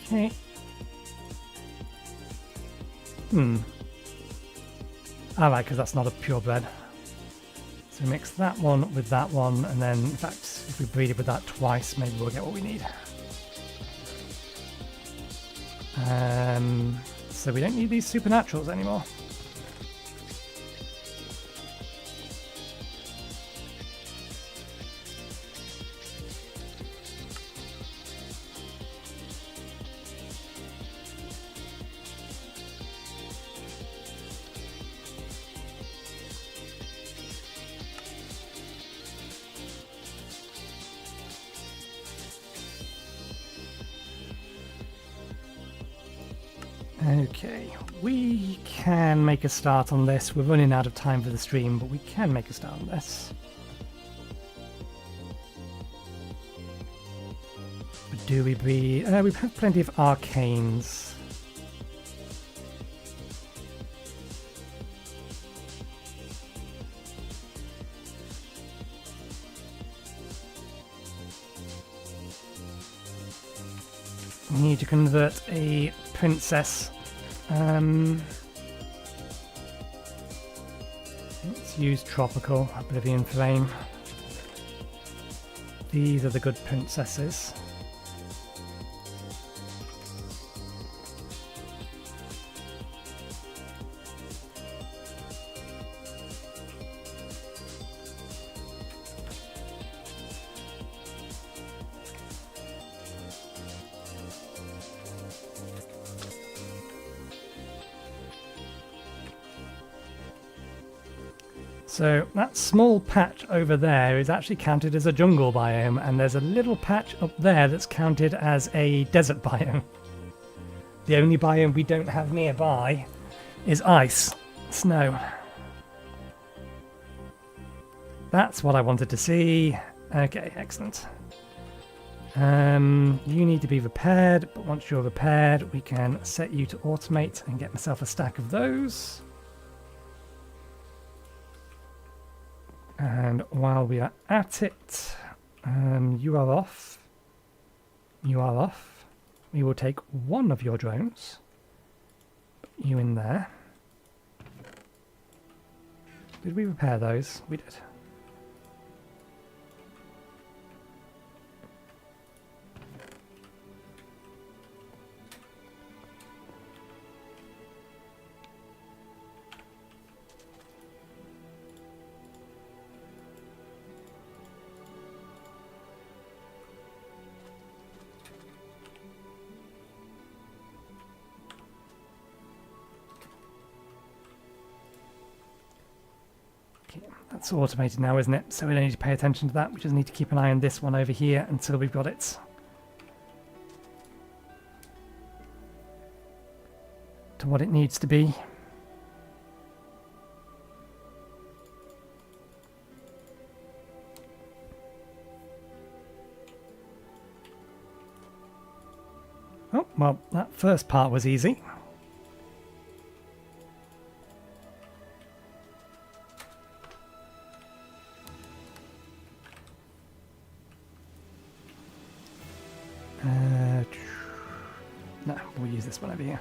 Okay. Alright, because that's not a purebred. So mix that one with that one, and then, in fact, if we breed it with that twice, maybe we'll get what we need. So we don't need these supernaturals anymore. Okay, we can make a start on this. We're running out of time for the stream, but we can make a start on this. But do we breed? We've had plenty of arcanes. We need to convert a princess. Let's use tropical Oblivion Flame. These are the good princesses. So that small patch over there is actually counted as a jungle biome, and there's a little patch up there that's counted as a desert biome. The only biome we don't have nearby is ice, snow. That's what I wanted to see. Okay, excellent. You need to be repaired, but once you're repaired, we can set you to automate and get myself a stack of those. And while we are at it, you are off. You are off. We will take one of your drones. Put you in there. Did we repair those? We did. That's automated now, isn't it? So we don't need to pay attention to that. We just need to keep an eye on this one over here until we've got it to what it needs to be. Oh, well, that first part was easy. No, we'll use this one over here.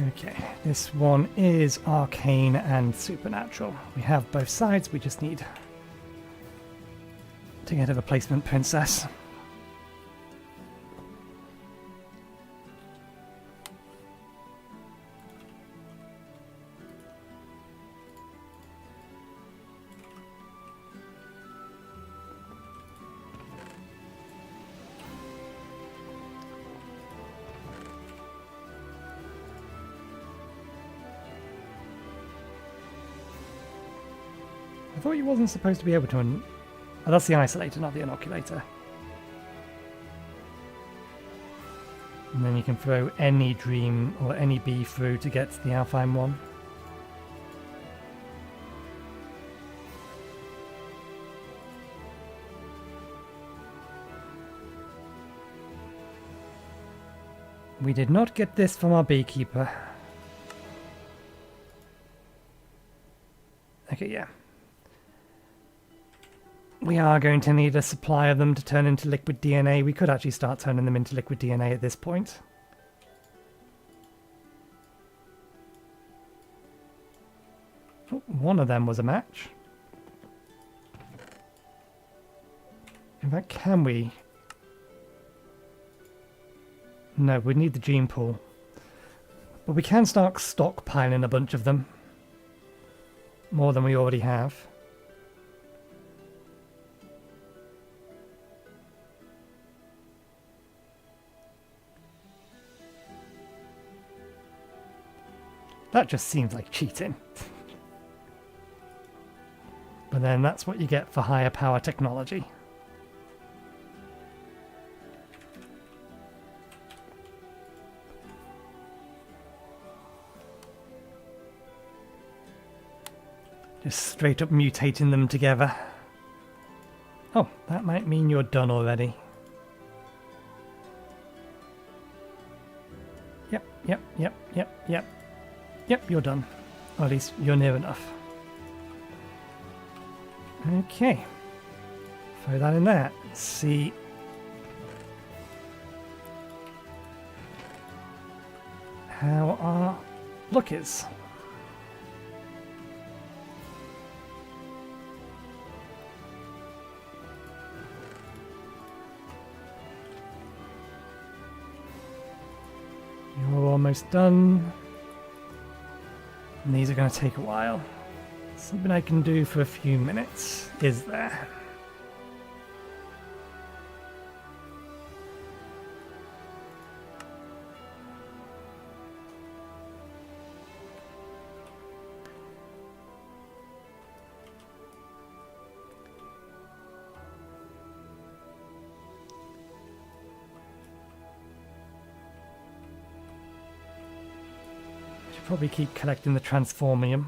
Okay, this one is arcane and supernatural. We have both sides, we just need to get a replacement princess. I thought you wasn't supposed to be able to. Oh, that's the isolator, not the inoculator. And then you can throw any dream or any bee through to get the Alfheim one. We did not get this from our beekeeper. Okay, yeah. We are going to need a supply of them to turn into liquid DNA. We could actually start turning them into liquid DNA at this point. Oh, one of them was a match. In fact, can we? No, we need the gene pool. But we can start stockpiling a bunch of them. More than we already have. That just seems like cheating. But then that's what you get for higher power technology. Just straight up mutating them together. Oh, that might mean you're done already. Yep. Yep, you're done. Or at least you're near enough. Okay. Throw that in there. Let's see. How our look is. You're almost done. And these are going to take a while. Something I can do for a few minutes, is there? Probably keep collecting the transformium.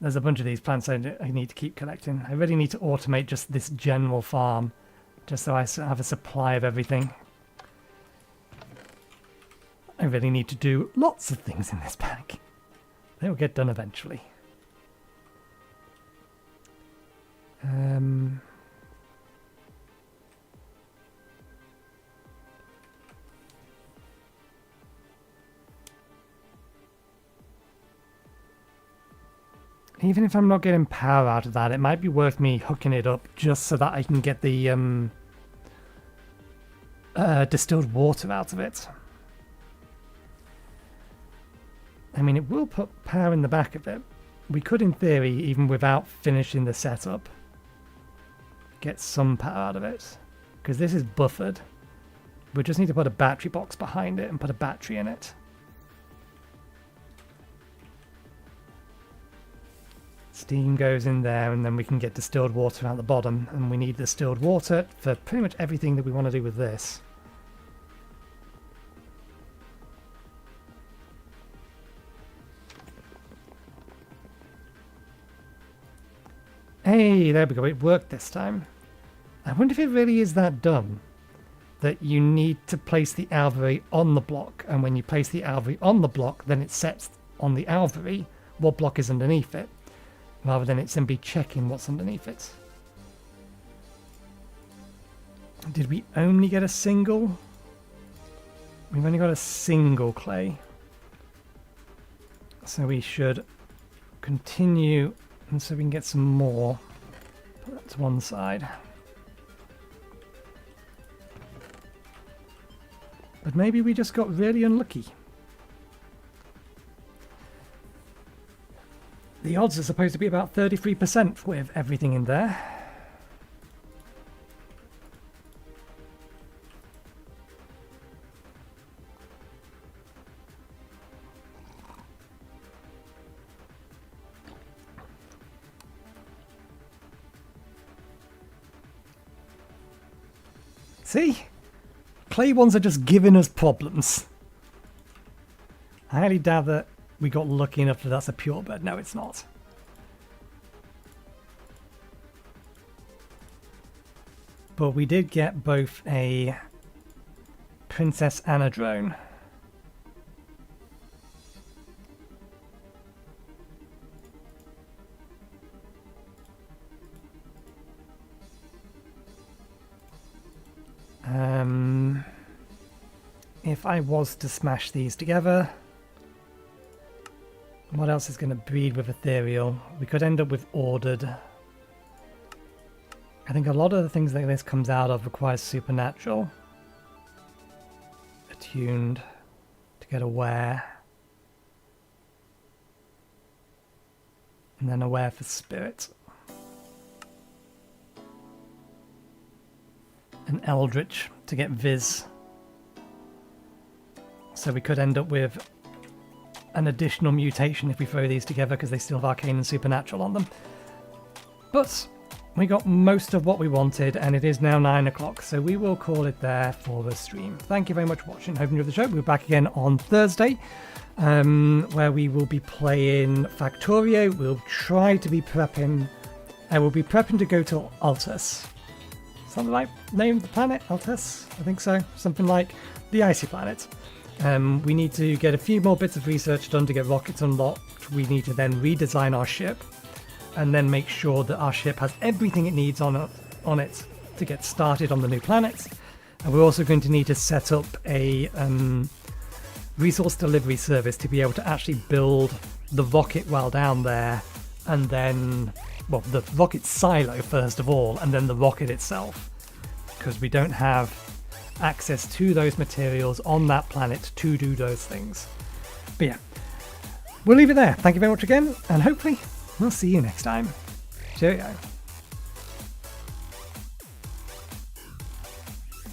There's a bunch of these plants I need to keep collecting. I really need to automate just this general farm, just so I have a supply of everything. I really need to do lots of things in this pack. They will get done eventually. Even if I'm not getting power out of that, it might be worth me hooking it up just so that I can get the distilled water out of it. I mean, it will put power in the back of it. We could, in theory, even without finishing the setup, get some power out of it. Because this is buffered. We just need to put a battery box behind it and put a battery in it. Steam goes in there, and then we can get distilled water out the bottom, and we need distilled water for pretty much everything that we want to do with this. Hey, there we go, it worked this time. I wonder if it really is that dumb that you need to place the alveoli on the block, and when you place the alveoli on the block, then it sets on the alveoli what block is underneath it, rather than it simply checking what's underneath it. Did we only get a single? We've only got a single clay. So we should continue, and so we can get some more. Put that to one side. But maybe we just got really unlucky. The odds are supposed to be about 33% with everything in there. See? Clay ones are just giving us problems. I highly doubt that we got lucky enough that that's a pure bed. No, it's not. But we did get both a princess and a drone. If I was to smash these together, what else is going to breed with ethereal? We could end up with ordered. I think a lot of the things that this comes out of requires supernatural. Attuned to get aware. And then aware for spirit. And eldritch to get viz. So we could end up with an additional mutation if we throw these together, because they still have arcane and supernatural on them. But we got most of what we wanted, and it is now 9 o'clock, so we will call it there for the stream. Thank you very much for watching. Hope you enjoyed the show. We'll be back again on Thursday, where we will be playing Factorio. We'll try to be prepping. We'll be prepping to go to Altus. Something like name of the planet, Altus? I think so. Something like the icy planet. We need to get a few more bits of research done to get rockets unlocked. We need to then redesign our ship, and then make sure that our ship has everything it needs on it to get started on the new planets. And we're also going to need to set up a resource delivery service to be able to actually build the rocket while down there, and then, well, the rocket silo first of all, and then the rocket itself, because we don't have access to those materials on that planet to do those things. But yeah, we'll leave it there. Thank you very much again, and hopefully we'll see you next time. Cheerio.